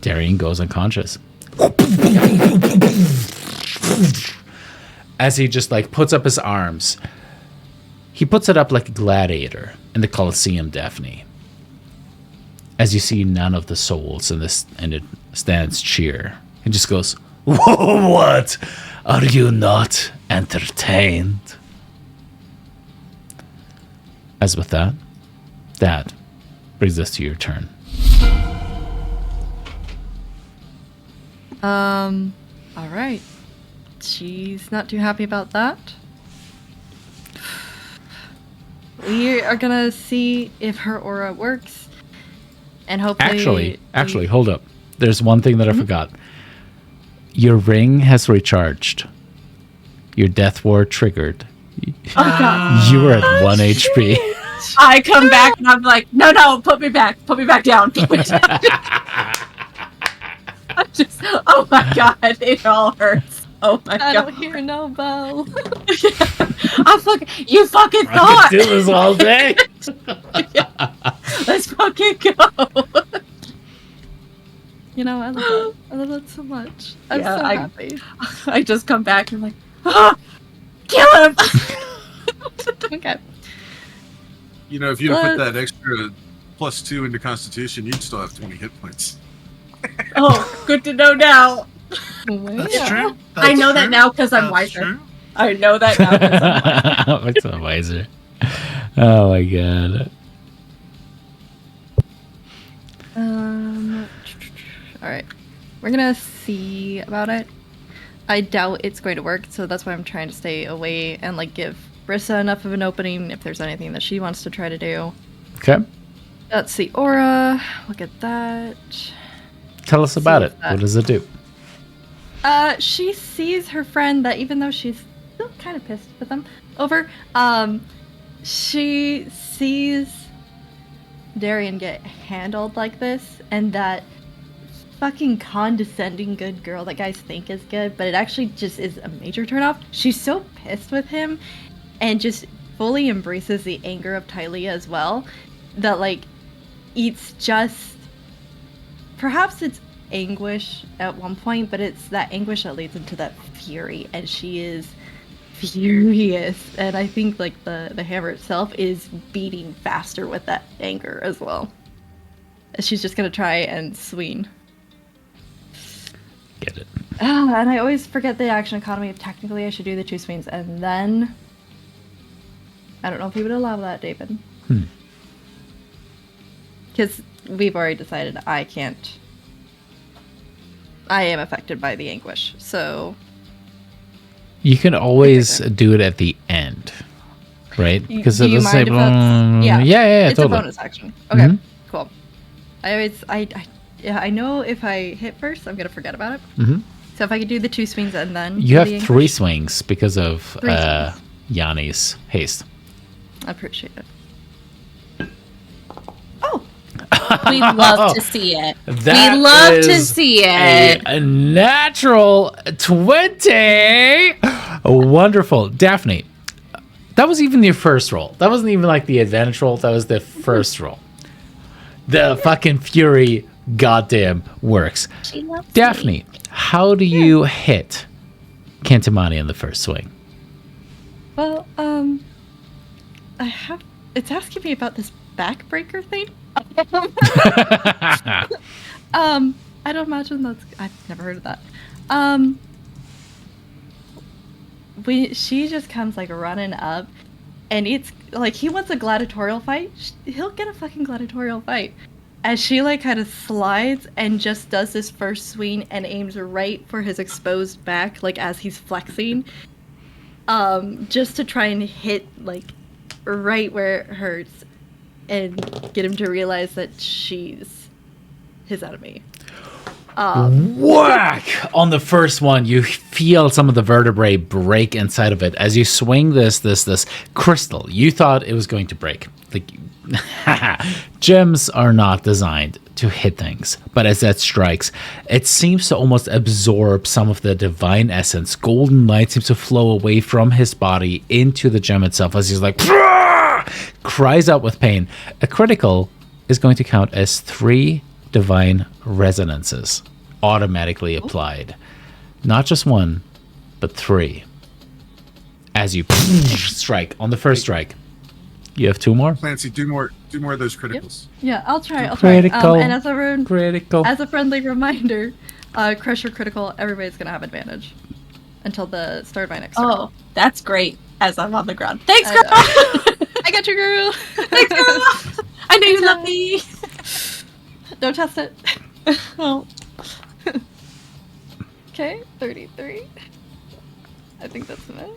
S1: Darian goes unconscious. As he just like puts up his arms, he puts it up like a gladiator in the Colosseum, Daphne. As you see none of the souls in this, and it stands cheer. He just goes, "Whoa, what? Are you not entertained?" As with that, Brings us to your turn.
S5: All right. She's not too happy about that. We are gonna see if her aura works, and hopefully.
S1: Actually, hold up. There's one thing that I forgot. Your ring has recharged. Your death ward triggered.
S2: Oh god.
S1: You were at 1 HP.
S2: I come back and I'm like, no, put me back down. Put me down. I'm just, oh my god, it all hurts. Oh my god.
S5: I don't hear no bell.
S2: I'm fucking, you fucking
S1: I
S2: thought.
S1: could do this all day.
S2: Let's fucking go.
S5: You know, I love that. I love that so much. I'm
S2: Yeah,
S5: so happy.
S2: I just come back and I'm like, ah, kill him.
S5: Okay.
S4: You know, if you put that extra +2 into Constitution, you'd still have 20 hit points.
S2: Oh, good to know now.
S3: That's true.
S2: I know that
S3: true.
S2: now because I'm
S3: That's
S2: wiser.
S3: true.
S2: I know that now because I'm wiser.
S1: What's a wiser? Oh my god.
S5: All right. We're gonna see about it. I doubt it's going to work, so that's why I'm trying to stay away and like give Brissa enough of an opening if there's anything that she wants to try to do.
S1: Okay.
S5: That's the aura. Look at that.
S1: Tell us about
S5: See
S1: it.
S5: that.
S1: What does it do?
S5: She sees her friend that even though she's still kind of pissed with them over, she sees Darian get handled like this, and that fucking condescending good girl that guys think is good, but it actually just is a major turnoff. She's so pissed with him and just fully embraces the anger of Thylea as well, that like it's just perhaps it's anguish at one point, but it's that anguish that leads into that fury, and she is furious, and I think like the hammer itself is beating faster with that anger as well. She's just gonna try and swing.
S1: Get it.
S5: And I always forget the action economy. Technically I should do the 2 swings and then I don't know if you would allow that, David. Because we've already decided I can't. I am affected by the anguish, so
S1: You can always do it at the end, right? Because
S5: do you
S1: it'll say,
S5: mind if that's-
S1: yeah,
S5: it's
S1: totally.
S5: a bonus action. Okay,
S1: Mhm.
S5: cool. I know if I hit first, I'm gonna forget about it.
S1: Mhm.
S5: So if I could do the 2 swings and then
S1: You
S5: do
S1: have
S5: the
S1: 3
S5: anguish,
S1: swings because of
S5: 3 swings.
S1: Yanni's haste.
S5: I appreciate it. Oh,
S2: We love to see it.
S1: That
S2: we love to
S1: is
S2: see it.
S1: A natural 20. Wonderful. Daphne, that was even your first roll. That wasn't even like the advantage roll. That was the first roll. The fucking fury goddamn works.
S2: She loves
S1: Daphne,
S2: me.
S1: how do you hit Kantamani in the first swing?
S5: well, I have. It's asking me about this backbreaker thing. I don't imagine that's. I've never heard of that. She just comes like running up, and it's like he wants a gladiatorial fight. He'll get a fucking gladiatorial fight. As she like kind of slides and just does this first swing and aims right for his exposed back, like as he's flexing, just to try and hit like right where it hurts, and get him to realize that she's his enemy.
S1: Whack! On the first one, you feel some of the vertebrae break inside of it as you swing this crystal. You thought it was going to break. Like, gems are not designed to hit things, but as that strikes, it seems to almost absorb some of the divine essence. Golden light seems to flow away from his body into the gem itself as he's like, cries out with pain. A critical is going to count as 3 divine resonances automatically applied. Not just 1, but 3. As you strike on the first strike. You have 2 more?
S4: Clancy, do more of those criticals.
S5: Yeah, I'll try.
S1: Critical.
S5: And
S1: Critical.
S5: as a friendly reminder, Crusher critical, everybody's gonna have advantage until the start of my next turn.
S2: Oh, that's great. As I'm on the ground. Thanks,
S5: I
S2: girl.
S5: I got you, girl.
S2: Thanks, girl. I know you love me.
S5: Don't test it.
S2: Oh.
S5: Okay, 33. I think that's it.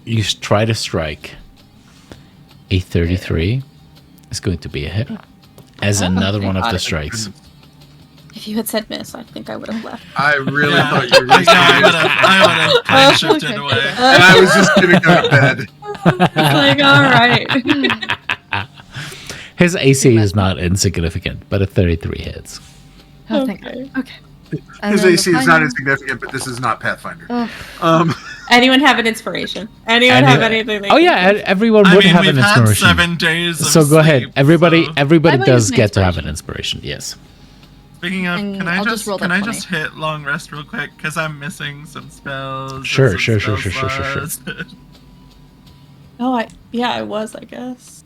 S1: You try to strike. A 33 is going to be a hit. As another one of the strikes.
S2: If you had said miss, I think I would have left.
S4: I really thought you were going to
S3: I would have plane shifted
S5: Okay.
S3: away.
S4: and I was just going to go to bed.
S2: It's like, all right.
S1: His AC is not insignificant, but a 33 hits.
S5: Oh, thank God. Okay. And
S4: His
S5: then the
S4: AC is not
S5: final-
S4: insignificant, but this is not Pathfinder.
S5: Oh,
S2: Anyone have an inspiration? Anyone have anything? They
S1: Oh
S2: can
S1: yeah,
S2: do?
S1: everyone
S3: I
S1: would
S3: mean,
S1: have
S3: we've
S1: an
S3: had
S1: inspiration.
S3: 7 days of
S1: So go ahead.
S3: sleep,
S1: Everybody
S3: so-
S1: everybody
S5: I will
S1: does
S5: use an
S1: get to have an
S5: inspiration.
S1: inspiration. Yes.
S3: Speaking of,
S5: And
S3: can I
S5: I'll
S3: just
S5: just roll
S3: can
S5: that
S3: I just hit long rest real quick? Because I'm missing some spells. and
S1: Sure,
S3: some
S1: sure,
S3: spell
S1: sure.
S3: slots.
S2: Oh, I was, I guess.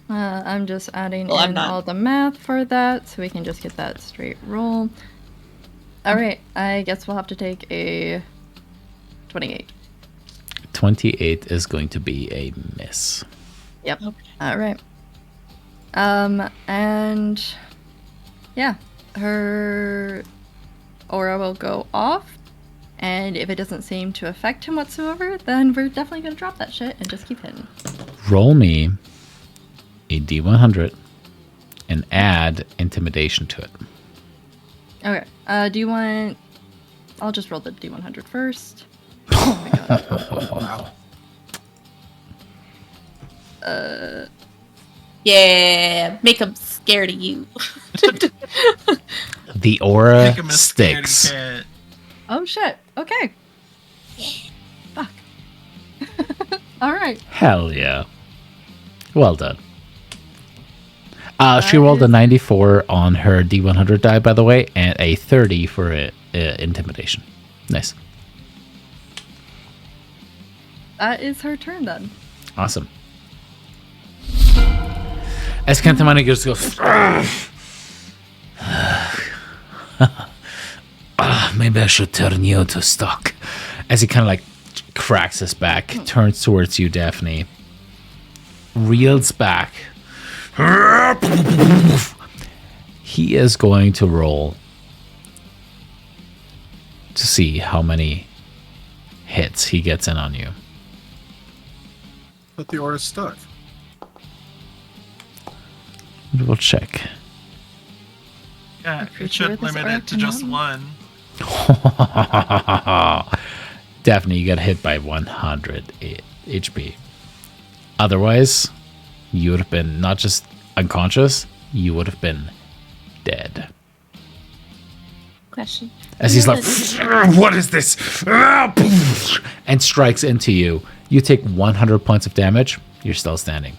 S5: I'm just adding
S2: Well, I'm
S5: in
S2: not.
S5: all the math for that so we can just get that straight roll. Alright, I guess we'll have to take a 28.
S1: 28 is going to be a miss.
S5: Yep.
S2: Okay.
S5: Alright. And yeah, her aura will go off. And if it doesn't seem to affect him whatsoever, then we're definitely gonna drop that shit and just keep hitting.
S1: Roll me a D100 and add intimidation to it.
S5: Okay. Do you want? I'll just roll the D100 first. Oh my god.
S4: Wow.
S2: Yeah, make them scared of you.
S1: The aura
S3: Make 'em a scaredy
S1: sticks.
S3: cat.
S5: Oh shit. Okay. Fuck. All right.
S1: Hell yeah. Well done. She rolled a 94 on her D100 die, by the way, and a 30 for intimidation. Nice.
S5: That is her turn then.
S1: Awesome. As Kantamani just goes, maybe I should turn you to stock. As he kind of like cracks his back, turns towards you, Daphne, reels back. He is going to roll to see how many hits he gets in on you.
S4: But the aura's stuck.
S1: We'll check.
S3: Yeah,
S5: creature
S3: it should
S5: with this
S3: limit
S5: aura
S3: it to just
S5: cannot-
S3: one.
S1: Daphne, you got hit by 100 HP. Otherwise, you would have been not just unconscious, you would have been dead.
S2: Question.
S1: As he's like, what is this? And strikes into you. You take 100 points of damage. You're still standing.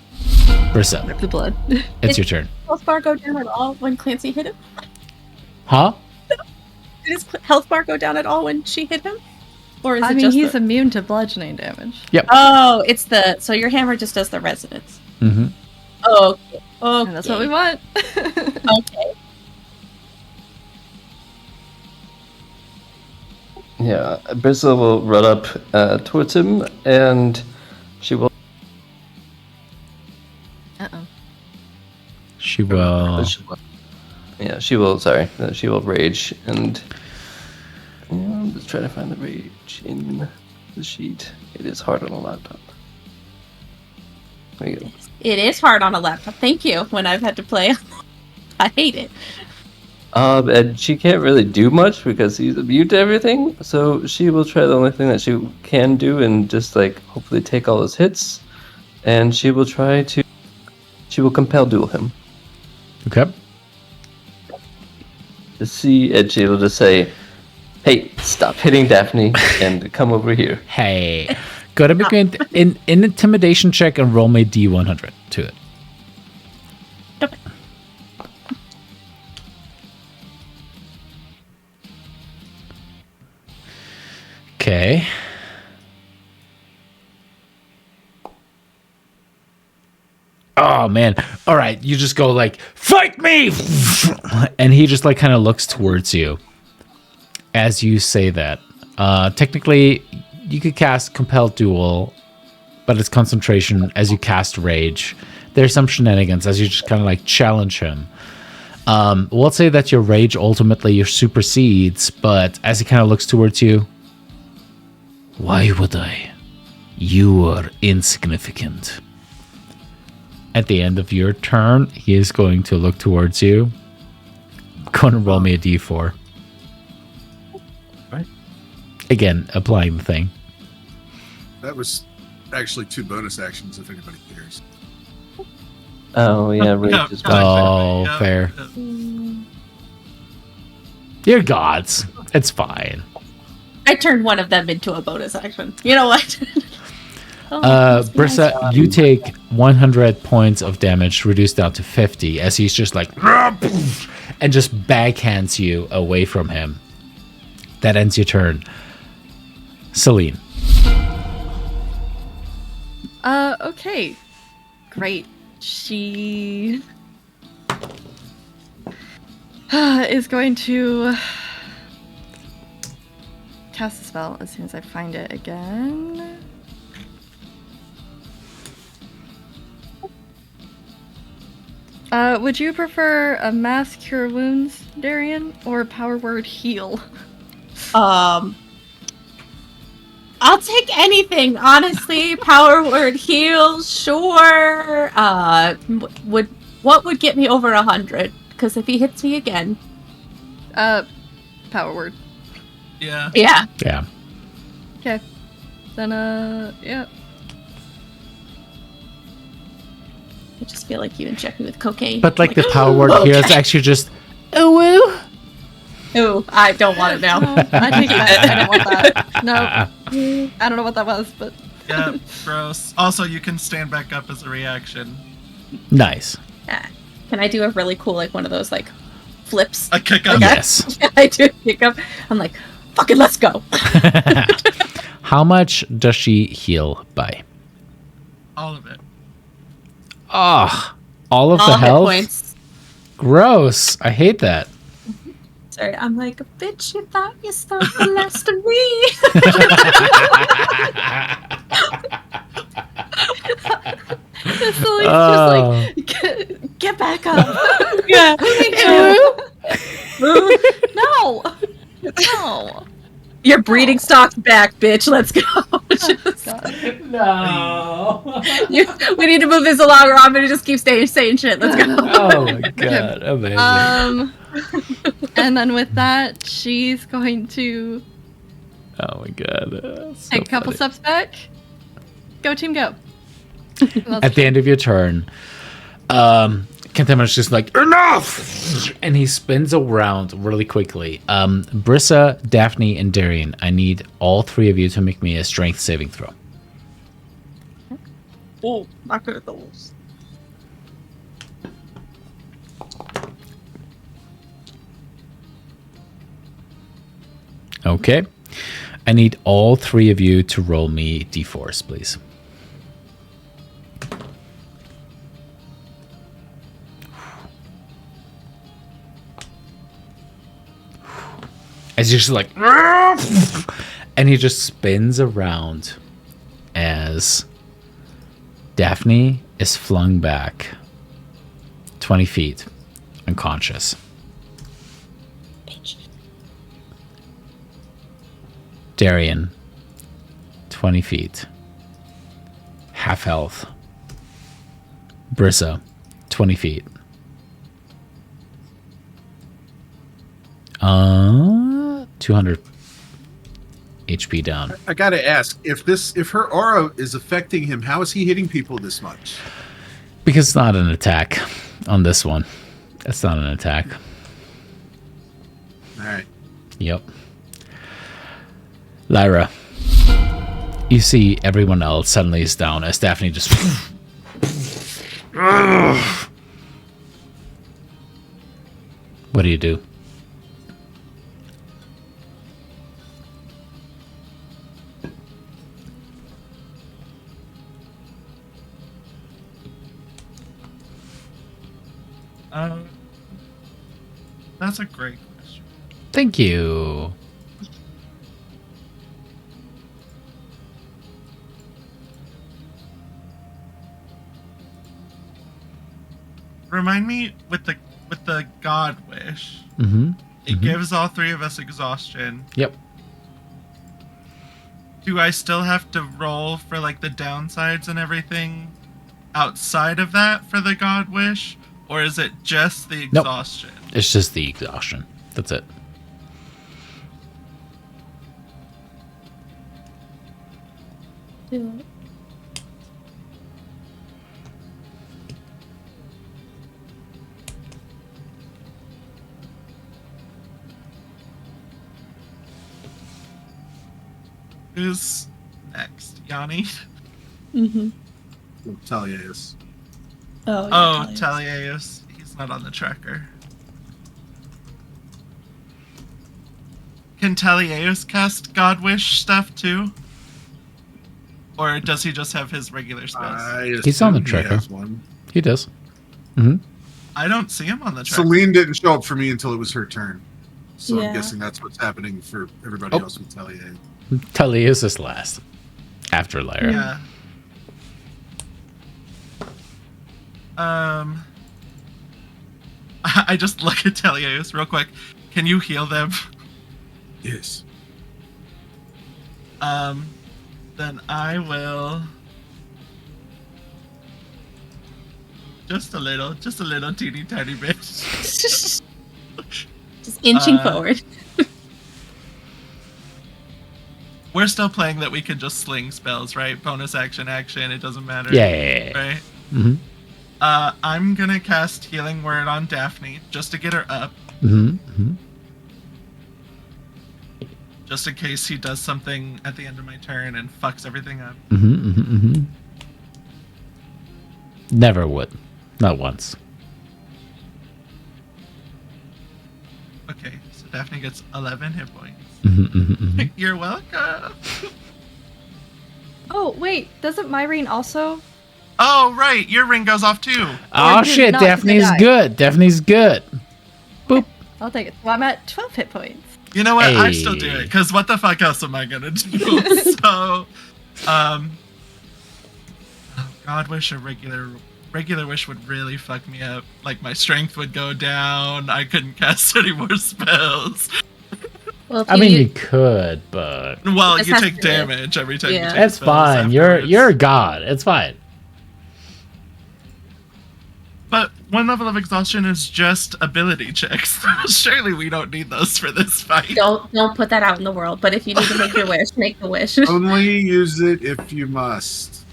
S1: Brissa,
S5: The blood.
S1: it's your turn.
S2: Health bar go down at all when Clancy hit him?
S1: Huh?
S2: Did his health bar go down at all when she hit him? Or is
S5: I
S2: it
S5: mean,
S2: just
S5: he's
S2: the...
S5: immune to bludgeoning damage.
S2: Oh, it's the... So your hammer just does the resonance.
S1: Mm-hmm.
S2: Oh, okay. Okay.
S5: And that's what we want.
S2: Okay.
S6: Yeah, Brissa will run up towards him, and she will.
S5: Uh-oh.
S1: She will.
S6: Yeah, she will. Sorry, she will rage, and I'm just trying to find the rage in the sheet. It is hard on a laptop. There you go.
S2: It is hard on a laptop. Thank you. When I've had to play, I hate it.
S6: And she can't really do much because he's immune to everything. So she will try the only thing that she can do and just like hopefully take all his hits. And she will try to. She will compel duel him
S1: Okay.
S6: to see, and she will just say, "Hey, stop hitting Daphne and come over here."
S1: Hey. Go to make an intimidation check and roll me D100 to it.
S2: Okay.
S1: Okay. Oh man. All right, you just go like, "Fight me!" And he just like kind of looks towards you as you say that. Technically, you could cast Compel Duel, but it's concentration as you cast Rage. there's some shenanigans as you just kind of like challenge him. We'll say that your rage ultimately supersedes, but as he kind of looks towards you, why would I? You are insignificant. At the end of your turn, he is going to look towards you. Go and roll me a d4.
S4: Right.
S1: Again, applying the thing.
S7: That was actually 2 bonus actions, if anybody cares.
S6: Oh yeah, rage
S3: Yeah,
S6: is
S3: yeah.
S1: Oh,
S3: Yeah,
S1: fair.
S3: yeah.
S1: You're gods. It's fine.
S2: I turned one of them into a bonus action. You know what?
S1: Brissa, you take 100 points of damage, reduced down to 50, as he's just like, and just backhands you away from him. That ends your turn. Celine.
S5: Okay. Great. She is going to cast a spell as soon as I find it again. Would you prefer a mass cure wounds, Darian, or power word heal?
S2: I'll take anything, honestly. Power word heal, sure. What would get me over 100? Because if he hits me again,
S5: Power word.
S3: Yeah.
S2: yeah.
S1: Yeah.
S5: Okay. Then, yeah.
S2: I just feel like you inject me with cocaine.
S1: But like the power word here is actually just, ooh, woo.
S2: Ooh, I don't want it now.
S5: No, I take it back. I don't want that. No. I don't know what that was, but...
S3: Yeah, gross. Also, you can stand back up as a reaction.
S1: Nice.
S2: Yeah. Can I do a really cool, like, one of those, like, flips?
S3: A kick up.
S1: Yes.
S2: Yeah, I do a kick up. I'm like, fucking let's go.
S1: How much does she heal by?
S3: All of it.
S1: Ah, all of
S2: All
S1: the
S2: hit
S1: health?
S2: points.
S1: Gross. I hate that.
S2: Sorry, I'm like, bitch, you thought you stole the last of me.
S5: Cecily's
S1: Oh.
S5: just like, get back up.
S2: Yeah.
S5: No. No.
S2: Your breeding stock's back, bitch. Let's go.
S5: God.
S1: No.
S2: We need to move this along, or I'm gonna just keep saying shit. Let's go.
S1: Oh my god. Amazing.
S5: And then with that, she's going to
S1: Oh my god. So
S5: take a couple
S1: funny.
S5: steps back. Go team, go.
S1: At the end of your turn, Kentaman's just like, enough! And he spins around really quickly. Brissa, Daphne, and Darian, I need all 3 of you to make me a strength saving throw.
S2: Oh, not good at those.
S1: Okay. I need all 3 of you to roll me d4s, please. As you're just like, and he just spins around as Daphne is flung back 20 feet, unconscious. Darian, 20 feet, half health. Brissa, 20 feet. 200 HP down.
S4: I gotta ask, if her aura is affecting him, how is he hitting people this much?
S1: Because it's not an attack on this one. It's not an attack.
S4: All right.
S1: Yep. Lyra, you see everyone else suddenly is down as Daphne just... What do you do?
S3: That's a great question.
S1: Thank you.
S3: remind me with the God wish.
S1: Mm-hmm.
S3: It gives all three of us exhaustion.
S1: Yep.
S3: Do I still have to roll for like the downsides and everything outside of that for the God wish, or is it just the
S1: Nope.
S3: exhaustion?
S1: It's just the exhaustion. That's it.
S2: Do it.
S3: Who's next? Yanni?
S2: Mm-hmm.
S4: Thylea is.
S2: Oh,
S3: Oh,
S2: yeah,
S3: Talieus. He's not on the tracker. Can Talieus cast God Wish stuff too? Or does he just have his regular spells?
S1: He's on the
S4: assume he
S1: tracker.
S4: has one.
S1: He does. Mm-hmm.
S3: I don't see him on the tracker.
S4: Celine didn't show up for me until it was her turn. So
S2: Yeah.
S4: I'm guessing that's what's happening for everybody else with Thylea.
S1: Thylea is last. After Lyra.
S3: Yeah. I just look at Talieus real quick. Can you heal them?
S7: Yes.
S3: Then I will. Just a little teeny tiny bit.
S2: Just inching forward.
S3: We're still playing that we can just sling spells, right? Bonus action, it doesn't matter.
S1: Yeah.
S3: Right?
S1: Mm-hmm.
S3: I'm gonna cast Healing Word on Daphne just to get her up.
S1: Mm-hmm.
S3: Just in case he does something at the end of my turn and fucks everything up.
S1: Mm-hmm. Never would. Not once.
S3: Okay, so Daphne gets 11 hit points.
S1: Mm-hmm.
S3: You're welcome.
S5: Oh, wait. Doesn't Myrene also?
S3: Oh, right, your ring goes off too.
S1: Oh,
S5: did
S1: shit.
S5: not
S1: Daphne's
S5: die.
S1: good. Daphne's good. Boop.
S5: I'll take it. Well, I'm at 12 hit points.
S3: You know what? I still do
S1: Hey.
S3: it, because what the fuck else am I gonna do? So, God Wish or regular wish would really fuck me up. Like, my strength would go down, I couldn't cast any more spells.
S2: Well, if
S1: I mean, you could, but
S3: Well,
S2: This
S3: you
S2: has
S3: take
S2: to-
S3: damage every time you
S2: yeah.
S3: take
S1: it's
S3: spells
S1: fine. You're
S3: afterwards.
S1: a god. It's fine.
S3: But one level of exhaustion is just ability checks. Surely we don't need those for this fight.
S2: don't put that out in the world. But if you need to make your wish, make the wish.
S4: Only use it if you must.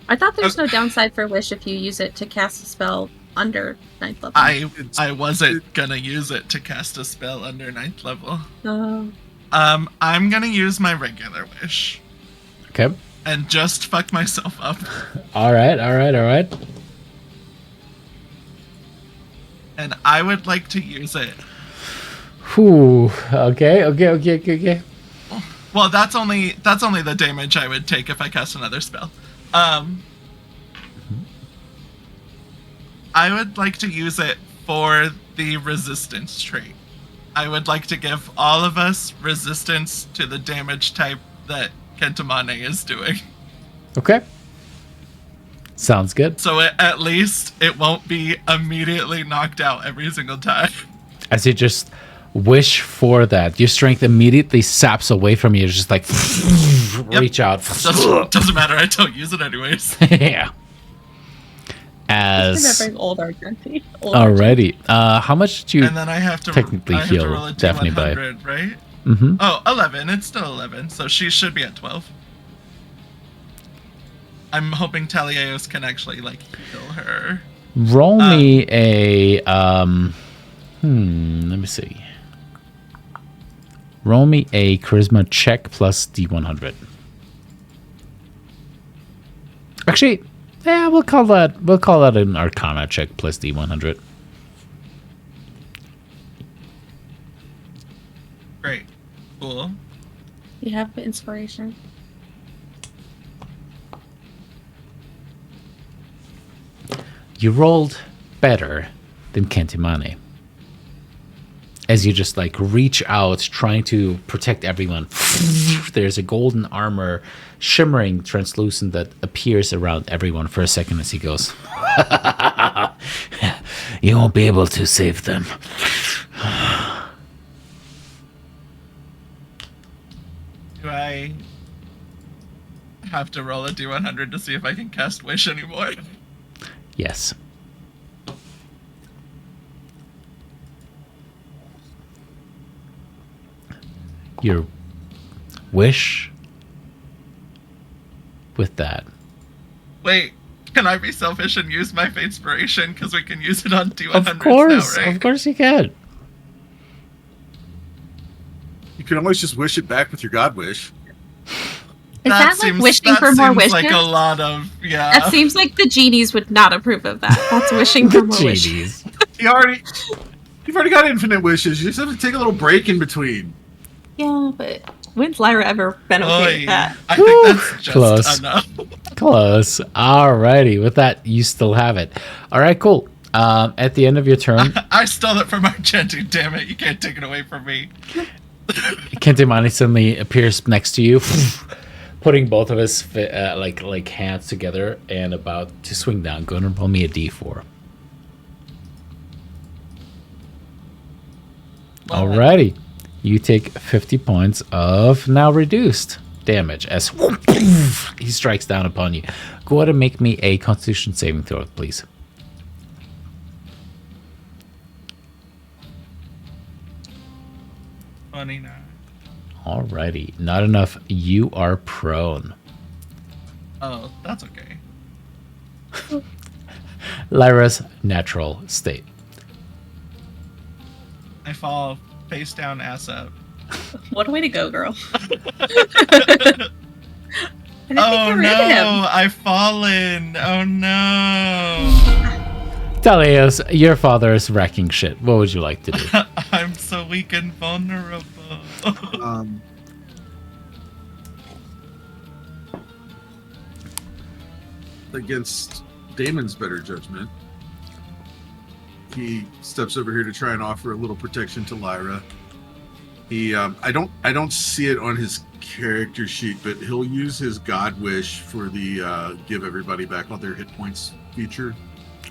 S2: I thought there's no downside for wish if you use it to cast a spell under 9th level.
S3: I wasn't gonna use it to cast a spell under 9th level.
S2: Oh.
S3: I'm gonna use my regular wish
S1: Okay.
S3: and just fuck myself up.
S1: All right.
S3: And I would like to use it.
S1: Whew. Okay.
S3: Well, that's only the damage I would take if I cast another spell. I would like to use it for the resistance trait. I would like to give all of us resistance to the damage type that Kentamane is doing.
S1: Okay. Sounds good.
S3: So at least it won't be immediately knocked out every single time.
S1: As you just wish for that, your strength immediately saps away from you. It's just like reach out.
S3: Doesn't matter, I don't use it anyways.
S1: Yeah. As
S2: Remembering old Argenti.
S1: already. How much did you
S3: And then I have to
S1: technically
S3: I have
S1: heal
S3: to roll a
S1: Daphne by?
S3: D100, right?
S1: Mm-hmm.
S3: Oh, 11. It's still 11, so she should be at 12. I'm hoping Talieus can actually, like, heal her.
S1: Roll me a let me see. Roll me a charisma check plus D100. Actually, yeah, we'll call that an arcana check plus D100.
S3: Great. Cool.
S2: You have inspiration.
S1: You rolled better than Kentimane. as you just like reach out, trying to protect everyone. There's a golden armor, shimmering, translucent, that appears around everyone for a second as he goes, "You won't be able to save them."
S3: Do I have to roll a D100 to see if I can cast Wish anymore?
S1: Yes. Your wish with that.
S3: Wait, can I be selfish and use my Fatespiration? Because we can use it on D100s
S1: Of course,
S3: now, right?
S1: of course you can.
S4: You can always just wish it back with your God wish.
S2: Is that like wishing for more wishes?
S3: Like a lot of, yeah.
S2: That seems like the genies would not approve of that. That's wishing for more wishes.
S1: Genies.
S4: You've already got infinite wishes. You just have to take a little break in between.
S2: Yeah, but when's Lyra ever been okay with that?
S3: I think that's just
S1: Close.
S3: enough.
S1: Close. Alrighty. With that, you still have it. Alright, cool. At the end of your turn,
S3: I stole it from Argenti, damn it. You can't take it away from me.
S1: Kentimani suddenly appears next to you, putting both of his like hands together and about to swing down. Go and roll me a d4.
S3: Well,
S1: Alrighty. You take 50 points of now reduced damage as he strikes down upon you. Go ahead and make me a Constitution saving throw, please.
S3: 29.
S1: Alrighty. Not enough. You are prone.
S3: Oh, that's okay.
S1: Lyra's natural state.
S3: I fall face down, ass up.
S2: What a way to go, girl.
S3: Oh no, I've fallen. Oh no.
S1: Thalios, your father is wrecking shit. What would you like to do?
S3: I'm so weak and vulnerable.
S4: Against Damon's better judgment, he steps over here to try and offer a little protection to Lyra. He, I don't see it on his character sheet, but he'll use his God Wish for the give everybody back all their hit points feature.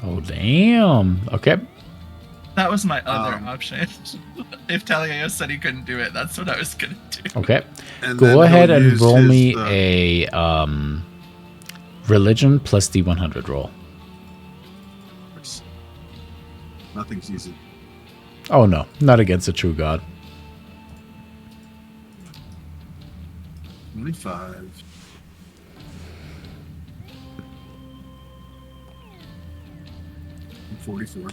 S1: Oh, damn. Okay.
S3: That was my other option. If Thylea said he couldn't do it, that's what I was gonna do.
S1: Okay.
S4: And
S1: Go
S4: then
S1: ahead
S4: he'll
S1: and
S4: use
S1: roll
S4: his,
S1: me a religion plus D100 roll.
S4: Nothing's easy.
S1: Oh, no. Not against a true god.
S4: 25. And 44.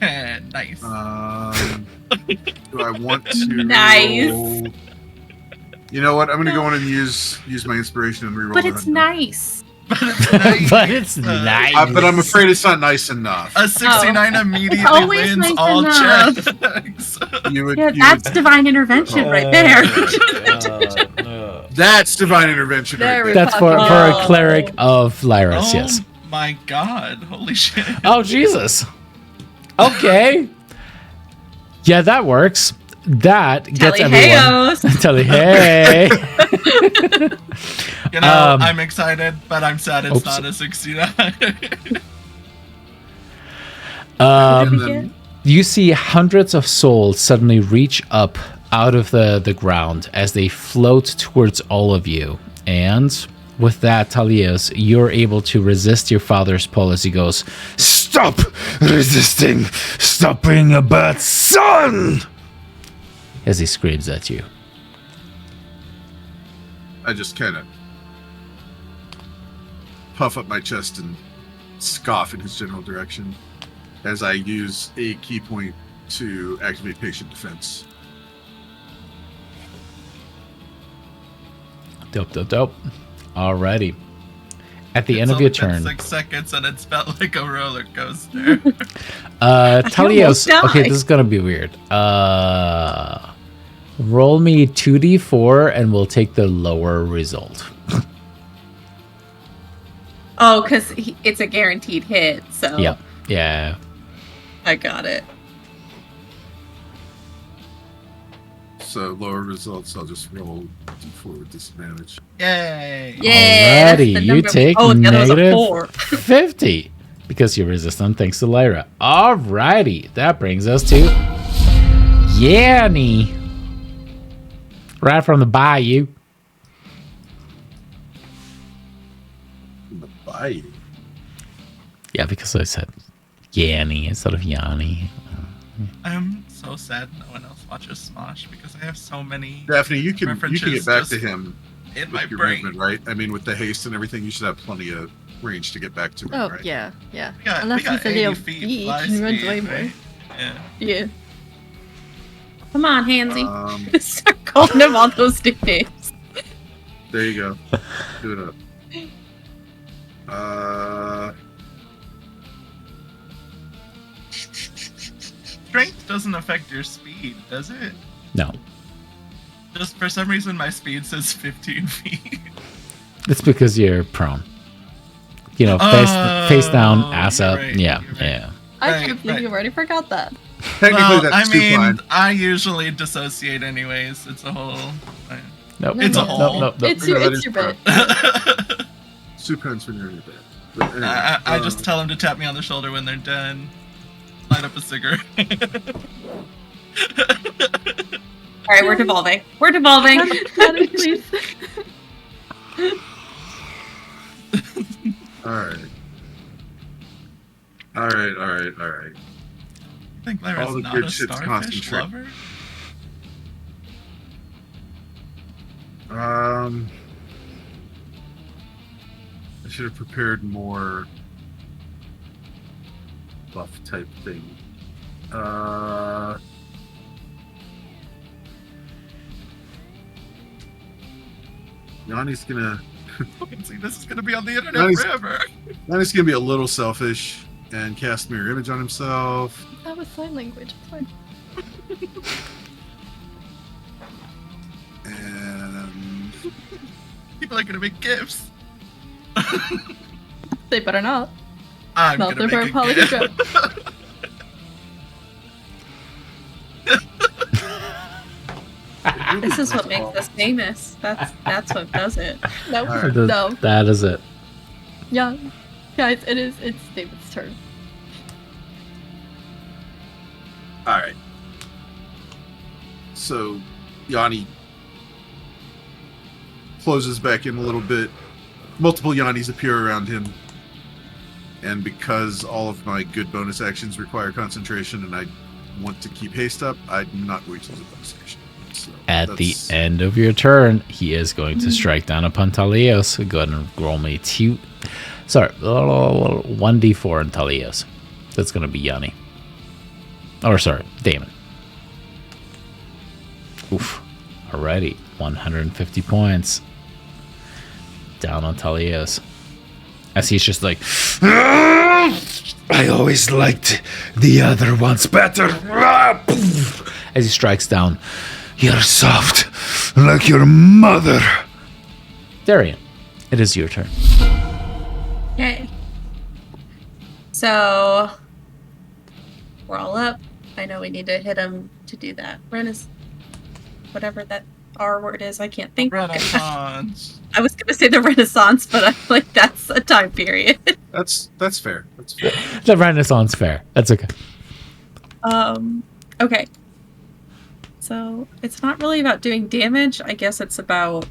S3: Nice.
S4: Do I want to
S2: Nice.
S4: roll? You know what? I'm going to go in and use my inspiration and reroll.
S2: But it's nice.
S1: But it's nice.
S4: But I'm afraid it's not nice enough.
S3: A 69 immediately
S2: always
S3: wins
S2: nice
S3: all
S2: enough.
S3: checks.
S2: Yeah, that's divine intervention right there.
S4: That's divine intervention.
S5: There
S4: Right
S5: we
S4: there.
S1: That's for a cleric of Lyra's,
S3: Oh
S1: yes.
S3: my god. Holy shit.
S1: Oh, Jesus. Okay. Yeah, that works. That gets everyone. Tell hey.
S3: You know, I'm excited, but I'm sad it's
S1: oops.
S3: not a 69.
S4: And then
S1: You see hundreds of souls suddenly reach up out of the ground as they float towards all of you. And with that, Thalios, you're able to resist your father's pull as he goes, "Stop resisting! Stop being a bad son!" As he screams at you.
S4: I just kind of puff up my chest and scoff in his general direction as I use a key point to activate patient defense.
S1: Dope. Alrighty. At the
S3: It's
S1: end of
S3: only
S1: your
S3: been
S1: turn,
S3: 6 seconds and it's felt like a roller coaster.
S1: Thalios.
S2: almost
S1: Okay,
S2: died.
S1: this is gonna be weird. Roll me 2d4 and we'll take the lower result.
S2: Oh, because it's a guaranteed hit, so
S1: Yep. Yeah.
S2: I got it.
S4: So lower results, I'll just roll d4 with disadvantage.
S3: Yay!
S2: Yeah, that's
S1: Alrighty,
S2: the
S1: you
S2: number.
S1: take
S2: Oh, the other was a
S1: negative
S2: 4.
S1: 50 because you're resistant thanks to Lyra. Alrighty, that brings us to Yanni. Right from the bayou.
S4: The bayou.
S1: Yeah, because I said Yanni instead of Yanni.
S3: I'm so sad no one else watches Smosh because I have so many
S4: Daphne, you can
S3: references
S4: get back to
S3: just
S4: him
S3: in my
S4: with your
S3: brain.
S4: movement, right? I mean, with the haste and everything, you should have plenty of range to get back to him,
S5: Oh,
S4: right?
S5: yeah.
S3: We got,
S5: Unless
S3: we got
S5: he's a little
S3: 80 feet
S5: beach
S3: fly
S5: and runs
S3: speed,
S5: away more.
S3: right? Yeah.
S2: Yeah. Come on, Hansy. Start
S4: Um,
S2: calling him all those nicknames.
S4: there you go. Do it up.
S3: Strength doesn't affect your speed, does it?
S1: No,
S3: Just for some reason, my speed says 15 feet.
S1: it's because you're prone. You know, face down, ass
S3: you're
S1: up.
S3: right,
S1: Yeah,
S3: you're right.
S1: yeah.
S5: I
S3: Right,
S5: can't believe
S3: right.
S5: you've already forgot that.
S4: Technically,
S3: Well,
S4: that's
S3: I
S4: two
S3: mean,
S4: fine.
S3: I usually dissociate anyways. It's a whole.
S1: Nope.
S3: It's a
S1: nope,
S3: hole.
S1: Nope, nope,
S5: It's
S4: No,
S5: your,
S4: that
S5: it's
S4: is
S5: your bit.
S3: I
S4: Supines when you're in your bed. But anyway,
S3: just tell them to tap me on the shoulder when they're done. Light up a cigarette.
S2: All right, we're devolving. We're devolving.
S5: Daddy, please.
S4: Alright.
S3: I think Lyra's
S4: All the
S3: not
S4: good
S3: a
S4: shit's
S3: starfish
S4: concentrate.
S3: lover.
S4: I should have prepared more buff type thing. Yanni's gonna
S3: See, this is gonna be on the internet
S4: Nice.
S3: forever.
S4: Yanni's gonna be a little selfish and cast mirror image on himself.
S5: That was sign language. It's fine.
S4: And
S3: People are gonna make gifts.
S5: They better not.
S3: I'm
S5: Not
S3: gonna
S5: their
S3: make a
S5: poly
S3: gift.
S5: joke.
S2: This is what makes us famous. That's what does it.
S5: Nope.
S4: Alright.
S5: No.
S1: That is it.
S5: Yeah. Guys, it's David's turn.
S4: alright. So Yanni closes back in a little bit. Multiple Yannis appear around him. And because all of my good bonus actions require concentration and I want to keep haste up, I'm not going to use a bonus action. So
S1: At the
S4: that's-
S1: end of your turn, he is going to strike down upon Thylea. So go ahead and roll me 1d4 in Thylea. That's going to be Yanni. Or sorry, Damon. Oof. Alrighty, 150 points. Down on Thylea. As he's just like, I always liked the other ones better. As he strikes down, you're soft like your mother. Darian, it is your turn.
S2: Okay. So we're all up. I know we need to hit him to do that. Whatever that R word is, I can't think.
S3: Renaissance.
S2: I was gonna say the Renaissance, but I'm like, that's a time period.
S4: That's fair. That's fair.
S1: The Renaissance Fair. That's okay.
S2: Okay. So it's not really about doing damage. I guess it's about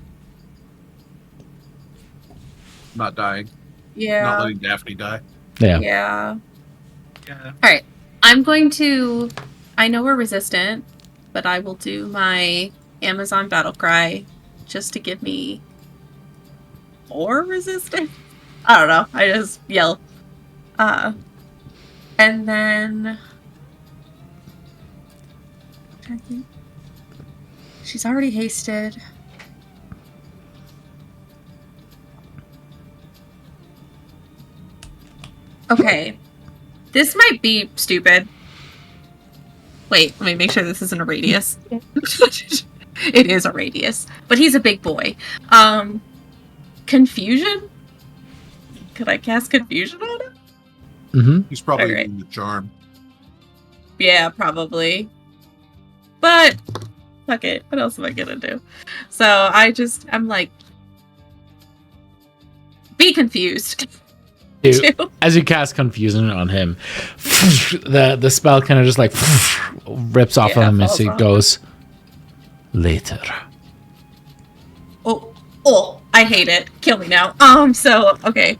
S4: Not dying. Not
S2: yeah.
S4: letting Daphne die.
S1: Yeah.
S2: Yeah.
S3: Yeah.
S2: Alright. I'm going to I know we're resistant, but I will do my Amazon battle cry just to give me more resistance. I don't know. I just yell. And then I think she's already hasted. Okay. This might be stupid. Wait, let me make sure this isn't a radius. It is a radius, but he's a big boy. Confusion? Could I cast confusion on him?
S1: Mm-hmm.
S4: He's probably
S2: Alright.
S4: using the charm.
S2: Yeah, probably. But fuck it. What else am I gonna do? So I'm like, be confused.
S1: Dude, as you cast Confusion on him, the spell kind of just like rips off of him as he goes, later.
S2: Oh, I hate it. Kill me now. So, okay.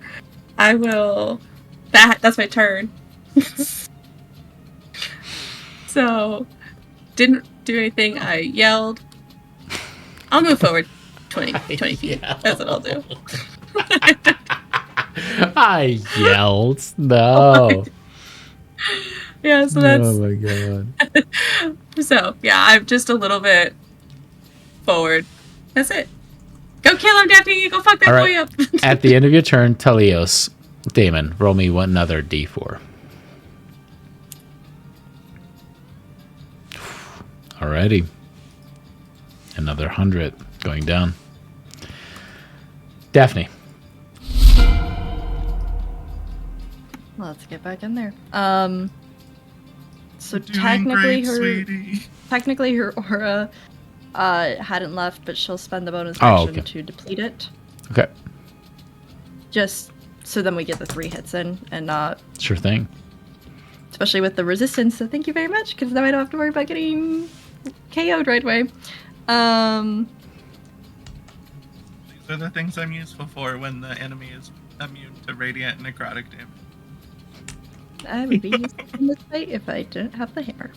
S2: I will... That's my turn. So, didn't do anything. I yelled. I'll move forward 20 feet. That's what I'll do.
S1: I yelled. No.
S2: Yeah, so that's...
S1: Oh my god.
S2: So, yeah, I'm just a little bit forward. That's it. Go kill him, Daphne. Go fuck that
S1: All
S2: boy
S1: right.
S2: up.
S1: At the end of your turn, Telios, Damon, roll me another d4. Alrighty. Another 100 going down. Daphne.
S5: Let's get back in there. So
S3: Doing
S5: technically
S3: great, sweetie.
S5: her aura hadn't left, but she'll spend the bonus
S1: Oh,
S5: action
S1: okay.
S5: to deplete it.
S1: Okay.
S5: Just so then we get the 3 hits in, and
S1: Sure thing.
S5: especially with the resistance. So thank you very much, because now I don't have to worry about getting KO'd right away.
S3: These are the things I'm useful for when the enemy is immune to radiant and necrotic damage.
S5: I would be useful in this fight if I didn't have the hammer.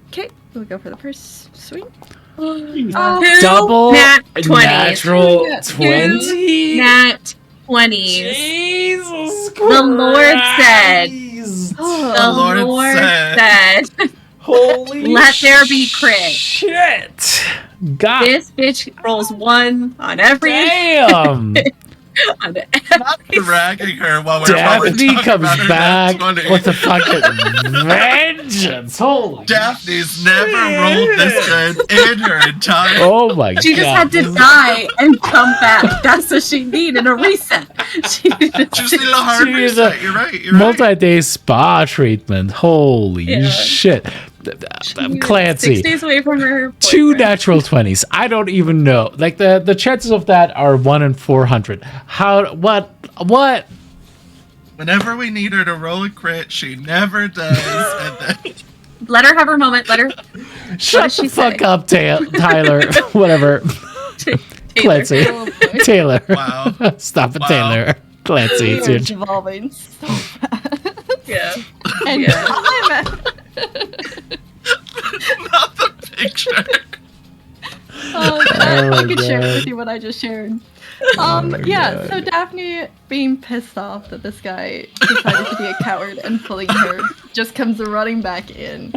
S5: Okay, we'll go for the first swing.
S1: Double
S2: nat 20s.
S1: natural
S2: Two
S1: 20.
S2: Nat 20s.
S1: Jesus Christ.
S2: The Lord said. The
S3: Lord
S2: Lord
S3: said.
S2: said.
S1: Holy
S2: Let there be crit.
S1: Shit. God
S2: This bitch rolls 1 on every.
S1: damn.
S2: On
S3: Not dragging her while we're
S1: Daphne
S3: talking
S1: comes
S3: about her
S1: back
S3: nat 20.
S1: with a fucking vengeance. Holy
S3: Daphne's never rolled this good in her entire.
S1: Oh my god.
S2: She just had to die and come back. That's what she needed, a reset. She needed
S3: Just need a hard
S1: She needs
S3: reset.
S1: a
S3: You're right. You're right.
S1: multi-day spa treatment. Holy
S2: Yeah.
S1: shit. Clancy.
S2: 6 days away from her.
S1: 2
S2: boyfriend.
S1: natural 20s. I don't even know. Like the chances of that are 1 in 400. How what
S3: Whenever we need her to roll a crit, she never does. And then
S2: Let her have her moment. Let her.
S1: Shut
S2: does
S1: the
S2: she
S1: fuck
S2: say?
S1: up, Tyler. Whatever. Clancy.
S5: Oh boy.
S1: Taylor.
S3: Wow.
S1: Stop it,
S3: Wow.
S1: Taylor. Clancy, it's your
S5: It's evolving so fast.
S2: Yeah.
S5: And
S2: Yeah.
S5: I'm
S3: not the picture.
S5: I could share
S1: God.
S5: with you what I just shared.
S1: my
S5: Yeah,
S1: God.
S5: so Daphne, being pissed off that this guy decided to be a coward and pulling her, just comes running back in.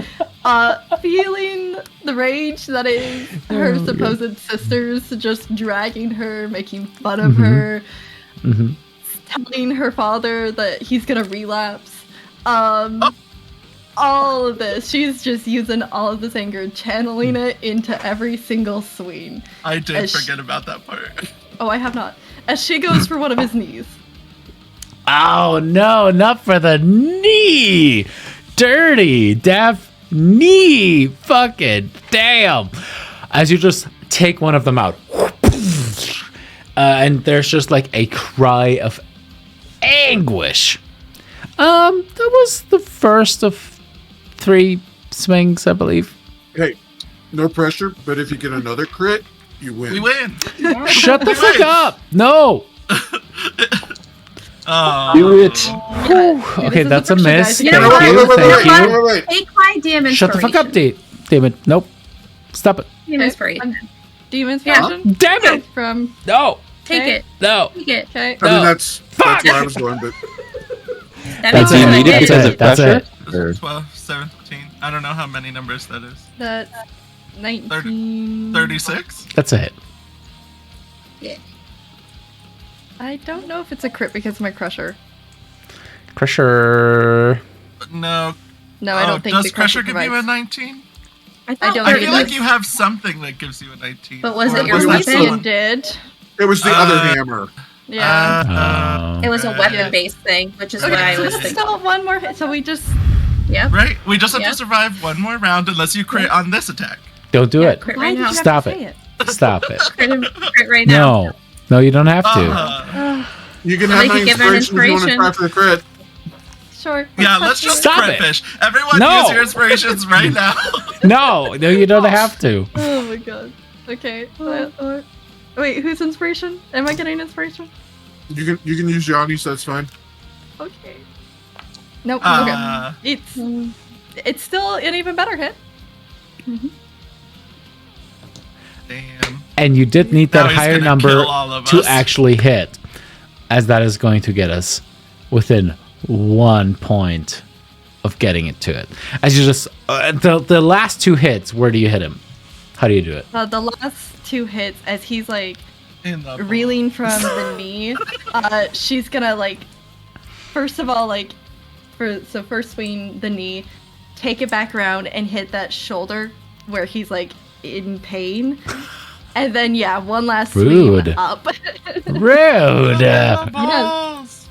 S5: Feeling the rage that is her
S1: Oh,
S5: supposed sisters just dragging her, making fun of her,
S1: Mhm.
S5: telling her father that he's gonna relapse. All of this. She's just using all of this anger, channeling it into every single swing.
S3: I did
S5: As
S3: forget about that part.
S5: Oh, I have not. As she goes for one of his knees.
S1: Oh no, not for the knee. Dirty Daphne. Fucking damn. As you just take one of them out. And there's just like a cry of anguish. That was the first of 3 swings, I believe.
S7: Hey, no pressure, but if you get another crit, you win.
S3: We win.
S1: Shut the fuck up. No.
S3: Oh.
S6: Do it.
S5: Yeah,
S1: Okay,
S5: this
S1: that's a
S5: is the
S1: miss.
S5: pressure,
S2: You
S1: Thank
S2: know
S1: you.
S2: what?
S7: Wait, wait,
S1: Thank
S7: wait,
S1: you.
S7: wait, wait.
S2: Take my damn
S1: Shut the fuck up, David. Nope. Stop it.
S2: Damn inspiration.
S5: Demon's
S2: Yeah.
S5: Passion
S1: Damn it.
S5: from.
S1: No.
S2: Take
S5: Okay.
S2: it.
S1: No.
S2: Take it.
S5: Okay.
S7: I mean,
S1: No.
S7: that's
S1: Fuck!
S7: where I was going, but
S2: That
S1: That's
S2: makes
S6: Do you
S1: it.
S2: sense.
S6: need it because of
S1: That's
S6: pressure?
S1: it.
S6: Or-
S3: 12, 17. I don't know how many numbers that is.
S5: That's 19.
S3: 36?
S1: That's a hit.
S5: I don't know if it's a crit because of my crusher.
S1: Crusher.
S3: No.
S5: No, I don't think
S3: does
S5: the
S3: pressure
S5: crusher
S3: give you a
S5: provides.
S3: 19?
S2: I thought
S5: don't
S3: I
S5: think
S3: feel
S5: it
S3: like
S5: does.
S3: you have something that gives you a 19.
S2: But was
S3: Or
S2: it your
S3: was that
S2: weapon?
S3: someone-
S5: It did.
S7: it was the
S3: Uh,
S7: other hammer.
S5: Yeah.
S2: It was a
S3: Okay.
S2: weapon-based thing, which is what I was
S5: so
S2: thinking.
S5: still one more hit. So we just
S2: Yep.
S3: Right? We just have
S2: Yep.
S3: to survive one more round unless you crit on this attack.
S1: Don't do it.
S2: Crit
S5: Why
S2: right
S5: did you
S2: now.
S5: have to
S1: Stop
S5: say
S1: it. Stop it.
S2: Crit right now.
S1: No. No, you don't have to.
S4: You can
S2: Well,
S4: have
S2: they
S4: my
S2: could give her an
S4: inspiration if you want to try for the crit.
S5: Sure.
S3: Yeah, let's just
S1: Stop
S3: crit
S1: it.
S3: fish. Everyone
S1: No.
S3: use your inspirations right now.
S1: No, you don't have to.
S5: Oh my god. Okay. Wait, whose inspiration? Am I getting inspiration?
S7: You can use Yanni's, that's fine.
S5: Okay. Nope.
S3: Uh,
S5: Okay. It's still an even better hit.
S3: Damn.
S1: And you did need
S3: Now
S1: that
S3: he's
S1: higher
S3: gonna
S1: number
S3: kill all of
S1: to
S3: us.
S1: actually hit, as that is going to get us within 1 point of getting it to it. As you just the last 2 hits, where do you hit him? How do you do it?
S5: The last 2 hits, as he's like
S3: In the
S5: reeling from the knee, she's gonna like, first of all, like, first swing the knee, take it back around and hit that shoulder where he's like in pain, and then one last
S1: Rude.
S5: swing up.
S1: Rude.
S3: balls.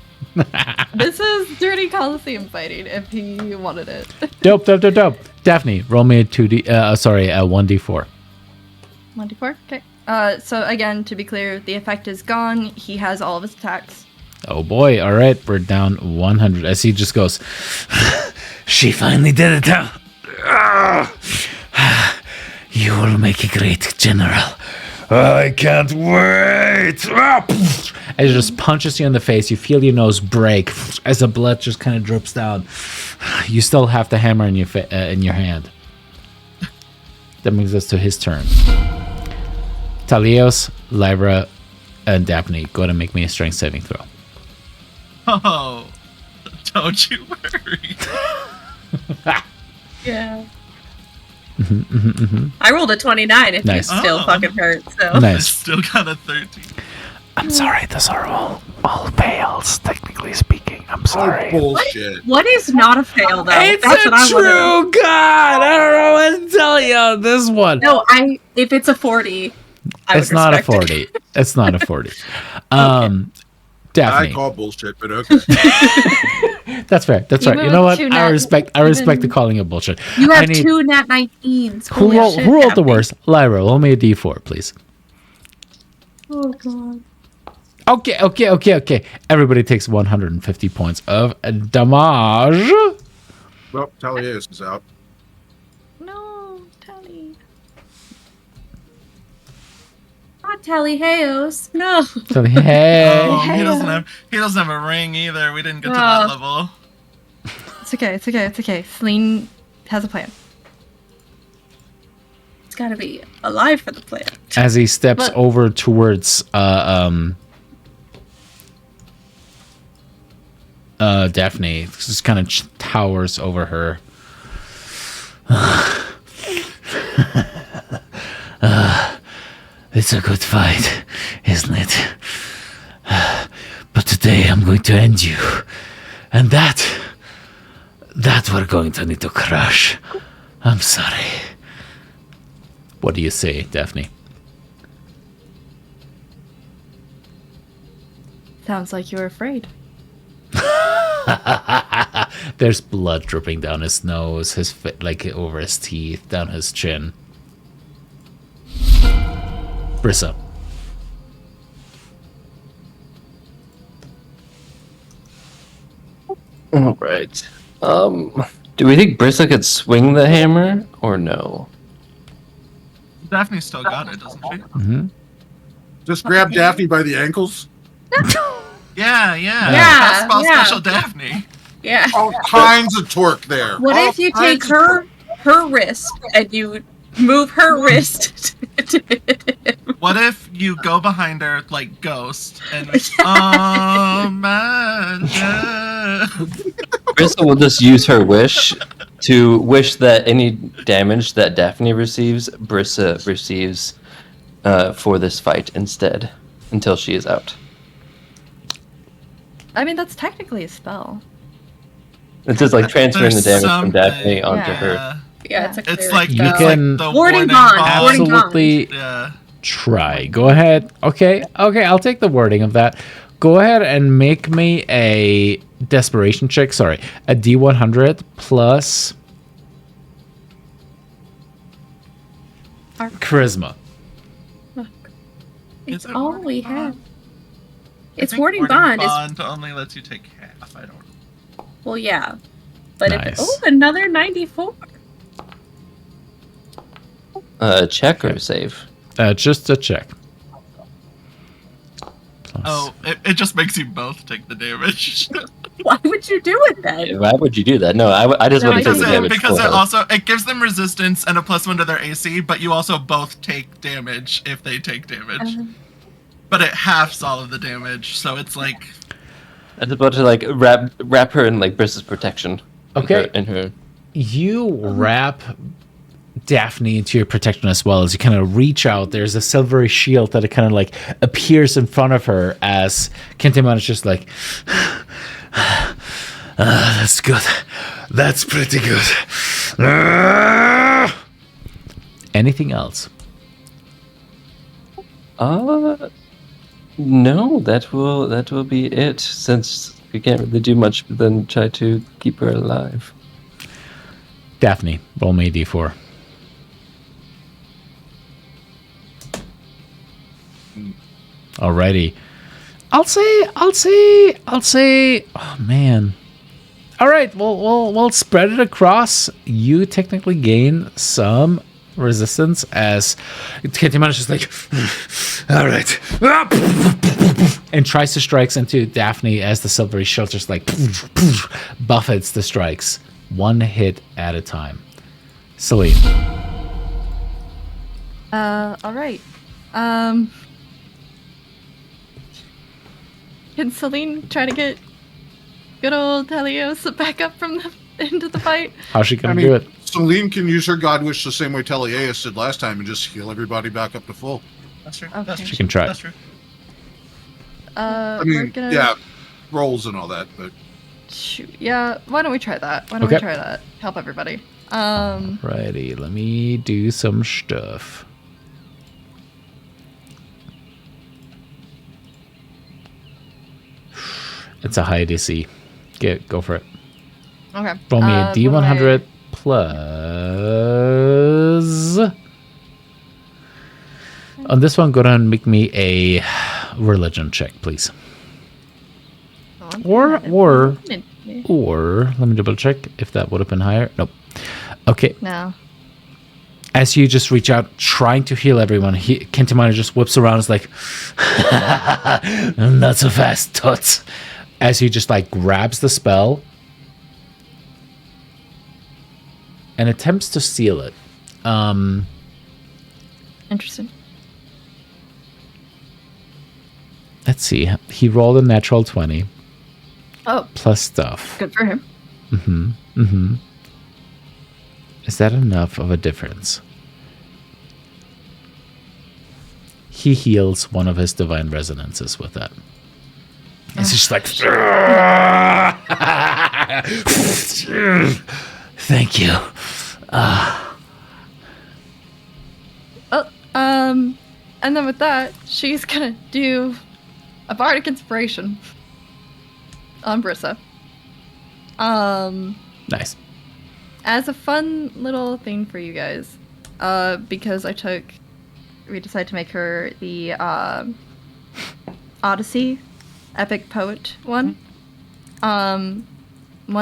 S5: This is dirty Coliseum fighting if he wanted it.
S1: Dope. Daphne, roll me a 1d4.
S5: 1d4? Okay. So again, to be clear, the effect is gone. He has all of his attacks.
S1: Oh boy, all right, we're down 100 as he just goes, she finally did it, huh? You will make a great general. I can't wait. As he just punches you in the face, you feel your nose break as the blood just kind of drips down. You still have the hammer in your hand. That brings us to his turn. Talios, Lyra, and Daphne, go ahead and make me a strength saving throw.
S3: Oh, don't you worry.
S2: Yeah. I rolled a 29 if
S1: Nice.
S2: you still
S3: Oh.
S2: fucking hurt, so.
S3: I
S1: Nice.
S3: still got a 13.
S1: I'm sorry, those are all fails, technically speaking. I'm sorry.
S4: Oh, bullshit.
S2: What is not a fail, though?
S1: It's
S2: That's what I wanna-
S1: God. I don't know what to tell you on this one.
S2: No, if it's a 40, I
S1: It's
S2: would
S1: not a
S2: respect
S1: 40.
S2: it.
S1: It's not a 40.
S7: I
S1: Daphne.
S7: call bullshit, but okay.
S1: That's fair. That's right.
S5: Even
S1: You know
S5: with
S1: what?
S5: 2
S1: I
S5: nat-
S1: respect the
S5: even-
S1: calling of bullshit.
S2: You
S1: I
S2: have
S1: need-
S2: 2 nat 19s.
S1: Who,
S2: Holy
S1: roll,
S2: shit,
S1: who rolled the
S2: Daphne.
S1: worst? Lyra, roll me a d4, please.
S2: Oh, God.
S1: Okay. Everybody takes 150 points of damage.
S7: Well, Thylea is out.
S5: No, Tally.
S2: Not Tally-Heos. No.
S1: So, hey.
S3: Oh, he doesn't have a ring either. We didn't get to that
S2: Oh.
S3: level.
S5: It's okay. Celine has a plan.
S2: It's gotta be alive for the plan.
S1: As he steps
S5: But-
S1: over towards Daphne, just kind of towers over her. It's a good fight, isn't it? But today I'm going to end you. And that we're going to need to crush. I'm sorry. What do you say, Daphne?
S5: Sounds like you're afraid.
S1: There's blood dripping down his nose, like over his teeth, down his chin. Brissa.
S6: All right. Do we think Brissa could swing the hammer or no?
S3: Daphne still got it, doesn't she?
S7: Just grab Daphne by the ankles.
S3: Yeah.
S2: Yeah,
S3: Basketball
S2: yeah.
S3: special Daphne.
S2: Yeah.
S7: All kinds of torque there.
S2: What
S7: All
S2: if you
S7: kinds
S2: take
S7: of
S2: her wrist and you move her wrist?
S3: What if you go behind her like Ghost and oh man,
S6: Brissa will just use her wish to wish that any damage that Daphne receives, Brissa receives for this fight instead, until she is out.
S5: I mean, that's technically a spell.
S6: It's just like transferring the
S3: There's
S6: damage from Daphne
S3: something,
S6: onto
S5: Yeah.
S6: her.
S2: Yeah, it's a
S3: It's
S2: cleric
S3: like
S1: You
S2: spell.
S1: can-
S3: the
S2: Warding
S3: warning
S2: bond,
S3: bond.
S2: warding bond.
S1: Absolutely
S3: Yeah.
S1: try. Go ahead. Okay, I'll take the wording of that. Go ahead and make me a desperation check. Sorry, a D100 plus charisma.
S2: It's
S3: Is it
S2: all
S3: Warding
S2: we
S3: Bond?
S2: have.
S3: I
S2: It's
S3: think
S2: Warding
S3: Warding
S2: Bond.
S3: Bond only lets you take half. I don't.
S2: Well, yeah. But
S1: Nice.
S2: another 94.
S6: Check or save?
S1: Just a check. Plus.
S3: Oh, it just makes you both take the damage.
S2: Why would you do it then?
S6: Why would you do that? No, I just
S2: No,
S6: want to take the damage.
S3: because
S6: for
S3: it
S6: her.
S3: also it gives them resistance and a +1 to their AC, but you also both take damage if they take damage. But it halves all of the damage, so it's like
S6: I was about to like wrap her in like Briss's protection.
S1: Okay.
S6: In her.
S1: You wrap Daphne into your protection as well as you kind of reach out. There's a silvery shield that it kind of like appears in front of her as Kentimon is just like, that's good. That's pretty good. Anything else?
S6: No, that will be it. Since we can't really do much, but then try to keep her alive.
S1: Daphne, roll me a d4. Alrighty. I'll say. Oh man. All right. We'll spread it across. You technically gain some resistance as Kentimon is just like, all right, and tries to strikes into Daphne as the silvery shield just like buffets the strikes one hit at a time. Celine.
S5: All right. Can Celine try to get good old Thylea back up from the into the fight?
S1: How's she gonna do it?
S4: Celine can use her God Wish the same way Thylea did last time and just heal everybody back up to full.
S3: that's true.
S5: Okay.
S3: That's true.
S1: She can try.
S3: That's true.
S4: I
S5: We're
S4: mean,
S5: gonna
S4: yeah, rolls and all that, but
S5: shoot. Yeah, why don't we try that?
S1: Okay.
S5: Help everybody.
S1: Righty, let me do some stuff. It's a high DC. Go for it.
S5: Okay.
S1: Roll me a
S5: what
S1: D100
S5: do
S1: plus. On this one, go down and make me a religion check, please.
S5: I-
S1: Or let me double check if that would have been higher. Nope. Okay.
S5: No.
S1: As you just reach out, trying to heal everyone, Kentimon just whips around. Is like, not so fast, toots. As he just like grabs the spell and attempts to steal it.
S5: Interesting.
S1: Let's see. He rolled a natural 20
S5: Oh,
S1: plus stuff.
S5: good for him.
S1: Is that enough of a difference? He heals one of his divine resonances with that. It's just like, thank you.
S5: And then with that, she's gonna do a bardic inspiration on Brissa.
S1: Nice.
S5: As a fun little thing for you guys, because we decided to make her the Odyssey epic poet one. One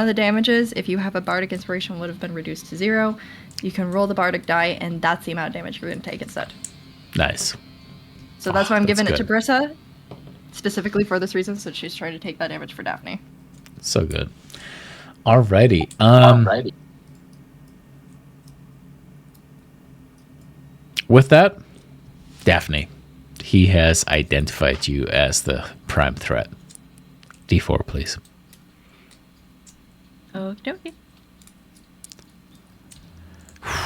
S5: of the damages, if you have a bardic inspiration, would have been reduced to 0. You can roll the bardic die, and that's the amount of damage you're going to take instead.
S1: Nice.
S5: So that's why I'm
S1: that's
S5: giving it to
S1: good.
S5: Brissa, specifically for this reason, so she's trying to take that damage for Daphne.
S1: So good. Alrighty. With that, Daphne, he has identified you as the prime threat. D4, please.
S5: Okay.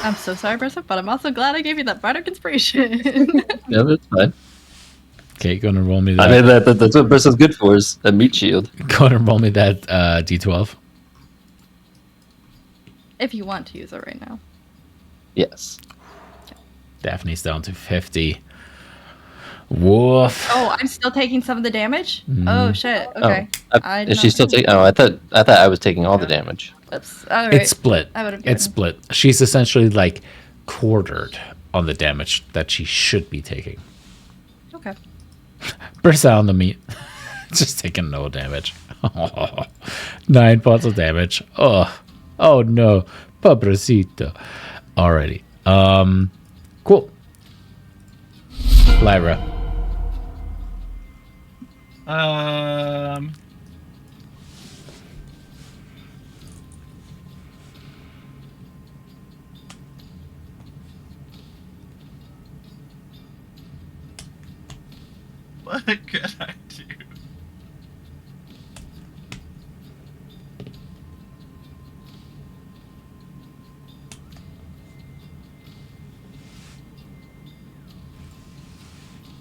S5: I'm so sorry, Brissa, but I'm also glad I gave you that bardic inspiration.
S6: Yeah, that's fine.
S1: Okay, go and roll me
S6: I
S1: that.
S6: mean, that's what Bristol's good for, is a meat shield.
S1: Go and roll me that D12.
S5: If you want to use it right now.
S6: Yes.
S1: Daphne's down to 50. Woof.
S5: Oh, I'm still taking some of the damage? Oh, shit. Okay. I did
S6: Is she
S5: not
S6: still
S5: see
S6: taking? Oh, I thought I was taking all the damage.
S5: Oops. All right.
S1: It's split.
S5: I would have
S1: It's split. She's essentially like quartered on the damage that she should be taking.
S5: Okay.
S1: Bersa on the meat. Just taking no damage. 9 points of damage. Oh no. Pobrecito. Alrighty. Cool. Lyra.
S3: What could I do?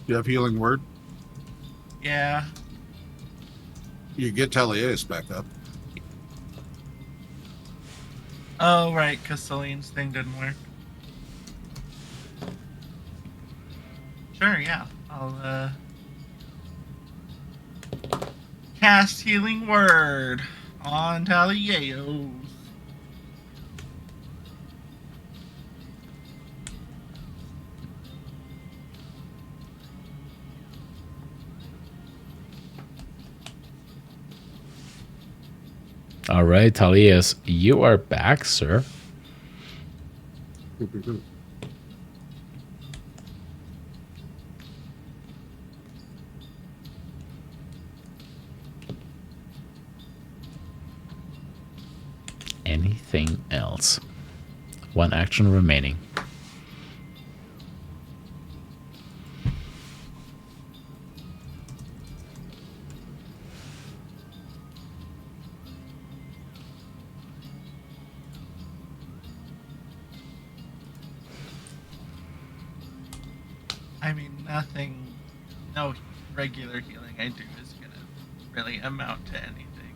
S4: You have healing word.
S3: Yeah.
S4: You get Thylea back up.
S3: Oh, right, because Celine's thing didn't work. Sure, yeah. I'll, cast Healing Word on Thylea.
S1: All right, Thalias, you are back, sir. Anything else? One action remaining.
S3: I mean, nothing, no regular healing I do is gonna really amount to anything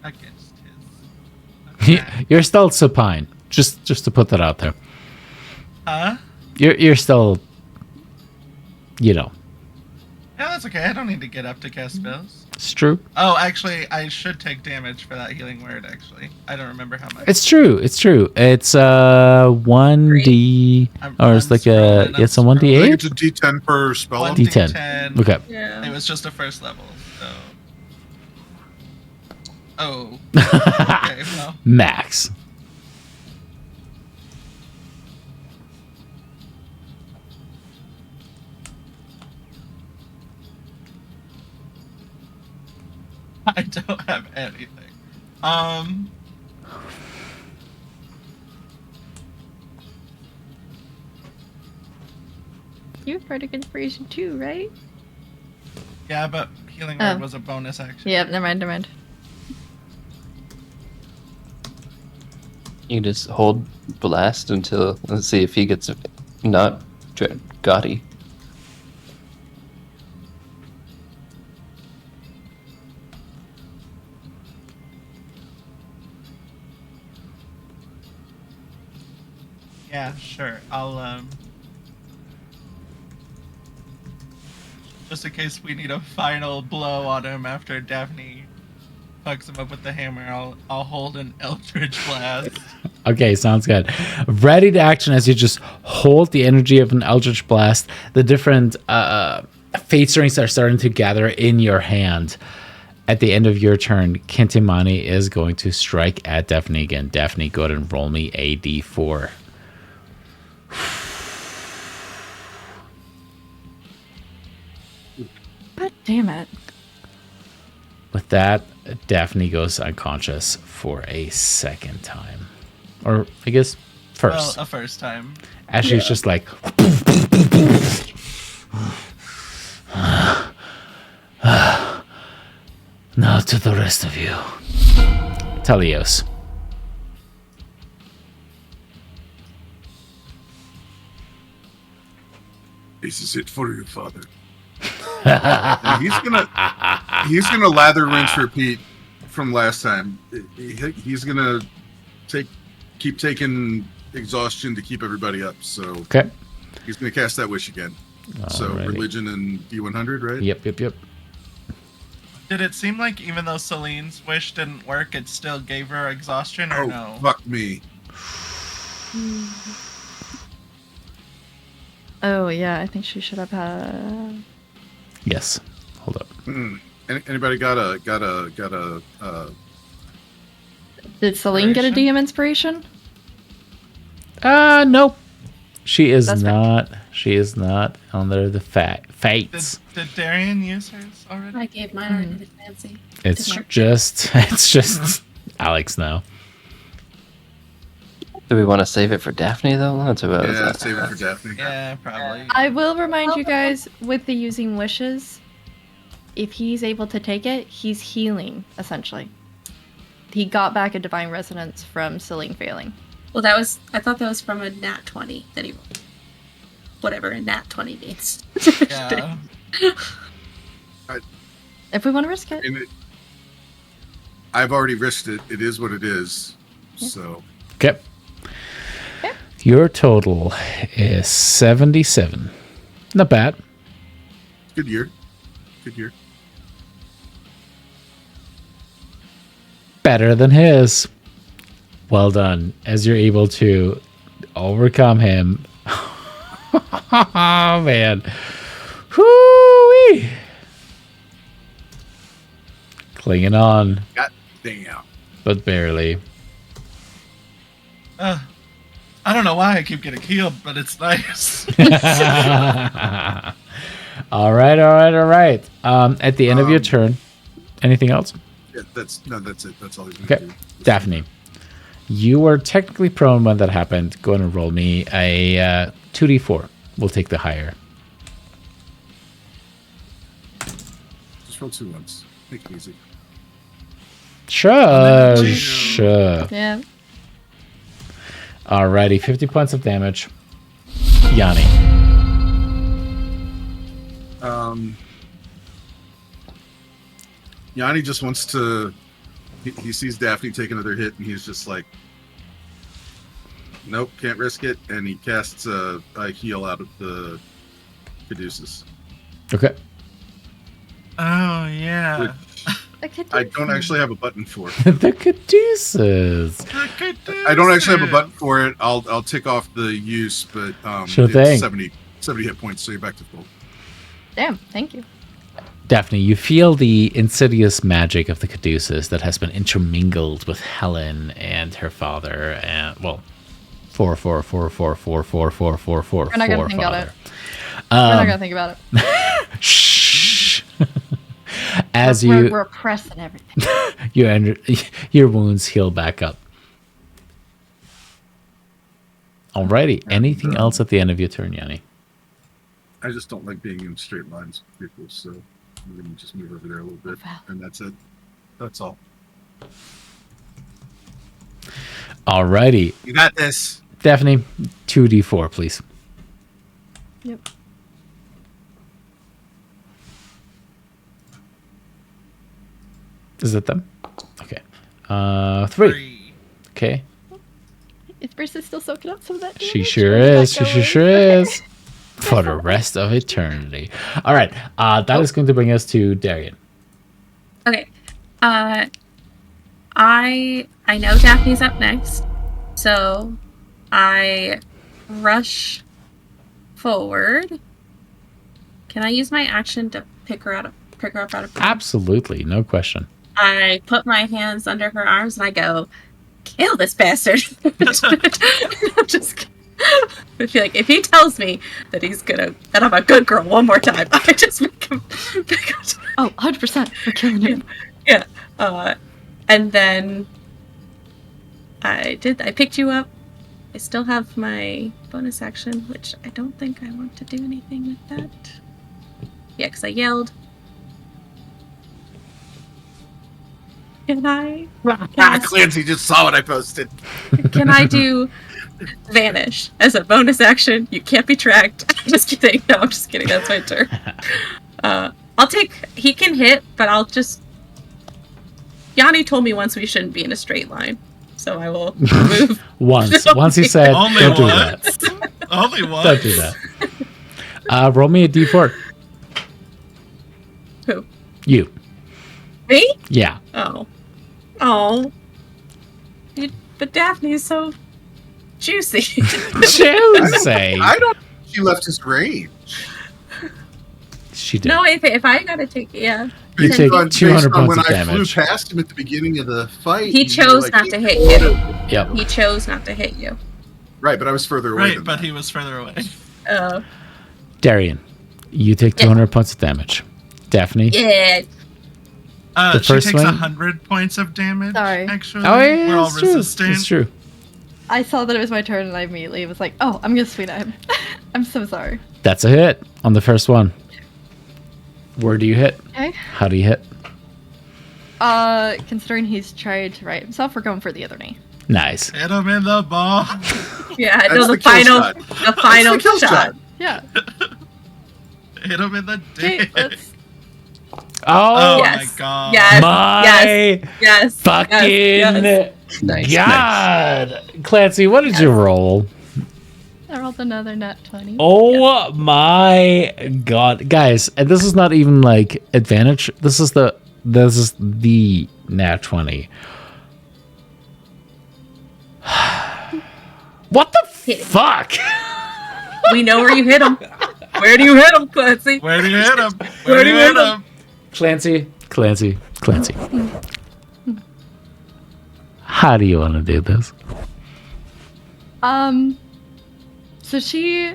S3: against his attack.
S1: You're still supine. Just to put that out there.
S3: Huh?
S1: You're still, you know.
S3: Yeah, that's okay. I don't need to get up to cast spells.
S1: It's true.
S3: Oh, actually, I should take damage for that healing word, actually. I don't remember how much.
S1: It's true. It's 1d, or it's like it's a
S4: I think
S1: 1d8.
S4: it's a D10 per spell.
S1: 1d10. Okay.
S2: Yeah.
S3: It was just a first level, so... Oh. Okay, well.
S1: Max.
S3: I don't have anything.
S5: You have Bardic Inspiration too, right?
S3: Yeah, but healing word was a bonus action.
S5: Yep, never mind.
S6: You just hold blast until let's see if he gets not gaudy.
S3: Yeah, sure. I'll just in case we need a final blow on him after Daphne fucks him up with the hammer, I'll hold an Eldritch Blast.
S1: Okay, sounds good. Ready to action as you just hold the energy of an Eldritch Blast. The different fate rings are starting to gather in your hand. At the end of your turn, Kentimani is going to strike at Daphne again. Daphne, go ahead and roll me a d4.
S5: God damn it.
S1: With that, Daphne goes unconscious for a second time. Or, I guess, first.
S3: Well, a first time.
S1: As she's just like... Now to the rest of you. Telios.
S7: This is it for you, father.
S4: And he's gonna lather, rinse, repeat from last time. He's gonna keep taking exhaustion to keep everybody up. So
S1: Okay.
S4: he's gonna cast that wish again. So
S1: Alrighty.
S4: religion and D100, right?
S1: Yep.
S3: Did it seem like even though Celine's wish didn't work, it still gave her exhaustion, or
S7: Oh,
S3: no?
S7: fuck me.
S5: Oh yeah, I think she should have had.
S1: Yes. Hold up.
S4: Anybody got a
S5: Did Celine get a DM inspiration?
S1: Nope. She is
S5: That's fair.
S1: not. She is not under the fates.
S3: Did Darian use hers already?
S2: I gave mine already to Nancy.
S1: It's
S2: Mark.
S1: just Alex now.
S6: Do we want to save it for Daphne though? That's about
S4: yeah, save it for Daphne.
S3: Yeah, probably.
S5: I will remind you guys with the using wishes, if he's able to take it, he's healing essentially. He got back a divine resonance from Celine failing.
S2: Well, I thought that was from a nat 20 that he rolled. Whatever a nat 20 means.
S3: Yeah.
S5: If we want to risk it.
S4: I've already risked it. It is what it is. So
S1: Okay. Your total is 77. Not bad.
S4: good year. Good year.
S1: Better than his. Well done. As you're able to overcome him. Oh, man. Whoo-wee. Clinging on,
S4: God damn.
S1: but barely.
S3: I don't know why I keep getting healed, but it's nice.
S1: All right. At the end of your turn, anything else?
S4: Yeah, that's it. That's all he's gonna
S1: Okay.
S4: do.
S1: Daphne, you were technically prone when that happened. Go ahead and roll me a 2d4. We'll take the higher.
S4: Just roll 2 ones. Make it easy.
S1: Sure.
S5: Yeah.
S1: Alrighty, 50 points of damage. Yanni.
S4: Yanni just wants to. He sees Daphne take another hit, and he's just like, "Nope, can't risk it." And he casts a heal out of the Caduceus.
S1: Okay.
S3: Oh, yeah.
S4: Which I don't actually have a button for.
S1: The Caduceus.
S4: I don't actually have a button for it. I'll tick off the use, but
S1: Sure
S4: it's
S1: thing.
S4: 70 hit points, so you're back to full.
S5: Damn, thank you.
S1: Daphne, you feel the insidious magic of the Caduceus that has been intermingled with Helen and her father, and well, 444444444.
S5: We're not gonna think about it. We're
S1: Um,
S5: not gonna think about it.
S1: Shh. As
S5: We're oppressing everything.
S1: your wounds heal back up. Alrighty. Anything else at the end of your turn, Yanni?
S4: I just don't like being in straight lines with people, so I'm gonna just move over there a little bit, and that's it. That's all.
S1: Alrighty.
S4: You got this.
S1: Daphne, 2d4, please.
S5: Yep.
S1: Is it them? Okay. 3. Okay.
S5: Is Brisa still soaking up some of that damage?
S1: She sure
S5: Or
S1: is.
S5: that
S1: She
S5: going?
S1: sure is. For the rest of eternity. All right. That is going to bring us to Darian.
S2: Okay. I know Daphne's up next, so I rush forward. Can I use my action to pick her up out of
S1: Absolutely. No question.
S2: I put my hands under her arms and I go, kill this bastard. I'm just kidding. I feel like if he tells me that that I'm a good girl one more time, I just make him pick up.
S5: Oh, 100%. We're killing him.
S2: Yeah. And then I picked you up. I still have my bonus action, which I don't think I want to do anything with that. Yeah, because I yelled. Can I?
S4: Clancy just saw what I posted.
S2: Can I do vanish as a bonus action? You can't be tracked. I'm just kidding. No, I'm just kidding. That's my turn. I'll take. He can hit, but I'll just. Yanni told me once we shouldn't be in a straight line, so I will move.
S1: Once he said,
S3: Only
S1: don't do
S3: once?
S1: that.
S3: Only one.
S1: Don't do that. Roll me a d4.
S2: Who?
S1: You.
S2: Me?
S1: Yeah.
S2: Oh. Oh. But Daphne's so juicy.
S1: Juicy.
S4: I don't think she left his range.
S1: She did.
S2: No, if I gotta take, yeah.
S1: You
S4: Based
S1: take
S4: on-
S1: 200
S4: based on
S1: points
S4: when
S1: of
S4: I
S1: damage.
S4: flew past him at the beginning of the fight.
S2: He
S4: and you were
S2: chose
S4: like,
S2: not
S4: "He
S2: to hit
S4: pulled
S2: you.
S4: it."
S1: Yep.
S2: He chose not to hit you.
S4: Right, but I was further away.
S3: Right,
S4: than
S3: but
S4: that.
S3: he was further away.
S1: Darian, you take 200 points of damage. Daphne?
S2: Yeah.
S1: The
S3: She
S1: first
S3: takes
S1: swing?
S3: 100 points of damage,
S5: Sorry.
S3: actually.
S1: Oh, yeah,
S3: We're all
S1: it's true.
S3: resistant.
S1: It's true.
S5: I saw that it was my turn, and I immediately was like, "Oh, I'm gonna swing at him." I'm so sorry.
S1: That's a hit on the first one. Where do you hit?
S5: Okay.
S1: How do you hit?
S5: Considering he's tried to right himself, we're going for the other knee.
S1: Nice.
S3: Hit him in the ball.
S2: Yeah,
S4: That's
S2: no,
S4: the
S2: the
S4: kill
S2: final,
S4: shot.
S2: the final
S4: That's the kill
S2: shot.
S4: shot.
S5: Yeah.
S3: Hit him in the
S5: Okay,
S3: dick.
S5: let's.
S3: Oh
S2: Yes.
S3: my god.
S2: Yes.
S1: My
S2: Yes.
S1: fucking
S2: yes.
S6: Nice.
S1: God. Clancy, what did you roll?
S5: I rolled another nat 20.
S1: Oh my god. Guys, and this is not even like advantage. This is the nat 20. What the fuck?
S2: We know where you hit him. Where do you hit him, Clancy?
S3: Where do you hit him?
S2: Where do you hit him?
S1: Clancy. How do you want to do this?
S5: So she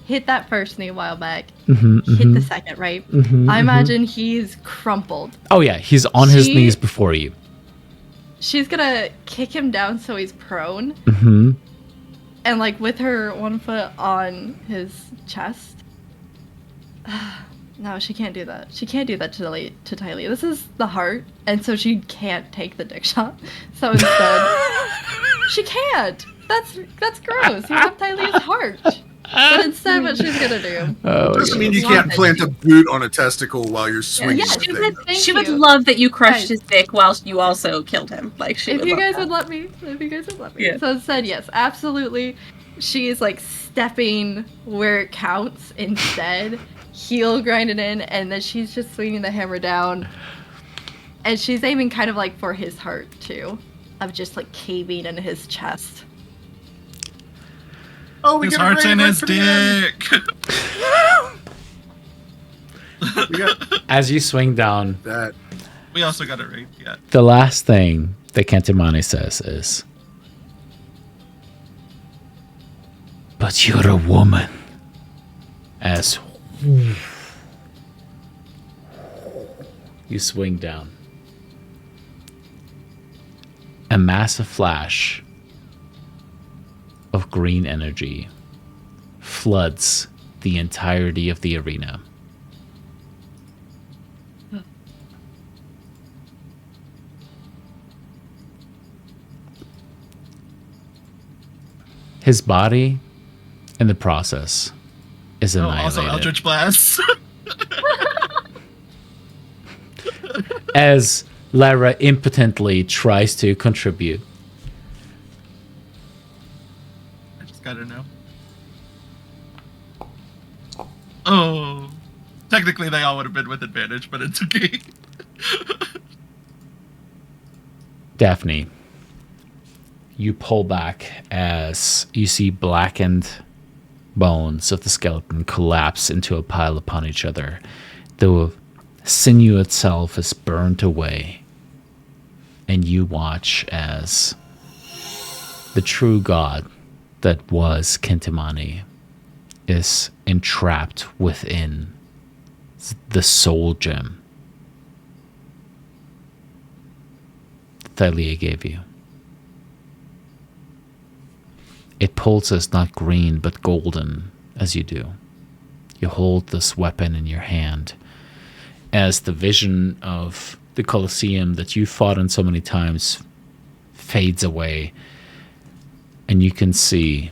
S5: hit that first knee a while back.
S1: Mm-hmm,
S5: Hit the second, right? I imagine he's crumpled.
S1: Oh yeah, he's on his
S5: She-
S1: knees before you.
S5: She's gonna kick him down so he's prone,
S1: Mm-hmm.
S5: and like with her one foot on his chest. No, she can't do that. She can't do that to Thylea. This is the heart, and so she can't take the dick shot. So instead, she can't. That's gross. You have Thylea's heart. But instead, what she's gonna do?
S1: Oh,
S4: Doesn't mean you
S5: Love
S4: can't
S5: it.
S4: plant a boot on a testicle while you're swinging.
S5: Yeah,
S4: the
S5: she
S4: thing,
S5: would.
S4: though.
S5: Thank
S2: She would
S5: you.
S2: love that you crushed
S5: Guys.
S2: his dick while you also killed him. Like she
S5: If
S2: would
S5: you
S2: love
S5: guys
S2: that.
S5: would let me. If you guys would let me.
S2: Yeah.
S5: So instead, yes, absolutely. She is like stepping where it counts instead, heel grinding in, and then she's just swinging the hammer down. And she's aiming kind of like for his heart too, of just like caving in his chest.
S4: Oh, we
S3: His
S4: get a
S3: heart's
S4: rave
S3: in
S4: right
S3: his
S4: for the end.
S3: dick.
S4: We got
S1: As you swing down,
S4: that.
S3: We also got a raid yet.
S1: the last thing that Kentimani says is, "But you're a woman." As you swing down, a massive flash of green energy floods the entirety of the arena. His body, in the process, is
S3: Oh, also
S1: annihilated.
S3: Eldritch Blast.
S1: As Lara impotently tries to contribute.
S3: I just gotta know. Oh. Technically, they all would have been with advantage, but it's okay.
S1: Daphne, you pull back as you see blackened bones of the skeleton collapse into a pile upon each other. The sinew itself is burnt away, and you watch as the true god that was Kentimani is entrapped within the soul gem Thylea gave you. It pulses not green but golden as you do. You hold this weapon in your hand as the vision of the Colosseum that you fought in so many times fades away, and you can see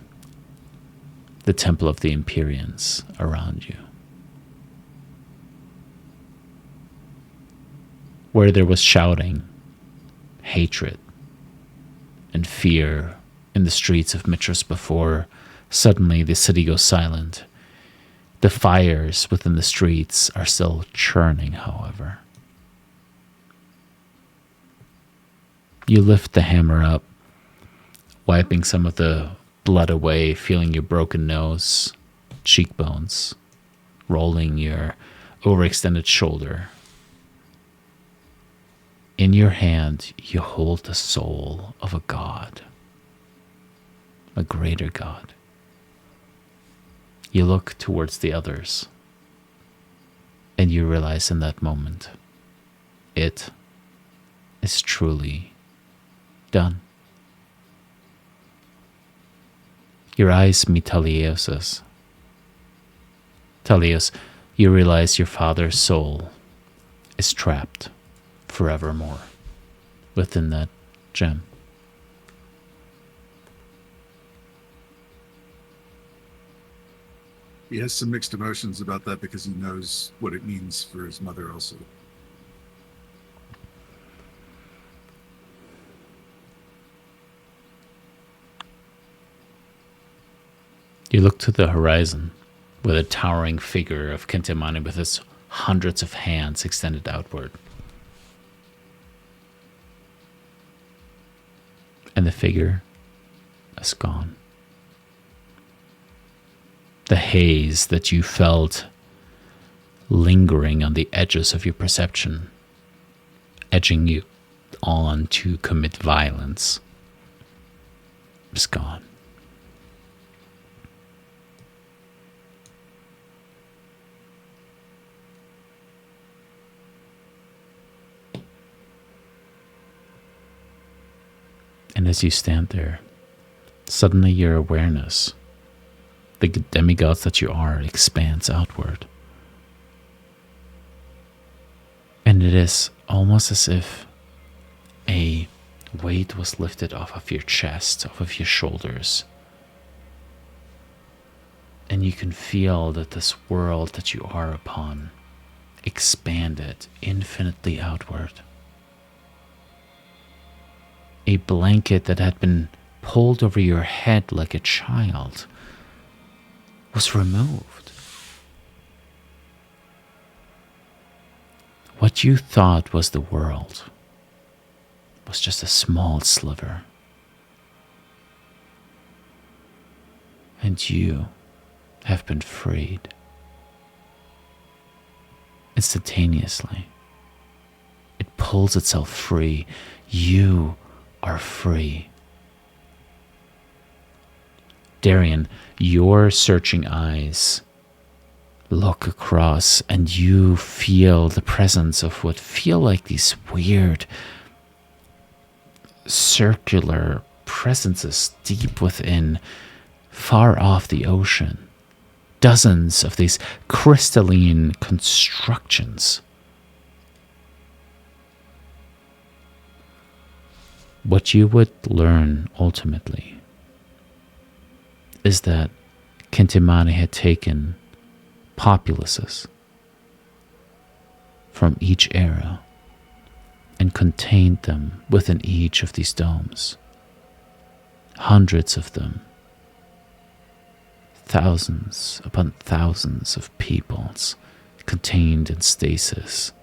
S1: the Temple of the Empyreans around you. Where there was shouting, hatred, and fear in the streets of Mitras before, suddenly the city goes silent. The fires within the streets are still churning, however. You lift the hammer up, wiping some of the blood away, feeling your broken nose, cheekbones, rolling your overextended shoulder. In your hand, you hold the soul of a god, a greater god. You look towards the others, and you realize in that moment, it is truly done. Your eyes meet Thylea. Thylea, you realize your father's soul is trapped forevermore within that gem.
S7: He has some mixed emotions about that because he knows what it means for his mother also.
S1: You look to the horizon with a towering figure of Kintemani with his hundreds of hands extended outward. And the figure is gone. The haze that you felt lingering on the edges of your perception, edging you on to commit violence, is gone. And as you stand there, suddenly your awareness, the demigods that you are, expands outward. And it is almost as if a weight was lifted off of your chest, off of your shoulders. And you can feel that this world that you are upon expanded infinitely outward. A blanket that had been pulled over your head like a child was removed. What you thought was the world was just a small sliver. And you have been freed instantaneously. It pulls itself free. You are free. Darian, your searching eyes look across and you feel the presence of what feel like these weird circular presences deep within, far off the ocean. Dozens of these crystalline constructions. What you would learn ultimately is that Kintemani had taken populaces from each era and contained them within each of these domes. Hundreds of them. Thousands upon thousands of peoples contained in stasis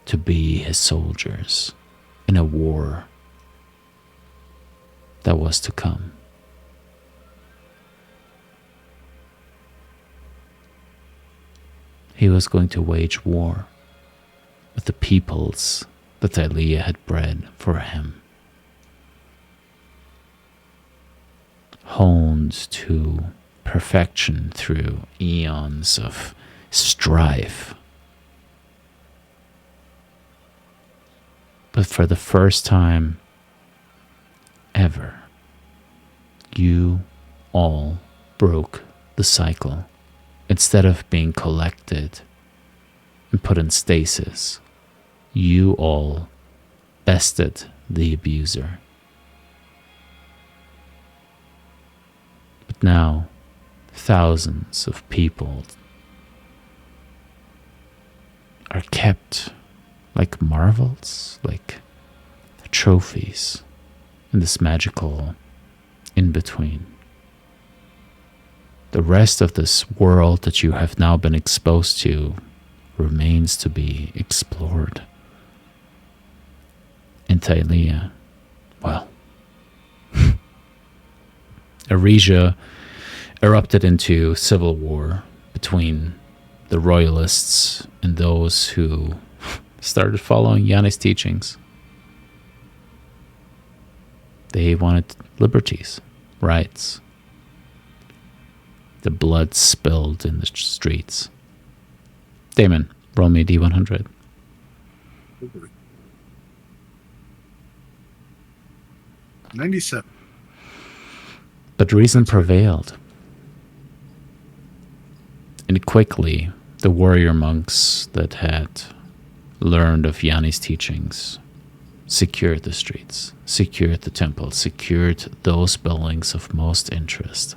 S1: to be his soldiers in a war that was to come. He was going to wage war with the peoples that Thylea had bred for him, honed to perfection through eons of strife. But for the first time ever, you all broke the cycle. Instead of being collected and put in stasis, you all bested the abuser. But now, thousands of people are kept like marvels, like trophies in this magical in-between. The rest of this world that you have now been exposed to remains to be explored in Thylea. Well, Aresia erupted into civil war between the royalists and those who started following Yanni's teachings. They wanted liberties, rights. The blood spilled in the streets. Damon, roll me a D100.
S4: 97.
S1: But reason prevailed. And quickly, the warrior monks that had learned of Yanni's teachings secured the streets, secured the temple, secured those buildings of most interest.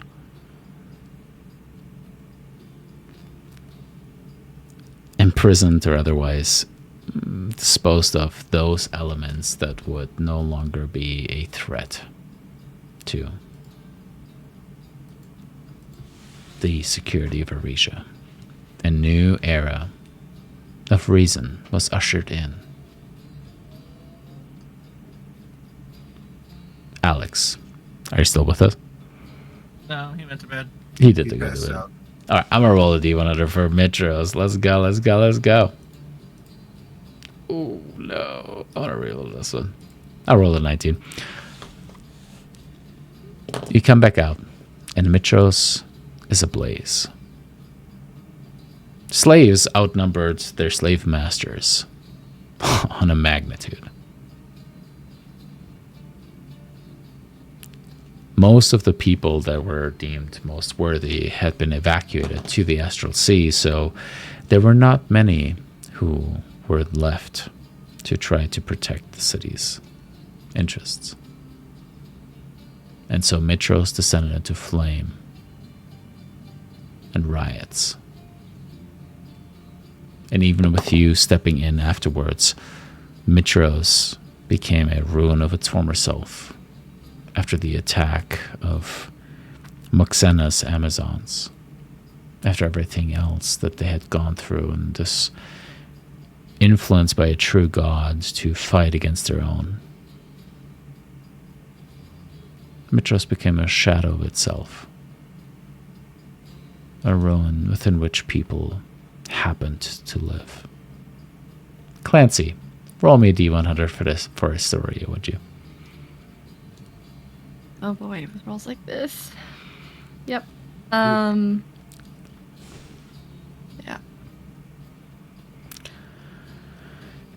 S1: Imprisoned or otherwise disposed of those elements that would no longer be a threat to the security of Aresia. A new era of reason was ushered in. Alex, are you still with us?
S3: No, he went to bed.
S1: He did
S4: He
S1: go to
S4: passed
S1: bed.
S4: out.
S1: All right, I'm gonna roll a D100 for Mitros. Let's go, let's go, let's go. Oh no, I want to reroll this one. I'll roll a 19. You come back out, and Mitros is ablaze. Slaves outnumbered their slave masters on a magnitude. Most of the people that were deemed most worthy had been evacuated to the Astral Sea, so there were not many who were left to try to protect the city's interests. And so Mitros descended into flame and riots. And even with you stepping in afterwards, Mitros became a ruin of its former self after the attack of Moxena's Amazons, after everything else that they had gone through, and this influenced by a true god to fight against their own. Mitros became a shadow of itself, a ruin within which people happened to live. Clancy, roll me a D100 for Astoria, would you?
S5: Oh boy, with rolls like this. Yep. Yeah.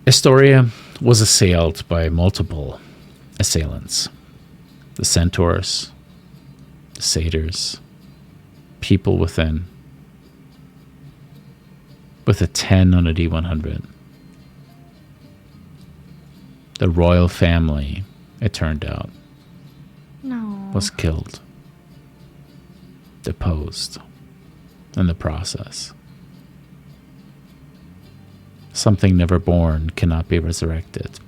S1: Astoria was assailed by multiple assailants. The centaurs, the satyrs, people within. With a 10 on a D100. The royal family, it turned out,
S5: No.
S1: was killed, deposed in the process. Something never born cannot be resurrected.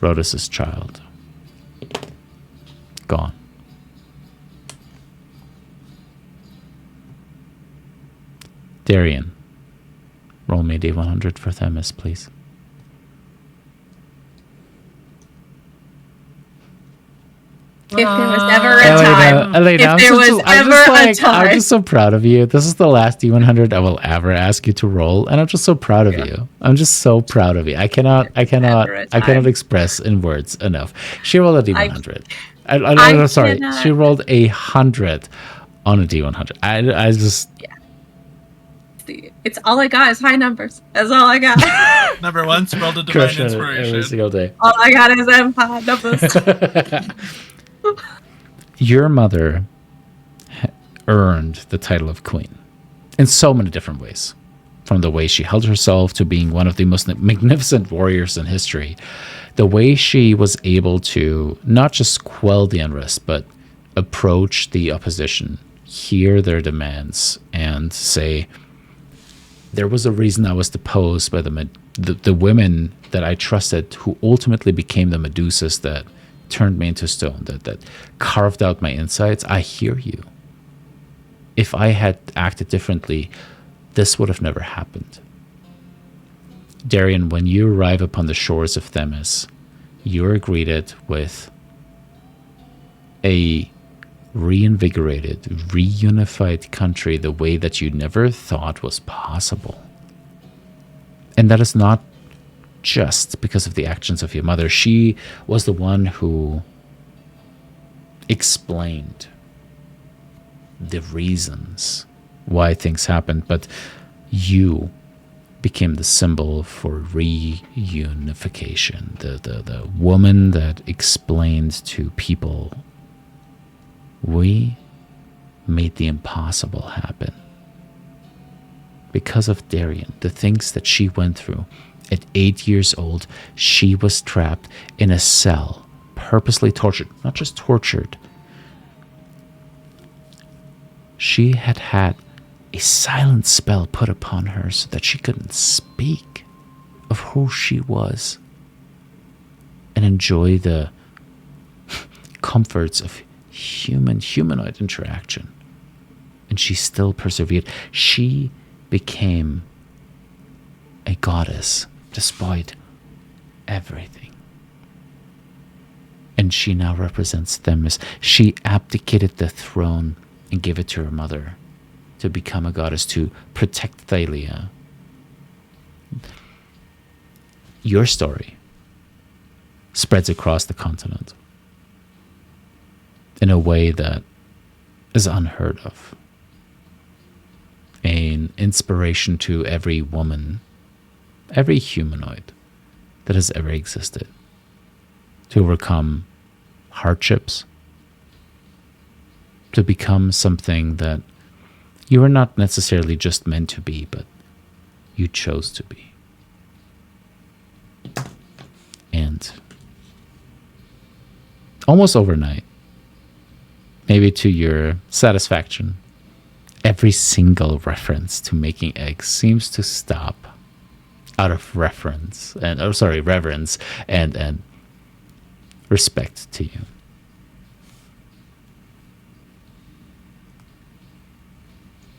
S1: Rhodus' child, gone. Darian, roll me a D100 for Themis, please.
S2: If there was ever a time.
S1: Elena,
S2: If there was ever a time.
S1: I'm just so proud of you. This is the last D100 I will ever ask you to roll, and I'm just so proud of you. I'm just so proud of you. I cannot express in words enough. She rolled a D100. I'm sorry.
S2: cannot.
S1: She rolled 100 on a D100. I just
S2: It's all I got is high numbers. That's all I got.
S3: Number one, rolled a divine
S1: crush on it every
S3: inspiration.
S1: single day.
S2: All I got is them high numbers.
S1: Your mother earned the title of queen in so many different ways, from the way she held herself to being one of the most magnificent warriors in history, the way she was able to not just quell the unrest, but approach the opposition, hear their demands, and say, there was a reason I was deposed by the women that I trusted, who ultimately became the Medusas that turned me into stone, that carved out my insides. I hear you. If I had acted differently, this would have never happened. Darian, when you arrive upon the shores of Themis, you're greeted with a reinvigorated, reunified country the way that you never thought was possible. And that is not just because of the actions of your mother. She was the one who explained the reasons why things happened, but you became the symbol for reunification, the woman that explained to people, we made the impossible happen. Because of Darian, the things that she went through. At 8 years old, she was trapped in a cell, purposely tortured, not just tortured. She had had a silent spell put upon her so that she couldn't speak of who she was and enjoy the comforts of humanoid interaction. And she still persevered. She became a goddess despite everything. And she now represents Themis. She abdicated the throne and gave it to her mother to become a goddess, to protect Thylea. Your story spreads across the continent in a way that is unheard of. An inspiration to every woman, every humanoid that has ever existed, to overcome hardships, to become something that you are not necessarily just meant to be, but you chose to be. And almost overnight, maybe to your satisfaction, every single reference to making eggs seems to stop out of reverence and respect to you.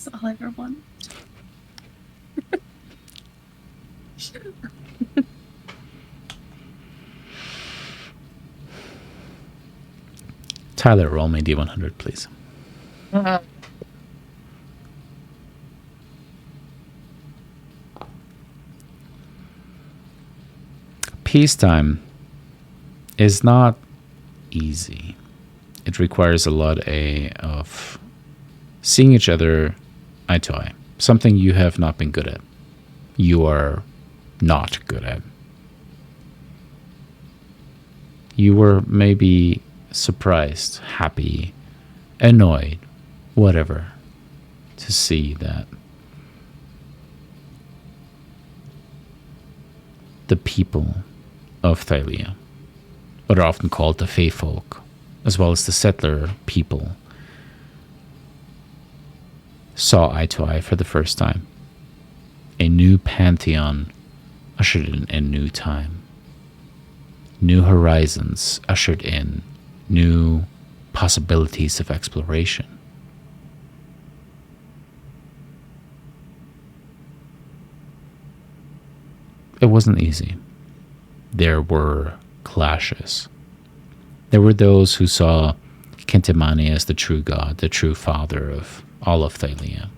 S2: That's all I ever wanted.
S1: Tyler, roll me D100, please. Peacetime is not easy. It requires a lot of seeing each other eye to eye. Something you have not been good at. You are not good at. You were maybe surprised, happy, annoyed, whatever, to see that the people of Thylea, what are often called the Fey folk, as well as the settler people, saw eye to eye for the first time. A new pantheon ushered in a new time. New horizons ushered in new possibilities of exploration. It wasn't easy. There were clashes. There were those who saw Kentimani as the true god, the true father of all of Thylea.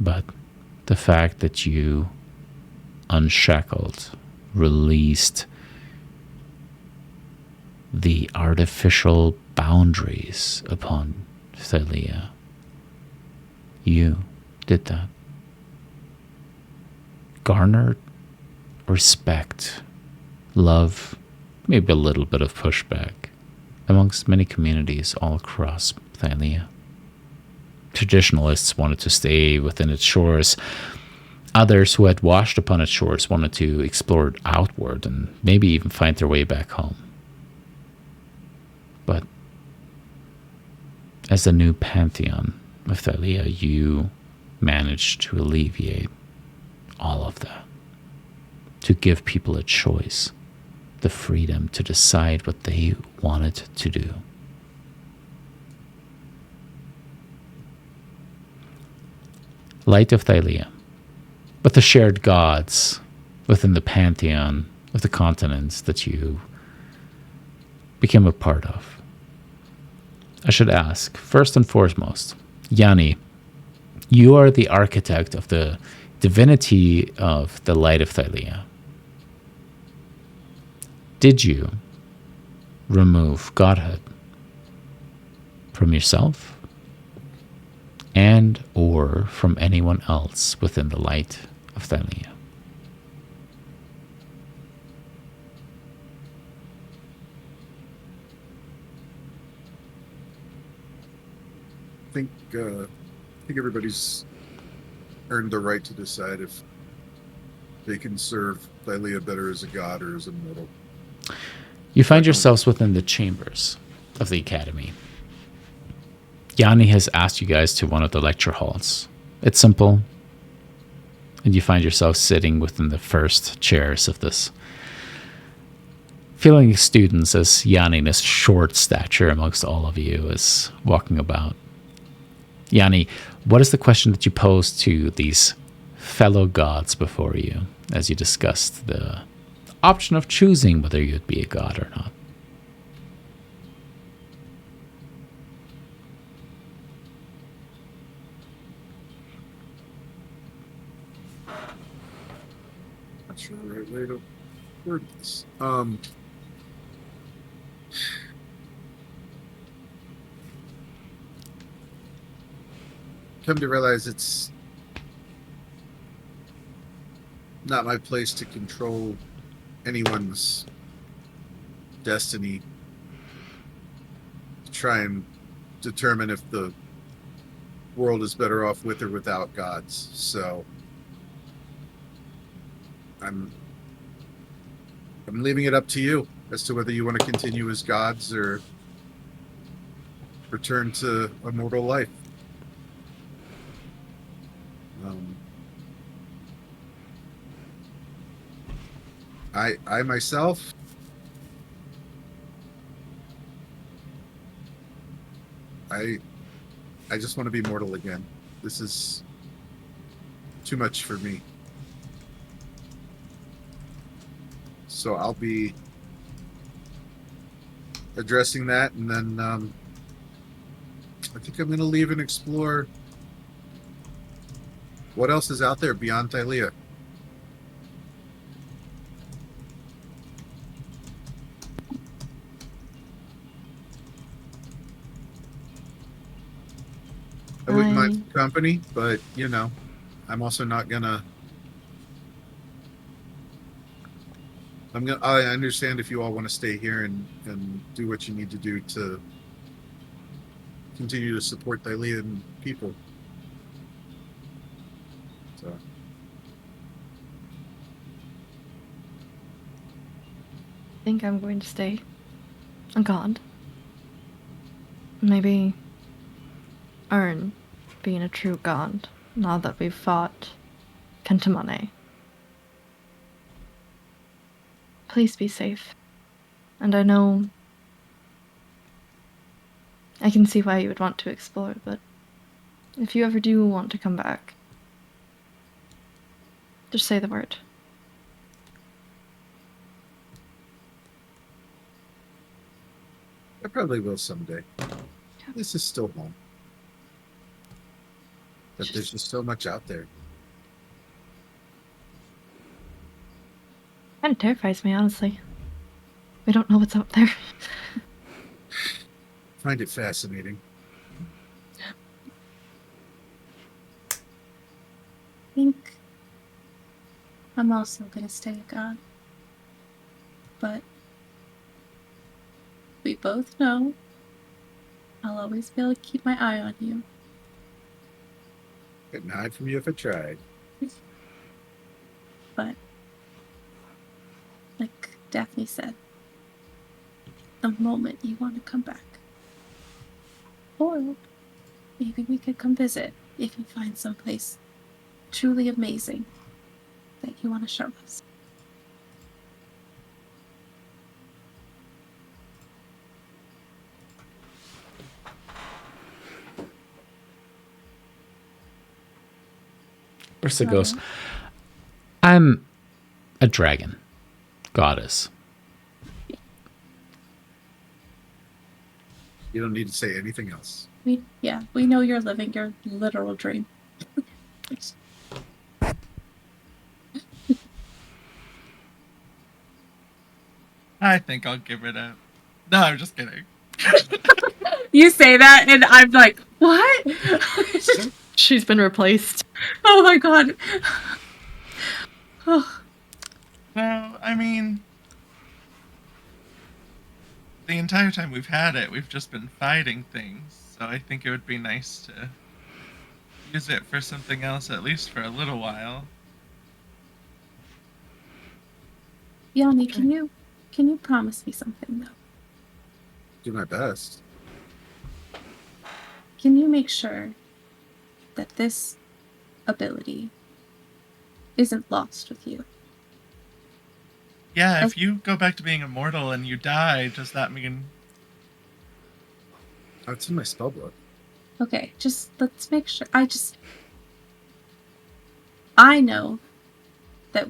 S1: But the fact that you unshackled, released the artificial boundaries upon Thylea, you did that. Garnered respect, love, maybe a little bit of pushback amongst many communities all across Thylea. Traditionalists wanted to stay within its shores. Others who had washed upon its shores wanted to explore it outward and maybe even find their way back home. But as the new pantheon of Thylea, you managed to alleviate all of that, to give people a choice, the freedom to decide what they wanted to do. Light of Thylea, but the shared gods within the pantheon of the continents that you became a part of. I should ask, first and foremost, Yanni, you are the architect of the divinity of the light of Thylea. Did you remove godhood from yourself and or from anyone else within the light of Thylea?
S7: I think everybody's earned the right to decide if they can serve Thylea better as a god or as a mortal.
S1: You find yourselves within the chambers of the academy. Yanni has asked you guys to one of the lecture halls. It's simple, and you find yourself sitting within the first chairs of this. Feeling students as Yanni, in his short stature amongst all of you, is walking about. Yanni, what is the question that you posed to these fellow gods before you as you discussed the option of choosing whether you'd be a god or not?
S7: Not sure the right way to word this. Come to realize it's not my place to control anyone's destiny, to try and determine if the world is better off with or without gods. So I'm leaving it up to you as to whether you want to continue as gods or return to a mortal life. I myself, I just want to be mortal again. This is too much for me. So I'll be addressing that, and then I think I'm going to leave and explore what else is out there beyond Thylea. I wouldn't mind company, but you know, I'm also not gonna. I understand if you all want to stay here and do what you need to do to continue to support Thylean people. So.
S5: I think I'm going to stay a god. Maybe earn being a true god now that we've fought Kentamane. Please be safe. And I know I can see why you would want to explore, but if you ever do want to come back, just say the word.
S7: I probably will someday. This is still home. But there's just so much out there.
S5: Kind of terrifies me, honestly. We don't know what's out there.
S7: Find it fascinating.
S2: I think I'm also gonna stay a god. But we both know I'll always be able to keep my eye on you.
S7: Couldn't hide from you if I tried.
S2: But like Daphne said, the moment you want to come back. Or maybe we could come visit if you find someplace truly amazing that you want to show us.
S1: Ursa goes, I'm a dragon goddess.
S7: You don't need to say anything else.
S2: We know you're living your literal dream.
S3: I think I'll give it a. No, I'm just kidding.
S2: You say that, and I'm like, what?
S5: She's been replaced.
S2: Oh my god. Oh,
S3: No, I mean, the entire time we've had it, we've just been fighting things. So I think it would be nice to use it for something else, at least for a little while.
S2: Yanni, can you promise me something though?
S7: Do my best.
S2: Can you make sure that this ability isn't lost with you?
S3: Yeah, if you go back to being immortal and you die, does that mean...
S7: That's in my spellbook.
S2: Okay, just let's make sure. I know that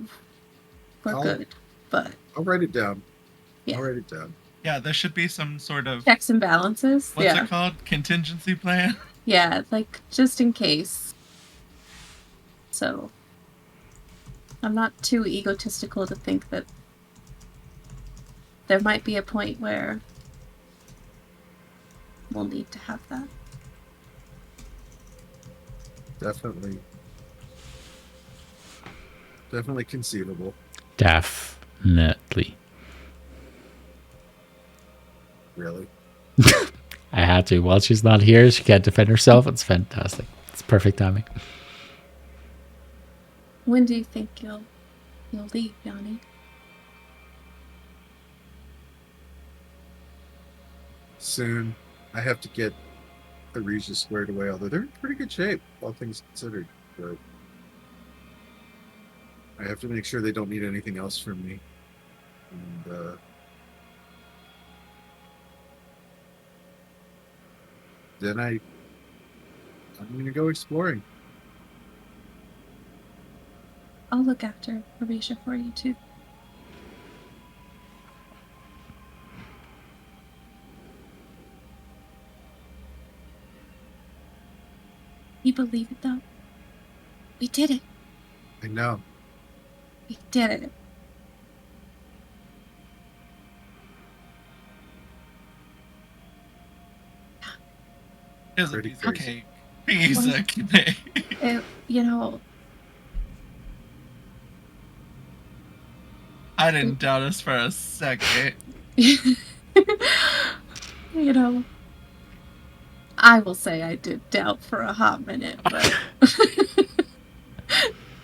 S2: we're good, but
S7: I'll write it down.
S2: Yeah.
S7: I'll write it down.
S3: Yeah, there should be some sort of...
S2: checks and balances.
S3: What's it called? Contingency plan?
S2: Yeah, like just in case. So I'm not too egotistical to think that there might be a point where we'll need to have that.
S7: Definitely. Definitely conceivable.
S1: Definitely.
S7: Really.
S1: I had to. While she's not here, she can't defend herself. It's fantastic. It's perfect timing.
S2: When do you think you'll leave, Yanni?
S7: Soon. I have to get the Regis squared away, although they're in pretty good shape, all things considered. But I have to make sure they don't need anything else from me. And then I'm gonna go exploring.
S2: I'll look after Arisha for you too. You believe it though? We did it.
S7: I know.
S2: We did it.
S3: Is a
S7: Pretty
S3: piece of
S7: crazy.
S3: cake. Piece of cake.
S2: You know,
S3: I didn't doubt us for a second.
S2: you know, I will say I did doubt for a hot minute, but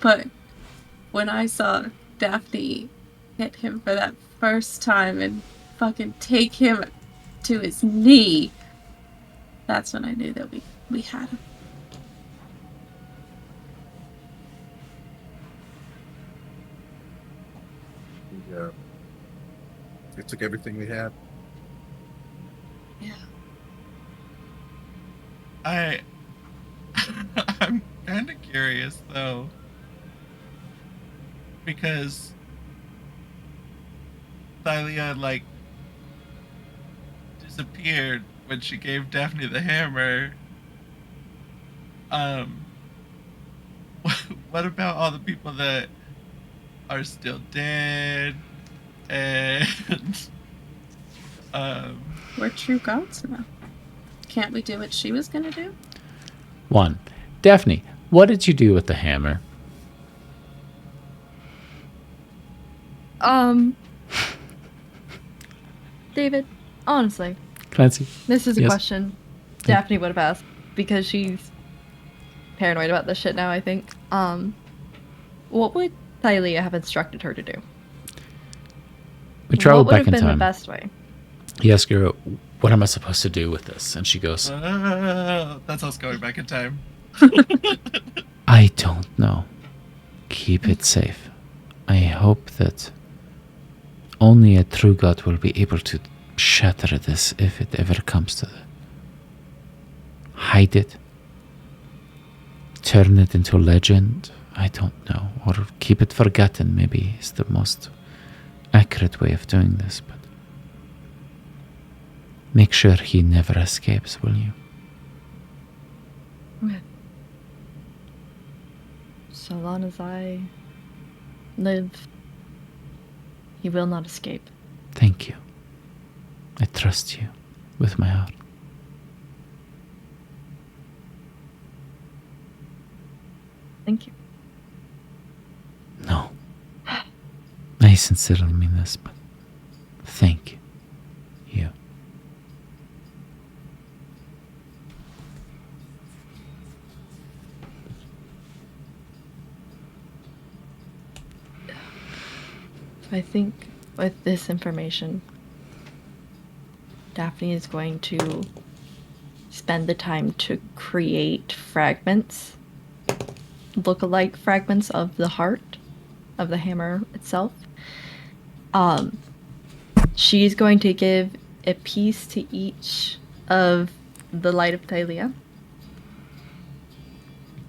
S2: but when I saw Daphne hit him for that first time and fucking take him to his knee, that's when I knew that we had him.
S7: Yeah. It took everything we had.
S2: Yeah.
S3: I'm kind of curious though, because Thylea like disappeared when she gave Daphne the hammer. What about all the people that are still dead and
S2: We're true gods now. Can't we do what she was gonna do?
S1: 1. Daphne, what did you do with the hammer?
S5: David, honestly,
S1: Clancy?
S5: this is a
S1: Yes.
S5: question Daphne would have asked because she's paranoid about this shit now, I think. What would Thylea have instructed her to do?
S1: We traveled
S5: what would
S1: back
S5: have
S1: in
S5: been the
S1: time.
S5: best way?
S1: He asked her, what am I supposed to do with this? And she goes,
S3: that's us going back in time.
S1: I don't know. Keep it safe. I hope that only a true god will be able to shatter this if it ever comes to that. Hide it. Turn it into legend. I don't know. Or keep it forgotten, maybe is the most accurate way of doing this, but make sure he never escapes, will you?
S5: Okay. So long as I live, he will not escape.
S1: Thank you. I trust you with my heart.
S5: Thank you.
S1: No. I sincerely mean this, but thank you. You.
S5: I think with this information, Daphne is going to spend the time to create fragments, look-alike fragments of the heart, of the hammer itself. She's going to give a piece to each of the Light of Thylea.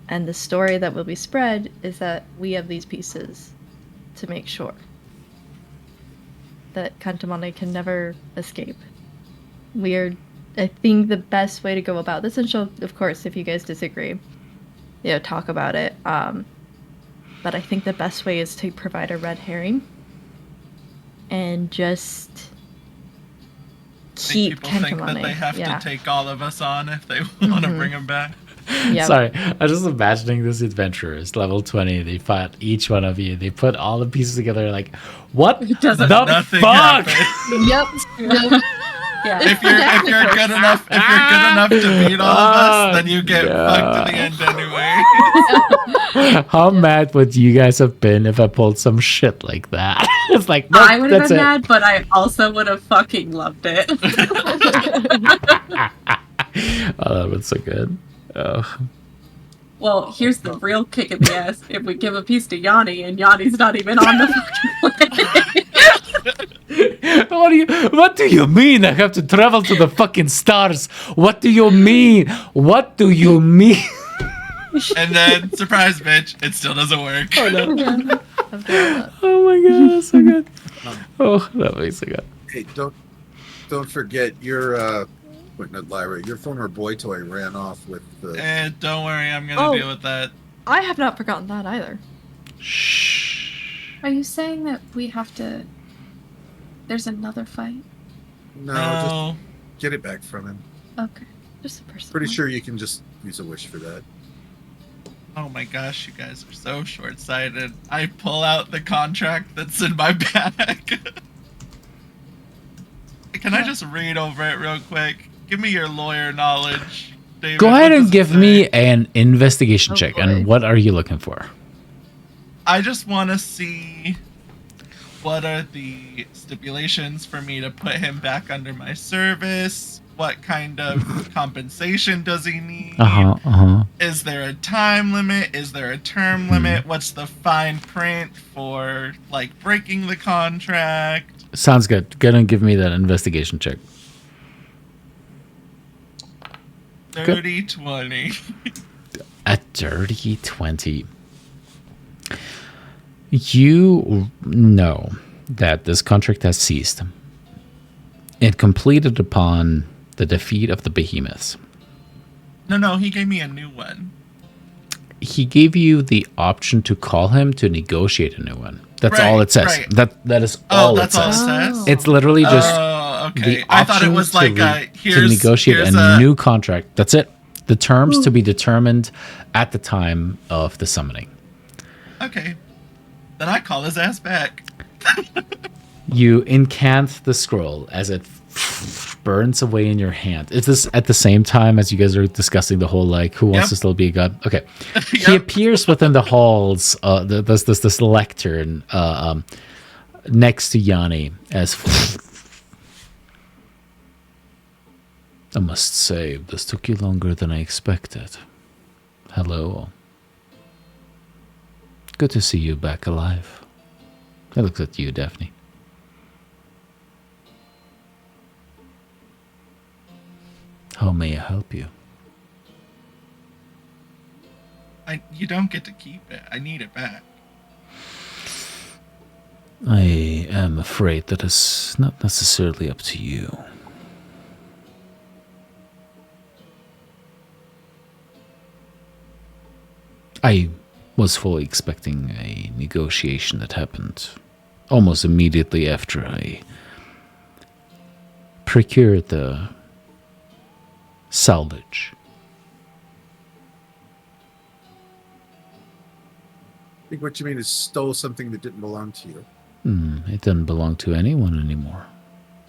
S5: And the story that will be spread is that we have these pieces to make sure that Kantamane can never escape. I think the best way to go about this, and she'll, of course, if you guys disagree, talk about it. But I think the best way is to provide a red herring and just keep
S3: people think that
S5: Kantamane.
S3: they have to take all of us on if they want to bring him back.
S5: Yep.
S1: Sorry, I'm just imagining this adventurers, level 20. They fought each one of you. They put all the pieces together. Like, what the
S3: Nothing
S1: fuck?
S3: happened.
S5: Yep. Yeah.
S3: If you're good enough to beat all of us, then you get fucked to the end anyway.
S1: How mad would you guys have been if I pulled some shit like that? It's like, nope,
S2: I would have
S1: that's
S2: been
S1: it.
S2: mad, but I also would have fucking loved it.
S1: Oh, that was so good. Oh.
S2: Well, here's the real kick in the ass. If we give a piece to Yanni, and Yanni's not even on the fucking planet.
S1: What do you mean I have to travel to the fucking stars? What do you mean? What do you mean?
S3: And then, surprise, bitch, it still doesn't work.
S1: Oh, no. Oh my god, that's so good. Oh, that makes so good.
S7: Hey, don't forget your not Lyra, your former boy toy ran off with the.
S3: Don't worry, I'm gonna deal with that.
S5: I have not forgotten that either.
S1: Shh.
S2: Are you saying that we have to... There's another fight?
S7: No, just get it back from him.
S2: Okay.
S5: Just a person.
S7: Pretty sure you can just use a wish for that.
S3: Oh my gosh, you guys are so short-sighted. I pull out the contract that's in my bag. Can I just read over it real quick? Give me your lawyer knowledge, David.
S1: Go ahead
S3: What
S1: and
S3: does it
S1: give
S3: say?
S1: me an investigation check.
S5: boy.
S1: And what are you looking for?
S3: I just want to see what are the stipulations for me to put him back under my service. What kind of compensation does he need? Is there a time limit? Is there a term limit? What's the fine print for, like, breaking the contract?
S1: Sounds good. Go ahead and give me that investigation check.
S3: 30-20.
S1: A dirty 20. You know that this contract has ceased. It completed upon the defeat of the behemoths.
S3: No, he gave me a new one.
S1: He gave you the option to call him to negotiate a new one. That's all it says.
S3: Right.
S1: That is all it
S3: that's all it
S1: says.
S3: says?
S1: It's literally just
S3: Oh, okay.
S1: the option
S3: I thought it was like
S1: to negotiate a new contract. That's it. The terms to be determined at the time of the summoning.
S3: Okay. Then I call his ass back.
S1: You incant the scroll as it burns away in your hand. Is this at the same time as you guys are discussing the whole, like, who wants to still be a god? Okay. He appears within the halls, this lectern next to Yanni as... I must say, this took you longer than I expected. Hello. Good to see you back alive. I looked at you, Daphne. How may I help you?
S3: You don't get to keep it. I need it back.
S1: I am afraid that is not necessarily up to you. I was fully expecting a negotiation that happened almost immediately after I procured the salvage.
S4: I think what you mean is stole something that didn't belong to you.
S1: It doesn't belong to anyone anymore.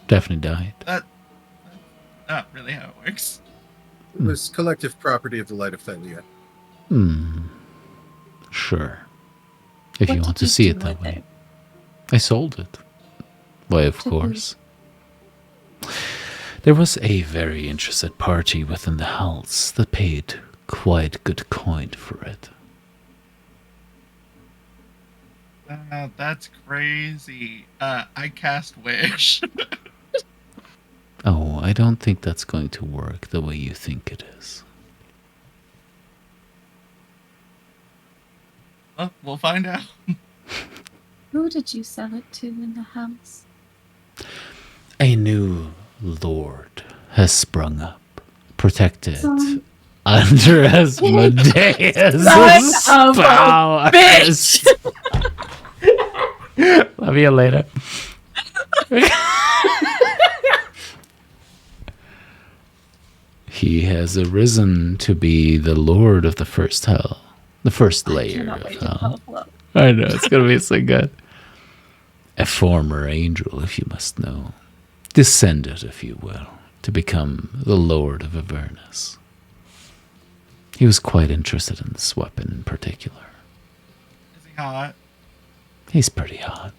S1: Daphne died.
S3: That's not really how it works.
S4: It was collective property of the Light of Thylea.
S1: Sure. If
S2: What
S1: you
S2: did
S1: want to
S2: you
S1: see
S2: do
S1: it that
S2: with
S1: way.
S2: it?
S1: I sold it. Why, of
S2: To who?
S1: course. There was a very interested party within the house that paid quite good coin for it.
S3: That's crazy. I cast Wish.
S1: Oh, I don't think that's going to work the way you think it is.
S3: Well, we'll find out.
S2: Who did you sell it to in the house?
S1: A new lord has sprung up, protected
S2: Son
S1: under Asmodeus'
S2: Son of a
S1: powers. Love you later. He has arisen to be the lord of the first hell, the first layer
S2: Cannot
S1: of
S2: wait to
S1: hell.
S2: tell Flo.
S1: I know, it's gonna be so good. A former angel, if you must know, descended, if you will, to become the Lord of Avernus. He was quite interested in this weapon in particular.
S3: Is he hot?
S1: He's pretty hot.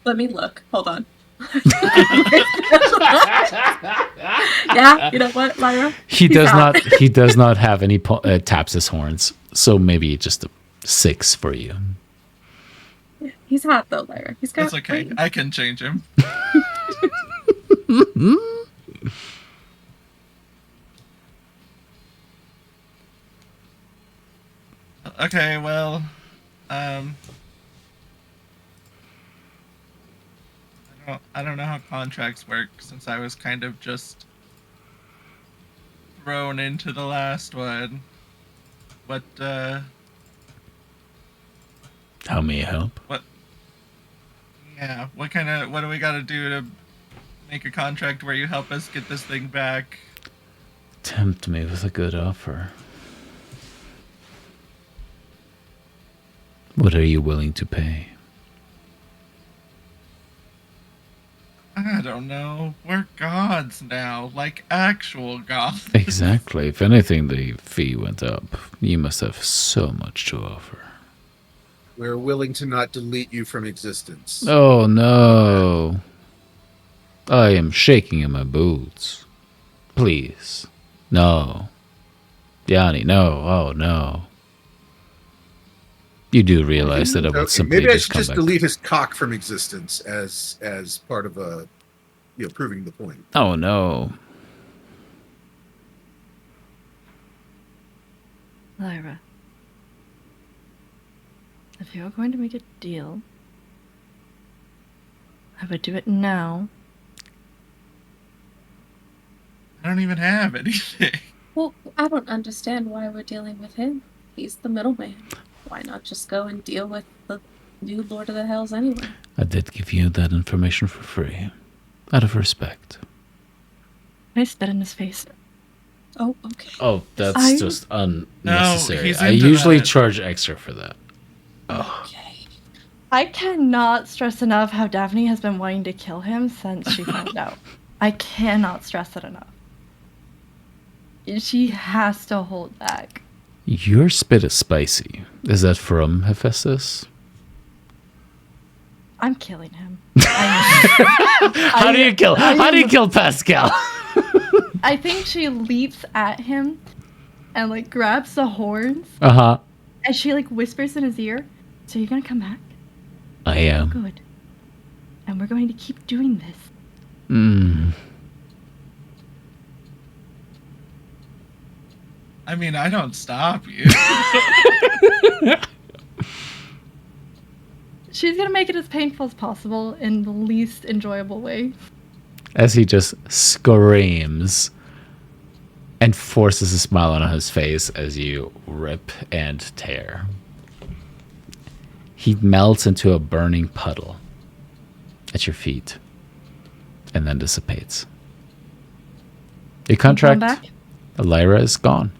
S2: Let me look. Hold on. Yeah, you know what, Lyra?
S1: He
S2: He's
S1: does
S2: hot.
S1: not. He does not have any taps his horns. So maybe just a 6 for you.
S2: He's hot though, Lyra. He's got.
S3: That's okay.
S2: brains.
S3: I can change him. Okay, well, I don't know how contracts work since I was kind of just thrown into the last one. What
S1: How may I help?
S3: yeah, what do we gotta do to make a contract where you help us get this thing back?
S1: Tempt me with a good offer. What are you willing to pay?
S3: I don't know. We're gods now, like actual gods.
S1: Exactly. If anything, the fee went up. You must have so much to offer.
S4: We're willing to not delete you from existence.
S1: Oh no. I am shaking in my boots. Please. No. Yanni, no. Oh no. You do realize that I would
S4: Okay,
S1: simply
S4: maybe I
S1: just
S4: should
S1: come
S4: just
S1: back.
S4: delete his cock from existence as part of a, proving the point.
S1: Oh no.
S5: Lyra, if you're going to make a deal, I would do it now.
S3: I don't even have anything.
S2: Well, I don't understand why we're dealing with him. He's the middleman. Why not just go and deal with the new Lord of the Hells anyway?
S1: I did give you that information for free. Out of respect.
S5: I spit in his face.
S2: Oh, okay.
S1: Oh, that's
S5: I-
S1: just unnecessary.
S3: he's
S1: I
S3: into
S1: usually
S3: that.
S1: charge extra for that.
S2: Okay.
S5: I cannot stress enough how Daphne has been wanting to kill him since she found out. I cannot stress it enough. She has to hold back.
S1: Your spit is spicy. Is that from Hephaestus?
S5: I'm killing him. I
S1: How do you kill Pascal?
S5: I think she leaps at him and like grabs the horns
S1: Uh-huh.
S5: and she like whispers in his ear, "So you're gonna come back?
S1: I am.
S5: Good. And we're going to keep doing this."
S3: I mean, I don't stop you.
S5: She's gonna make it as painful as possible in the least enjoyable way.
S1: As he just screams and forces a smile on his face as you rip and tear. He melts into a burning puddle at your feet and then dissipates. Your contract,
S5: back?
S1: Lyra, is gone.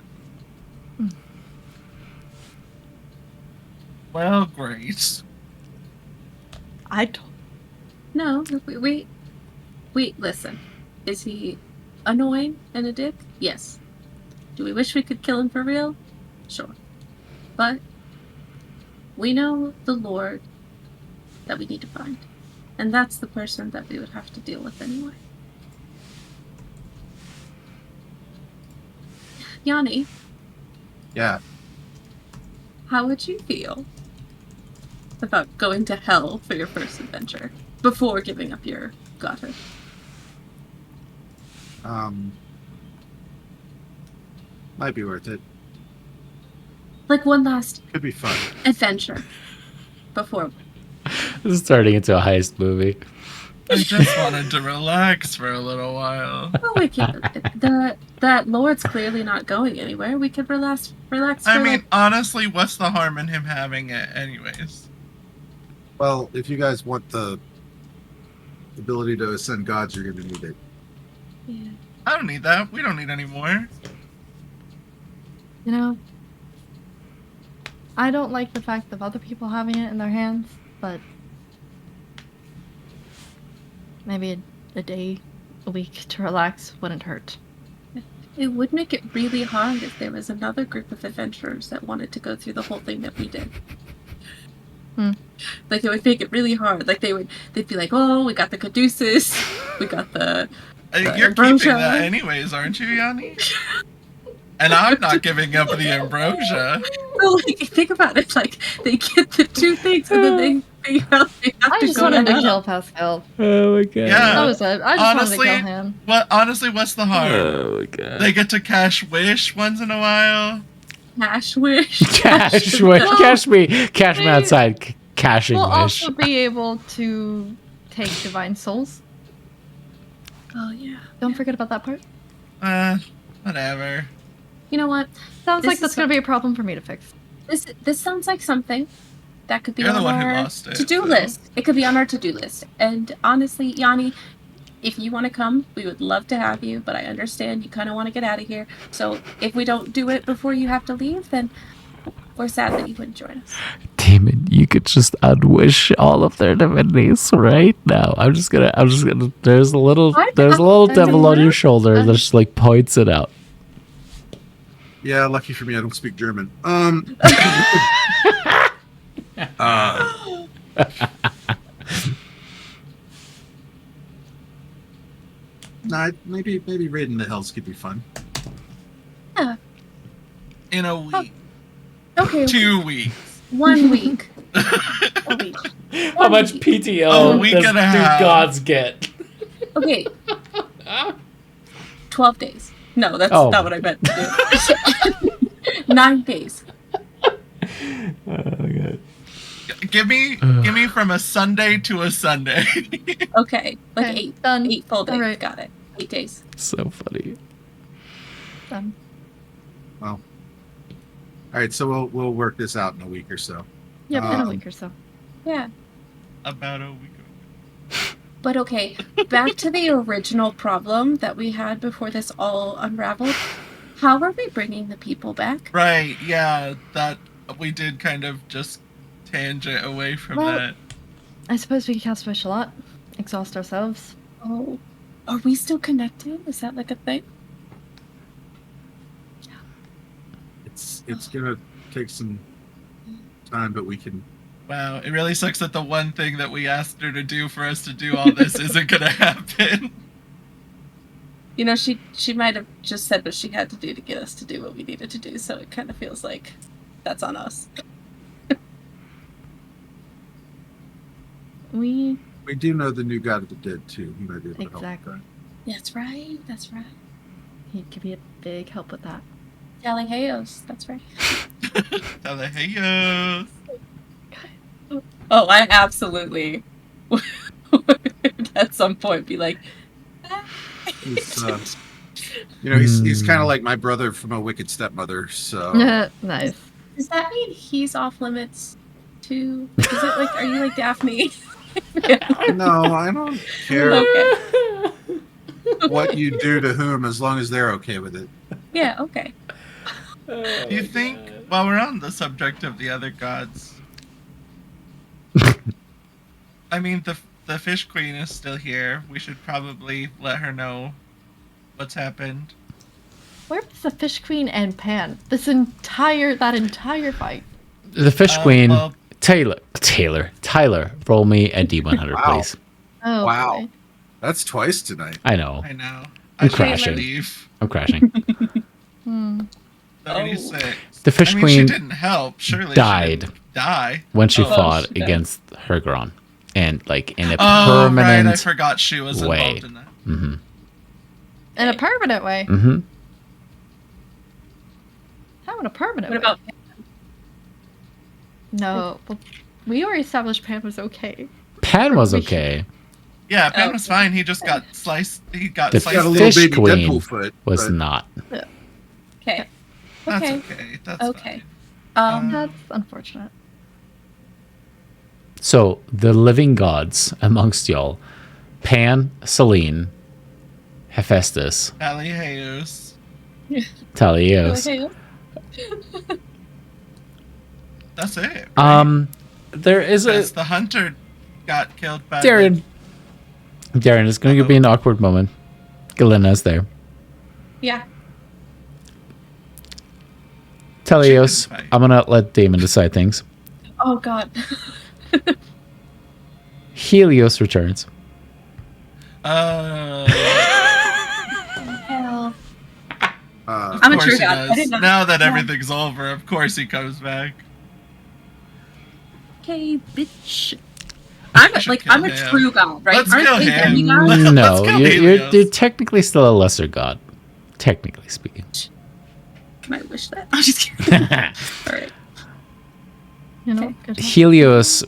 S3: Well, great.
S5: I don't.
S2: No, we listen. Is he annoying and a dick? Yes. Do we wish we could kill him for real? Sure. But we know the Lord that we need to find. And that's the person that we would have to deal with anyway. Yanni,
S4: Yeah.
S2: how would you feel about going to hell for your first adventure before giving up your godhood?
S4: Might be worth it.
S2: Like one last
S4: Could be fun.
S2: adventure before.
S1: This is turning into a heist movie.
S3: I just wanted to relax for a little while.
S2: Oh, we can. That Lord's clearly not going anywhere. We could relax.
S3: I
S2: for,
S3: mean,
S2: like,
S3: honestly, what's the harm in him having it anyways?
S4: Well, if you guys want the ability to ascend gods, you're going to need it.
S2: yeah.
S3: I don't need that. We don't need any more.
S5: You know, I don't like the fact of other people having it in their hands, but maybe a day, a week to relax wouldn't hurt.
S2: It would make it really hard if there was another group of adventurers that wanted to go through the whole thing that we did. Like, it would make it really hard. Like, they'd be like, oh, we got the Caduceus, we got the
S3: You're
S2: ambrosia.
S3: keeping that anyways, aren't you, Yanni? And I'm not giving up the ambrosia.
S2: So, like, think about it. Like, they get the two things, and then they figure out they have
S5: I
S2: to
S5: just
S2: go
S5: wanted to
S2: hell.
S5: kill Pascal.
S1: Oh my god.
S3: Yeah.
S5: That was it. I just
S3: Honestly,
S5: wanted to kill him.
S3: Honestly, what's the harm?
S1: Oh my god.
S3: They get to cash wish once in a while.
S2: Cash wish.
S1: Cash wish. Cash me outside. Cashing
S5: We'll
S1: wish.
S5: also be able to take divine souls.
S2: Oh, yeah.
S5: Don't forget about that part.
S3: Whatever.
S2: You know what?
S5: Sounds
S2: This
S5: like
S2: is
S5: that's going to be a problem for me to fix.
S2: This sounds like something that could be
S3: You're the
S2: on
S3: one who
S2: our
S3: lost it,
S2: to-do
S3: so.
S2: list. It could be on our to-do list. And honestly, Yanni, if you want to come, we would love to have you, but I understand you kind of want to get out of here. So if we don't do it before you have to leave, then we're sad that you wouldn't join us.
S1: Damon, you could just unwish all of their divinities right now. I'm just gonna there's a little devil on your shoulder that just like points it out.
S4: Yeah, lucky for me, I don't speak German. Nah, maybe raiding the hells could be fun.
S2: Yeah.
S3: In a week.
S2: Okay.
S3: 2 weeks.
S2: 1 week. A week.
S1: How much
S2: week.
S1: PTO
S3: A week
S1: does
S3: and a half.
S1: gods get?
S2: Okay. 12 days. No, that's
S1: Oh.
S2: not what I meant to do. 9 days.
S1: Oh my god.
S3: Give me from a Sunday to a Sunday.
S2: Okay. Like
S5: Okay,
S2: 8.
S5: done.
S2: 8 full days.
S5: All right.
S2: Got it. 8 days.
S1: So funny.
S5: Done.
S4: Well, all right, so we'll work this out in a week or so.
S5: Yep, in a
S4: Um,
S5: week or so.
S2: Yeah.
S3: About a week.
S2: But okay, back to the original problem that we had before this all unraveled. How are we bringing the people back?
S3: Right, yeah, that we did kind of just tangent away from
S5: Well-
S3: that.
S5: I suppose we could cast Wish a lot. Exhaust ourselves.
S2: Oh, are we still connected? Is that like a thing?
S4: It's gonna take some time, but we can.
S3: Wow, it really sucks that the one thing that we asked her to do for us to do all this isn't gonna happen.
S2: You know, she might have just said what she had to do to get us to do what we needed to do, so it kind of feels like that's on us.
S5: We
S4: We do know the new god of the dead too. He might be able to help.
S5: exactly.
S2: That's right. That's right.
S5: He could be a big help with that.
S2: Galahayos, that's right.
S3: Thylea.
S2: Oh, I absolutely would at some point be like,
S4: He's, he's kind
S1: Hmm.
S4: of like my brother from A Wicked Stepmother. So
S5: Nice.
S2: does that mean he's off limits too? Is it like, are you like Daphne? Yeah.
S4: no, I don't care
S2: Okay.
S4: what you do to whom as long as they're okay with it.
S2: Yeah, okay.
S3: Do you think, while we're on the subject of the other gods, I mean, the Fish Queen is still here. We should probably let her know what's happened.
S5: Where was the Fish Queen and Pan? That entire fight.
S1: The Fish Queen,
S3: well-
S1: Tyler, roll me a D100,
S4: Wow.
S1: please.
S5: Oh,
S4: Wow.
S5: boy.
S4: That's twice tonight.
S1: I know.
S3: I know.
S1: I'm
S3: I should
S1: crashing.
S3: leave.
S1: I'm crashing.
S5: Hmm.
S3: 36.
S1: The Fish
S3: I mean,
S1: Queen
S3: she didn't help. Surely
S1: died.
S3: she didn't die.
S1: when she
S3: Oh,
S1: fought
S2: she died.
S1: against Hergron, and like in a
S3: Oh, right. I
S1: permanent.
S3: forgot she was
S1: way.
S3: involved in that.
S1: Mm-hmm.
S5: In a permanent way.
S1: Mm-hmm.
S5: How in a permanent
S2: What
S5: way?
S2: about
S5: No. Well, we already established Pan was okay.
S1: Pan was okay.
S3: Yeah, Pan
S2: Oh.
S3: was fine. He just got sliced. He got
S1: The
S3: sliced.
S4: Got a little
S1: Fish
S4: baby
S1: Queen
S4: Deadpool foot.
S1: Was
S4: but
S1: not.
S2: okay?
S3: That's
S2: Okay.
S3: okay. That's
S2: Okay.
S3: fine.
S5: That's unfortunate.
S1: So the living gods amongst y'all, Pan, Selene, Hephaestus,
S3: Galahayos.
S1: Talios.
S2: Okay.
S3: That's it. Right?
S1: There is a
S3: Because the hunter got killed by
S1: Darren. Darren, it's going to be an awkward moment. Galena's there.
S2: Yeah.
S1: Talios,
S3: Chicken fight.
S1: I'm gonna let Damon decide things.
S2: Oh God.
S1: Helios returns.
S3: Uh,
S2: Hell.
S4: Uh,
S2: I'm a
S3: of course
S2: true
S3: he
S2: god. I
S3: does.
S2: didn't know.
S3: Now that
S2: Yeah.
S3: everything's over, of course he comes back.
S2: Okay, bitch. I'm
S3: We should
S2: like
S3: kill
S2: I'm a
S3: him.
S2: true god, right?
S3: Let's
S2: Aren't
S3: kill
S2: they
S3: him.
S2: demigods?
S3: Let's
S1: No,
S3: kill
S1: you're
S3: Helios.
S1: technically still a lesser god. Technically speaking.
S2: Can I wish that? I'm just kidding. All right.
S5: You know,
S2: Okay.
S5: good.
S1: Helios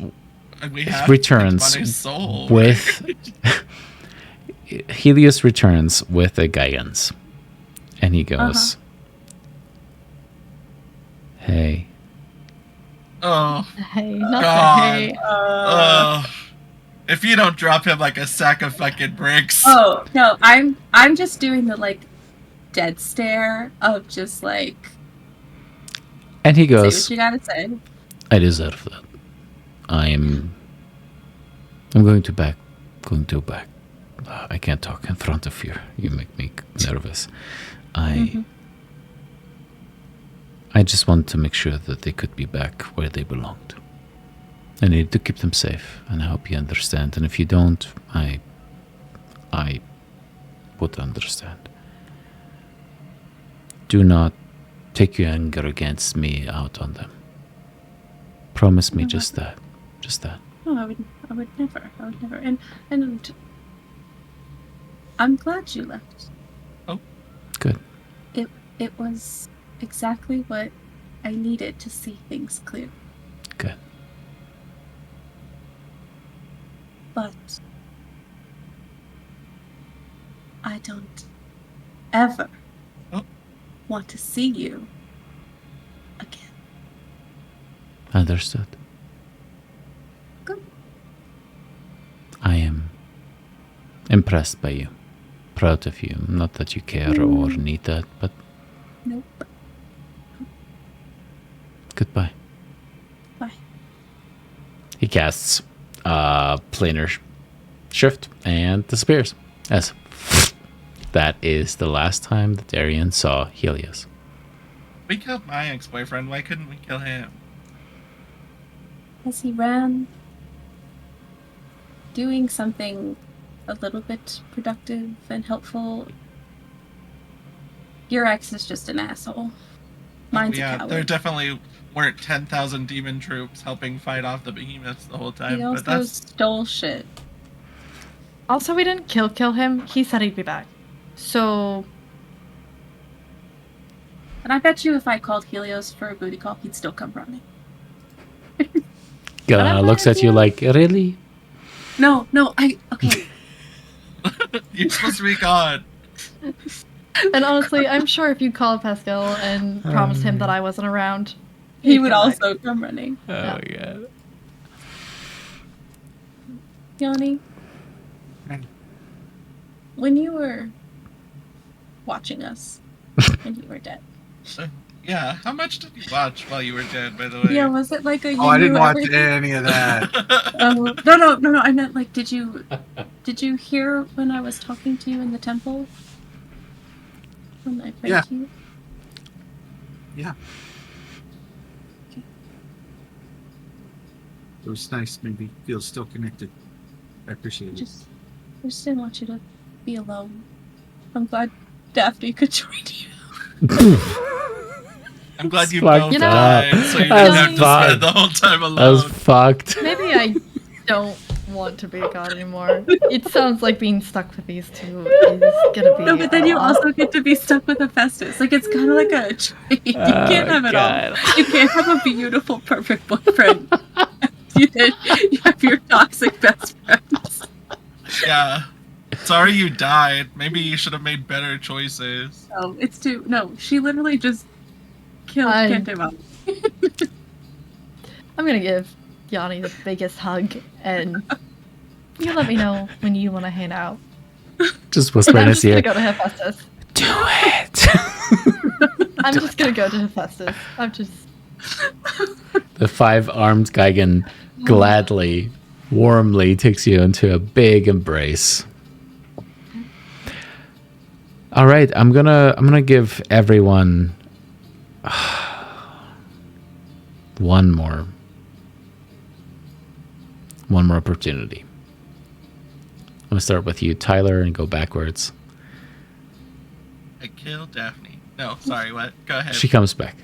S3: And we have
S1: returns
S3: Money's soul.
S1: with Helios returns with a guidance, and he goes, "Hey,
S3: Oh,
S5: Hey, not
S3: God.
S5: the hey.
S3: if you don't drop him like a sack of fucking bricks.
S2: Oh no, I'm just doing the like dead stare of just like
S1: and he
S2: say
S1: goes,
S2: what you gotta say.
S1: I deserve that. I'm going to back. I can't talk in front of you. You make me nervous. I just want to make sure that they could be back where they belonged. I need to keep them safe, and I hope you understand. And if you don't, I would understand. Do not take your anger against me out on them. Promise me just that. Just that.
S2: No, I would never. And I'm glad you left.
S1: Good.
S2: It was exactly what I needed to see things clear.
S1: Good.
S2: But I don't ever
S3: Oh.
S2: want to see you again.
S1: Understood.
S2: Good.
S1: I am impressed by you. Proud of you. Not that you care or need that, but
S2: Nope.
S1: goodbye.
S2: Bye.
S1: He casts planar shift and disappears. As that is the last time that Darian saw Helios.
S3: We killed my ex-boyfriend. Why couldn't we kill him?
S2: As he ran, doing something a little bit productive and helpful. Your ex is just an asshole. Mine's a
S3: Yeah,
S2: coward.
S3: there definitely weren't 10,000 demon troops helping fight off the behemoths the whole time.
S2: He
S3: But
S2: also
S3: that's
S2: stole shit.
S5: Also, we didn't kill him. He said he'd be back. So
S2: And I bet you if I called Helios for a booty call, he'd still come running.
S1: Looks at you like, really?
S2: No, okay.
S3: You're supposed to be God.
S5: And honestly, I'm sure if you called Pascal and promised him that I wasn't around,
S2: He
S5: he'd
S2: would
S5: come back.
S2: also come running.
S1: Oh my god.
S2: Yanni, when you were watching us and you were dead.
S3: Yeah, how much did you watch while you were dead, by the way?
S2: Yeah, was it like a
S4: Oh, I didn't watch
S2: everything?
S4: any of that.
S2: No. I meant like, did you hear when I was talking to you in the temple? When I prayed
S4: Yeah.
S2: to you?
S4: Yeah. It was nice. Maybe feel still connected. I appreciate it.
S2: I just didn't want you to be alone. I'm glad Daphne could join you.
S3: I'm glad you
S1: Fucked
S3: both
S5: up.
S3: died, so you
S1: That
S3: didn't
S1: was
S3: have to
S1: fucked.
S3: spend the whole time alone.
S1: That was fucked.
S5: Maybe I don't want to be a god anymore. It sounds like being stuck with these two is gonna be.
S2: No, but then
S5: a
S2: you
S5: lot.
S2: also get to be stuck with Hephaestus. Like, it's kind of like a trade. You can't have it
S1: God.
S2: all. You can't have a beautiful, perfect boyfriend. You have your toxic best friends.
S3: Yeah. Sorry you died. Maybe you should have made better choices.
S2: No, it's too. No, she literally just killed Kentema.
S5: I'm gonna give Yanni the biggest hug, and you let me know when you want to hang out.
S1: Just
S5: And
S1: whisper in
S5: I'm
S1: his
S5: just gonna
S1: ear.
S5: go to Hephaestus.
S1: Do it.
S5: I'm just gonna go to Hephaestus. I'm just.
S1: The 5-armed Gigan gladly, warmly takes you into a big embrace. All right, I'm gonna give everyone one more opportunity. I'm gonna start with you, Tyler, and go backwards.
S3: I killed Daphne. No, sorry, what? Go ahead.
S1: She comes back.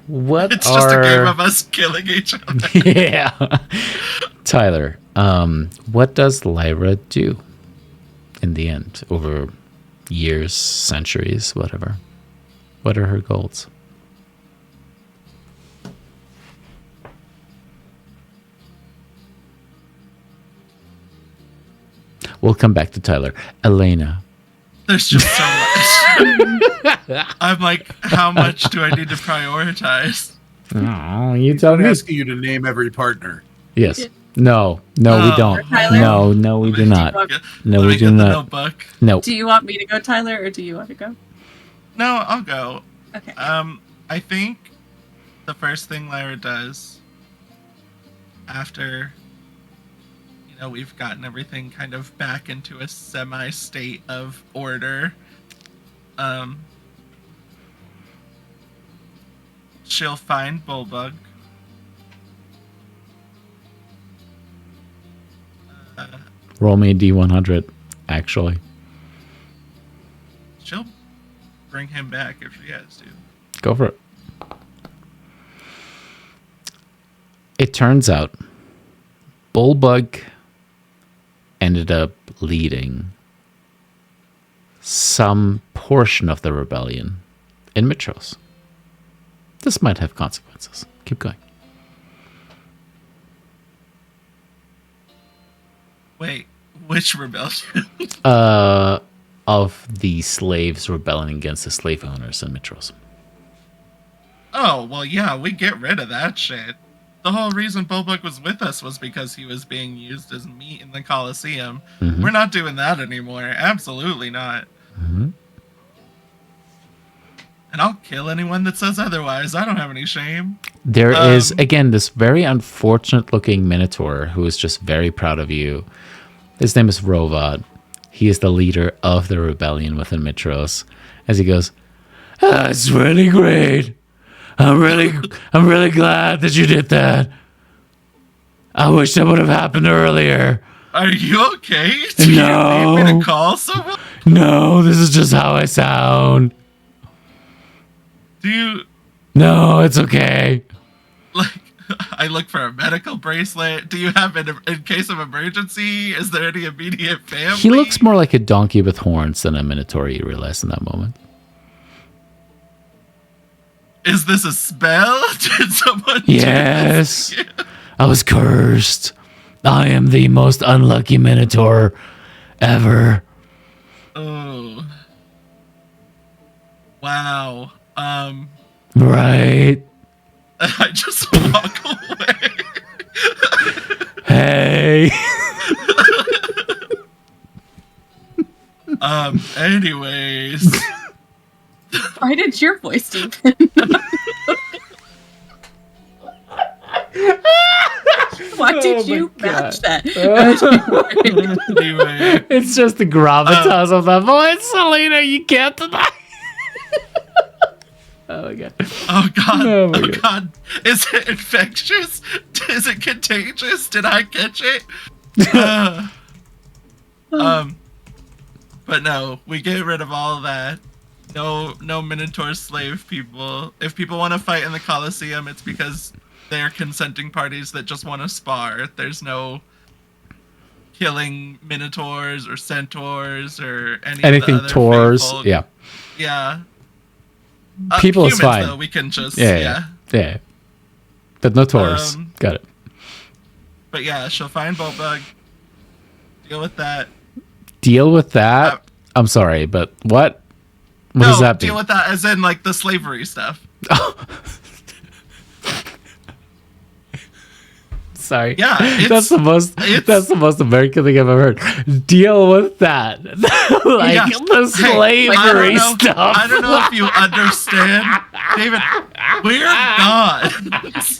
S1: What
S3: It's
S1: are...
S3: just a game of us killing each other.
S1: Yeah. Tyler, what does Lyra do in the end? Over years, centuries, whatever. What are her goals? We'll come back to Tyler. Elena.
S3: There's just so much. I'm like, how much do I need to prioritize?
S1: Oh, you tell
S4: I'm
S1: me.
S4: asking you to name every partner.
S1: Yes. No, we don't.
S2: Tyler?
S1: No, we do not. No,
S3: Let
S1: we
S3: me
S1: do
S3: get the
S1: not.
S3: notebook.
S1: No.
S2: Do you want me to go, Tyler, or do you want to go?
S3: No, I'll go.
S2: Okay.
S3: I think the first thing Lyra does after, we've gotten everything kind of back into a semi-state of order, she'll find Bulbug.
S1: Roll me a D100, actually.
S3: She'll bring him back if she has to.
S1: Go for it. It turns out Bulbug ended up leading some portion of the rebellion in Mitros. This might have consequences. Keep going.
S3: Wait, which rebellion?
S1: Of the slaves rebelling against the slave owners in Mitros.
S3: Oh, well, yeah, we get rid of that shit. The whole reason Bulbug was with us was because he was being used as meat in the Colosseum.
S1: Mhm.
S3: We're not doing that anymore. Absolutely not.
S1: Mm-hmm.
S3: And I'll kill anyone that says otherwise. I don't have any shame.
S1: There is, again, this very unfortunate looking Minotaur who is just very proud of you. His name is Rovat. He is the leader of the rebellion within Mitros. As he goes, it's really great. I'm really glad that you did that. I wish that would have happened earlier.
S3: Are you okay? Do you need me to call someone?
S1: No, this is just how I sound.
S3: Do you,
S1: No, it's okay.
S3: I look for a medical bracelet. Do you have it in case of emergency? Is there any immediate family?
S1: He looks more like a donkey with horns than a Minotaur, you realize in that moment.
S3: Is this a spell? Did someone
S1: Yes.
S3: do this to you?
S1: I was cursed. I am the most unlucky Minotaur ever.
S3: Oh. Wow.
S1: Right.
S3: I just walk away.
S1: Hey.
S3: Anyways.
S2: Why did your voice deepen? Why did you match that?
S3: Anyway.
S1: It's just the gravitas of that voice, Selena. You can't deny. Oh my god.
S3: Oh god.
S1: Oh my
S3: Oh
S1: God.
S3: god. Is it infectious? Is it contagious? Did I catch it? But no, we get rid of all of that. No Minotaur slave people. If people want to fight in the Colosseum, it's because they're consenting parties that just want to spar. There's no killing Minotaurs or Centaurs or
S1: Anything
S3: of the other
S1: tours.
S3: faithful.
S1: Yeah.
S3: Yeah.
S1: People is
S3: humans,
S1: fine.
S3: Though, we can just
S1: Yeah. But no tours. Got it.
S3: But yeah, she'll find Bulbug. Deal with that.
S1: Deal with that. I'm sorry, but what? What does that
S3: deal
S1: mean?
S3: with that as in like the slavery stuff.
S1: Sorry.
S3: Yeah,
S1: that's the most American thing I've ever heard. Deal with that. Like
S3: Yeah.
S1: the
S3: Hey,
S1: slavery stuff.
S3: I don't know if you understand, David. We're gods.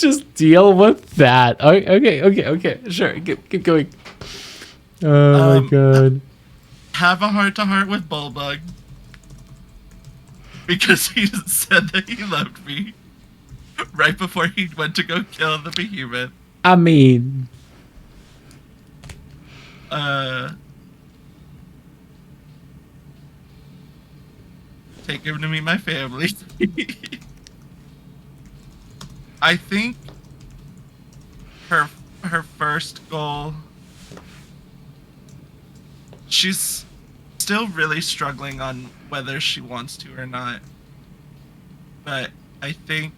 S1: just deal with that. Okay. Sure. Keep going. Oh my god.
S3: Have a heart-to-heart with Bulbug. Because he said that he loved me right before he went to go kill the behemoth.
S1: I mean,
S3: take him to meet my family. I think her first goal. She's still really struggling on whether she wants to or not. But I think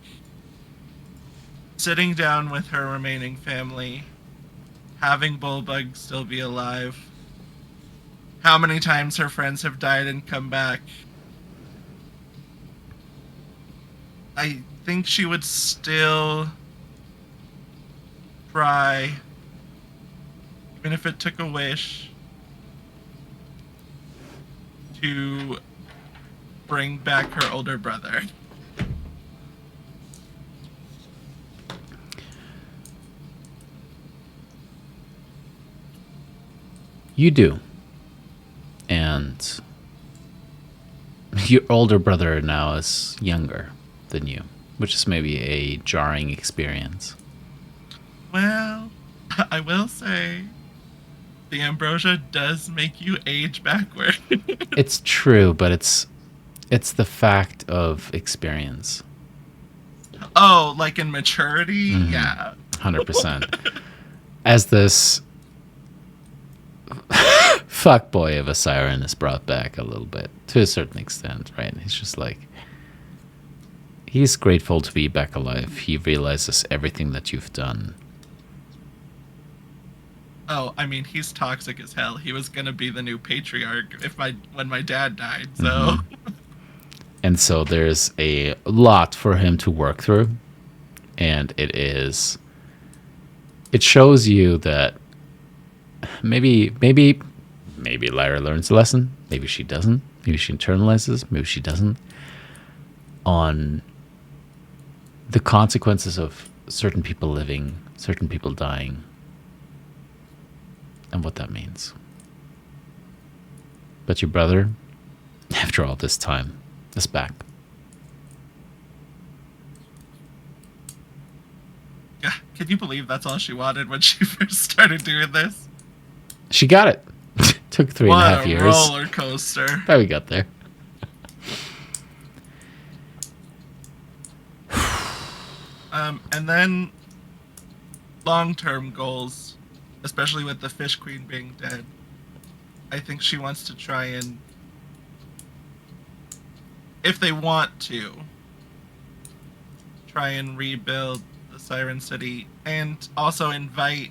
S3: sitting down with her remaining family, having Bulbug still be alive, how many times her friends have died and come back, I think she would still try, even if it took a wish, to bring back her older brother.
S1: you do. And your older brother now is younger than you, which is maybe a jarring experience.
S3: Well, I will say, the ambrosia does make you age backward.
S1: It's true, but it's the fact of experience.
S3: Oh, like in maturity?
S1: Mhm.
S3: Yeah.
S1: 100%. As this fuckboy of a siren is brought back a little bit, to a certain extent, right? He's just like, he's grateful to be back alive. He realizes everything that you've done.
S3: Oh, I mean, he's toxic as hell. He was gonna be the new patriarch when my dad died, so...
S1: And so there's a lot for him to work through. And it shows you that maybe Lyra learns a lesson. Maybe she doesn't. Maybe she internalizes. Maybe she doesn't. On the consequences of certain people living, certain people dying, and what that means. But your brother, after all this time, is back.
S3: Yeah, can you believe that's all she wanted when she first started doing this?
S1: She got it. Took 3.5 years.
S3: What a roller coaster.
S1: But we got there.
S3: And then long-term goals, especially with the Fish Queen being dead. I think she wants to try and if they want to try and rebuild the Siren City, and also invite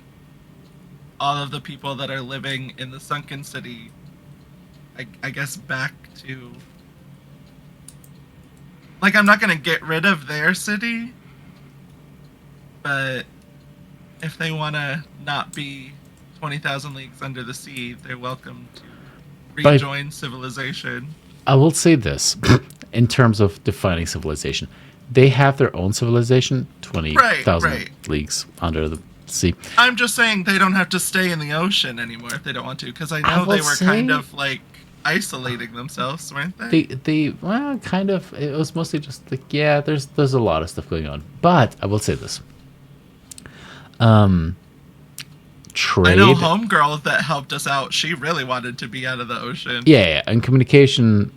S3: all of the people that are living in the sunken city, I guess, back to... Like, I'm not going to get rid of their city, but if they want to not be 20,000 leagues under the sea, they're welcome to rejoin civilization.
S1: I will say this, in terms of defining civilization. They have their own civilization, 20,000 leagues under the sea.
S3: I'm just saying they don't have to stay in the ocean anymore if they don't want to, because I know they were kind of, like, isolating themselves, weren't they?
S1: Well, kind of. It was mostly just like, yeah, there's a lot of stuff going on. But I will say this. Trade.
S3: I know homegirl that helped us out. She really wanted to be out of the ocean.
S1: Yeah, and communication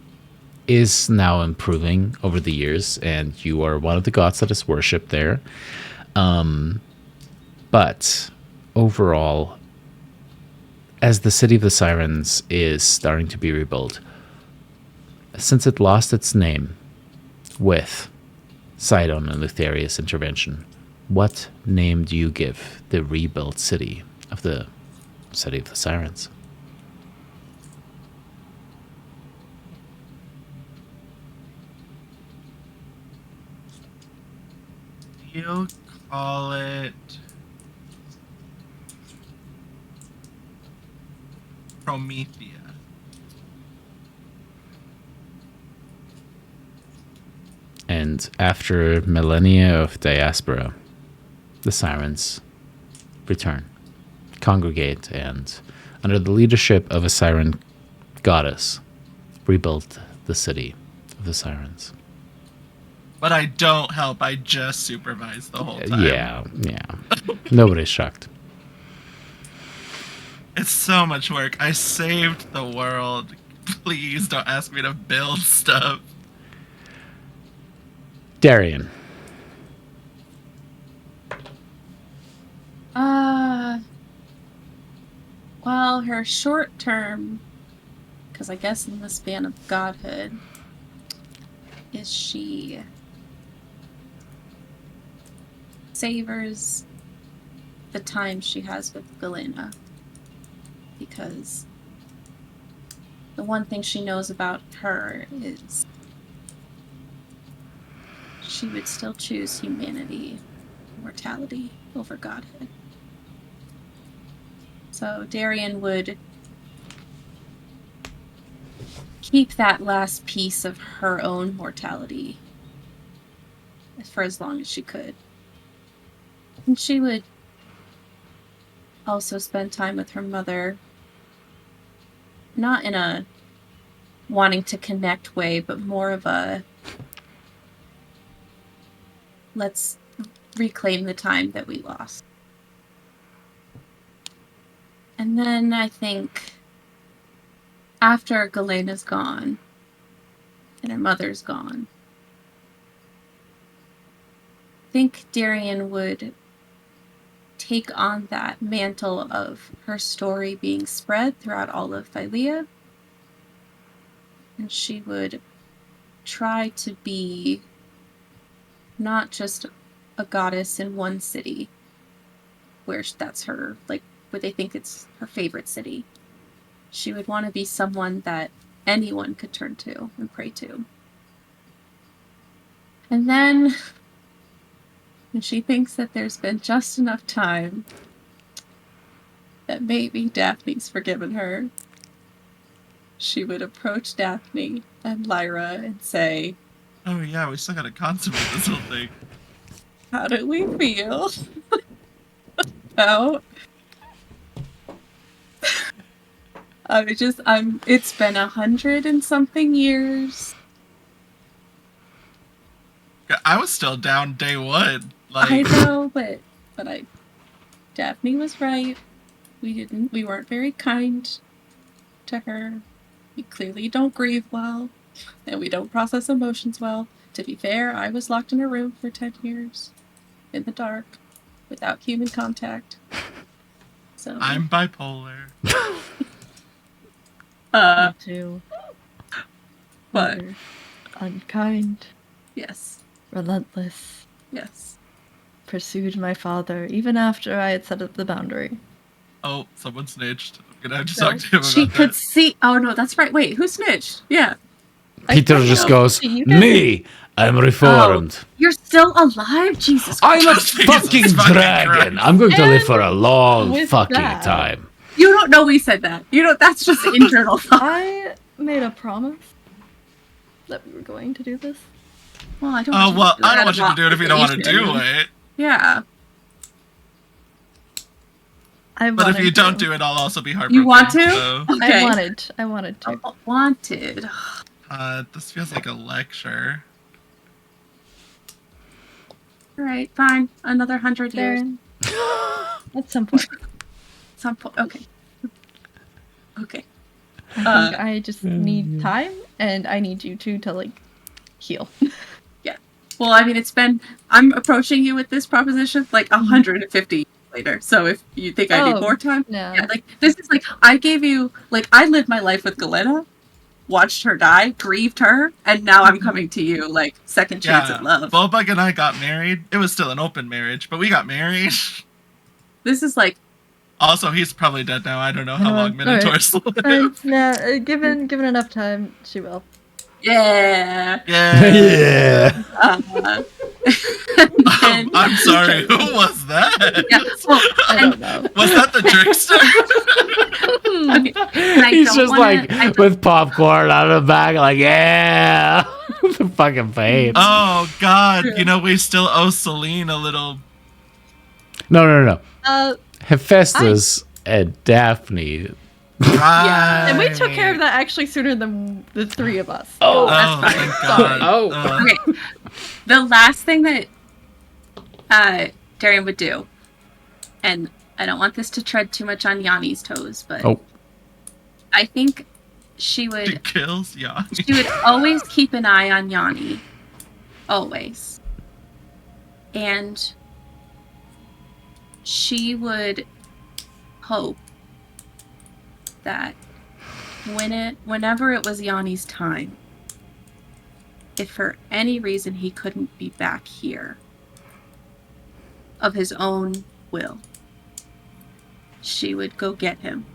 S1: is now improving over the years, and you are one of the gods that is worshipped there. But overall, as the City of the Sirens is starting to be rebuilt, since it lost its name with Sidon and Lutheria's intervention, what name do you give the rebuilt city of the City of the Sirens?
S3: You'll call it Promethea.
S1: And after millennia of diaspora, the Sirens return, congregate, and under the leadership of a Siren goddess, rebuild the City of the Sirens.
S3: But I don't help. I just supervise the whole time.
S1: Yeah. Nobody's shocked.
S3: It's so much work. I saved the world. Please don't ask me to build stuff.
S1: Darian.
S2: Well, her short term, because I guess in the span of godhood, is she savors the time she has with Galena, because the one thing she knows about her is she would still choose humanity, mortality over godhood. So Darian would keep that last piece of her own mortality for as long as she could. And she would also spend time with her mother, not in a wanting to connect way, but more of a let's reclaim the time that we lost. And then I think after Galena's gone and her mother's gone, I think Darian would take on that mantle of her story being spread throughout all of Thylea. And she would try to be not just a goddess in one city, where that's her, like, where they think it's her favorite city. She would want to be someone that anyone could turn to and pray to. And then, when she thinks that there's been just enough time that maybe Daphne's forgiven her, she would approach Daphne and Lyra and say,
S3: "Oh yeah, we still gotta consummate this whole thing.
S2: How do we feel about... it's been 100 and something years.
S3: I was still down day one.
S2: I know, but Daphne was right. We weren't very kind to her. We clearly don't grieve well, and we don't process emotions well. To be fair, I was locked in a room for 10 years, in the dark, without human contact. So
S3: I'm bipolar.
S5: Me too.
S2: But
S5: unkind,
S2: Yes.
S5: relentless,
S2: Yes.
S5: pursued my father even after I had set up the boundary.
S3: Oh, someone snitched. I'm gonna have to
S2: No,
S3: talk to him
S2: she
S3: about
S2: could
S3: that.
S2: see. Oh no, that's right. Wait, who snitched? Yeah.
S1: Peter
S5: I
S1: just
S5: know.
S1: goes,
S5: You guys-
S1: me, I'm reformed.
S2: Oh, you're still alive, Jesus
S1: I'm a
S2: Christ.
S3: Jesus
S1: fucking
S3: fucking
S1: dragon.
S3: Christ.
S1: I'm going to live
S5: And
S1: for a long
S5: with
S1: fucking
S5: that-
S1: time.
S2: You don't know we said that. You know that's just internal thought.
S5: I made a promise that we were going to do this.
S2: Well, I don't.
S3: Oh,
S2: want you
S3: well,
S2: to do
S3: I don't
S2: that
S3: want you to do it if you don't want to do
S2: obligation.
S3: it.
S2: Yeah.
S3: But if you don't do it, I'll also be heartbroken.
S2: You want to?
S3: So,
S2: Okay.
S5: I wanted to.
S2: Wanted.
S3: this feels like a lecture.
S2: All right, fine. Another 100 years.
S5: Darren. At some point.
S2: Some point. Okay. Okay.
S5: I think I just need time, and I need you two to, like, heal.
S2: Well, I mean, I'm approaching you with this proposition like 150 years later. So if you think I need more time,
S5: No.
S2: yeah, like this is like I gave you like I lived my life with Galena, watched her die, grieved her, and now I'm coming to you like second chance at love.
S3: Bobug and I got married. It was still an open marriage, but we got married.
S2: This is like
S3: Also, he's probably dead now. I don't know how long Minotaurs live.
S5: No, given enough time, she will.
S2: yeah.
S3: Yeah.
S1: Yeah.
S3: I'm sorry. Who was that?
S2: Yeah, well,
S5: I don't know.
S3: Was that the trickster?
S2: okay. And I
S1: He's
S2: don't
S1: just
S2: wanna-
S1: like with popcorn out of the bag, like, yeah. The fucking pain.
S3: Oh God! You know we still owe Celine a little.
S1: No.
S5: Hephaestus
S1: and Daphne.
S3: Right.
S5: And we took care of that actually sooner than the three of us.
S1: Oh,
S3: Oh,
S2: That's fine.
S3: thank God.
S1: Oh.
S2: Okay. The last thing that Darian would do, and I don't want this to tread too much on Yanni's toes, but
S1: Oh.
S2: I think she
S3: She
S2: would
S3: kills Yanni.
S2: she would always keep an eye on Yanni. Always. And she would hope that whenever it was Yanni's time, if for any reason he couldn't be back here of his own will, she would go get him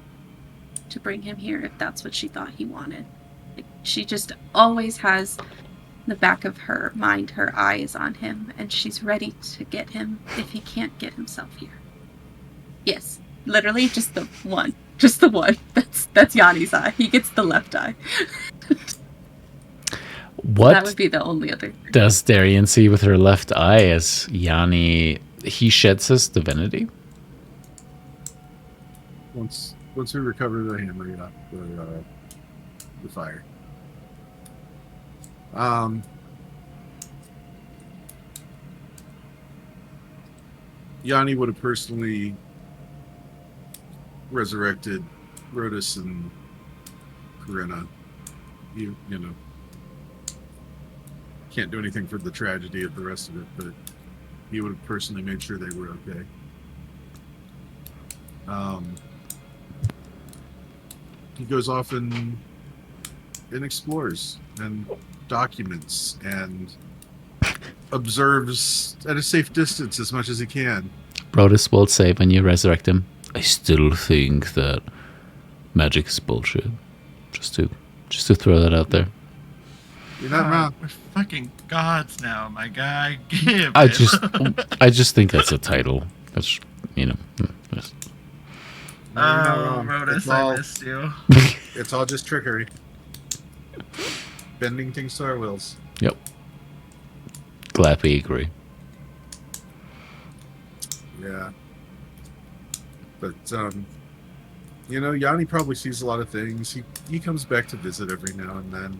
S2: to bring him here if that's what she thought he wanted. Like, she just always has in the back of her mind her eye is on him, and she's ready to get him if he can't get himself here. Yes, literally just the one. Just the one. That's Yanni's eye. He gets the left eye.
S1: What
S2: That would be the only other thing.
S1: does Darian see with her left eye as Yanni, he sheds his divinity?
S7: Once we recover the hammer, yeah, the fire. Yanni would have personally resurrected Rhodus and Corinna. You know, can't do anything for the tragedy of the rest of it, but he would have personally made sure they were okay. He goes off and explores and documents and observes at a safe distance as much as he can.
S1: Brodus will say when you resurrect him, I still think that magic is bullshit. Just to throw that out there.
S7: You're not wrong.
S3: We're fucking gods now, my guy. Give
S1: I
S3: it.
S1: just think that's a title. That's just-
S7: No, you're not
S3: Oh,
S7: wrong.
S3: Rhodus,
S7: It's
S3: I
S7: all,
S3: missed you.
S7: it's all just trickery. Bending things to our wills.
S1: Yep. Glad we agree.
S7: Yeah. But you know, Yanni probably sees a lot of things. He comes back to visit every now and then.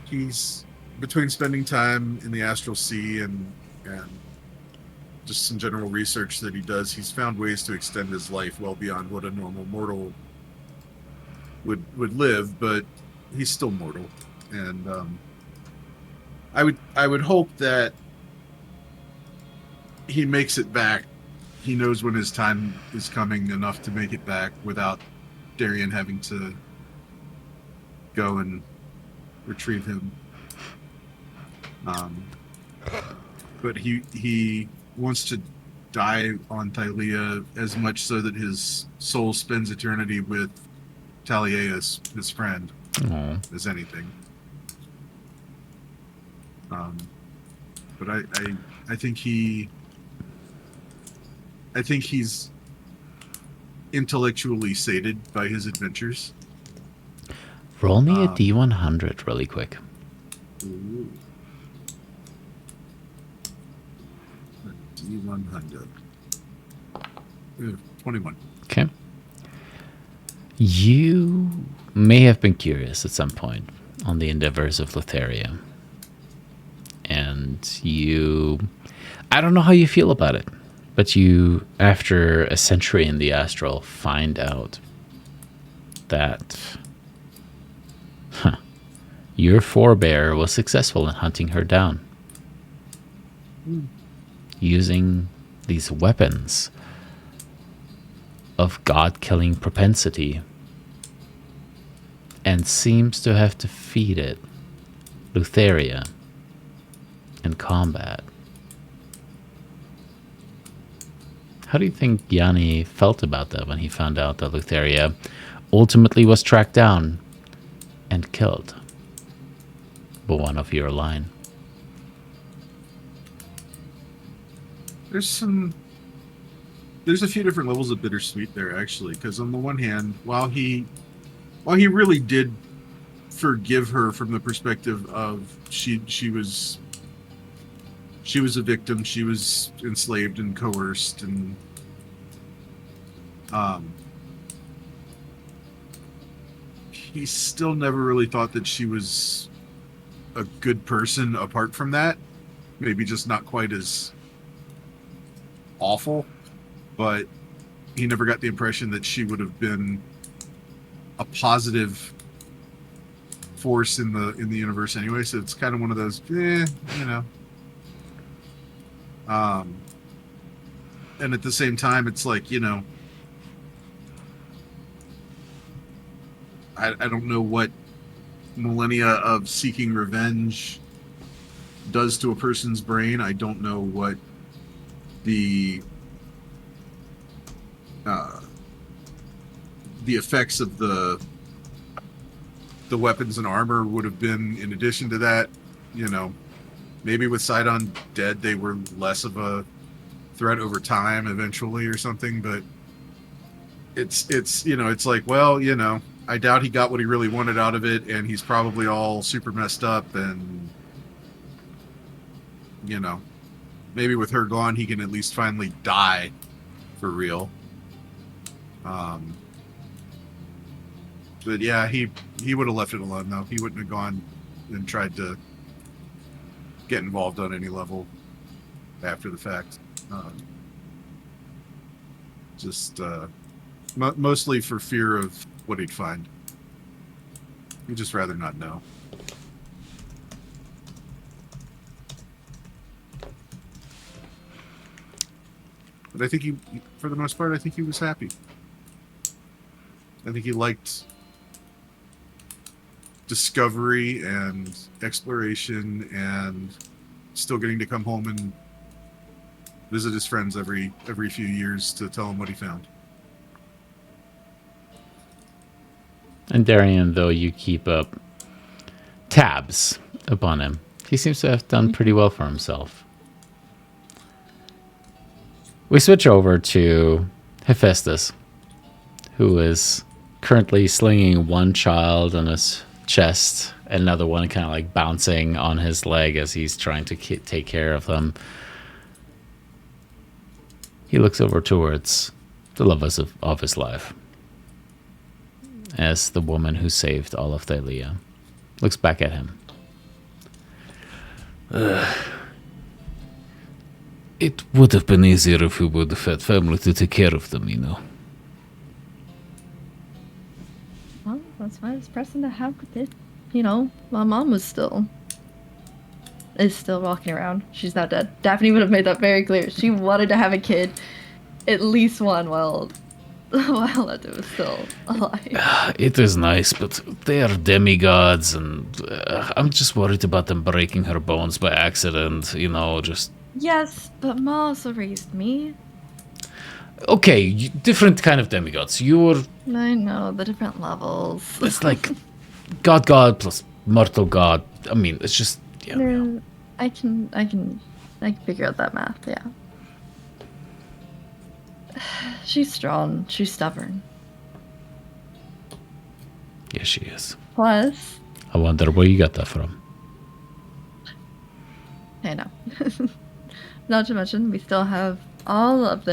S7: He's between spending time in the astral sea and just some general research that he does, he's found ways to extend his life well beyond what a normal mortal would live, but he's still mortal. And I would hope that he makes it back. He knows when his time is coming enough to make it back without Darian having to go and retrieve him. But he wants to die on Thylea as much so that his soul spends eternity with Thylea as his friend as anything. But I think he's intellectually sated by his adventures.
S1: Roll me a D100 really quick.
S7: Ooh. D100. 21.
S1: Okay. You may have been curious at some point on the endeavors of Lutheria. And I don't know how you feel about it, but you, after a century in the astral, find out that your forebear was successful in hunting her down. Using these weapons of god-killing propensity, and seems to have defeated Lutheria in combat. How do you think Yanni felt about that when he found out that Lutheria ultimately was tracked down and killed by one of your line?
S7: There's a few different levels of bittersweet there, actually, because on the one hand, while he really did forgive her from the perspective of she was a victim, she was enslaved and coerced, and he still never really thought that she was a good person apart from that. Maybe just not quite as awful, but he never got the impression that she would have been a positive force in the universe anyway. So it's kind of one of those, you know. And at the same time, it's like, you know, I don't know what millennia of seeking revenge does to a person's brain. I don't know what the effects of the weapons and armor would have been in addition to that. You know, maybe with Sidon dead, they were less of a threat over time eventually or something, but it's you know, it's like, well, you know, I doubt he got what he really wanted out of it, and he's probably all super messed up, and you know, maybe with her gone, he can at least finally die for real. But yeah, he would have left it alone, though. He wouldn't have gone and tried to get involved on any level after the fact. Mostly for fear of what he'd find. He'd just rather not know. But I think for the most part, I think he was happy. I think he liked discovery and exploration and still getting to come home and visit his friends every few years to tell him what he found.
S1: And Darian, though you keep up tabs upon him, he seems to have done pretty well for himself. We switch over to Hephaestus, who is currently slinging one child on his chest, another one kind of like bouncing on his leg as he's trying to take care of them. He looks over towards the love of his life, as the woman who saved all of Thylea looks back at him. It would have been easier if we would have had family to take care of them, you know.
S5: Well, that's why I was pressing to have it. You know, my mom is still walking around. She's not dead. Daphne would have made that very clear. She wanted to have a kid, at least one, while while Leto was still alive.
S1: It is nice, but they are demigods, and I'm just worried about them breaking her bones by accident, just...
S5: Yes, but Ma also raised me.
S1: Okay, different kind of demigods.
S5: I know, the different levels.
S1: It's like god plus mortal god. I mean, it's just... Yeah.
S5: I can figure out that math, yeah. She's strong. She's stubborn.
S1: Yes, she is.
S5: Plus,
S1: I wonder where you got that from.
S5: I know. Not to mention, we still have all of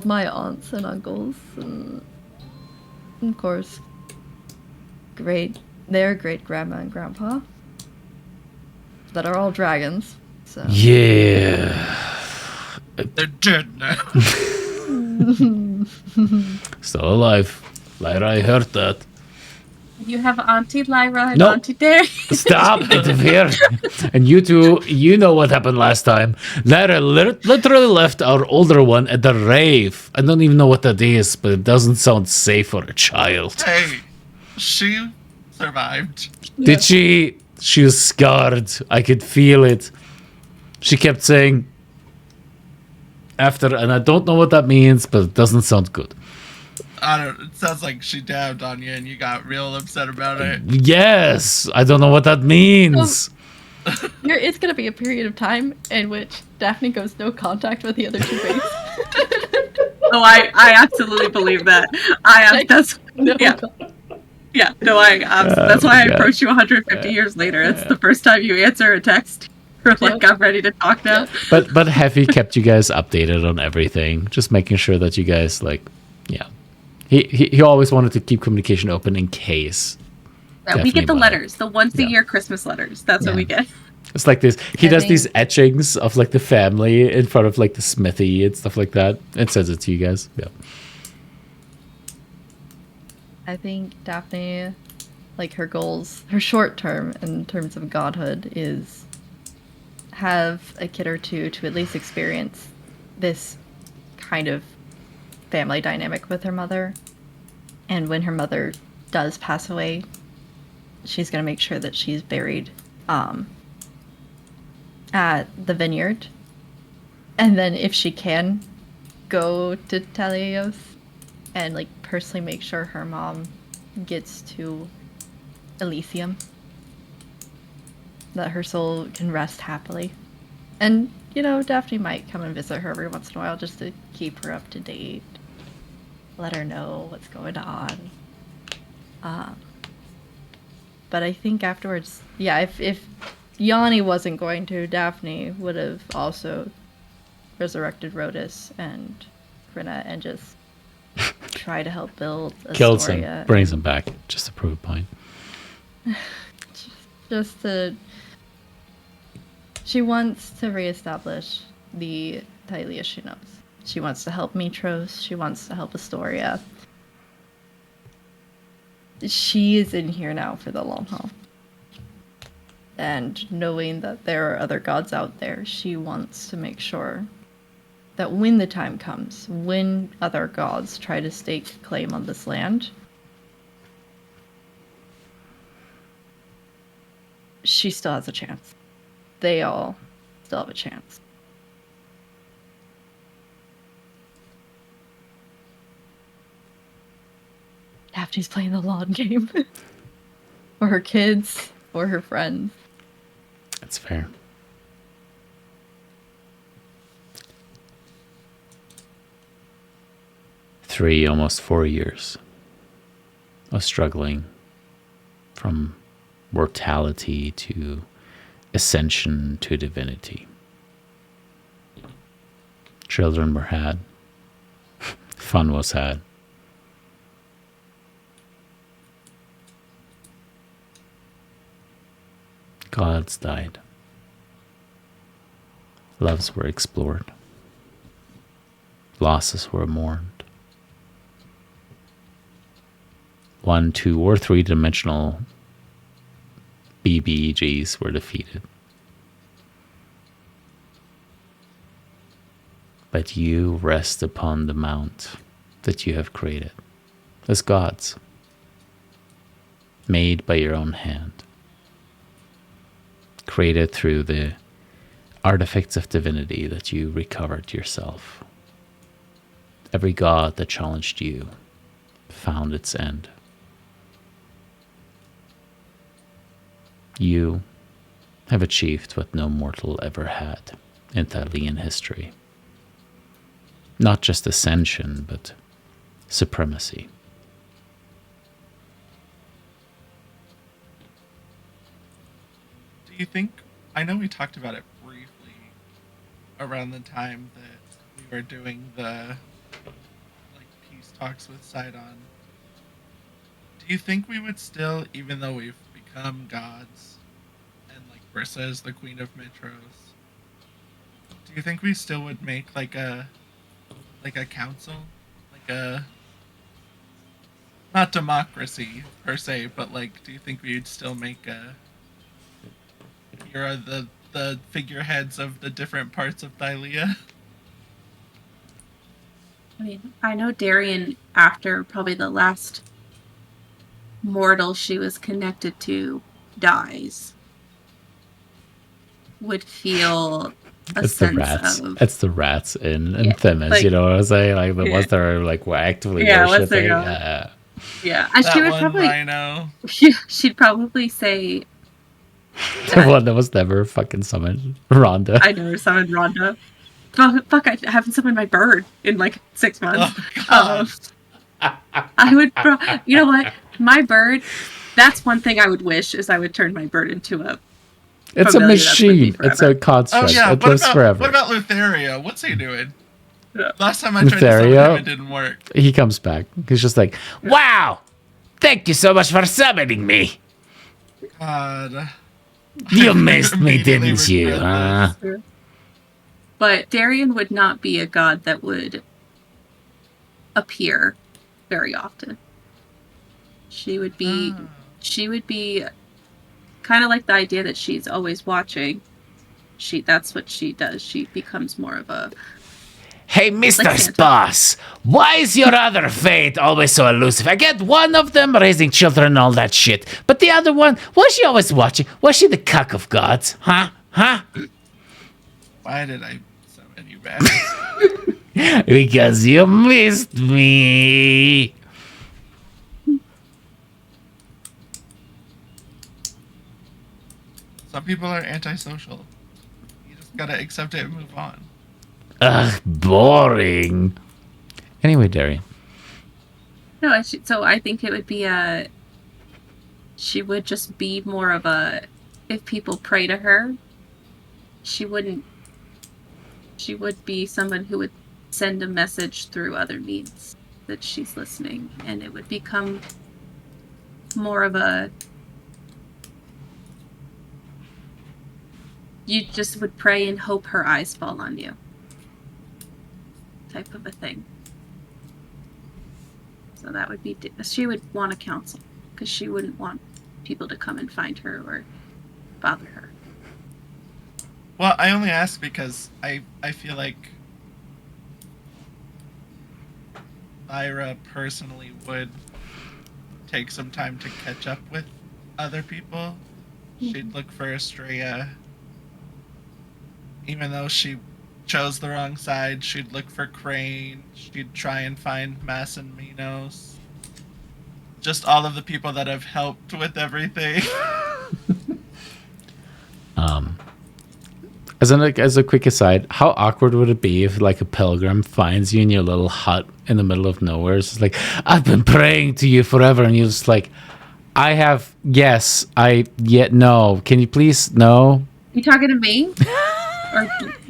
S5: my aunts and uncles, and of course, their great grandma and grandpa that are all dragons. So
S1: Yeah.
S3: They're dead now.
S1: Still alive. Lyra, I heard that.
S2: You have Auntie Lyra and
S1: No.
S2: Auntie Derry.
S1: Stop interfering. And you two, you know what happened last time. Lyra literally left our older one at the rave. I don't even know what that is, but it doesn't sound safe for a child.
S3: Hey, she survived.
S1: Did she? She was scarred. I could feel it. She kept saying after, and I don't know what that means, but it doesn't sound good.
S3: It sounds like she dabbed on you and you got real upset about it.
S1: Yes, I don't know what that means.
S5: there is going to be a period of time in which Daphne goes no contact with the other two babes.
S2: Oh, I absolutely believe that. That's why I approached you 150 years later. It's the first time you answer a text. Like, I'm ready to talk now.
S1: But have he kept you guys updated on everything? Just making sure that you guys He always wanted to keep communication open in case.
S2: Yeah, we get the letters, the once-a-year Christmas letters. That's what we get.
S1: It's like this. He does these etchings of like the family in front of like the smithy and stuff like that, and sends it to you guys. Yeah.
S5: I think Daphne, like her goals, her short term in terms of godhood is have a kid or two to at least experience this kind of family dynamic with her mother. And when her mother does pass away, she's going to make sure that she's buried at the vineyard. And then if she can, go to Thylea and like personally make sure her mom gets to Elysium. That her soul can rest happily. And, Daphne might come and visit her every once in a while just to keep her up to date. Let her know what's going on. But I think afterwards, if Yanni wasn't going to, Daphne would have also resurrected Rhodus and Krina and just try to help build
S1: Kills
S5: Astoria.
S1: him, brings him back, just to prove a point.
S5: Just to... She wants to reestablish the Thylea she knows. She wants to help Mitros. She wants to help Astoria. She is in here now for the long haul. And knowing that there are other gods out there, she wants to make sure that when the time comes, when other gods try to stake claim on this land, she still has a chance. They all still have a chance. Daphne's playing the long game. For her kids, for her friends.
S1: That's fair. Almost 4 years of struggling from mortality to ascension to divinity. Children were had. Fun was had. Gods died. Loves were explored. Losses were mourned. 1, 2, or 3-dimensional BBEGs were defeated. But you rest upon the mount, that you have created as gods, made by your own hand, created through the artifacts of divinity that you recovered yourself. Every god that challenged you found its end. You have achieved what no mortal ever had in Thylean history. Not just ascension, but supremacy.
S3: Do you think, I know we talked about it briefly around the time that we were doing the peace talks with Sidon. Do you think we would still, even though we've become gods and Brissa is the queen of Mitros, do you think we still would make like a council, not democracy per se, but do you think we'd still make here are the figureheads of the different parts of Thylea?
S2: I mean, I know Darian, after probably the last mortal she was connected to dies, would feel a
S1: It's the
S2: sense
S1: rats.
S2: of...
S1: It's the rats in
S2: Yeah,
S1: Themis, you know what I'm saying? The ones that are actively
S2: what's their
S1: worshipping.
S2: name? Yeah, and she would
S3: one
S2: probably...
S3: rhino.
S2: She'd probably say...
S1: The one that was never fucking summoned. Rhonda.
S2: I never summoned Rhonda. Fuck, I haven't summoned my bird in 6 months.
S3: Oh, God.
S2: I would... you know what? My bird... That's one thing I would wish, is I would turn my bird into a...
S1: It's a
S2: familiar that's with me
S1: machine. It's a
S2: forever.
S1: construct.
S3: Oh yeah,
S1: It lives forever.
S3: what about Lutheria? What's he doing?
S2: Yeah.
S3: Last time I tried to summon
S1: Lutheria?
S3: him, it didn't work.
S1: He comes back. He's just like, wow! Thank you so much for summoning me.
S3: God.
S1: You missed me,
S3: Immediately
S1: didn't you?
S3: regret
S1: Huh?
S2: But Darian would not be a god that would appear very often. She would be kind of like the idea that she's always watching. That's what she does. She becomes more of a...
S1: Hey, Mr.
S2: Santa.
S1: Boss, why is your other fate always so elusive? I get one of them raising children and all that shit, but the other one, was she always watching? Was she the cuck of gods? Huh?
S3: Why did I summon you back?
S1: Because you missed me.
S3: Some people are antisocial. You just gotta accept it and move on.
S1: Ugh, boring. Anyway, Darian.
S2: No, so I think it would be she would just be more of a... If people pray to her, she would be someone who would send a message through other means that she's listening, and it would become more of a... You just would pray and hope her eyes fall on you. Type of a thing. So that would be... She would want a council, because she wouldn't want people to come and find her or bother her.
S3: Well, I only ask because I feel like Lyra personally would take some time to catch up with other people. She'd look for Estrella. Even though she chose the wrong side, she'd look for Crane. She'd try and find Mass and Minos. Just all of the people that have helped with everything.
S1: As a quick aside, how awkward would it be if a pilgrim finds you in your little hut in the middle of nowhere? It's just like, I've been praying to you forever, and you're just like, I have, yes, no. Can you please, no?
S2: You talking to me? Or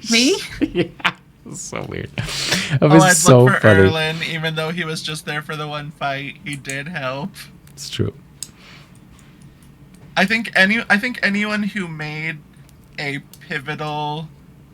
S2: me?
S1: Yeah, it's so weird. It
S3: Oh,
S1: was
S3: I'd
S1: so
S3: look for
S1: funny.
S3: Erlen, even though he was just there for the one fight. He did help.
S1: It's true.
S3: I think anyone who made a pivotal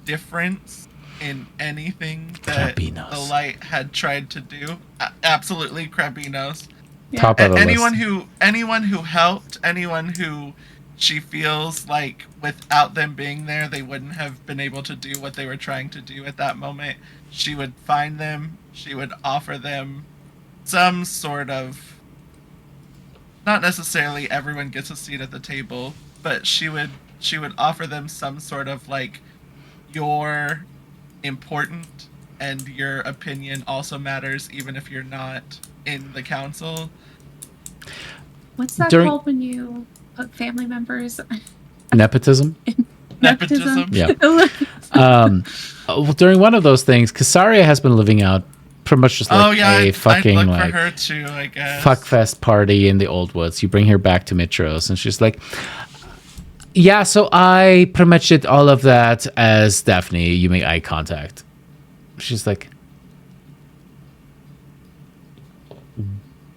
S3: difference in anything that
S1: Crabinos.
S3: the light had tried to do, absolutely Crabinos.
S1: Top of the
S3: anyone
S1: list.
S3: anyone who helped, anyone who she feels like without them being there, they wouldn't have been able to do what they were trying to do at that moment. She would find them, she would offer them some sort of, not necessarily everyone gets a seat at the table, but she would offer them some sort of like, you're important and your opinion also matters even if you're not in the council.
S2: What's that
S1: During-
S2: called when you put family members?
S1: Nepotism.
S3: Nepotism.
S1: Yeah. During one of those things, Casaria has been living out pretty much just like a fucking
S3: I'd look
S1: like
S3: for her too, I guess.
S1: fuckfest party in the old woods. You bring her back to Mitros, and she's like, "Yeah, so I pretty much did all of that as Daphne." You make eye contact. She's like,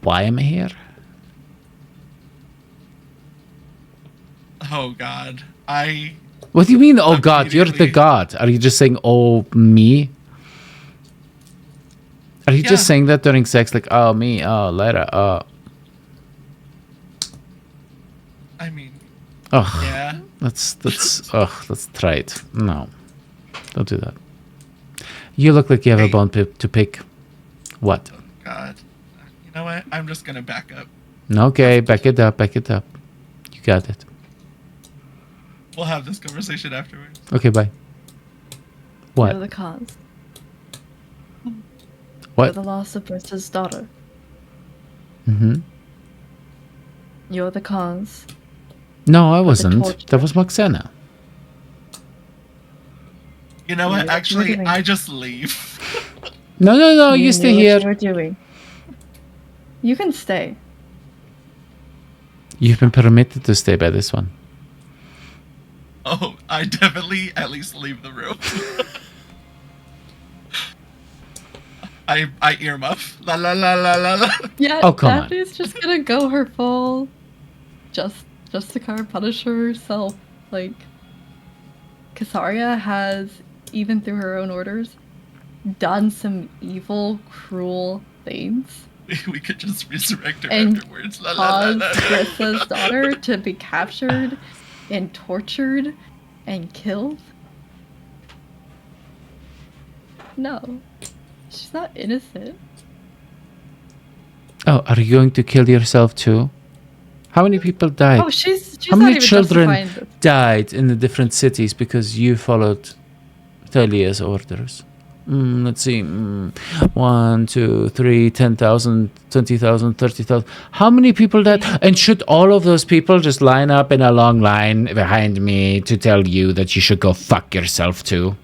S1: "Why am I here?"
S3: Oh God,
S1: What do you mean? Oh God, you're the
S3: Immediately.
S1: god. Are you just saying, "Oh me"? Are you just saying that during sex, like, "Oh me, oh later, oh"?
S3: I mean,
S1: Oh,
S3: yeah.
S1: that's trite. No, don't do that. You look like you have a
S3: Hey.
S1: bone to pick. What?
S3: God, you know what? I'm just gonna back up.
S1: Okay, back it up. You got it.
S3: We'll have this conversation afterwards.
S1: Okay, bye.
S5: You're
S1: What?
S5: the cause. For
S1: What?
S5: the loss of Brista's daughter.
S1: Mm-hmm.
S5: You're the cause.
S1: No, I wasn't.
S5: torture.
S1: That was Moxena.
S3: You know what?
S5: Yeah,
S3: Actually,
S5: what do you
S3: I just leave.
S1: No, you stay
S5: knew
S1: here.
S5: what you were doing. You can stay.
S1: You've been permitted to stay by this one.
S3: Oh, I definitely at least leave the room. I earmuff. La la la la la la.
S5: Yeah,
S1: Oh, come on.
S5: Daphne's just gonna go her full Justicar Punisher herself. Like, Casaria has, even through her own orders, done some evil, cruel things.
S3: We could just resurrect her
S5: And
S3: afterwards. La la la
S5: Caused
S3: la.
S5: Brista's daughter to be captured and tortured and killed. No. She's not innocent.
S1: Oh, are you going to kill yourself too? How many people died?
S5: Oh, she's
S1: How
S5: not
S1: many
S5: even
S1: children
S5: justifying this.
S1: died in the different cities because you followed Thylea's orders? Let's see. 1, 2, 3, 10,000, 20,000, 30,000. How many people died? And should all of those people just line up in a long line behind me to tell you that you should go fuck yourself too?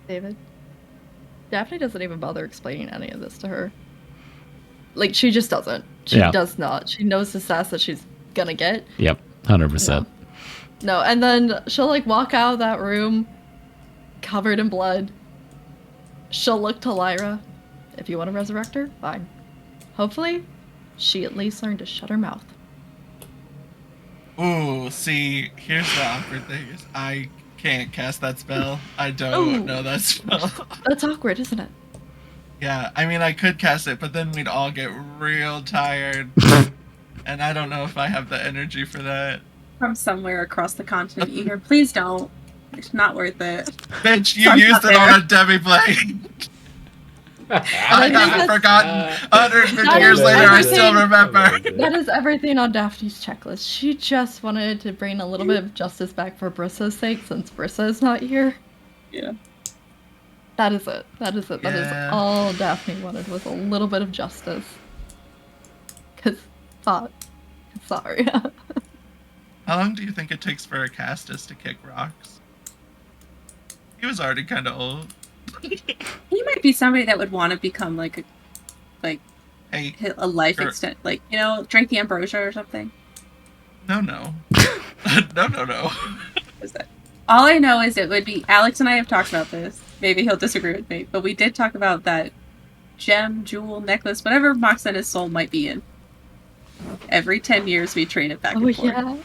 S5: David. Daphne doesn't even bother explaining any of this to her. Like, she just doesn't. She
S1: Yeah.
S5: does not. She knows the sass that she's gonna get.
S1: Yep, 100%.
S5: No, and then she'll, like, walk out of that room covered in blood. She'll look to Lyra. If you want to resurrect her, fine. Hopefully, she at least learned to shut her mouth.
S3: Ooh, see, here's the awkward thing is I can't cast that spell. I don't
S5: Ooh.
S3: know that spell.
S5: That's awkward, isn't it?
S3: Yeah, I mean I could cast it, but then we'd all get real tired. And I don't know if I have the energy for that.
S2: From somewhere across the continent, either. Please don't. It's not worth it.
S3: Bitch, you
S2: Sun's
S3: used
S2: not
S3: it on
S2: there.
S3: a demi-blade. I
S5: think
S3: haven't
S5: that's-
S3: forgotten. 150
S5: That
S3: years
S5: is
S3: later, I
S5: everything.
S3: still remember.
S5: That is everything on Daphne's checklist. She just wanted to bring a little bit of justice back for Brissa's sake, since Brissa is not here.
S2: Yeah.
S5: That is it. That is it. That is
S3: Yeah.
S5: all Daphne wanted, was a little bit of justice. Cause, fuck. Sorry.
S3: How long do you think it takes for a Castus to kick rocks? He was already kind of old.
S2: He might be somebody that would want to become like
S3: Hey,
S2: a life
S3: Sure.
S2: extent, like, you know, drink the ambrosia or something.
S3: no. No.
S2: Is that? All I know is it would be Alex and I have talked about this. Maybe he'll disagree with me, but we did talk about that gem, jewel, necklace, whatever Moxena's soul might be in. Every 10 years we trade it back
S5: Oh
S2: and forth.
S5: yeah.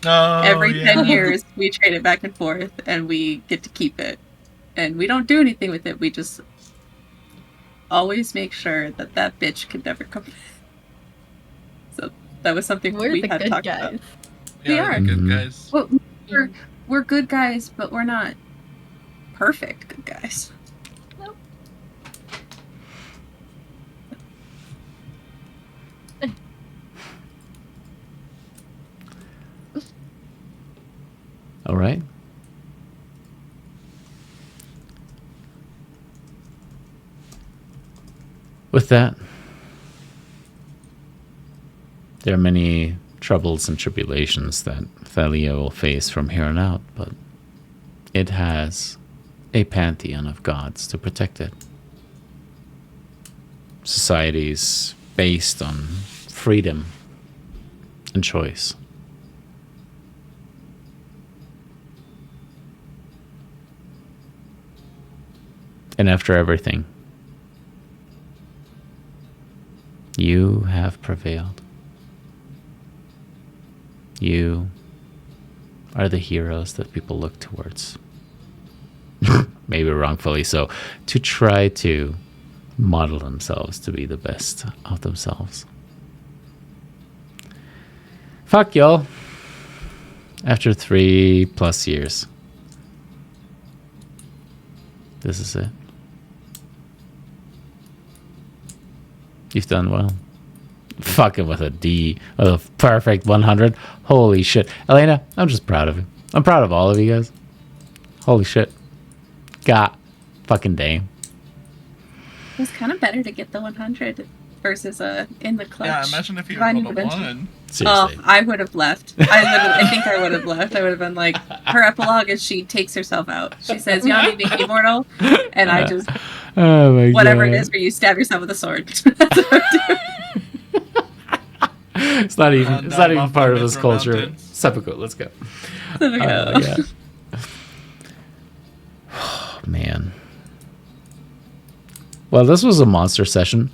S3: No.
S2: Every
S3: yeah.
S2: 10 years we trade it back and forth and we get to keep it. And we don't do anything with it. We just always make sure that that bitch can never come back. So that was something
S5: We're
S2: we
S5: the
S2: had
S5: good
S2: talked
S5: guys.
S2: about.
S3: Yeah,
S2: We are.
S3: we're good
S1: Mhm.
S3: guys.
S2: Well, we're good guys, but we're not perfect good guys.
S1: with that, there are many troubles and tribulations that Thylea will face from here on out, but it has a pantheon of gods to protect it. Societies based on freedom and choice. And after everything, you have prevailed. You are the heroes that people look towards. Maybe wrongfully so, to try to model themselves to be the best of themselves. Fuck y'all. After 3+ years, this is it. You've done well. Fucking with a D, with a perfect 100. Holy shit. Elena, I'm just proud of you. I'm proud of all of you guys. Holy shit. God fucking dang.
S2: It was kind of better to get the 100 versus in the clutch.
S3: Yeah, imagine if you had
S2: Finding
S3: level
S2: adventure.
S3: 1.
S1: Seriously.
S2: Oh, I would have left. I think I would have left. I would have been like, her epilogue is she takes herself out. She says, Yanni being immortal, and I just,
S1: Oh my
S2: whatever
S1: God.
S2: it is where you stab yourself with a sword. That's what I'm doing.
S1: It's not even, it's not even part of this
S3: Mithril
S1: culture.
S3: Mountains.
S1: Seppuku, let's go.
S2: There we go.
S1: Yeah. Oh, man. Well, this was a monster session.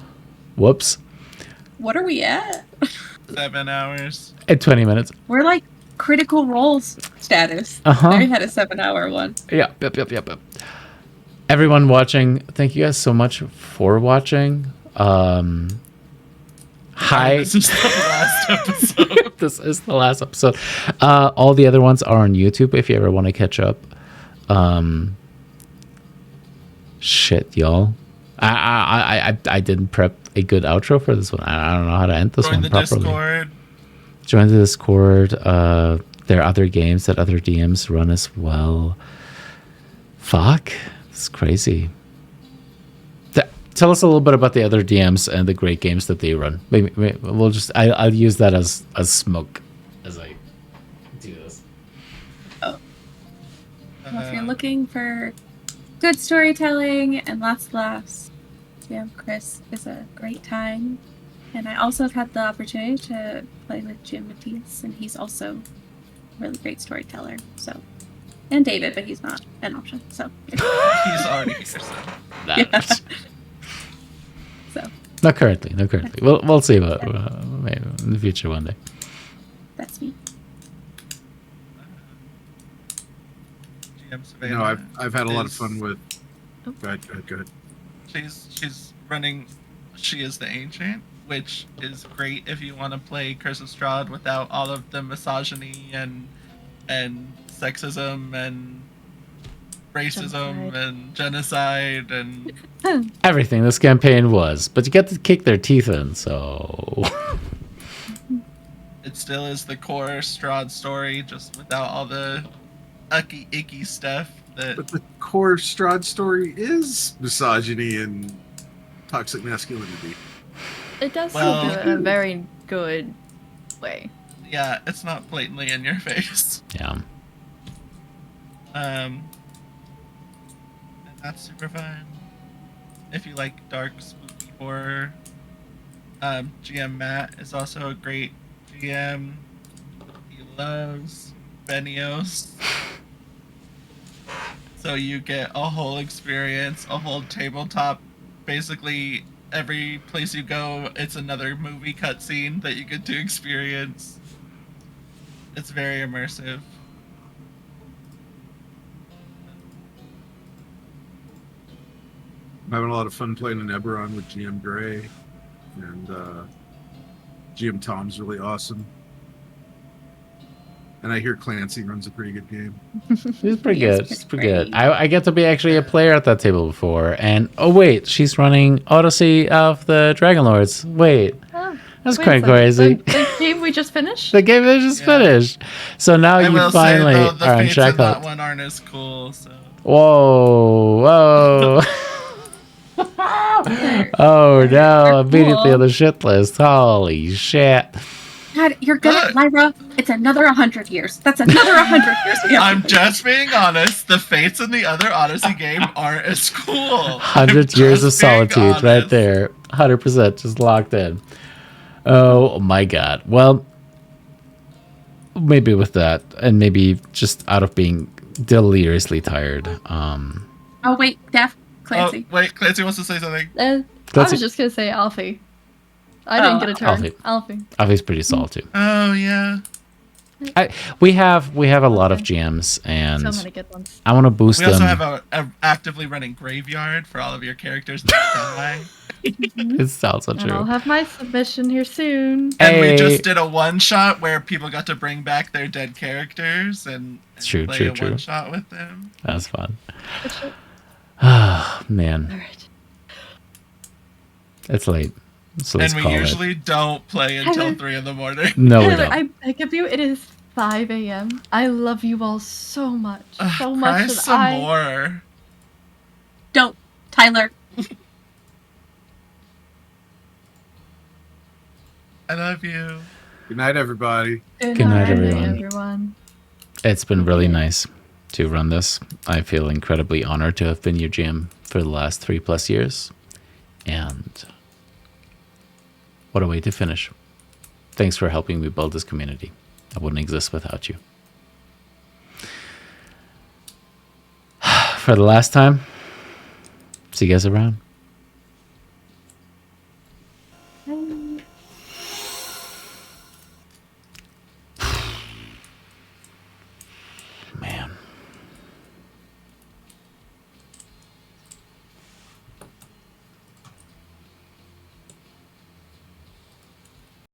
S1: Whoops.
S2: What are we at?
S3: 7 hours.
S1: At 20 minutes.
S2: We're like critical roles status.
S1: Uh-huh.
S2: They had a 7-hour one.
S1: Yep. Everyone watching, thank you guys so much for watching. Hi.
S3: This is the last episode.
S1: This is the last episode. All the other ones are on YouTube if you ever want to catch up. Shit, y'all. I didn't prep a good outro for this one. I don't know how to end this
S3: Join
S1: one
S3: the
S1: properly.
S3: Discord.
S1: Join the Discord. There are other games that other DMs run as well. Fuck. It's crazy. Tell us a little bit about the other DMs and the great games that they run. Maybe we'll just I'll use that as smoke as I do this.
S2: Well, if you're looking for good storytelling and lots of laughs, GM Chris is a great time. And I also have had the opportunity to play with Jim Matisse, and he's also a really great storyteller. So, and David, but he's not an option. So
S3: He's already here. So.
S2: yeah. So
S1: Not currently. We'll see about maybe in the future one day.
S2: that's me.
S3: GM Savannah.
S4: No, I've had a lot of
S3: is-
S4: fun with. Go ahead.
S3: She's running. She is the Ancient, which is great if you want to play Curse of Strahd without all of the misogyny and sexism and racism
S5: Genocide.
S3: and genocide and
S1: Everything this campaign was, but you get to kick their teeth in, so
S3: it still is the core Strahd story, just without all the icky stuff that
S4: But the core Strahd story is misogyny and toxic masculinity.
S5: It does
S3: Well-
S5: do it in a very good way.
S3: yeah, it's not blatantly in your face.
S1: yeah.
S3: And that's super fun. If you like dark, spooky horror, GM Matt is also a great GM. He loves Benios. So you get a whole experience, a whole tabletop. Basically, every place you go, it's another movie cutscene that you get to experience. It's very immersive.
S4: I'm having a lot of fun playing in Eberron with GM Gray, and GM Tom's really awesome. And I hear Clancy runs a pretty good game.
S1: She's pretty
S2: He is
S1: good. She's pretty
S2: pretty
S1: good. I get to be actually a player at that table before, and oh wait, she's running Odyssey of the Dragonlords. Wait,
S5: Oh,
S1: that's
S5: wait
S1: quite
S5: a second.
S1: crazy.
S5: The game we just finished?
S1: The game they just
S3: Yeah.
S1: finished. So now
S3: I
S1: you
S3: will
S1: finally
S3: say, though, the
S1: are on
S3: fates
S1: track.
S3: of that one aren't as cool, so...
S1: Whoa. Oh no!
S2: They're
S1: Immediately
S2: cool.
S1: on the shit list. Holy shit!
S2: God, you're good at Lyra. It's another 100 years. That's another 100 years. We have to
S3: I'm
S2: wait.
S3: just being honest. The fates in the other Odyssey game aren't as cool.
S1: 100 years of
S3: Just being
S1: solitude, right
S3: honest.
S1: there. 100% just locked in. Oh my god. Well, maybe with that, and maybe just out of being deliriously tired.
S2: Oh wait, Daph, Clancy.
S3: Oh, wait, Clancy wants to say something.
S5: I
S1: Clancy-
S5: was just gonna say Alfie. I didn't get a turn.
S1: Alfie.
S5: Alfie.
S1: Alfie's pretty solid too.
S3: Oh yeah.
S1: We have a lot of GMs, and
S5: So many good ones.
S1: I want to boost
S3: We
S1: them.
S3: also have a actively running graveyard for all of your characters that die.
S1: It sounds so
S5: And I'll
S1: true.
S5: have my submission here soon.
S3: And we
S1: Hey.
S3: just did a one shot where people got to bring back their dead characters and
S1: True,
S3: play
S1: true,
S3: a
S1: true.
S3: one shot with them.
S1: That's fun.
S5: Good shit.
S1: Oh man,
S5: Alright.
S1: it's late. So let's
S3: And we
S1: call
S3: usually don't play until
S5: Tyler.
S3: 3 in the morning.
S1: No, we
S5: Tyler,
S1: don't.
S5: I beg of you, it is 5 a.m. I love you all so much. So
S3: Cry
S5: much that
S3: some more.
S2: Don't, Tyler.
S3: I love you.
S7: Good night, everybody.
S5: Good
S1: Good night,
S5: night,
S1: everyone.
S5: everyone.
S1: It's been really nice to run this. I feel incredibly honored to have been your GM for the last 3+ years. And what a way to finish. Thanks for helping me build this community. I wouldn't exist without you. For the last time, see you guys around.